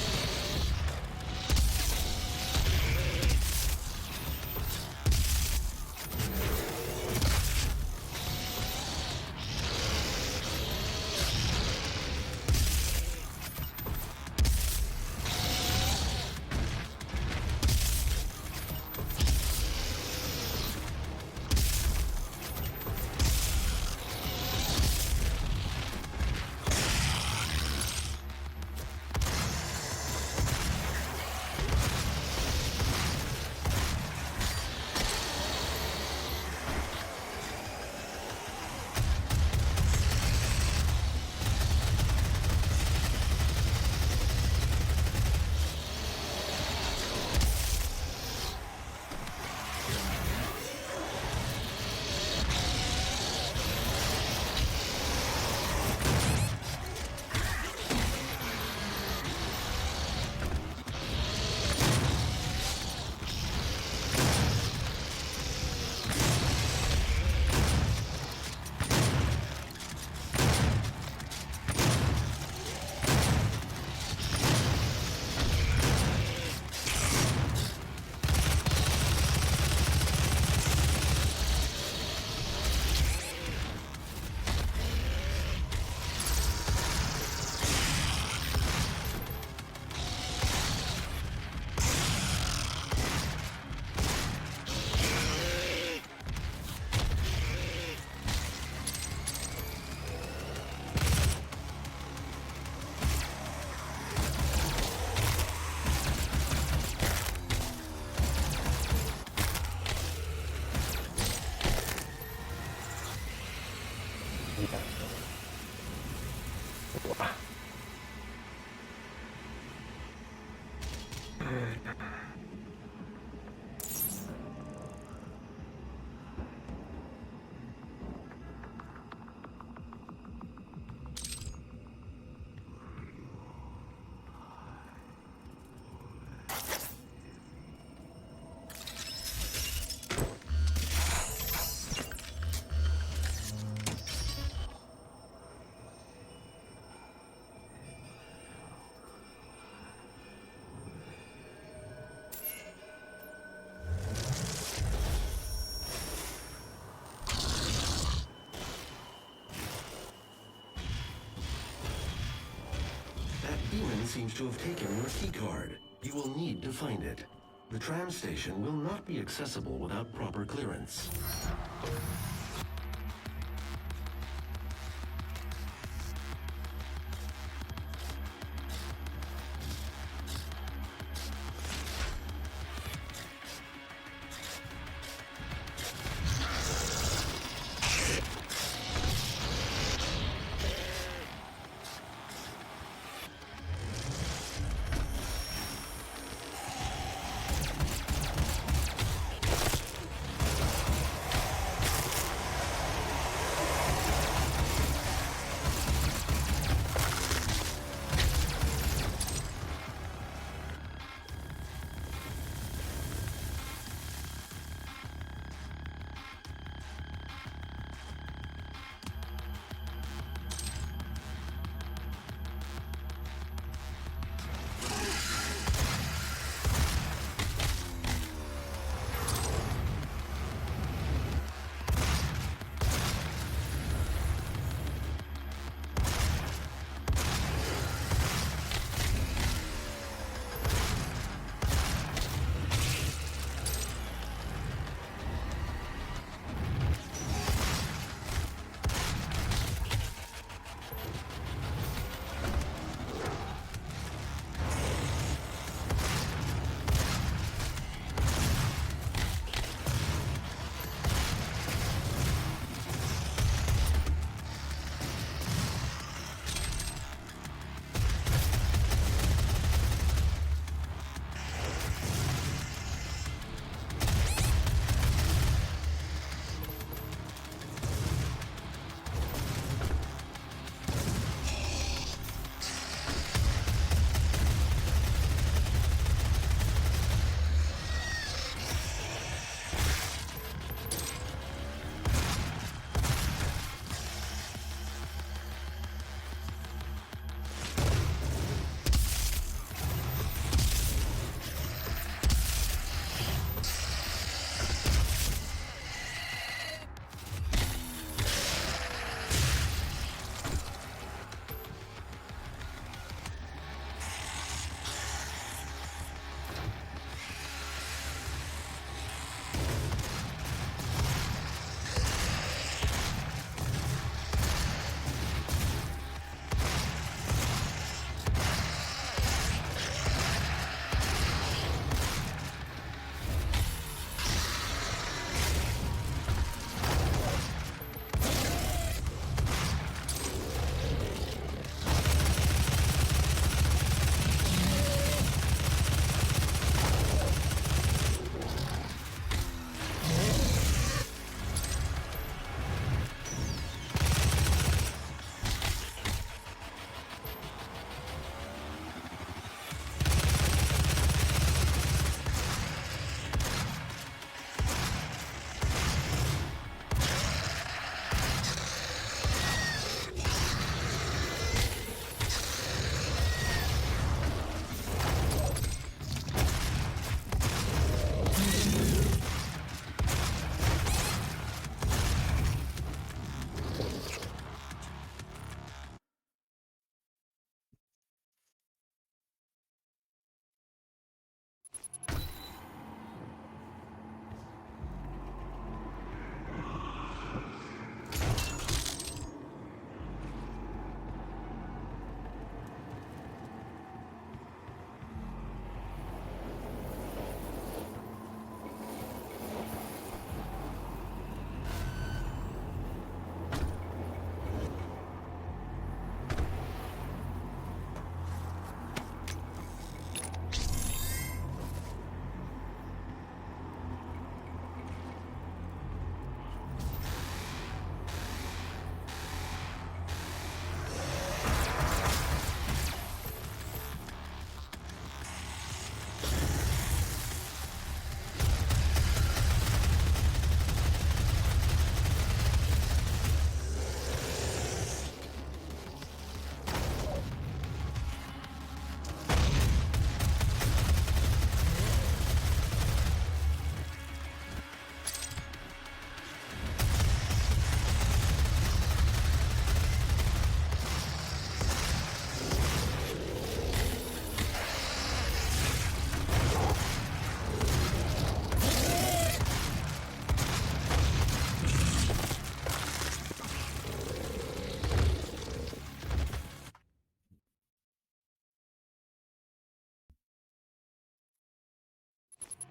[SPEAKER 2] Demon seems to have taken your keycard. You will need to find it. The tram station will not be accessible without proper clearance.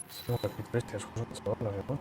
[SPEAKER 1] Siamo capiti bestia, scusa, non so, l'avevo.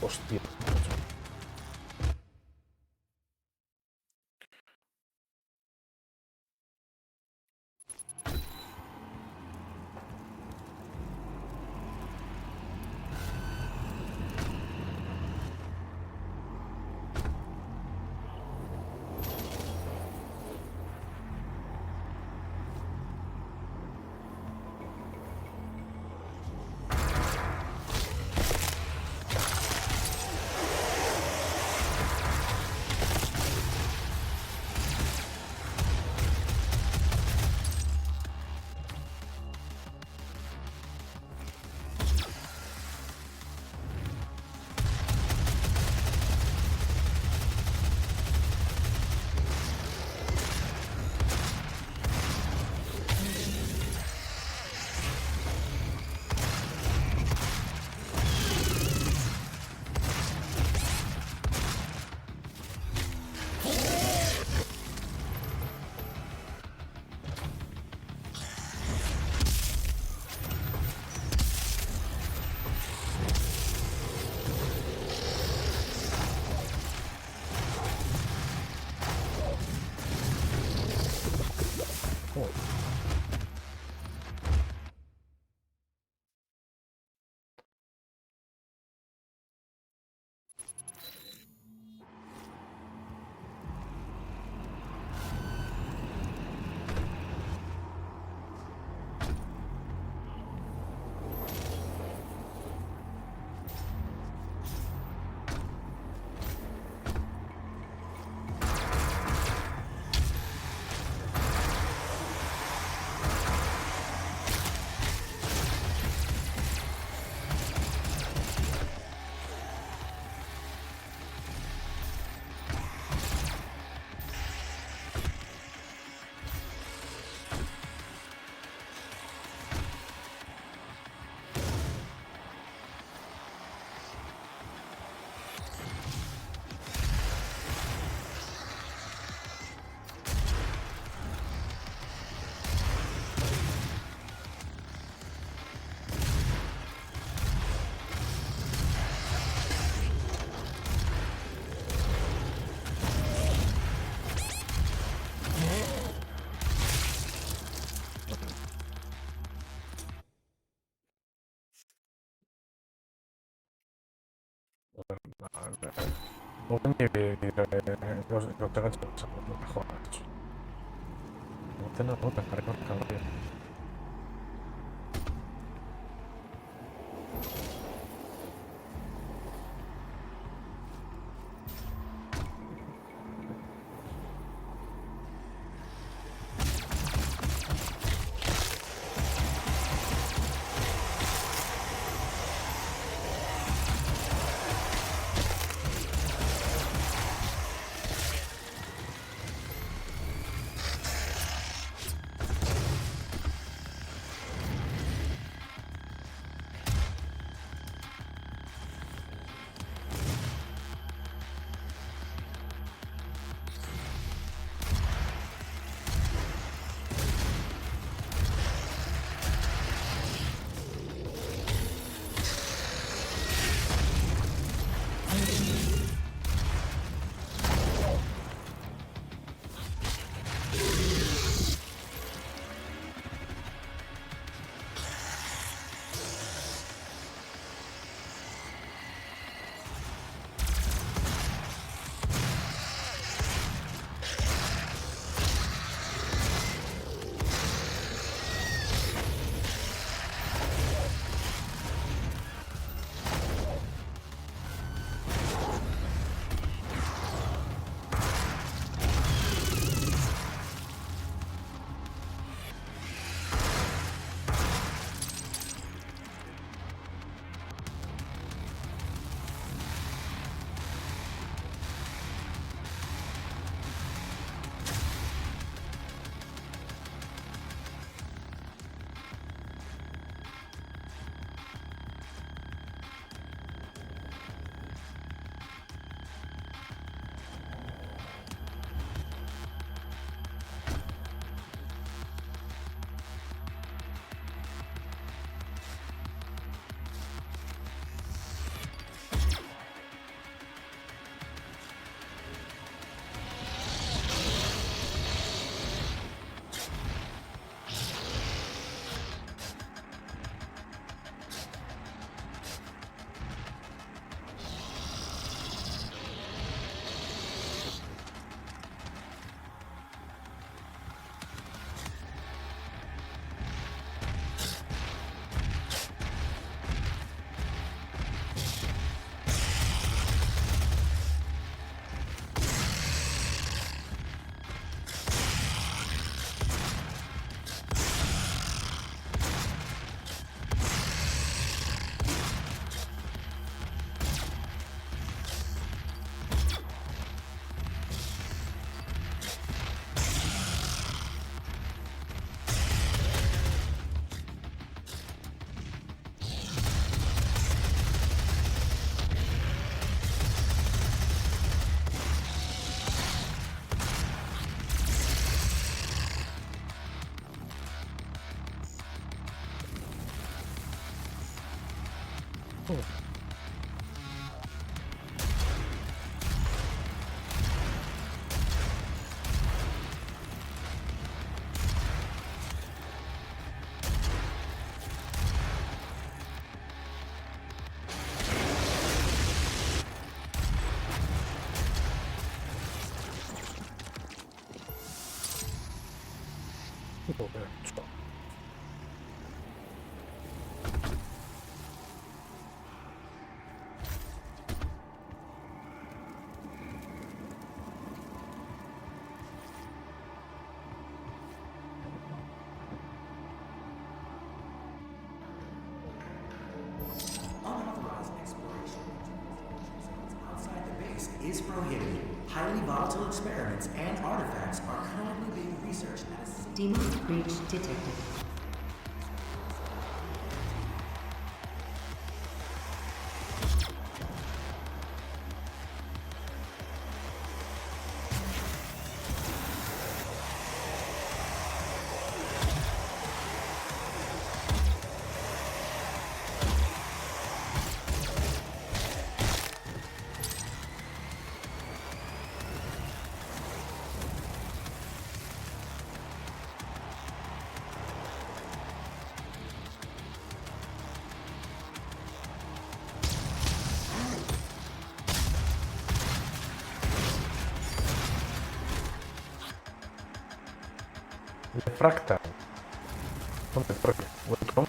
[SPEAKER 1] Hostia. Mogłem nie wiedzieć, że tego trzeba zachować. No ten nawoda, karka,
[SPEAKER 5] Unauthorized exploration outside the base is prohibited. Highly volatile experiments and artifacts are currently being researched at a
[SPEAKER 3] Demonic breach detected.
[SPEAKER 1] The Fractal. ¿Dónde estoy? Welcome.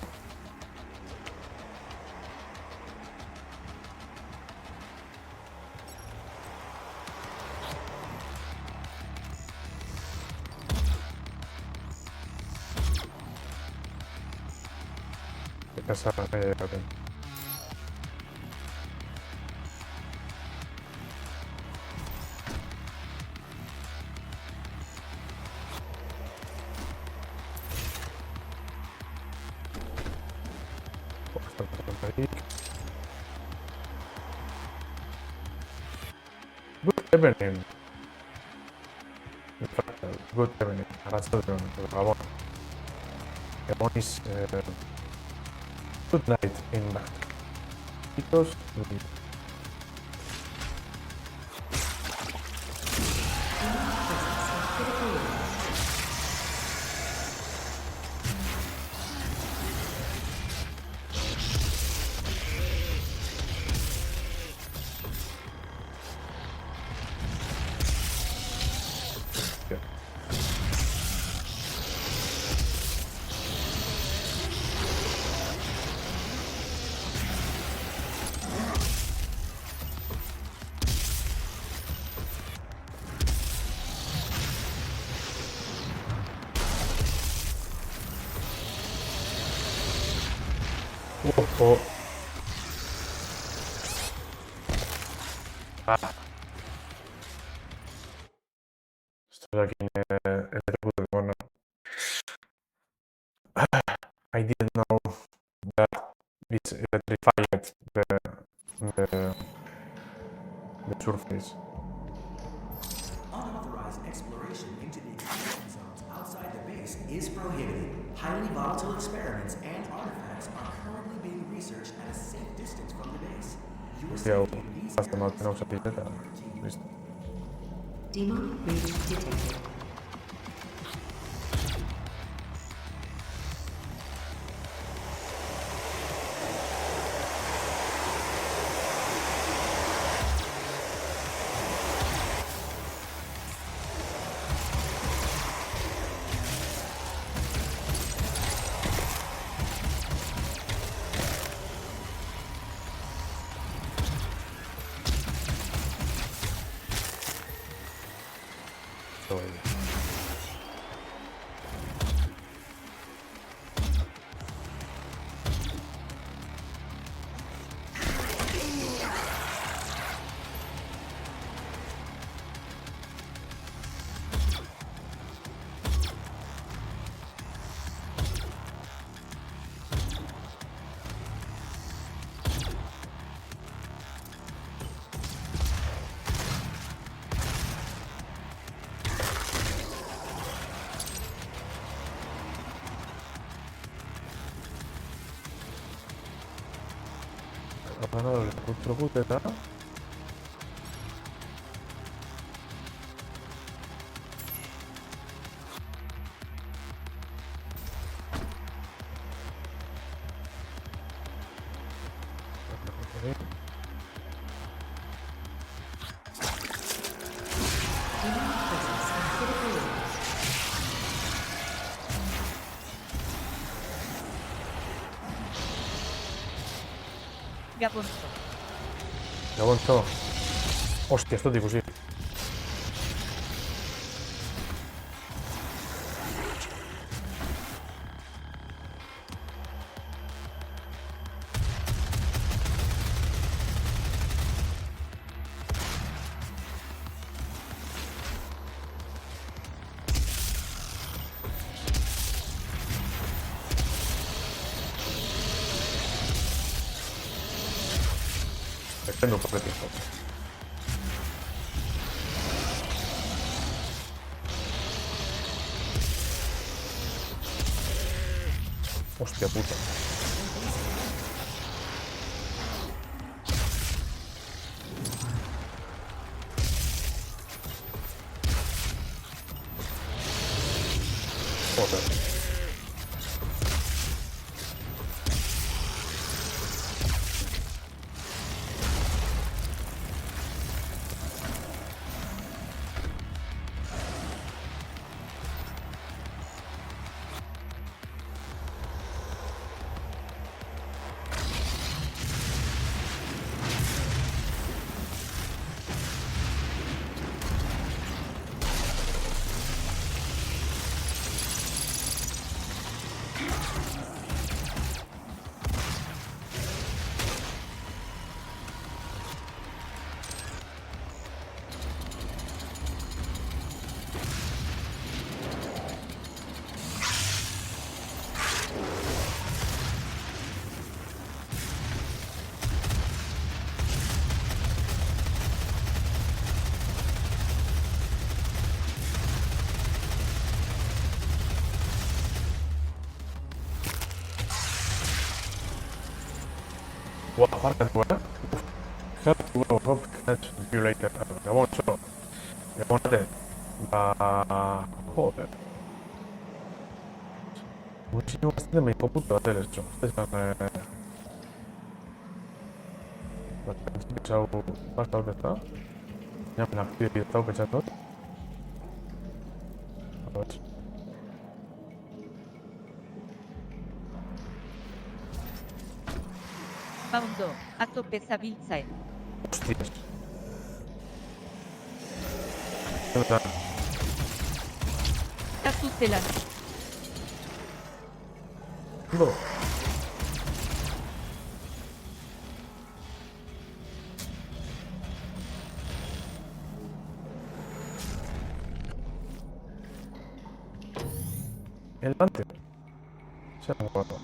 [SPEAKER 1] ¿Qué pasa? Ok. Good evening. Good evening. Arrasado por favor. Demonis. Good night in back. Chicos. Oh. Estoy aquí en el reboot, bueno. I didn't know that this electrified the surface.
[SPEAKER 5] unauthorized exploration into the extraction zones outside the base is prohibited. Highly volatile experiments and artifacts are currently being researched at a safe distance from the base. You are
[SPEAKER 1] Hostia,
[SPEAKER 5] safe in these
[SPEAKER 1] hasta no
[SPEAKER 5] areas
[SPEAKER 1] tenemos
[SPEAKER 5] and
[SPEAKER 1] etiqueta.
[SPEAKER 5] your team.
[SPEAKER 1] Listo.
[SPEAKER 3] Demonic breach detected.
[SPEAKER 1] Estoy. Apagado el electrocuteta.
[SPEAKER 3] Demon presence in critical areas.
[SPEAKER 6] Gabonzo.
[SPEAKER 1] Gabonzo. Hostia, esto es difícil. Tengo poco tiempo. Hostia puta. Joder. Guau, aparca tú, Help to hope catch you later. Gabonzo. Gabonate. Joder. Muchísimo bastante me hijo puto hacer esto. Pensau bastante está. Ya me la he estado pensando. A ver.
[SPEAKER 6] Maundo, a tope zabiltzaen.
[SPEAKER 1] Hostias. ¿Dónde está?
[SPEAKER 6] Kazutelan.
[SPEAKER 1] No. El antes. Se ha muerto.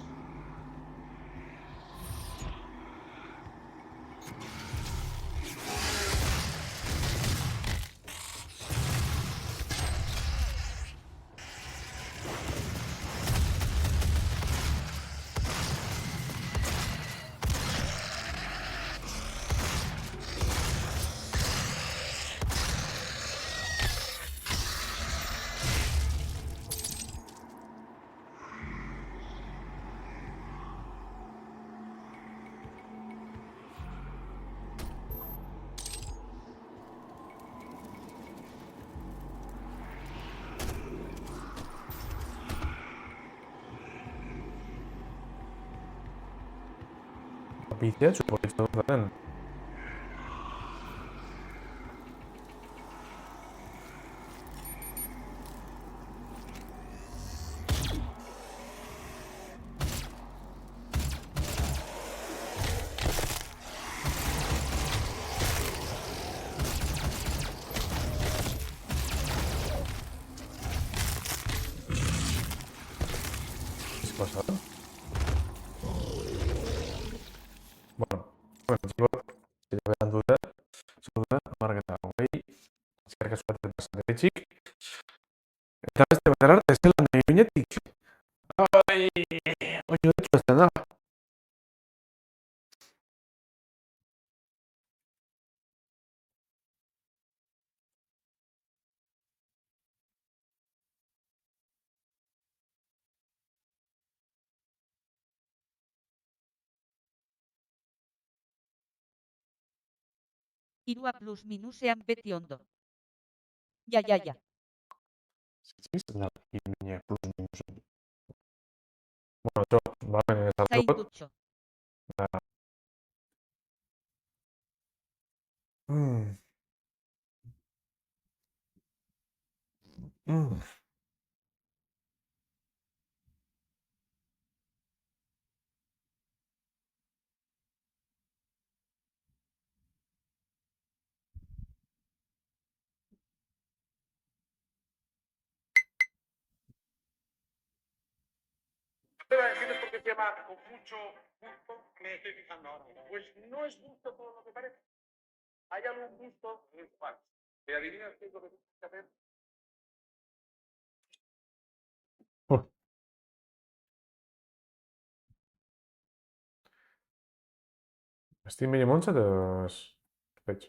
[SPEAKER 1] Pizza, supongo que también. ¿Qué pasa? Bueno, chicos, si te vean dudas, marca hogei, eskerrik asko eta pasaretxik. Eta beste bat arte, zelan nahi binetik. Ai, oino etxo ez da.
[SPEAKER 6] Irua plus minusean beti ondo. Ja.
[SPEAKER 1] Zizkiz da, iruñe plus minus. Bueno, txo, bamen sartu
[SPEAKER 6] Zain
[SPEAKER 1] dut.
[SPEAKER 6] dutxo.
[SPEAKER 1] Mm. Mm.
[SPEAKER 10] ¿Entiendes por qué se llama con mucho gusto? Me estoy fijando ahora. Pues no es gusto todo lo que parece. Hay algún gusto en el cual. ¿Te adivinas qué es lo que tienes que hacer?
[SPEAKER 1] Estic medio monxa, doncs... Què faig?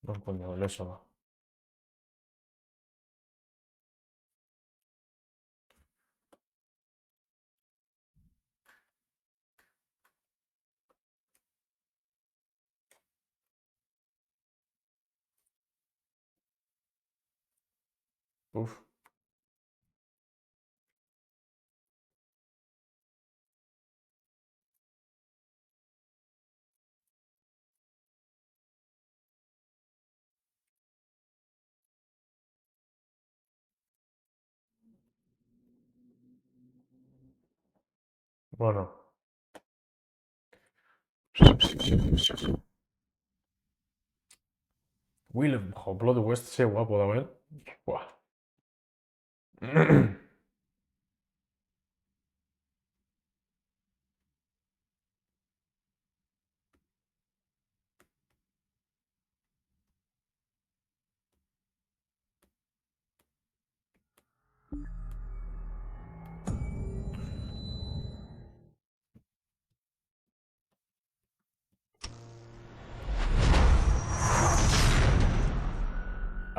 [SPEAKER 1] No encuentro eso, va. Uf. Bueno. Will, jo, Blood West, ze guapo dagoen. Buah.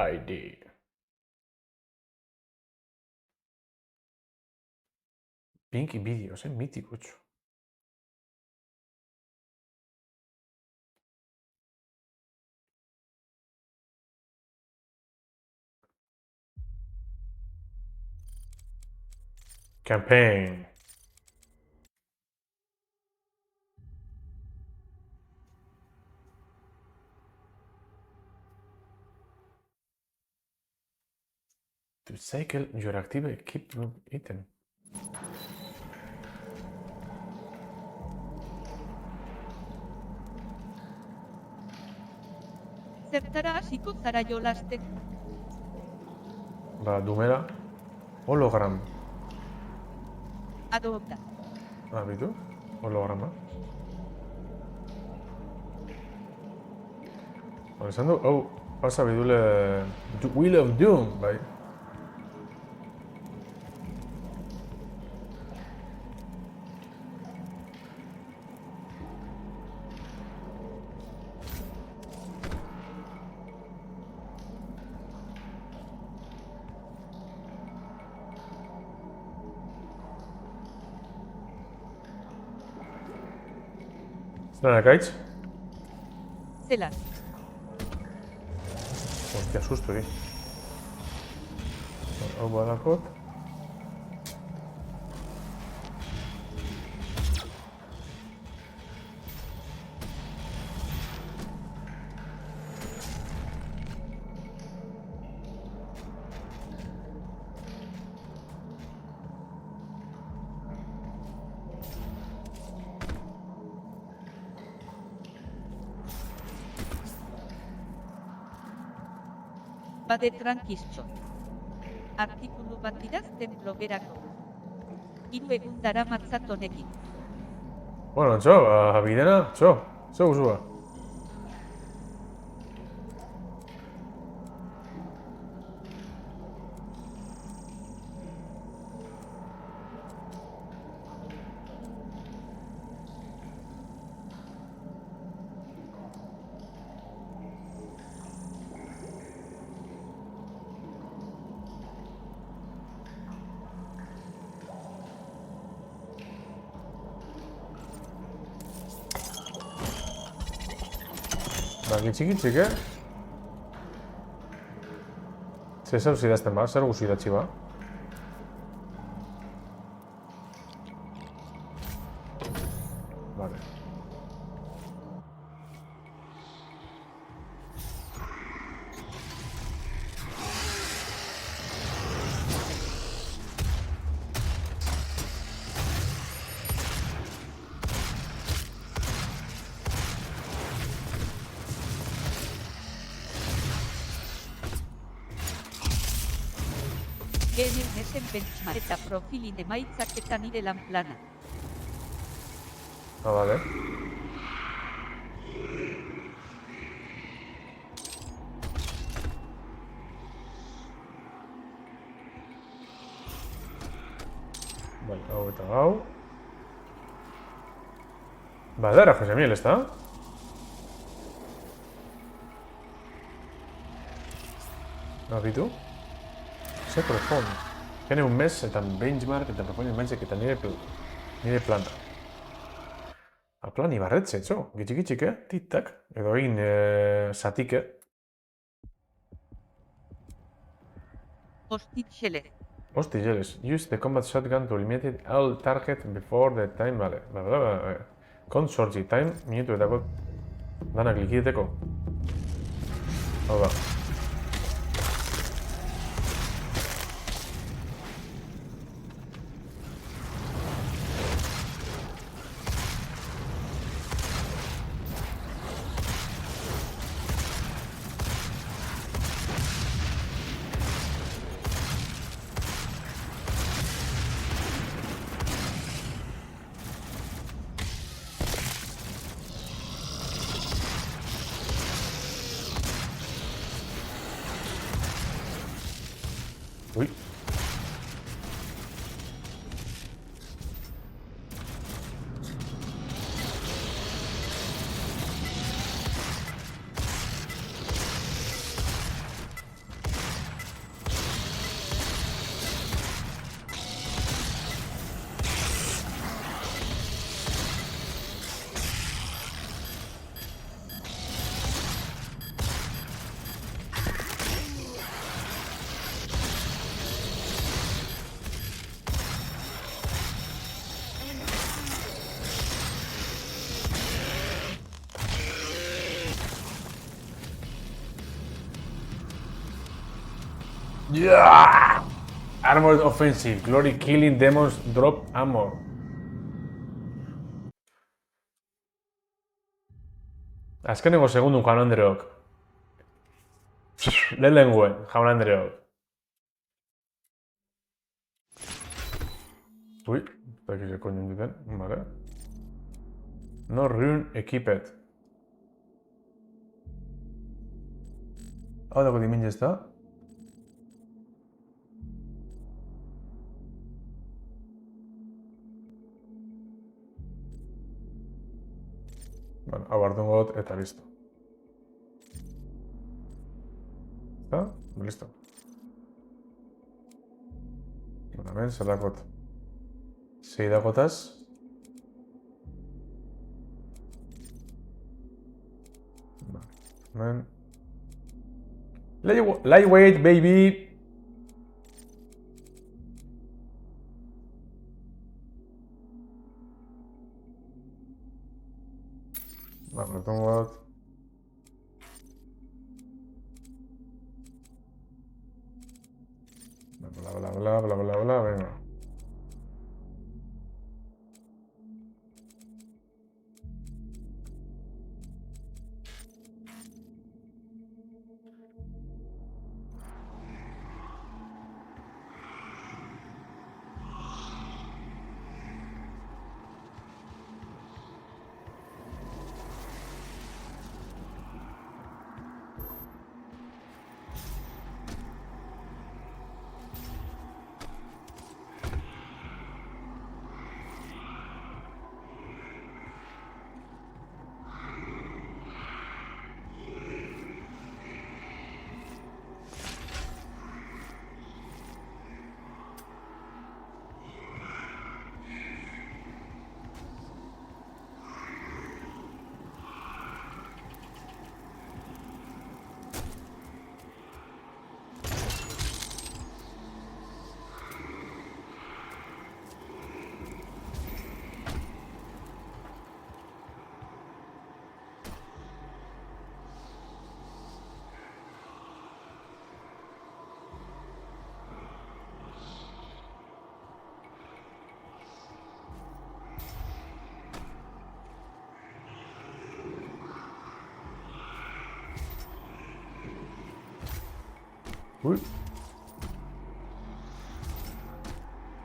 [SPEAKER 1] ID. Pinky Videos, mítico, txo. Campaign. To cycle your active equipment item.
[SPEAKER 6] Zertara hasiko zara jolasten.
[SPEAKER 1] Ba, dumera. Hologram.
[SPEAKER 6] Adopta.
[SPEAKER 1] Ah, bitu? Holograma. Esan du, hau, pasa bidule... Wheel of Doom, bai. Zeran akaitz?
[SPEAKER 6] Zelan.
[SPEAKER 1] Hostia, susto, eh. Hau badakot.
[SPEAKER 6] Bade trankiztxo. Artikulu bat idazten blogerako. 3 egun daramatzat honekin.
[SPEAKER 1] Bueno, txo, bidena, txo, ze guzua. Ba, gitxik, Zer zidazten ba, zer guzi idatzi ba? Vale.
[SPEAKER 6] Genen nesen benchmark eta profilin emaitzak eta nire lan plana.
[SPEAKER 1] Ah, vale. Vale, hau eta hau. Ba, dara, Jose Miel, ezta? Abitu? Zer profon. Gene un mes eta benchmark eta profon emaitzak eta nire plana. Plan ibarretxe, etxo. Gitxik, Tik-tak. Edo egin satike.
[SPEAKER 6] Hostitxele.
[SPEAKER 1] Hostitxeles. Use the combat shotgun to eliminate all target before the time, vale. Consorgi time, minutuetako danak likideteko. Hau da. Ui. Yeah! Armored offensive. Glory killing demons drop ammo. Azkeneko segundun jaun Andreok. Lehenguen, jaun Andreok. Ui, eta ekize koño duten, vale. No rune equiped. Hau dago dimin jazta. Bueno, hau hartu got eta listo. ¿Está? Listo. Bueno, hemen, zer dakot. 6 dakotaz. Hemen. Lightweight, baby! Vale, hartu got. Bla, venga.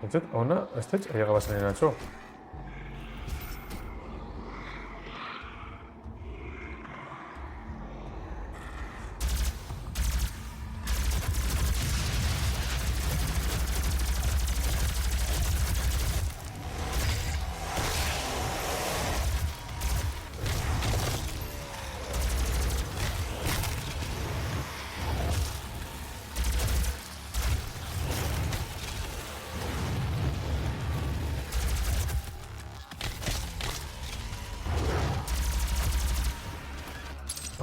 [SPEAKER 1] Entzut, ona, ez dut, aiaga bazen inatxo.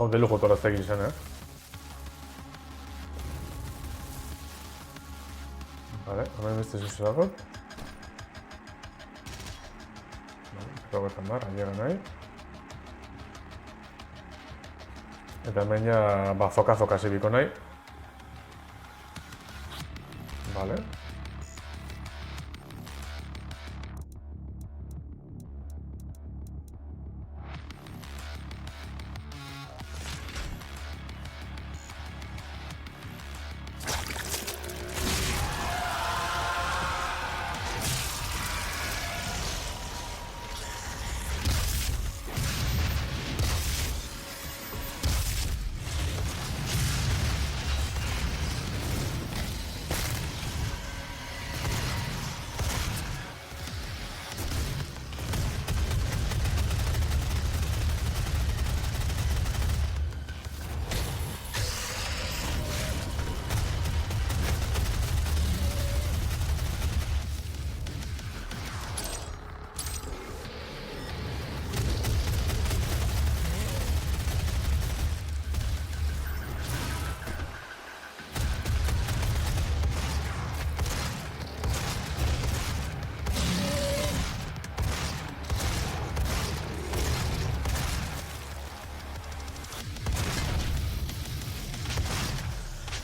[SPEAKER 1] Hau, de lujo torazteak izan, Vale, hemen beste zuzu dago. Pero bertan bar, ailega nahi. Eta hemen ja, foka zibiko nahi. Vale.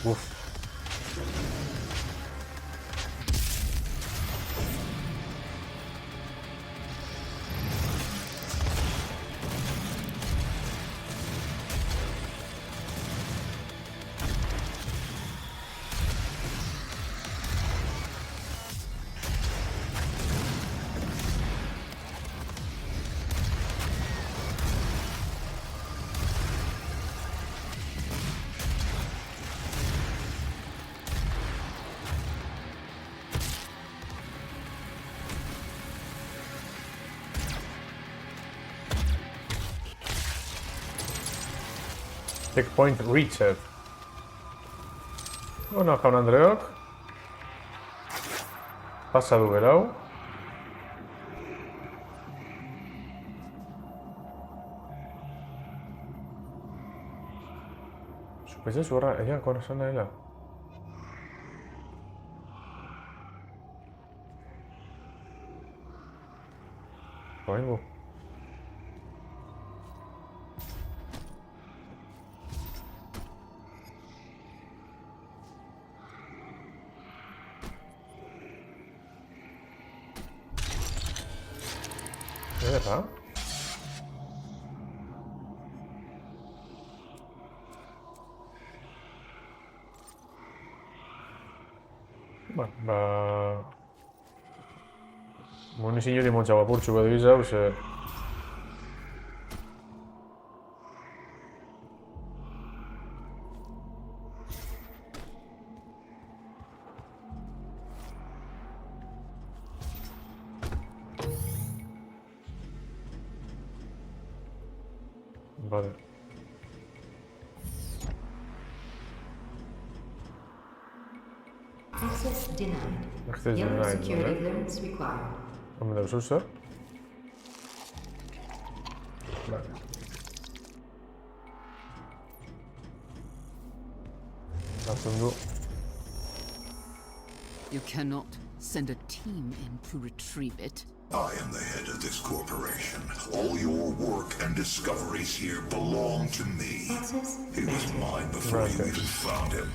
[SPEAKER 1] Uf. Checkpoint reached. Ona, jaun Andreok. Pasa du berau. Supetxe zuarra, egia korazan nahiela. Baingo. Ederra. Ba... Munizio hori montxa bapurtxu badu izau, ze... Vale.
[SPEAKER 3] Access denied.
[SPEAKER 1] Access
[SPEAKER 3] Yellow
[SPEAKER 1] denied,
[SPEAKER 3] security
[SPEAKER 1] vale.
[SPEAKER 3] clearance required.
[SPEAKER 1] Hemen da usuzer. Vale. Hartzen du.
[SPEAKER 4] You cannot send a team in to retrieve it.
[SPEAKER 7] I am the head of this corporation. All your work and discoveries here belong to me.
[SPEAKER 3] Access
[SPEAKER 7] He was
[SPEAKER 3] granted.
[SPEAKER 7] mine before you
[SPEAKER 1] Granted.
[SPEAKER 7] even found him.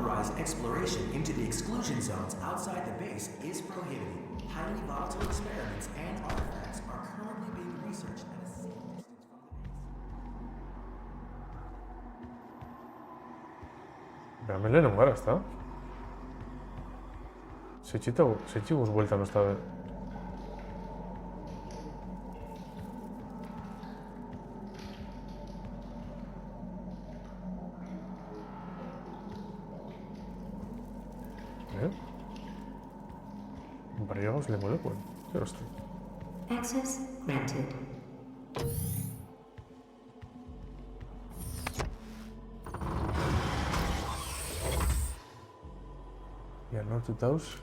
[SPEAKER 5] Unauthorized exploration into the exclusion zones outside the base is prohibited. Highly volatile experiments and artifacts are currently being researched at a safe distance from the base.
[SPEAKER 1] Behamle lehenengo gara, ezta? Setxiguz bueltan ozta be. Barriagoz lehenko lekuen. Zer osti.
[SPEAKER 3] Access granted.
[SPEAKER 1] Ja, nortu tauz.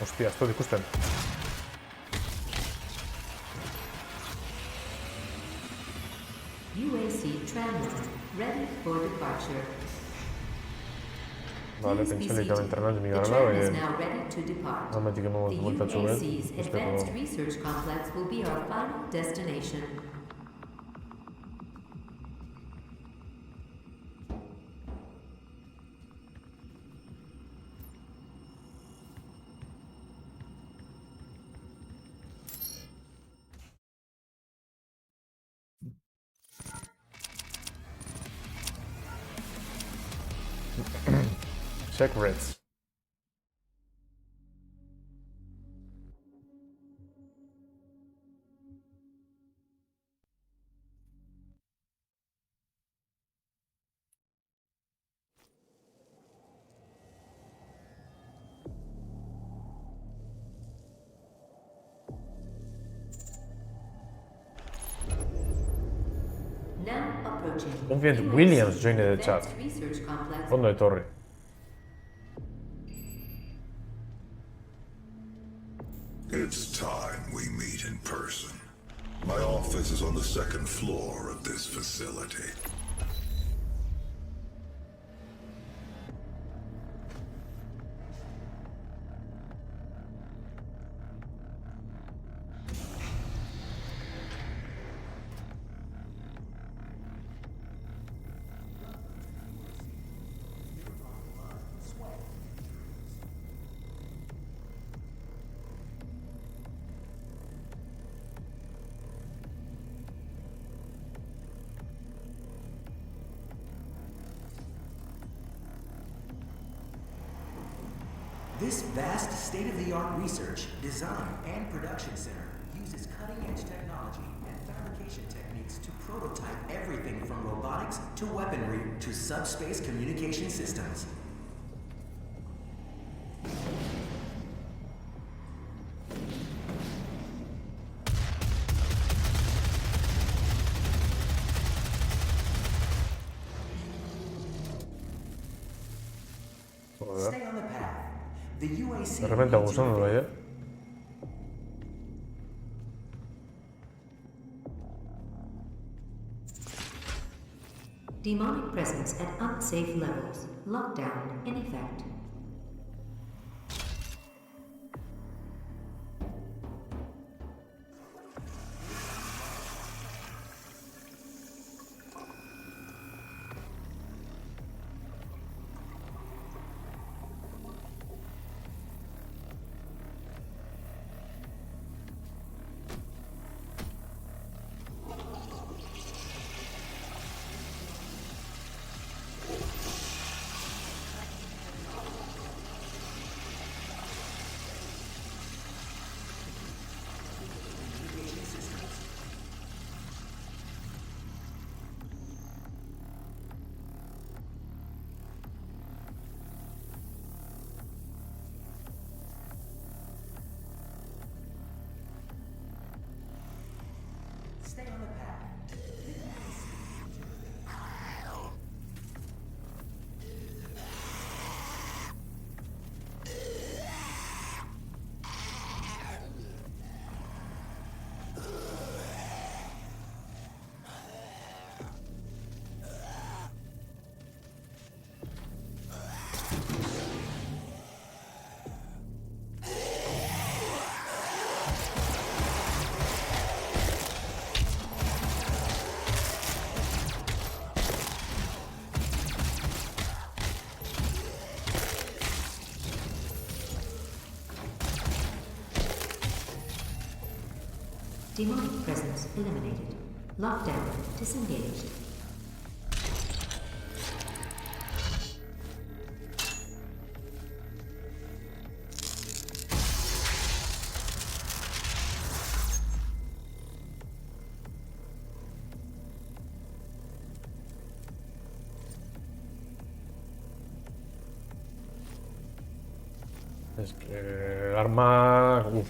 [SPEAKER 1] Hostia, ez dut ikusten.
[SPEAKER 3] UAC Tranmere, ready for departure.
[SPEAKER 1] Vale,
[SPEAKER 3] Please be
[SPEAKER 1] pentsa
[SPEAKER 3] seated.
[SPEAKER 1] likam entrenan mi
[SPEAKER 3] The
[SPEAKER 1] garela,
[SPEAKER 3] tram is
[SPEAKER 1] baina
[SPEAKER 3] now ready to depart.
[SPEAKER 1] Almatik
[SPEAKER 3] The
[SPEAKER 1] emoz bueltatxo behar.
[SPEAKER 3] UAC's Advanced Research Complex will be our final destination.
[SPEAKER 1] Check Reds.
[SPEAKER 3] Now approaching.
[SPEAKER 1] Confiant
[SPEAKER 3] UAC
[SPEAKER 1] Williams joined the chat.
[SPEAKER 3] Advanced Research Complex.
[SPEAKER 1] Fondo de torre.
[SPEAKER 7] It's time we meet in person. My office is on the second floor of this facility.
[SPEAKER 5] This vast state-of-the-art research, design, and production center uses cutting-edge technology and fabrication techniques to prototype everything from robotics to weaponry to subspace communication systems.
[SPEAKER 1] Joder.
[SPEAKER 5] Stay on the path. The UAC
[SPEAKER 1] De repente
[SPEAKER 5] needs your
[SPEAKER 1] abusando de
[SPEAKER 5] faith.
[SPEAKER 1] ella.
[SPEAKER 3] Demonic presence at unsafe levels. Lockdown in effect. Stay on the path. Demonic presence eliminated. Lockdown disengaged.
[SPEAKER 1] Es que el arma... Uf.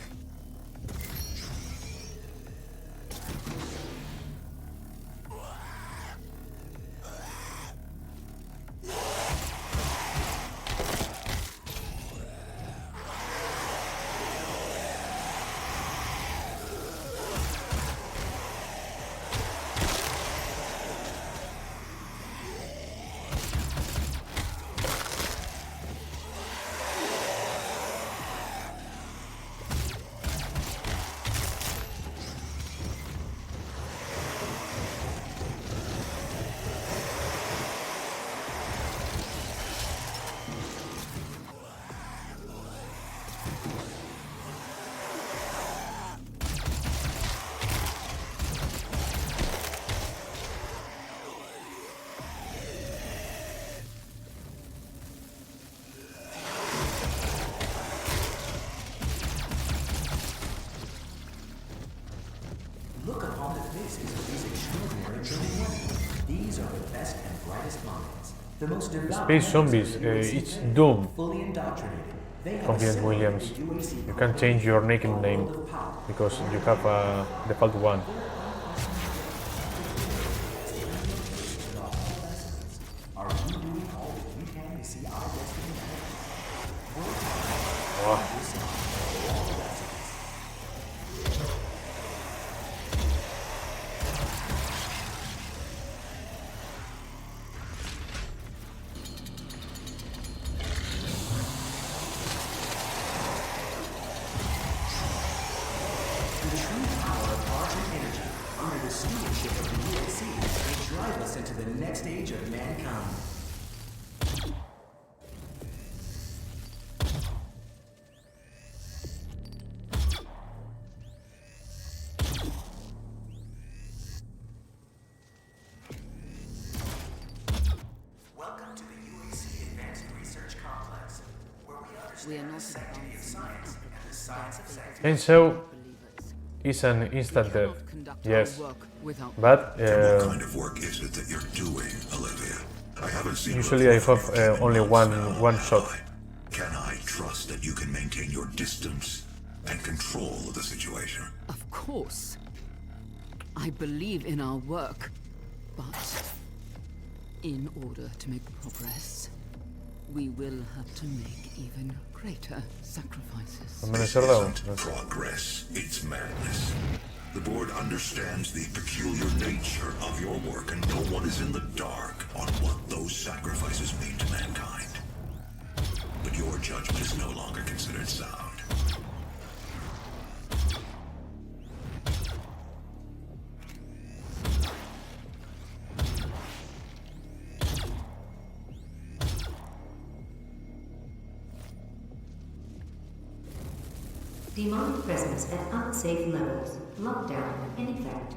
[SPEAKER 5] Look upon the faces of these extraordinary journey women. These are the best and brightest minds. The most devout
[SPEAKER 1] Space zombies, it's Doom.
[SPEAKER 5] fully indoctrinated. They have
[SPEAKER 1] Confident
[SPEAKER 5] assimilated
[SPEAKER 1] Williams.
[SPEAKER 5] the UAC
[SPEAKER 1] You can change your naked name because you have a default one.
[SPEAKER 5] Are you doing all that you can to see our destiny?
[SPEAKER 1] Wow.
[SPEAKER 5] The true power of Argent energy, under the stewardship of the UAC, will drive us into the next age of mankind. Welcome to the UAC Advanced Research Complex, where we
[SPEAKER 4] We are
[SPEAKER 5] understand the
[SPEAKER 4] not
[SPEAKER 5] sanctity of
[SPEAKER 4] advancing
[SPEAKER 5] science and the science of sanctity.
[SPEAKER 1] And so,
[SPEAKER 4] believers.
[SPEAKER 1] it's an instant death.
[SPEAKER 4] Cannot conduct
[SPEAKER 1] Yes.
[SPEAKER 4] our work without
[SPEAKER 1] But
[SPEAKER 7] What kind of work is it that you're doing, Olivia? I haven't seen
[SPEAKER 1] usually I have only one shot.
[SPEAKER 7] Can I trust that you can maintain your distance and control of the situation?
[SPEAKER 4] Of course. I believe in our work, but in order to make progress, we will have to make even greater sacrifices.
[SPEAKER 1] ¿No me lo
[SPEAKER 7] Isn't progress, it's madness. The board understands the peculiar nature of your work, and no one is in the dark on what those sacrifices mean to mankind. But your judgment is no longer considered sound.
[SPEAKER 3] Demonic presence at unsafe levels. Lockdown in effect.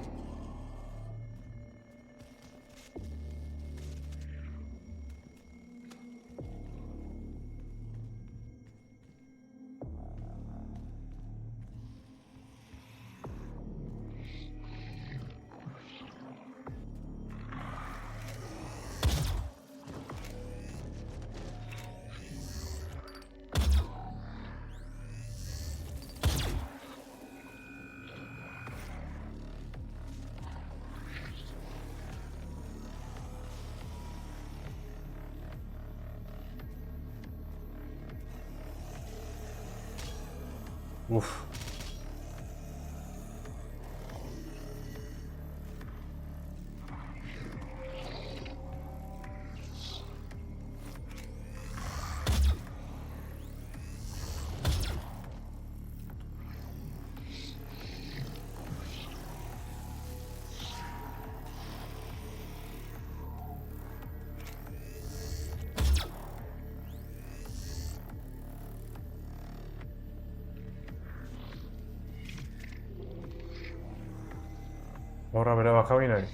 [SPEAKER 1] Uf. Horra bere bajabin nahi.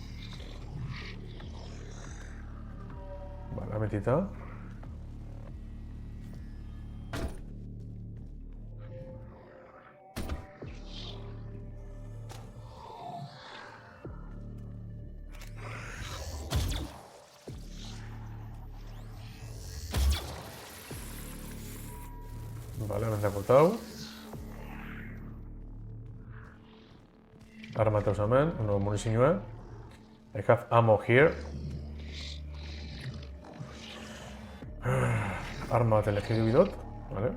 [SPEAKER 1] Vale, ametita. Vale, hemen daukau. Arma eta hemen, munizioa. I have ammo here. Arma bat elegidu bidot. Vale.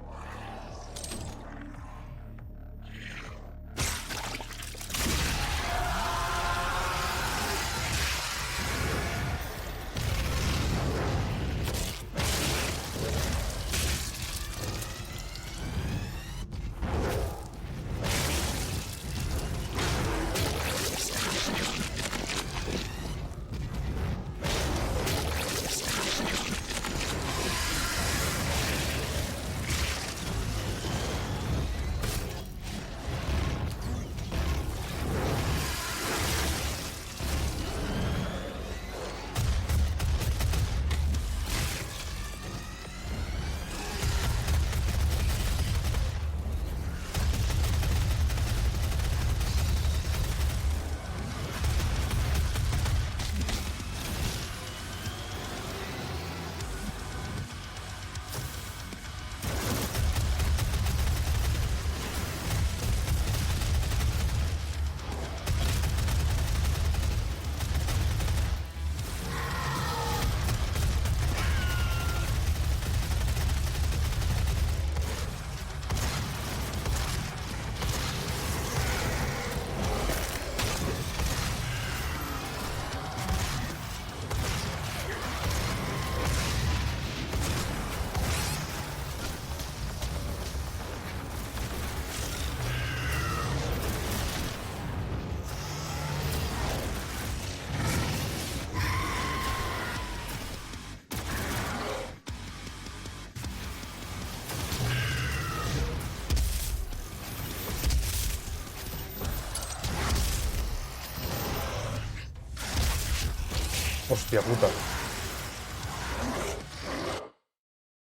[SPEAKER 1] Hostia puta.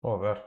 [SPEAKER 1] Joder.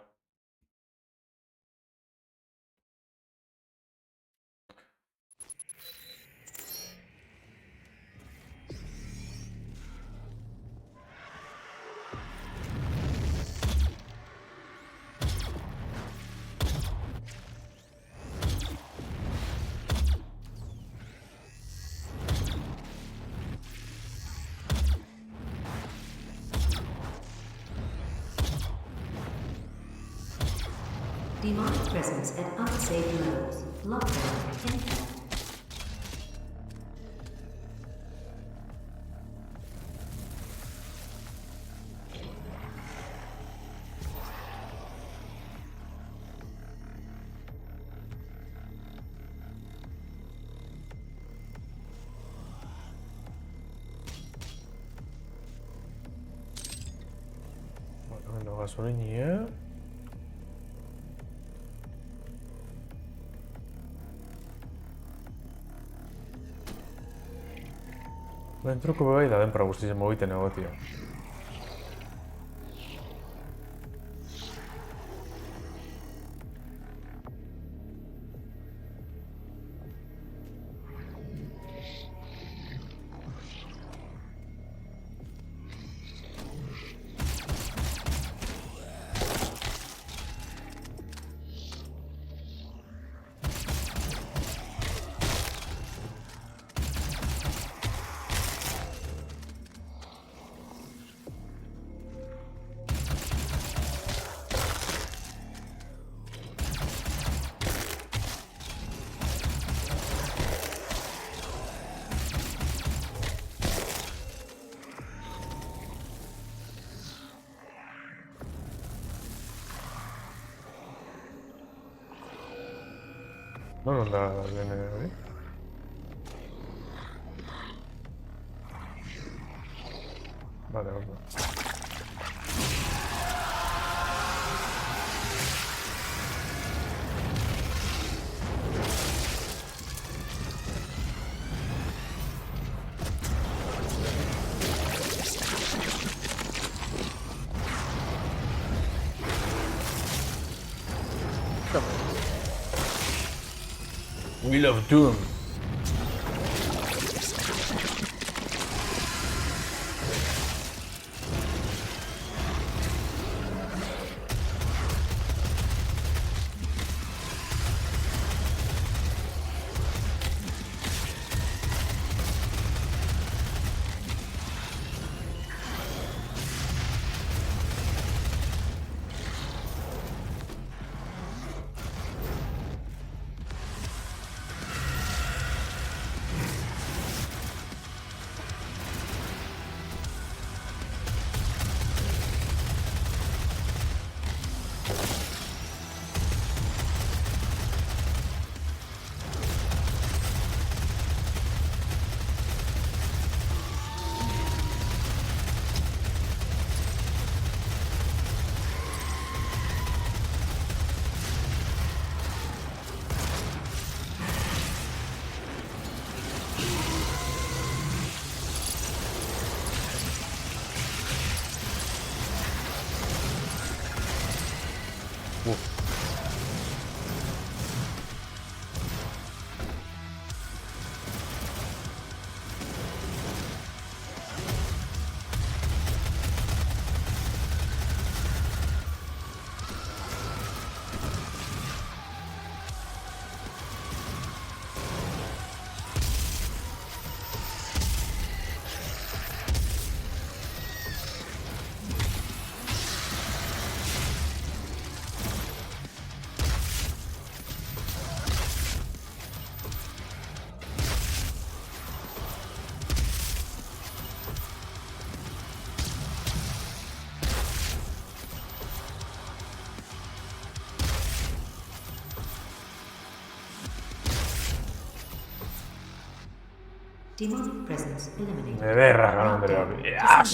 [SPEAKER 3] Demonic presence at unsafe levels. Lockdown in effect.
[SPEAKER 1] Bueno, gasolina. Truko bai da denpora guztizen mogiten egotia. Non da lehen hori? Vale, ondo.
[SPEAKER 6] Doom.
[SPEAKER 1] Wheel of Doom.
[SPEAKER 3] Demonic presence eliminated.
[SPEAKER 1] Ederra galon
[SPEAKER 3] Lockdown
[SPEAKER 1] berri. Yes!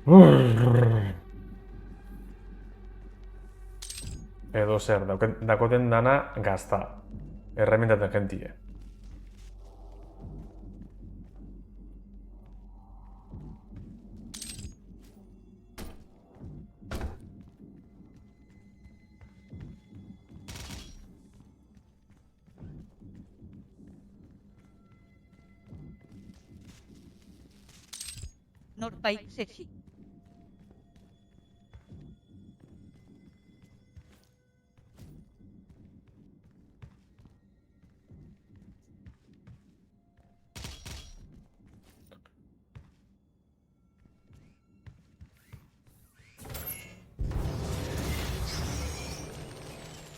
[SPEAKER 3] disengaged.
[SPEAKER 1] Edo zer, dakoten dana gazta. Herramientaten gentie.
[SPEAKER 6] Norpaik sexy.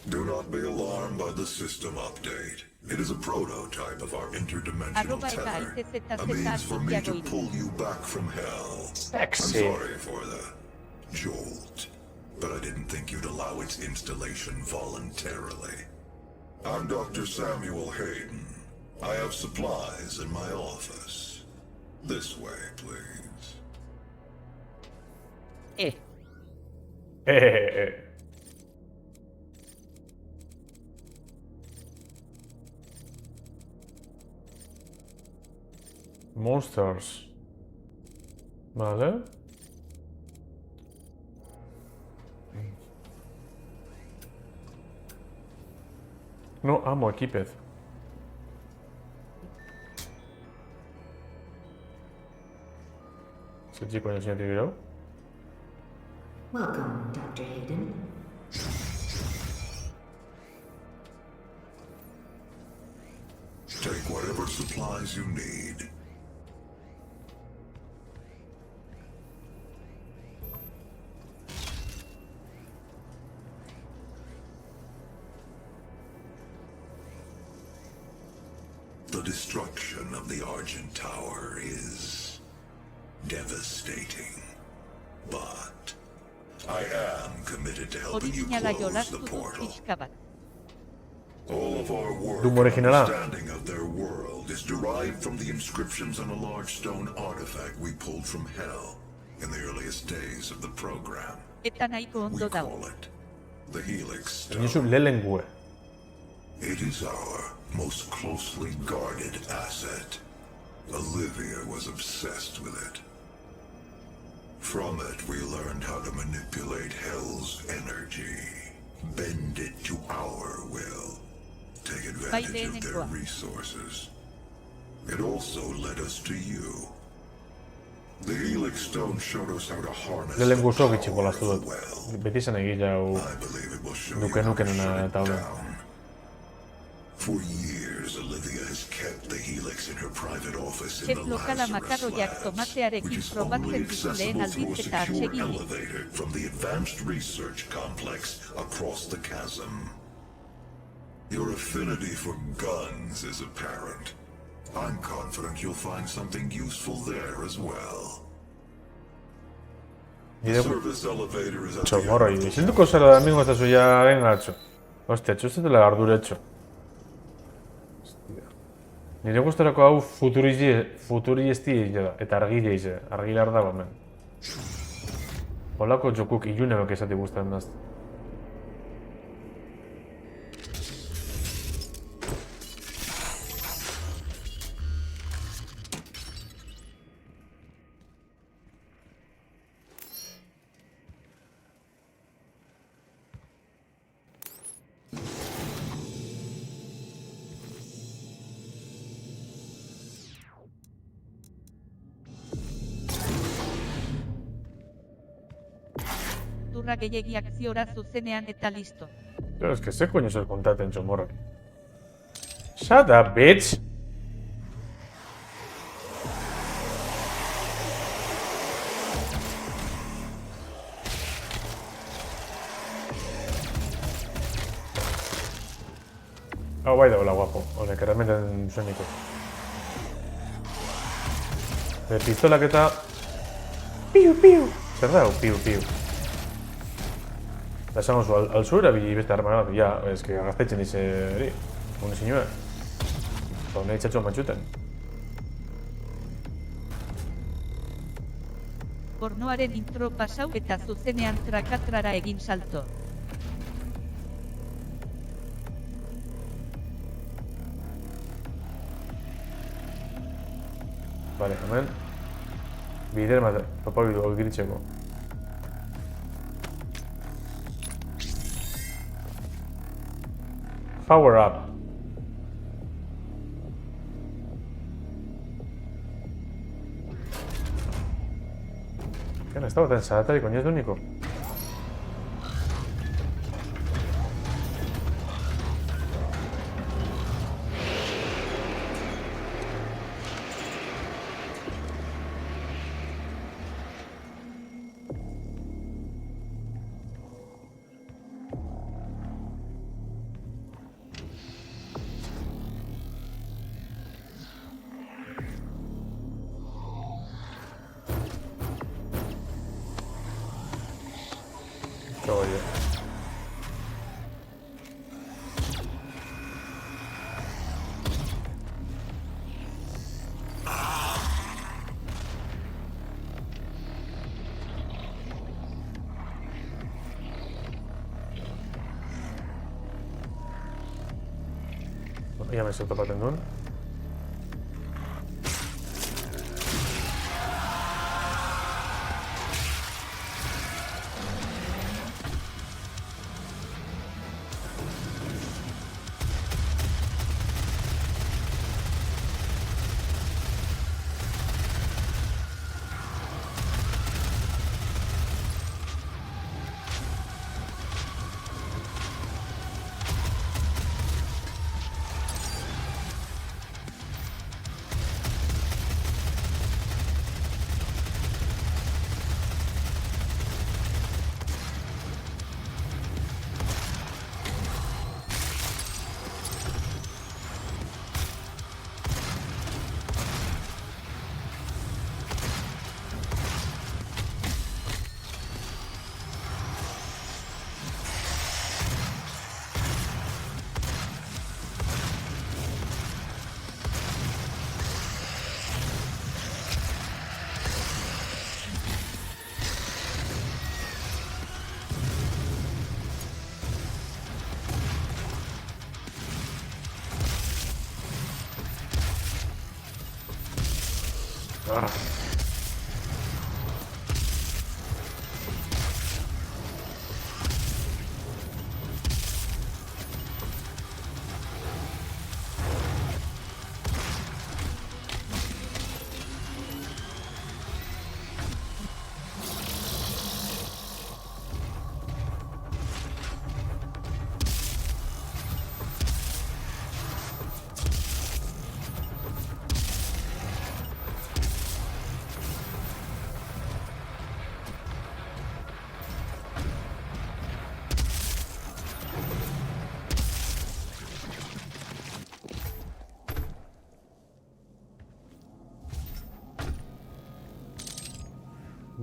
[SPEAKER 7] Do not be alarmed by the system update. It is a prototype of our interdimensional
[SPEAKER 6] Arroba eta
[SPEAKER 7] tether,
[SPEAKER 6] ITZZ
[SPEAKER 7] a means for me to
[SPEAKER 6] Santiago
[SPEAKER 7] pull you back from hell.
[SPEAKER 1] Sexy.
[SPEAKER 7] I'm sorry for the jolt, but I didn't think you'd allow its installation voluntarily. I'm Dr. Samuel Hayden. I have supplies in my office. This way, please.
[SPEAKER 1] Monsters. Vale. No amo equipez. Ese chico en el señor Tigro.
[SPEAKER 3] Welcome, Dr. Hayden.
[SPEAKER 7] Take whatever supplies you need. The destruction of the Argent Tower is devastating, but I am committed to helping you
[SPEAKER 6] Originala
[SPEAKER 7] close
[SPEAKER 6] jolastu
[SPEAKER 7] the
[SPEAKER 6] dut
[SPEAKER 7] portal.
[SPEAKER 6] pixka bat.
[SPEAKER 7] All of our work
[SPEAKER 1] Doom
[SPEAKER 7] and
[SPEAKER 1] originala.
[SPEAKER 7] understanding of their world is derived from the inscriptions on a large stone artifact we pulled from Hell in the earliest days of the program.
[SPEAKER 6] Eta nahiko
[SPEAKER 7] We
[SPEAKER 6] ondo dago.
[SPEAKER 7] call it the Helix
[SPEAKER 1] Nizu
[SPEAKER 7] Stone.
[SPEAKER 1] lehengue.
[SPEAKER 7] It is our most closely guarded asset. Olivia was obsessed with it. From it, we learned how to manipulate Hell's energy. advantage of their
[SPEAKER 6] lehenengoa.
[SPEAKER 7] resources. It also led us to you. The Helix Stone showed us how to harness
[SPEAKER 1] Lehen
[SPEAKER 7] the
[SPEAKER 1] guzo gitxik
[SPEAKER 7] power of
[SPEAKER 1] bolaztu
[SPEAKER 7] the
[SPEAKER 1] dut.
[SPEAKER 7] well.
[SPEAKER 1] Beti zen egila hau
[SPEAKER 7] I believe it will show you
[SPEAKER 1] nuke
[SPEAKER 7] how to
[SPEAKER 1] nukena
[SPEAKER 7] shut
[SPEAKER 1] eta
[SPEAKER 7] it
[SPEAKER 1] hau.
[SPEAKER 7] down. For years, Olivia has kept the Helix in her private office in
[SPEAKER 6] Chef
[SPEAKER 7] the
[SPEAKER 6] lokala
[SPEAKER 7] Lazarus
[SPEAKER 6] makarroiak
[SPEAKER 7] Labs,
[SPEAKER 6] tomatearekin
[SPEAKER 7] which is
[SPEAKER 6] probatzen
[SPEAKER 7] only
[SPEAKER 6] ditu lehen
[SPEAKER 7] accessible through a
[SPEAKER 6] aldiz eta
[SPEAKER 7] secure
[SPEAKER 6] atseginik.
[SPEAKER 7] elevator from the advanced research complex across the chasm. Your affinity for guns is apparent. I'm confident you'll find something useful there as well. The service elevator is at the end
[SPEAKER 1] Morroi,
[SPEAKER 7] of the
[SPEAKER 1] isilduko zara da mingo ez da zuia bengatxo. Hostia, txuzetela arduretxo. Nire gustarako hau futuristi da, eta argile ize, argilar dago hemen. Holako jokuk iluneok esati guztan dazte.
[SPEAKER 6] Durra gehiegi akziora zuzenean eta listo.
[SPEAKER 1] Pero es que ze coño zer kontaten txomorrak. Shut up, bitch! Hau bai dagoela guapo, honek erremeten zueniko. Pistolak eta... Piu, piu! Zer da, piu, piu? Eta esan oso, al zu erabili beste arma bat, ja, ez que gaztetzen dize eri, munizinua. Eta nahi txatxoa matxuten.
[SPEAKER 6] Pornoaren intro pasau eta zuzenean trakatrara egin salto.
[SPEAKER 1] Vale, hemen. Bider bat, topabidu hau giritxeko. Power up. ¿Qué no estaba tan salata y coño es lo único? Oye. Ya me estoy topaten duen.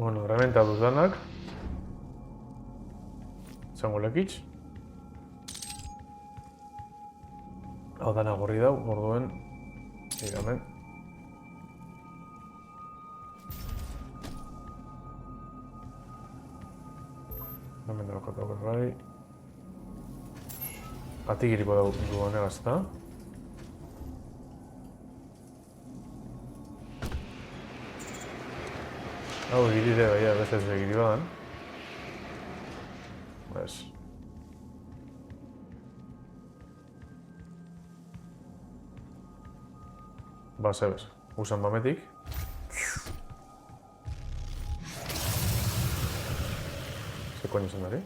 [SPEAKER 1] Bueno, herramienta dut danak. Zango lekitz. Hau dana gorri dau, orduen. Iramen. Hemen daukatu berrai. Atigiriko du honegaz, eta. Hau egiride baina beste ez egiri badan. Ez. Ba, zebez. Usan bametik. Ze koño zen dari?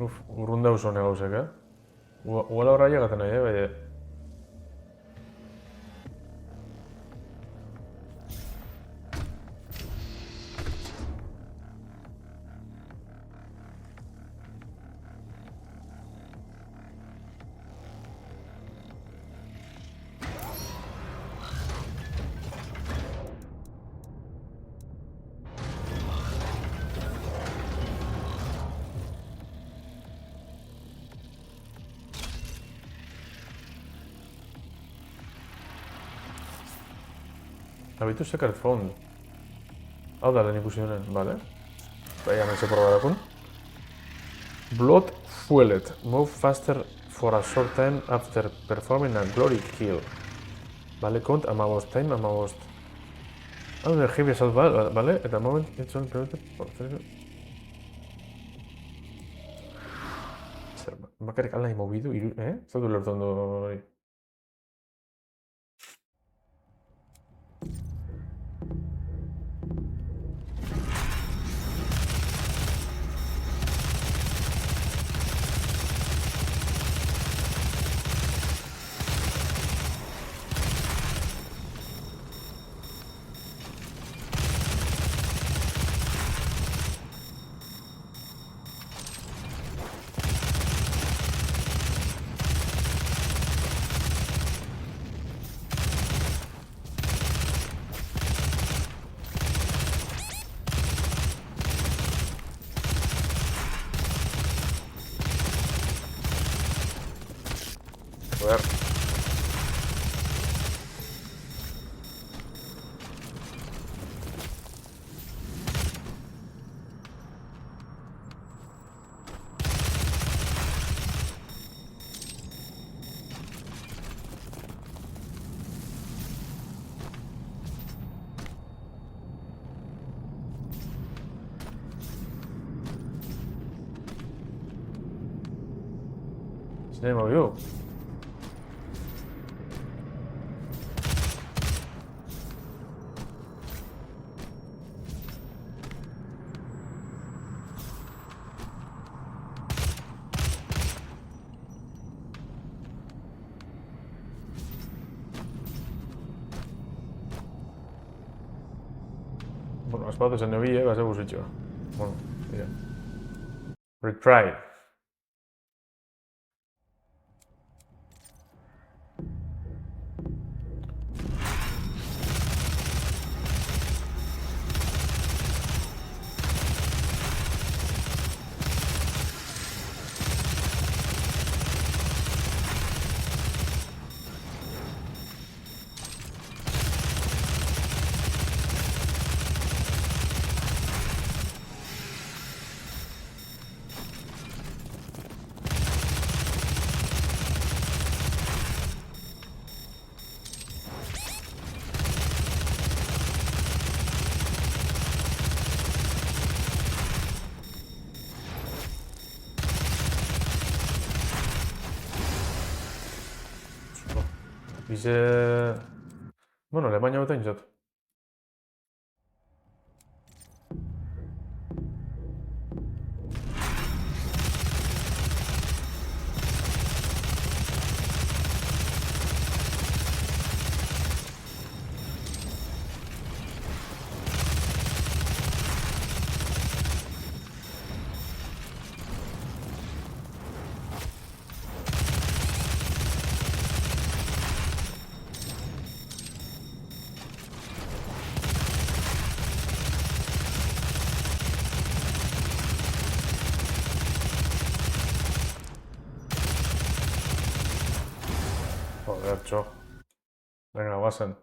[SPEAKER 1] Uf, urrun dauz hone gauzek, Uala horra llegaten nahi, baina... Habitu secret found. Hau da lehen ikusi honen, bale? Baina mense proba dakun. Blood fueled. Move faster for a short time after performing a glory kill. Bale, kont, amabost time, amabost. Hau da heavy assault, bale? Eta moment, it's all prevented for... Zer, bakarrik alai mobidu, Zatu lertu ondo hori. Joder. Se movió. Bueno, las patas en neville va a ser busitxo. Bueno, mira. Retry. Bize... Bueno, Alemania bota inzat. Edertxo. Venga, guazen.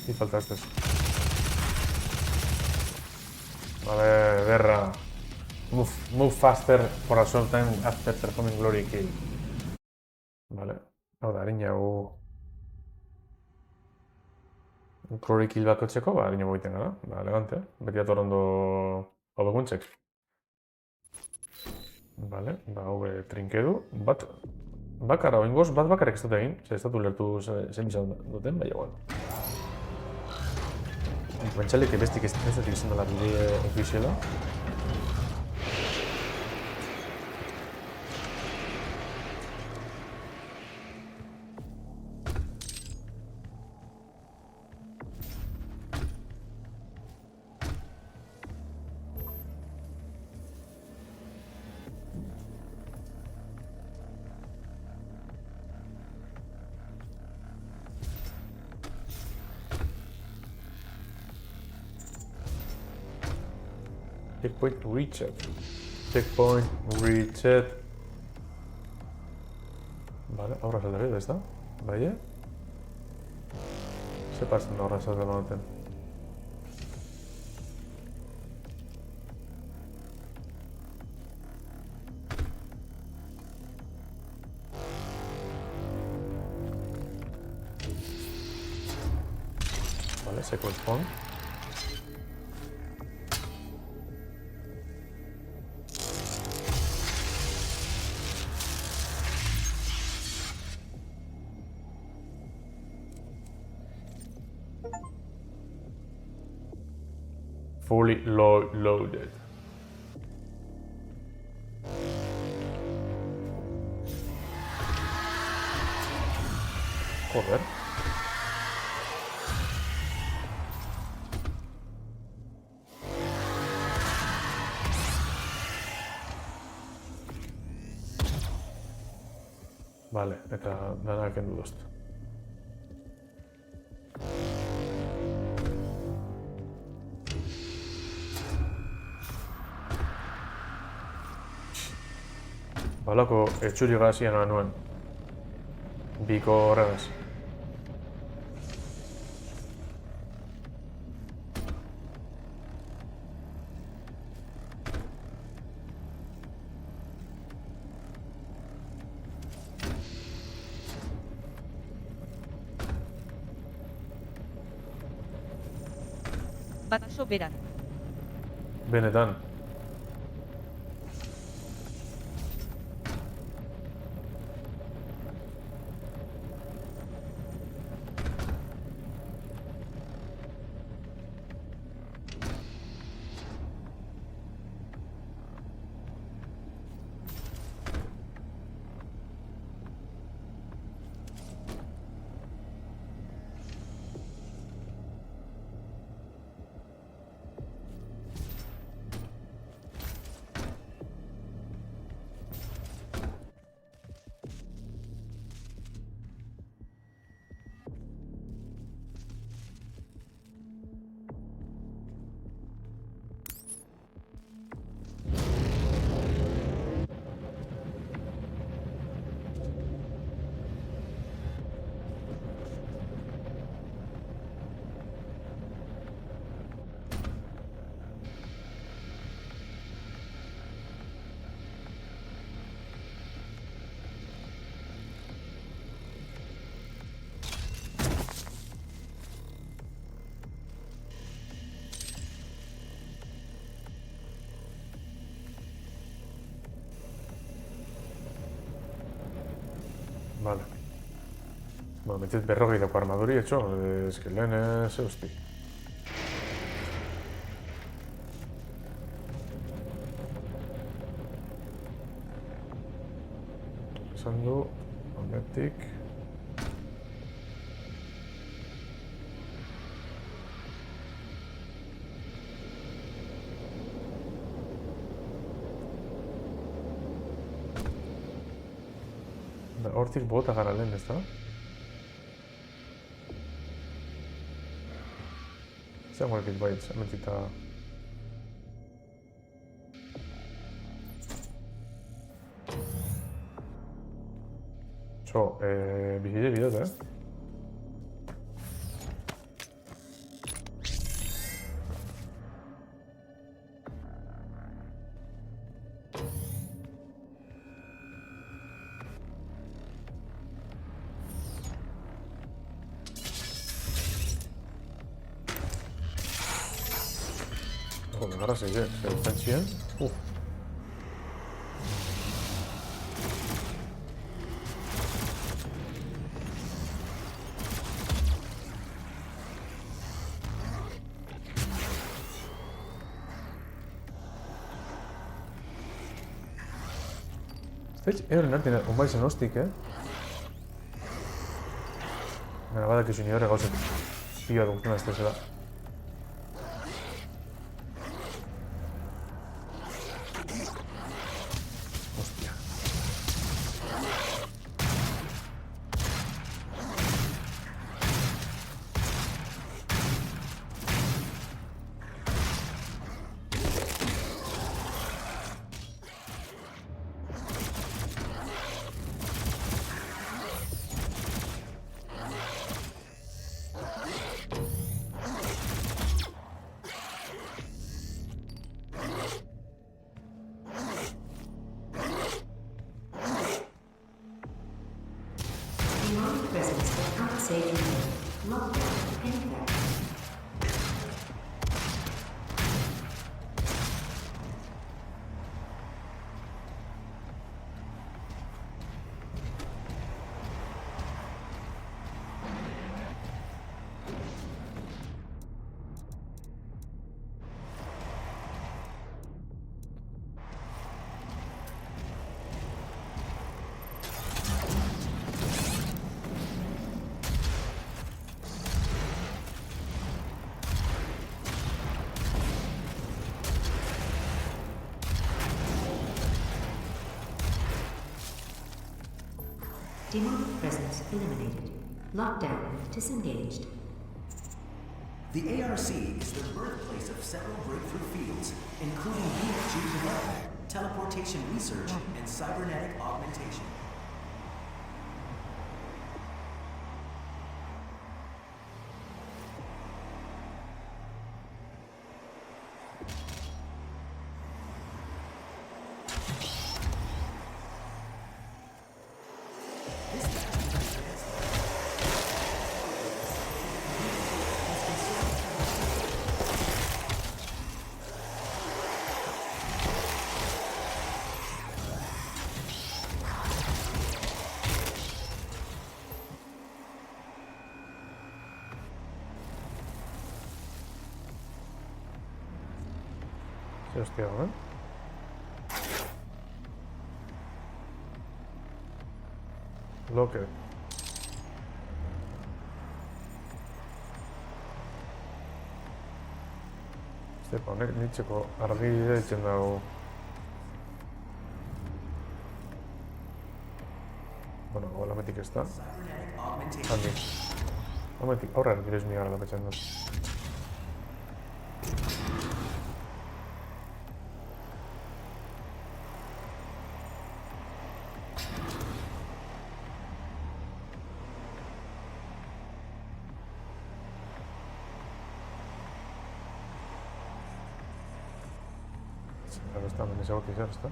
[SPEAKER 1] Y falta este. Vale, guerra. Move faster for a short time after performing glory kill. Vale. Hau da, harina gu... Glory kill bat kotzeko, ba, harina gu egiten gara. Ba, elegante. Beti atorondo hobekuntzek. Vale, ba, hau trinkedu. Bat... Bakarra, oingoz, bat bakarrik ez dut egin. Ez dut ulertu zen izan duten, baina, bueno. Pentsalik bestik ez dut izan dela bide ofiziala. Checkpoint reached. Checkpoint reached. Vale, aurra saldera ez da? Bai? Ze pasen da aurra saldera baten? Vale, sequence point. Fully loaded. Joder. Vale, eta dana kendu dost. Balako etxuri gazian nuen. Biko horregaz.
[SPEAKER 6] Bat soberan.
[SPEAKER 1] Benetan. Vale. Bueno, metet berrogei dako armaduri, etxo. Ez que lehen ze hosti. Esan du, honetik. Hortik bota gara lehen, ez da? Zer guarkit baitz, hementik eta... Txo, bizile bidot, Gara zeide, zer pentsien. Zait, euren artin, onbai zen hostik, Baina badak izun nire gauzek pila duktuna ez tezela.
[SPEAKER 3] Demonic presence will compensate you. Lockdown in effect. Demonic presence eliminated. Lockdown disengaged.
[SPEAKER 5] The ARC is the birthplace of several breakthrough fields, including BFG development, teleportation research, and cybernetic augmentation.
[SPEAKER 1] Hostia, Locker. Zepa, honek nintzeko argi ditzen dago. Bueno, lametik ez da. Handik. Lametik, aurrean direz mi gara lapetxan dut. Está, me deseo que ya está.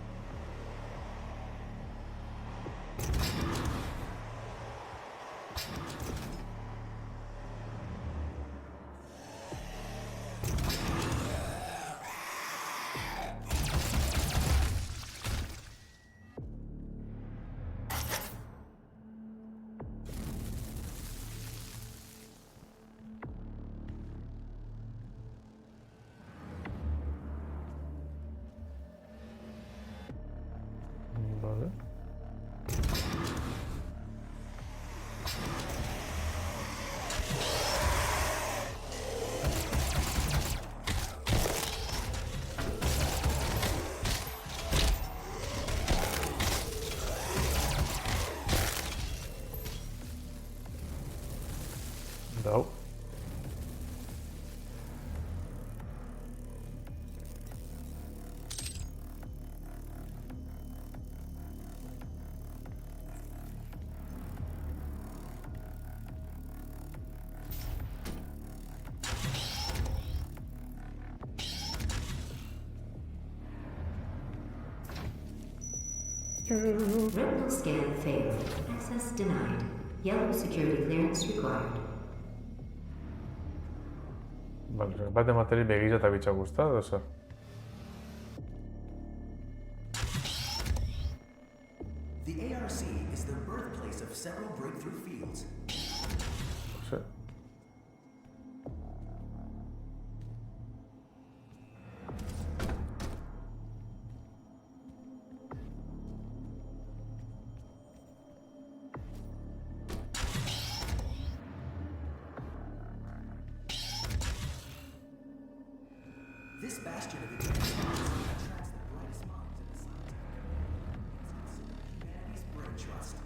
[SPEAKER 1] Eta hau.
[SPEAKER 3] Retinal scan failed. Access denied. Yellow security clearance required.
[SPEAKER 1] Vale, bat emateari begiza eta bitxa guzta, edo zer?
[SPEAKER 5] The ARC is the birthplace of several breakthrough fields.
[SPEAKER 1] No sé.
[SPEAKER 5] This bastion of advanced science attracts the brightest minds in the scientific community. It's considered humanity's brain trust.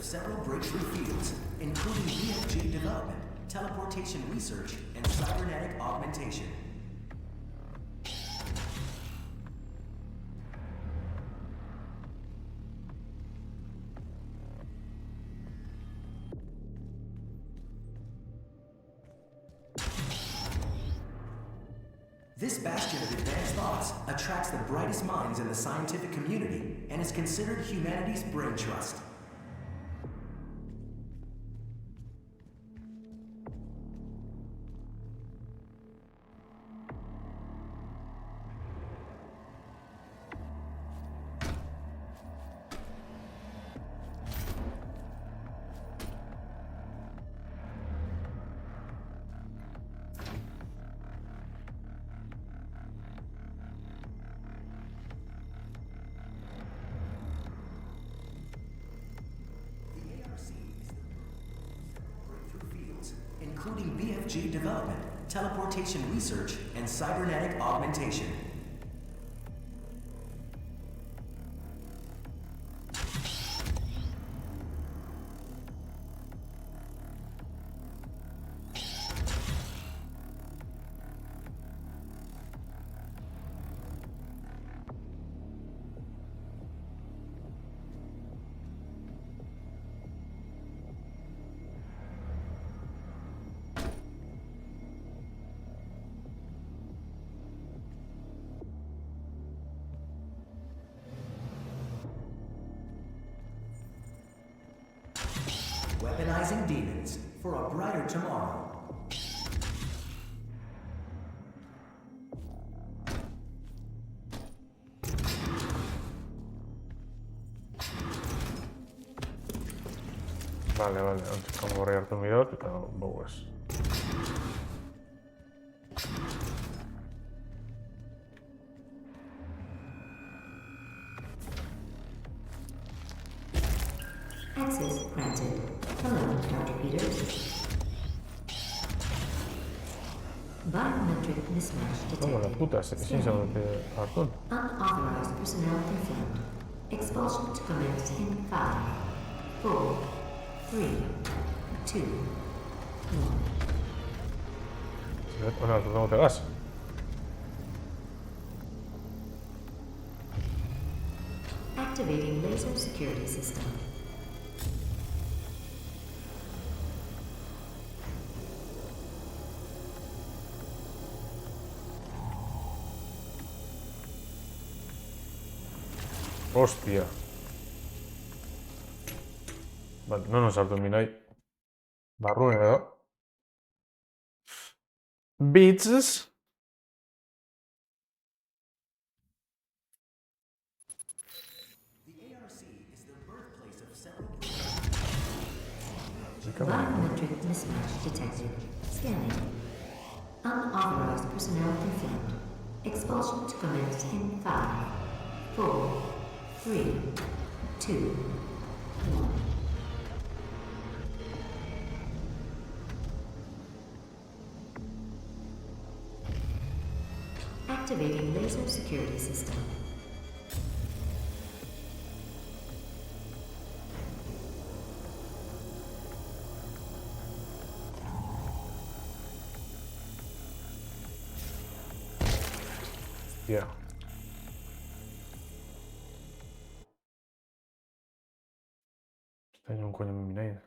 [SPEAKER 5] Several breakthrough fields, including BFG development, teleportation research, and cybernetic augmentation. This bastion of advanced thoughts attracts the brightest minds in the scientific community and is considered humanity's brain trust. Including BFG development, teleportation research, and cybernetic augmentation. Weaponizing demons for a brighter tomorrow.
[SPEAKER 1] Vale, antzeko gorri hartu midot, eta bogu ez.
[SPEAKER 3] Access granted. Hello, Dr. Peters. Biometric mismatch
[SPEAKER 1] Como la
[SPEAKER 3] detected.
[SPEAKER 1] puta, ezin zaudete hartun.
[SPEAKER 3] Unauthorized personnel confirmed. Expulsion to commence in 5, 4, 3, 2, 1.
[SPEAKER 1] Ona hartu dago tegaz.
[SPEAKER 3] Activating laser security system.
[SPEAKER 1] Hostia. Vale, no nos hartu minai. Barruen edo. Bitches.
[SPEAKER 5] The ARC is the birthplace of several
[SPEAKER 3] Biometric mismatch detected. Scanning. Unauthorized personnel confirmed. Expulsion to commence in 5, 4, 3, 2, 1. Activating laser security system.
[SPEAKER 1] Yeah. Tengo un coño en mi nade.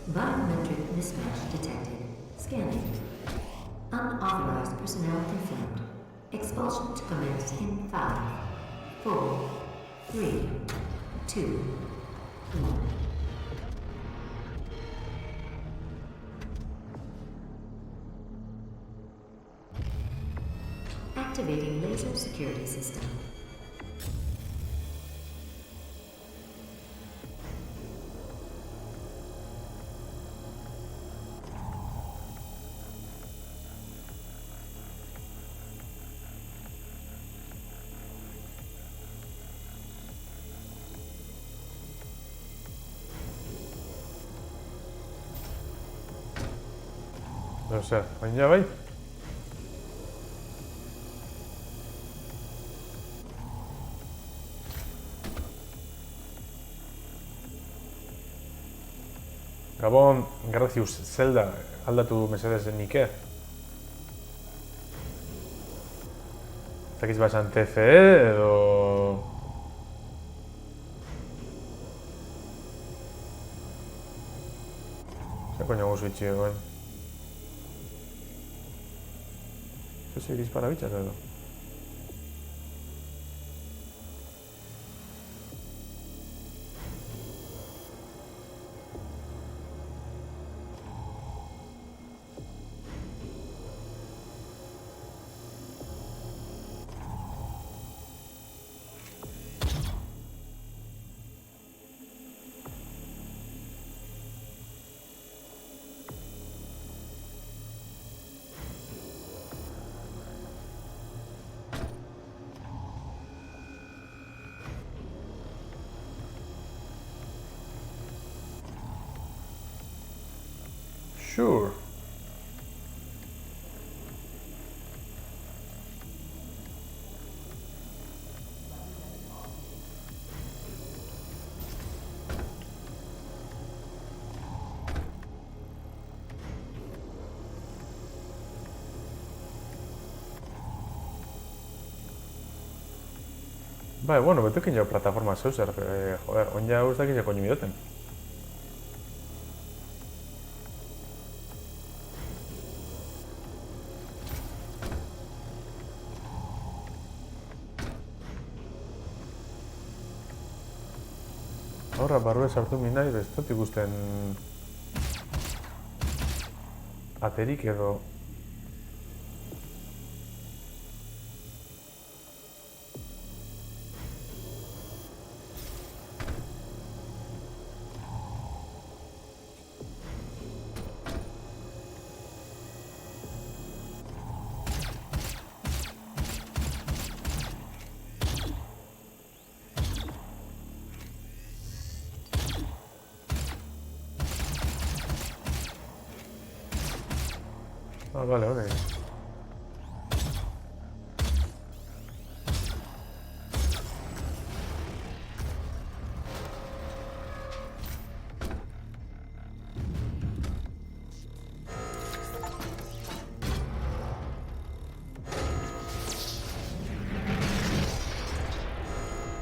[SPEAKER 3] Biometric mismatch detected. Scanning. Unauthorized personnel confirmed. Expulsion to commence in 5, 4, 3, 2, 1. Activating laser security system.
[SPEAKER 1] O sea, baina bai? Gabon, Gracius, Zelda, aldatu mesedez nike. Zakiz basan TFE edo... Zer coño guzu itxi egoen? Zer dispara bitxak edo? Sure. Bai, bueno, betekin jau plataforma zeuzer, joder, onja guztak izan koñu midoten. Horra, barrue sartu minai, bestot ikusten... aterik edo... Ah, vale, vale.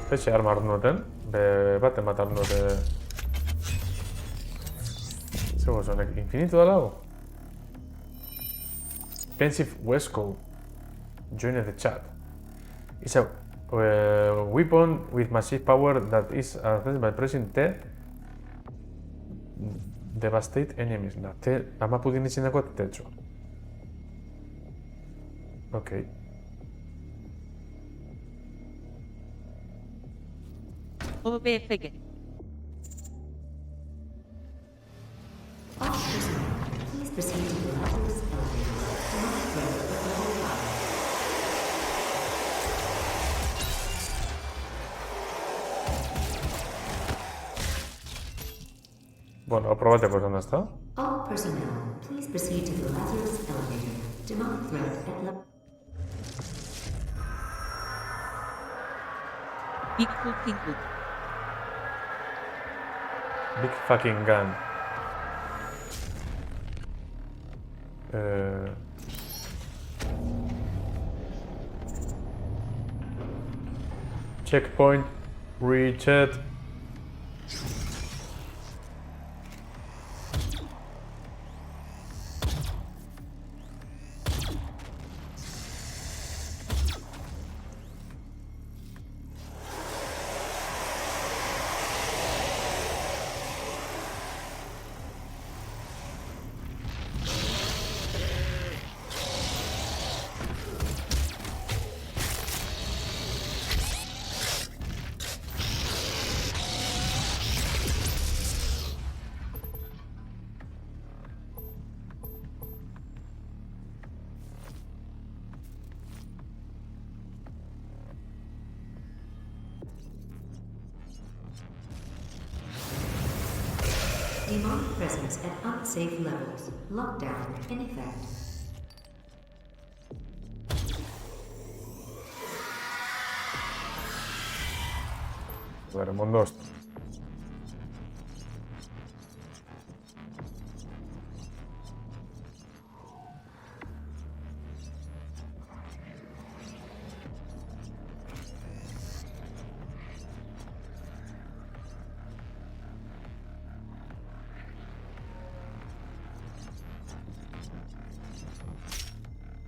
[SPEAKER 1] Zetxe arma hartu noten, baten bat hartu note... Zer gozo honek, infinitu da lago? Pensive Wesco joined the chat. It's a weapon with massive power that is accessed by pressing T. Devastate enemies. Na, T, amapu dinitzen dako tetxo. Ok.
[SPEAKER 6] OBFG.
[SPEAKER 3] All personnel, please proceed to the Lazarus elevator. Do not approach at level 5.
[SPEAKER 1] Bueno, apróbate pues dónde está.
[SPEAKER 3] All personnel, please proceed to the Lazarus elevator. Demonic threat at level...
[SPEAKER 6] Bigfoot Input.
[SPEAKER 1] Big fucking gun. Checkpoint reached.
[SPEAKER 3] Demonic presence at unsafe levels. Lockdown in effect.
[SPEAKER 1] Joder, mundos.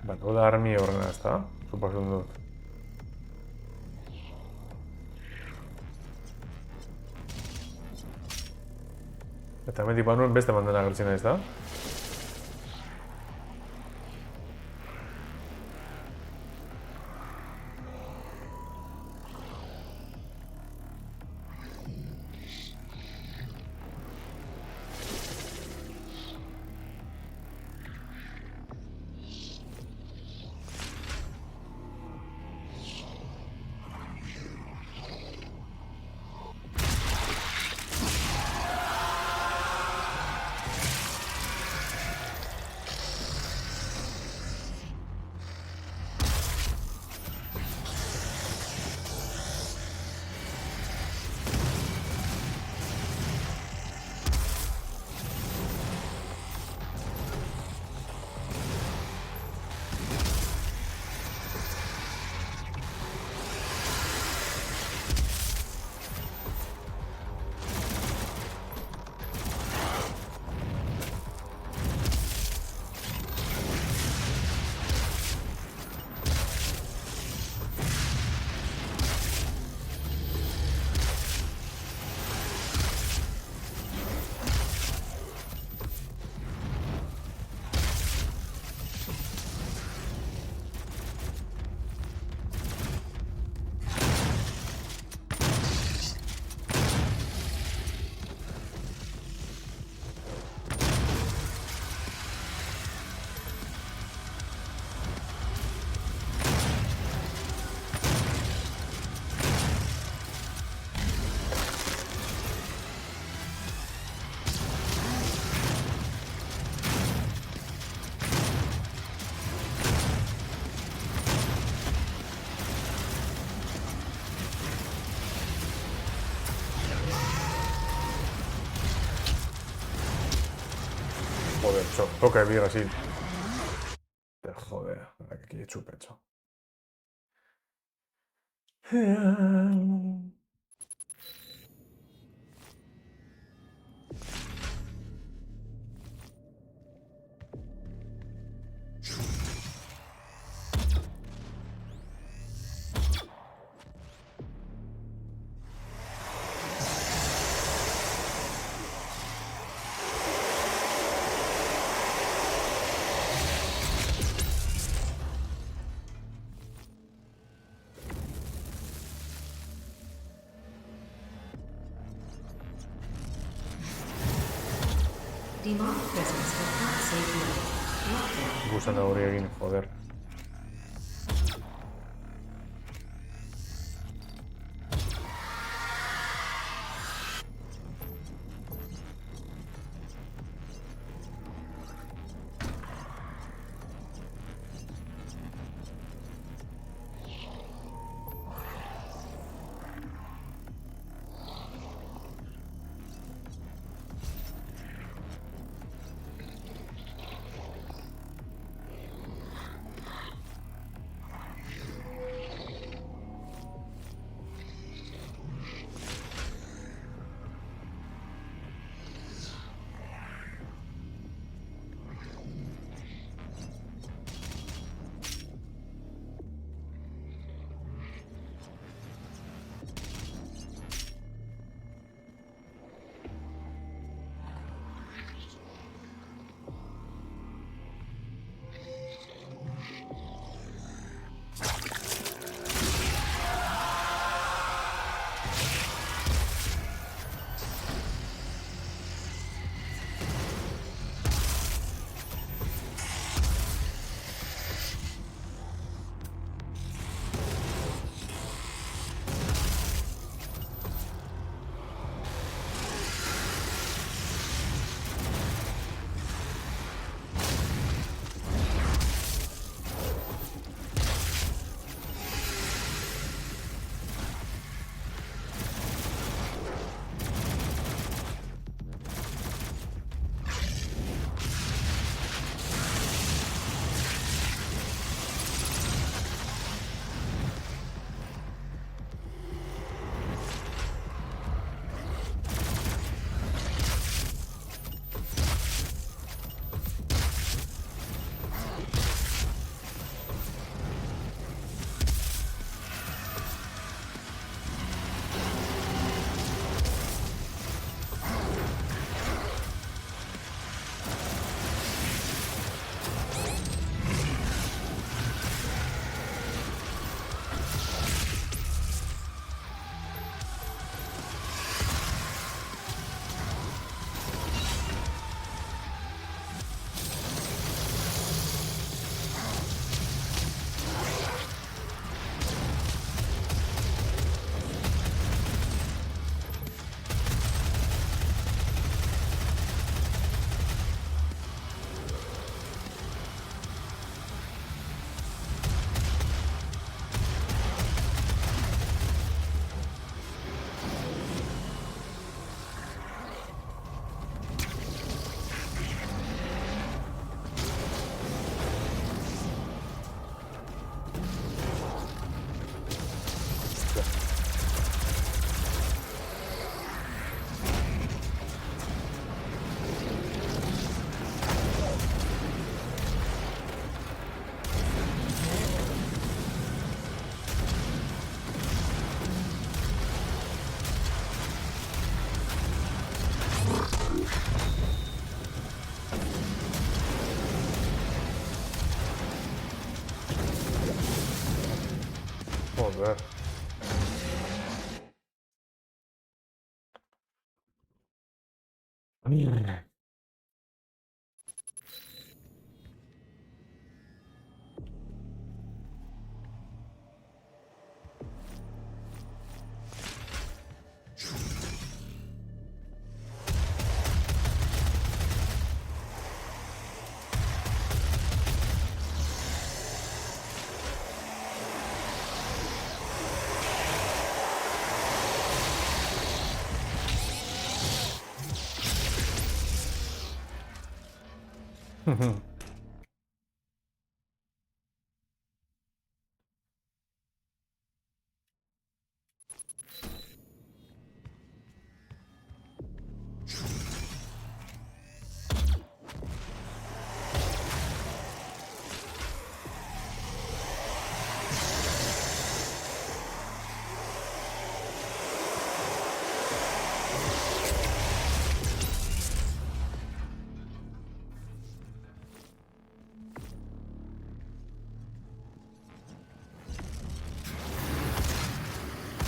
[SPEAKER 1] Vale, uda armi horrena, ezta? Suposatzen dut. Eta hemen tipa nuen beste mandena agertzen ez da? Joder, toca de vida así. Joder, aquí he hecho pecho.
[SPEAKER 3] Demonic presence at unsafe level. Lockdown.
[SPEAKER 1] Gusano hori egin, joder. Joder.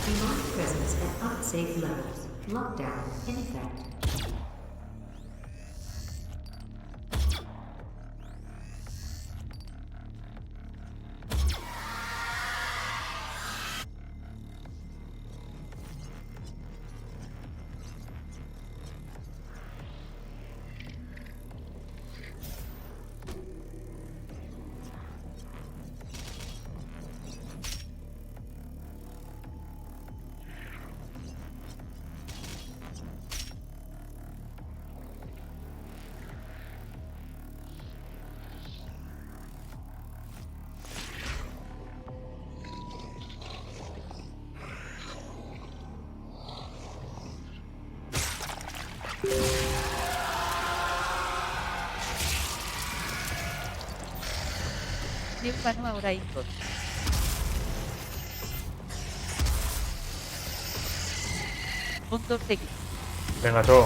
[SPEAKER 3] Demonic presence at unsafe levels. Lockdown in effect.
[SPEAKER 6] banoa oraingoz. Ondo segi.
[SPEAKER 1] Venga, txo.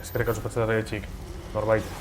[SPEAKER 1] Eskerrik asko patxetara etxik. Norbait.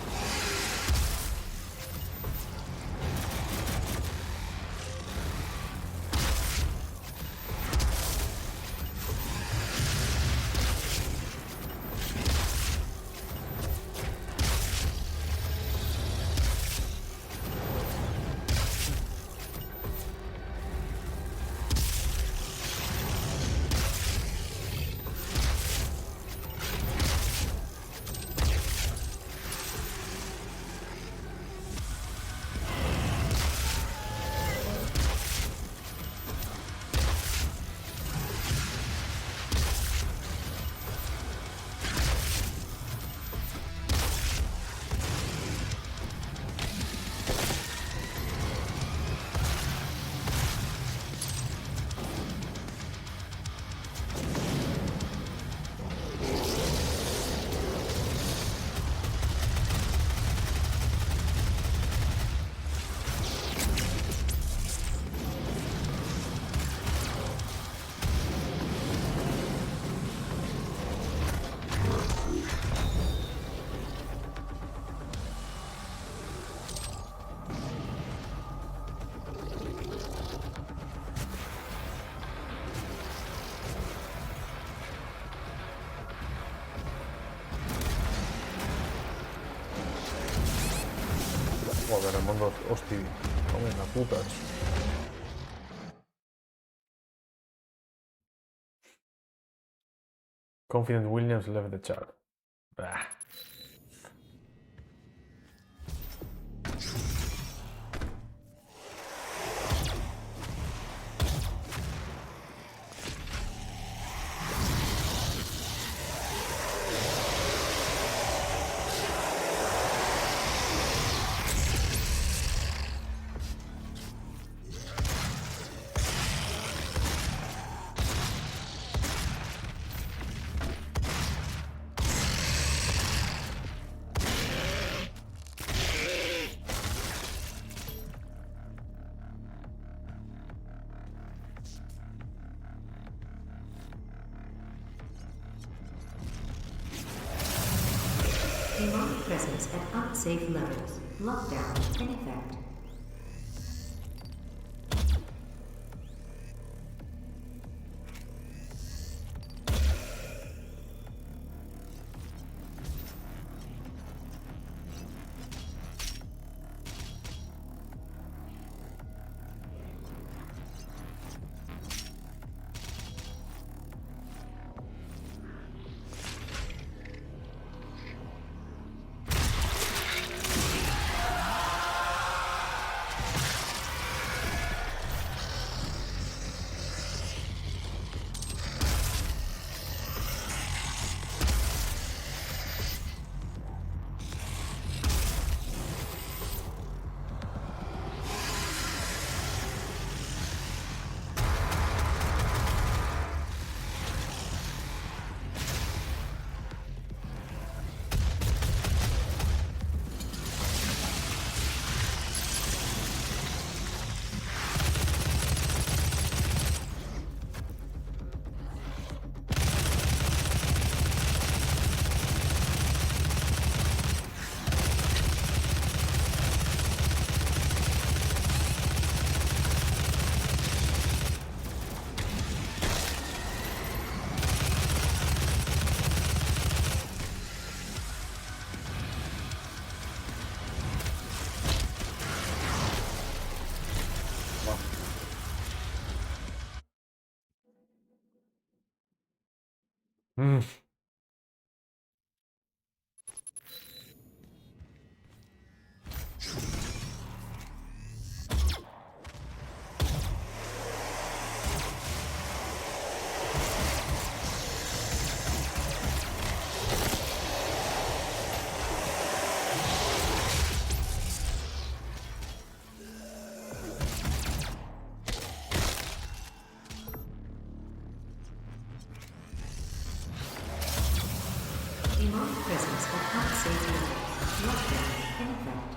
[SPEAKER 1] Joder, el mundo hostia. Come la puta. Confident Williams left the chat. Bah.
[SPEAKER 3] Demonic presence at unsafe levels. Lockdown in effect. Demonic presence at unsafe levels. Lockdown in effect.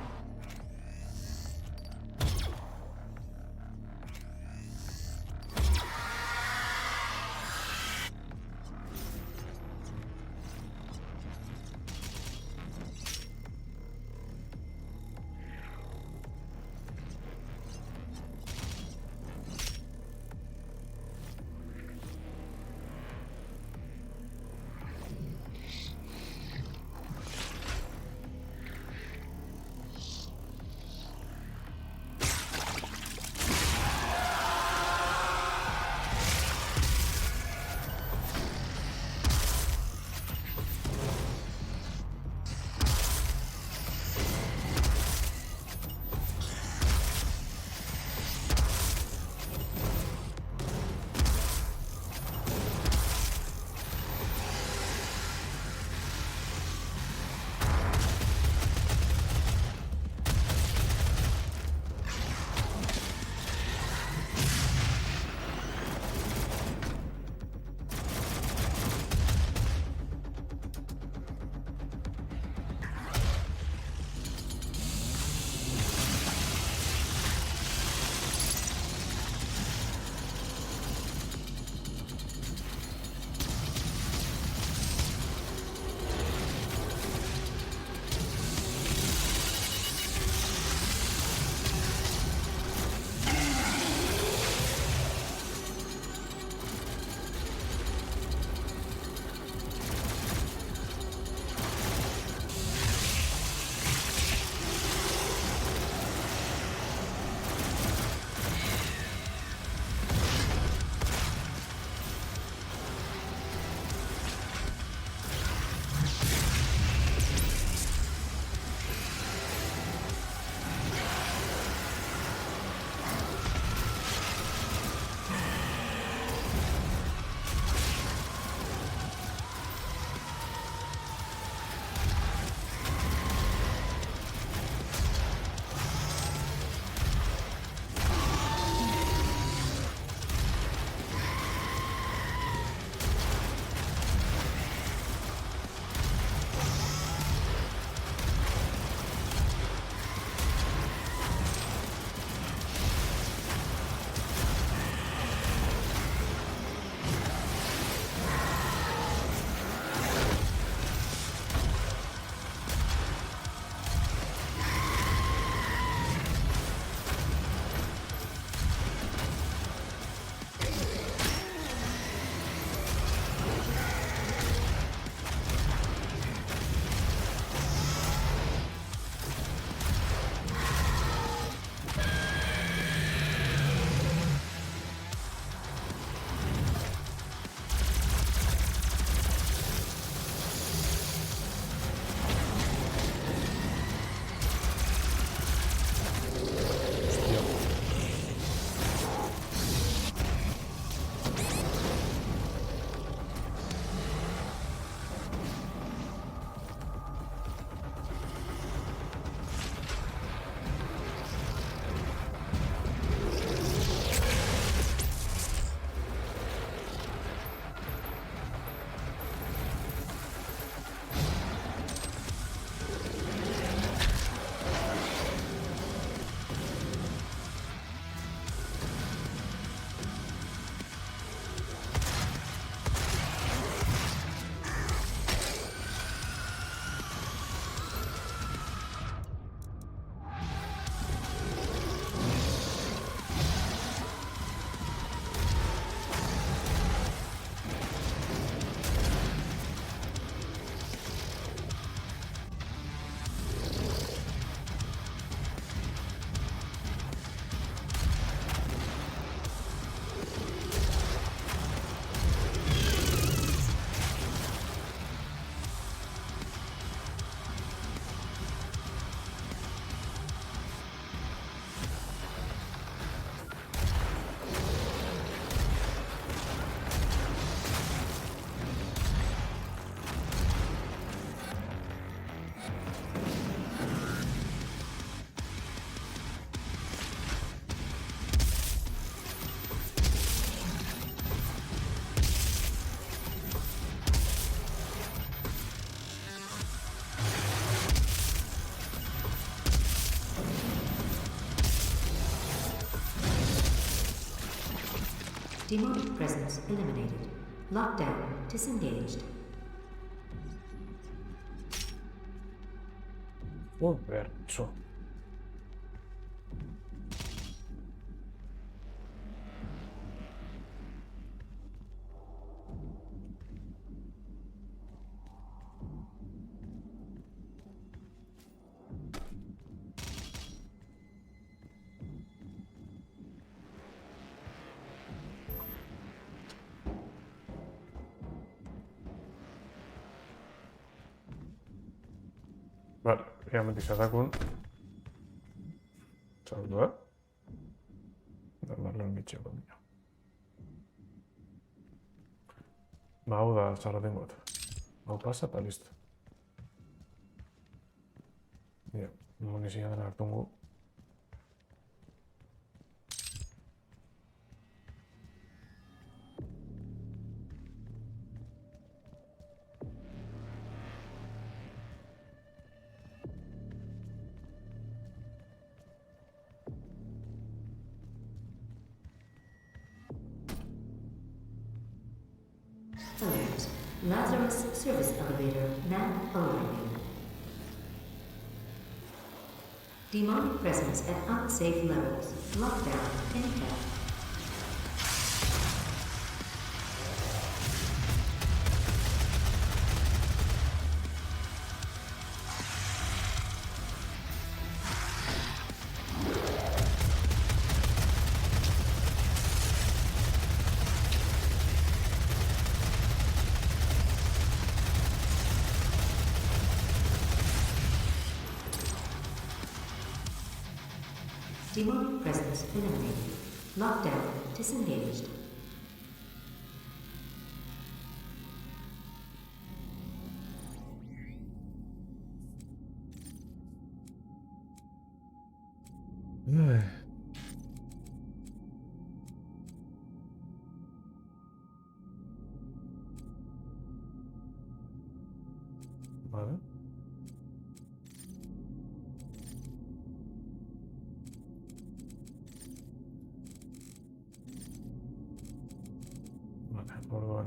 [SPEAKER 3] Demonic presence eliminated. Lockdown disengaged.
[SPEAKER 1] Bertso. Vale, hemendik satakun. Saldu, darle un bitxeko dira. Ba, hau da, zarraten got. Hau pasa, eta listo. Ja, munizia dena hartungu.
[SPEAKER 3] Alert. Lazarus service elevator now arriving. Demonic presence at unsafe levels. Lockdown in effect. Demonic presence eliminated. Lockdown disengaged.
[SPEAKER 1] Vale. Vale, orduan.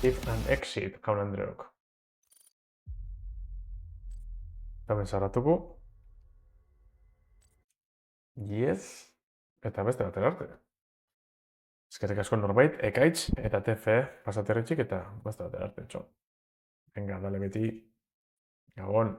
[SPEAKER 1] If and exit, jaun Andreok. Hemen zarratuko. Yes. Eta beste batera arte. Eskerrik asko norbait, ekaitz eta TFE pasaterritxik eta beste batera arte, txo. Venga, dale beti. Gabon.